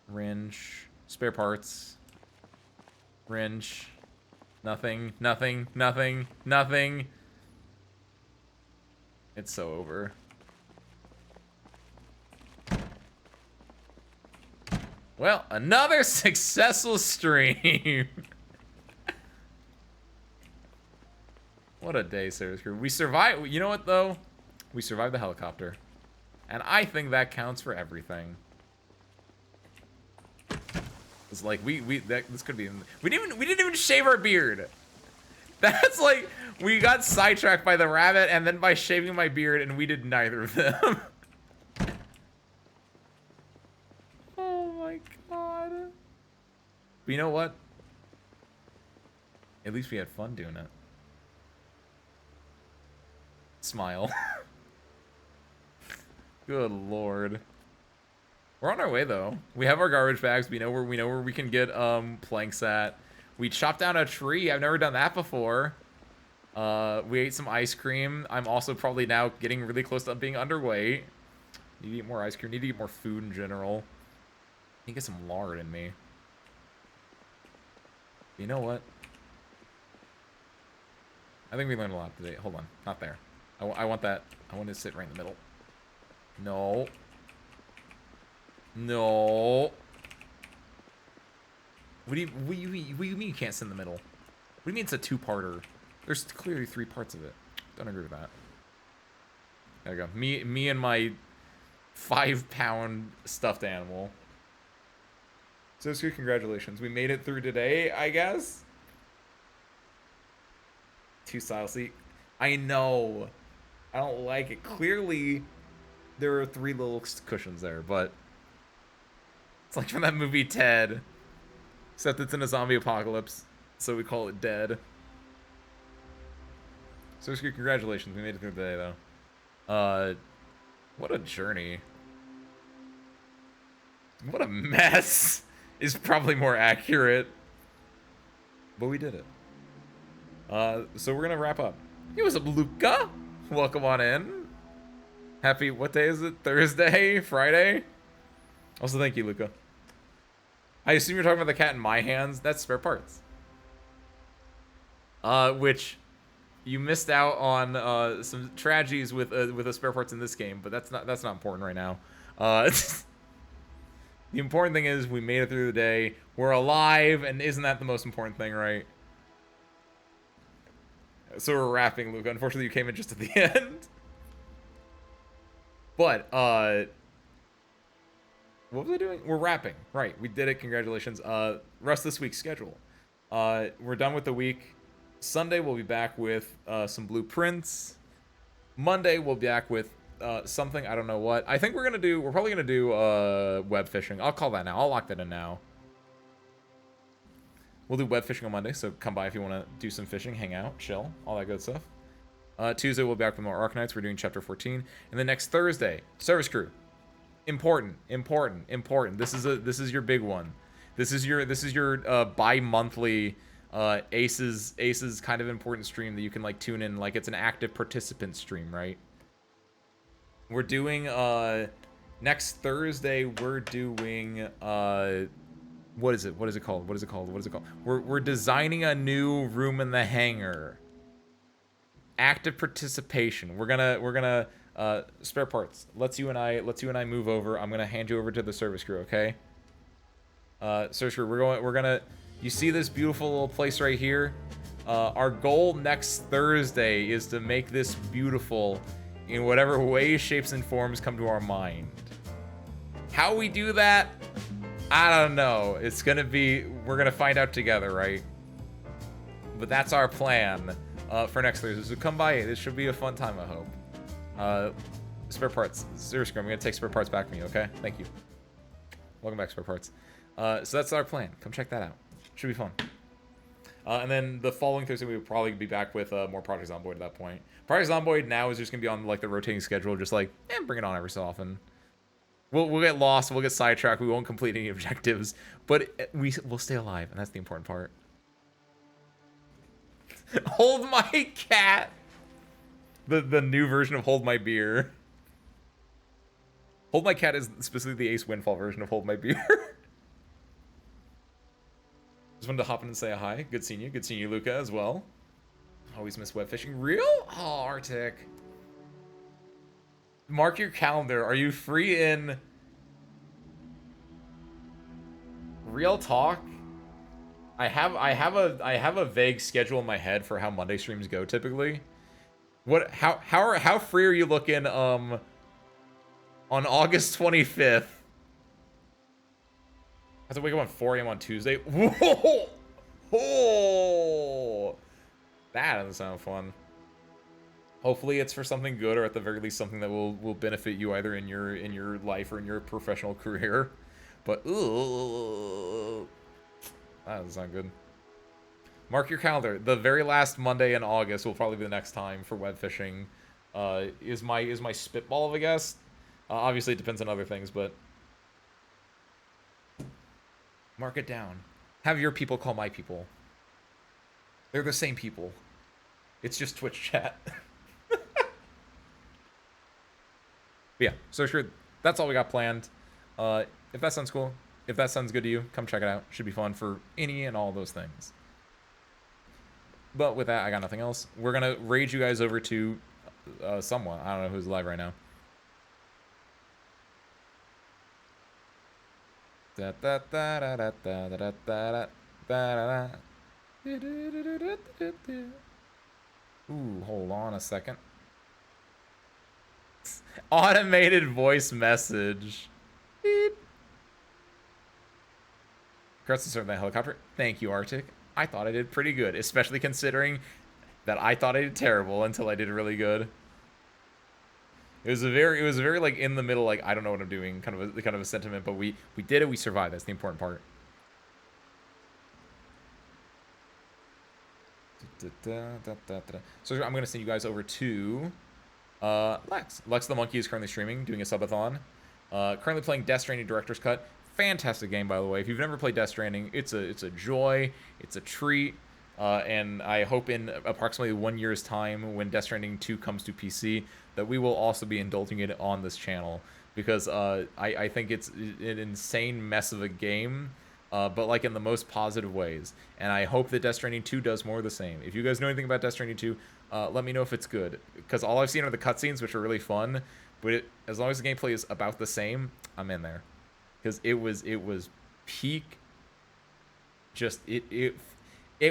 Wrench. Spare parts. Wrench. Nothing. It's so over. Well, another successful stream. What a day, Service Crew. We survived. You know what, though? We survived the helicopter. And I think that counts for everything. It's like, this could be... We didn't even shave our beard. That's like, we got sidetracked by the rabbit and then by shaving my beard, and we did neither of them. Oh my god. But you know what? At least we had fun doing it. Smile. Good lord. We're on our way though. We have our garbage bags. We know where we can get planks at. We chopped down a tree. I've never done that before. We ate some ice cream. I'm also probably now getting really close to being underweight. Need to eat more ice cream. Need to eat more food in general. Need to get some lard in me. You know what? I think we learned a lot today. Hold on. Not there. I want that. I want to sit right in the middle. No. No. What do you mean you can't sit in the middle? What do you mean it's a two-parter? There's clearly 3 parts of it. Don't agree with that. There we go. Me and my 5-pound stuffed animal. So, congratulations. We made it through today, I guess. 2 style seat. I know. I don't like it. Clearly, there are 3 little cushions there, but it's like from that movie Ted. Except it's in a zombie apocalypse, so we call it Dead. So, congratulations. We made it through the day, though. What a journey. What a mess is probably more accurate. But we did it. So we're gonna wrap up. Hey, what's up, Luca? Welcome on in. Happy, what day is it? Thursday? Friday? Also, thank you, Luca. I assume you're talking about the cat in my hands. That's spare parts. Which you missed out on some tragedies with the spare parts in this game, but that's not important right now. The important thing is we made it through the day. We're alive, and isn't that the most important thing, right? So we're wrapping, Luca. Unfortunately, you came in just at the end. But, what was I doing? We're wrapping. Right, we did it. Congratulations. Rest this week's schedule. We're done with the week. Sunday, we'll be back with some blueprints. Monday, we'll be back with something. I don't know what. I think we're probably going to do web fishing. I'll call that now. I'll lock that in now. We'll do web fishing on Monday, so come by if you want to do some fishing, hang out, chill, all that good stuff. Tuesday, we'll be back with more Arknights. We're doing Chapter 14. And then next Thursday, Service Crew. Important. This is your big one. This is your bi-monthly Aces kind of important stream that you can like tune in, like it's an active participant stream, right? We're doing next Thursday. We're doing what is it called? We're designing a new room in the hangar. Active participation. We're gonna spare parts. Let's you and I move over. I'm gonna hand you over to the service crew, okay? Service crew, we're gonna. You see this beautiful little place right here? Our goal next Thursday is to make this beautiful in whatever ways, shapes, and forms come to our mind. How we do that, I don't know. It's gonna be, we're gonna find out together, right? But that's our plan for next Thursday. So come by. This should be a fun time, I hope. Spare parts. Seriously, I'm gonna take spare parts back from you, okay? Thank you. Welcome back, spare parts. So that's our plan. Come check that out. Should be fun. And then the following Thursday, we will probably be back with more Project Zomboid at that point. Project Zomboid now is just gonna be on like the rotating schedule, just like, bring it on every so often. We'll get lost, we'll get sidetracked, we won't complete any objectives, but we'll stay alive, and that's the important part. Hold my cat! The new version of Hold My Beer. Hold My Cat is specifically the Ace Windfall version of Hold My Beer. Just wanted to hop in and say a hi. Good seeing you. Good seeing you, Luca, as well. Always miss web fishing. Real? Oh, Arctic. Mark your calendar. Are you free in... Real talk? I have a vague schedule in my head for how Monday streams go typically. How free are you looking on August 25th? I have to wake up at 4 a.m. on Tuesday. Whoa! Oh! That doesn't sound fun. Hopefully it's for something good, or at the very least something that will benefit you either in your life or in your professional career. But ooh, that doesn't sound good. Mark your calendar. The very last Monday in August will probably be the next time for web fishing. Is my spitball of a guess. Obviously it depends on other things, but Mark it down. Have your people call my people. They're the same people. It's just Twitch chat. But yeah, so sure, that's all we got planned. If that sounds cool, if that sounds good to you, come check it out. Should be fun for any and all those things. But with that, I got nothing else. We're gonna raid you guys over to someone. I don't know who's live right now. Ooh, hold on a second. Automated voice message. Beep. Congrats to serving that helicopter. Thank you, Arctic. I thought I did pretty good, especially considering that I thought I did terrible until I did really good. It was a very like in the middle, like I don't know what I'm doing, kind of a sentiment, but we did it, we survived. That's the important part. So I'm gonna send you guys over to Lex. Lex the Monkey is currently streaming, doing a subathon. Currently playing Death Stranding Director's Cut. Fantastic game, by the way. If you've never played Death Stranding, it's a joy, it's a treat. And I hope in approximately 1 year's time, when Death Stranding 2 comes to PC, that we will also be indulging it on this channel. Because I think it's an insane mess of a game, but like in the most positive ways. And I hope that Death Stranding 2 does more of the same. If you guys know anything about Death Stranding 2, let me know if it's good. Because all I've seen are the cutscenes, which are really fun. But as long as the gameplay is about the same, I'm in there. Because it was peak. Just it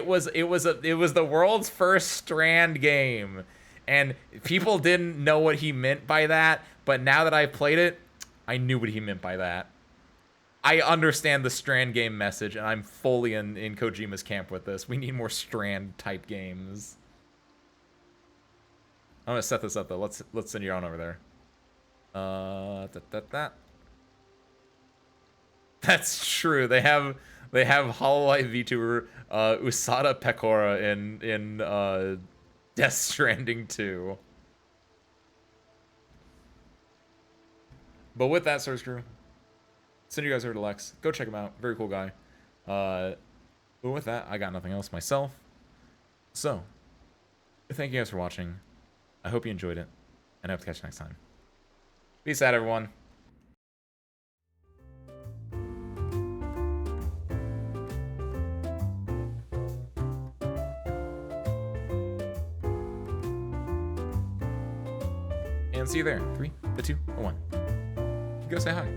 was the world's first Strand game, and people didn't know what he meant by that. But now that I've played it, I knew what he meant by that. I understand the Strand game message, and I'm fully in Kojima's camp with this. We need more Strand type games. I'm gonna set this up though. Let's send you on over there. That's true. They have Hololive VTuber Usada Pecora in Death Stranding 2. But with that, Source Crew, send you guys over to Lex. Go check him out. Very cool guy. But with that, I got nothing else myself. So, thank you guys for watching. I hope you enjoyed it, and I hope to catch you next time. Peace out, everyone. And see you there. 3, 2, 1. Go say hi.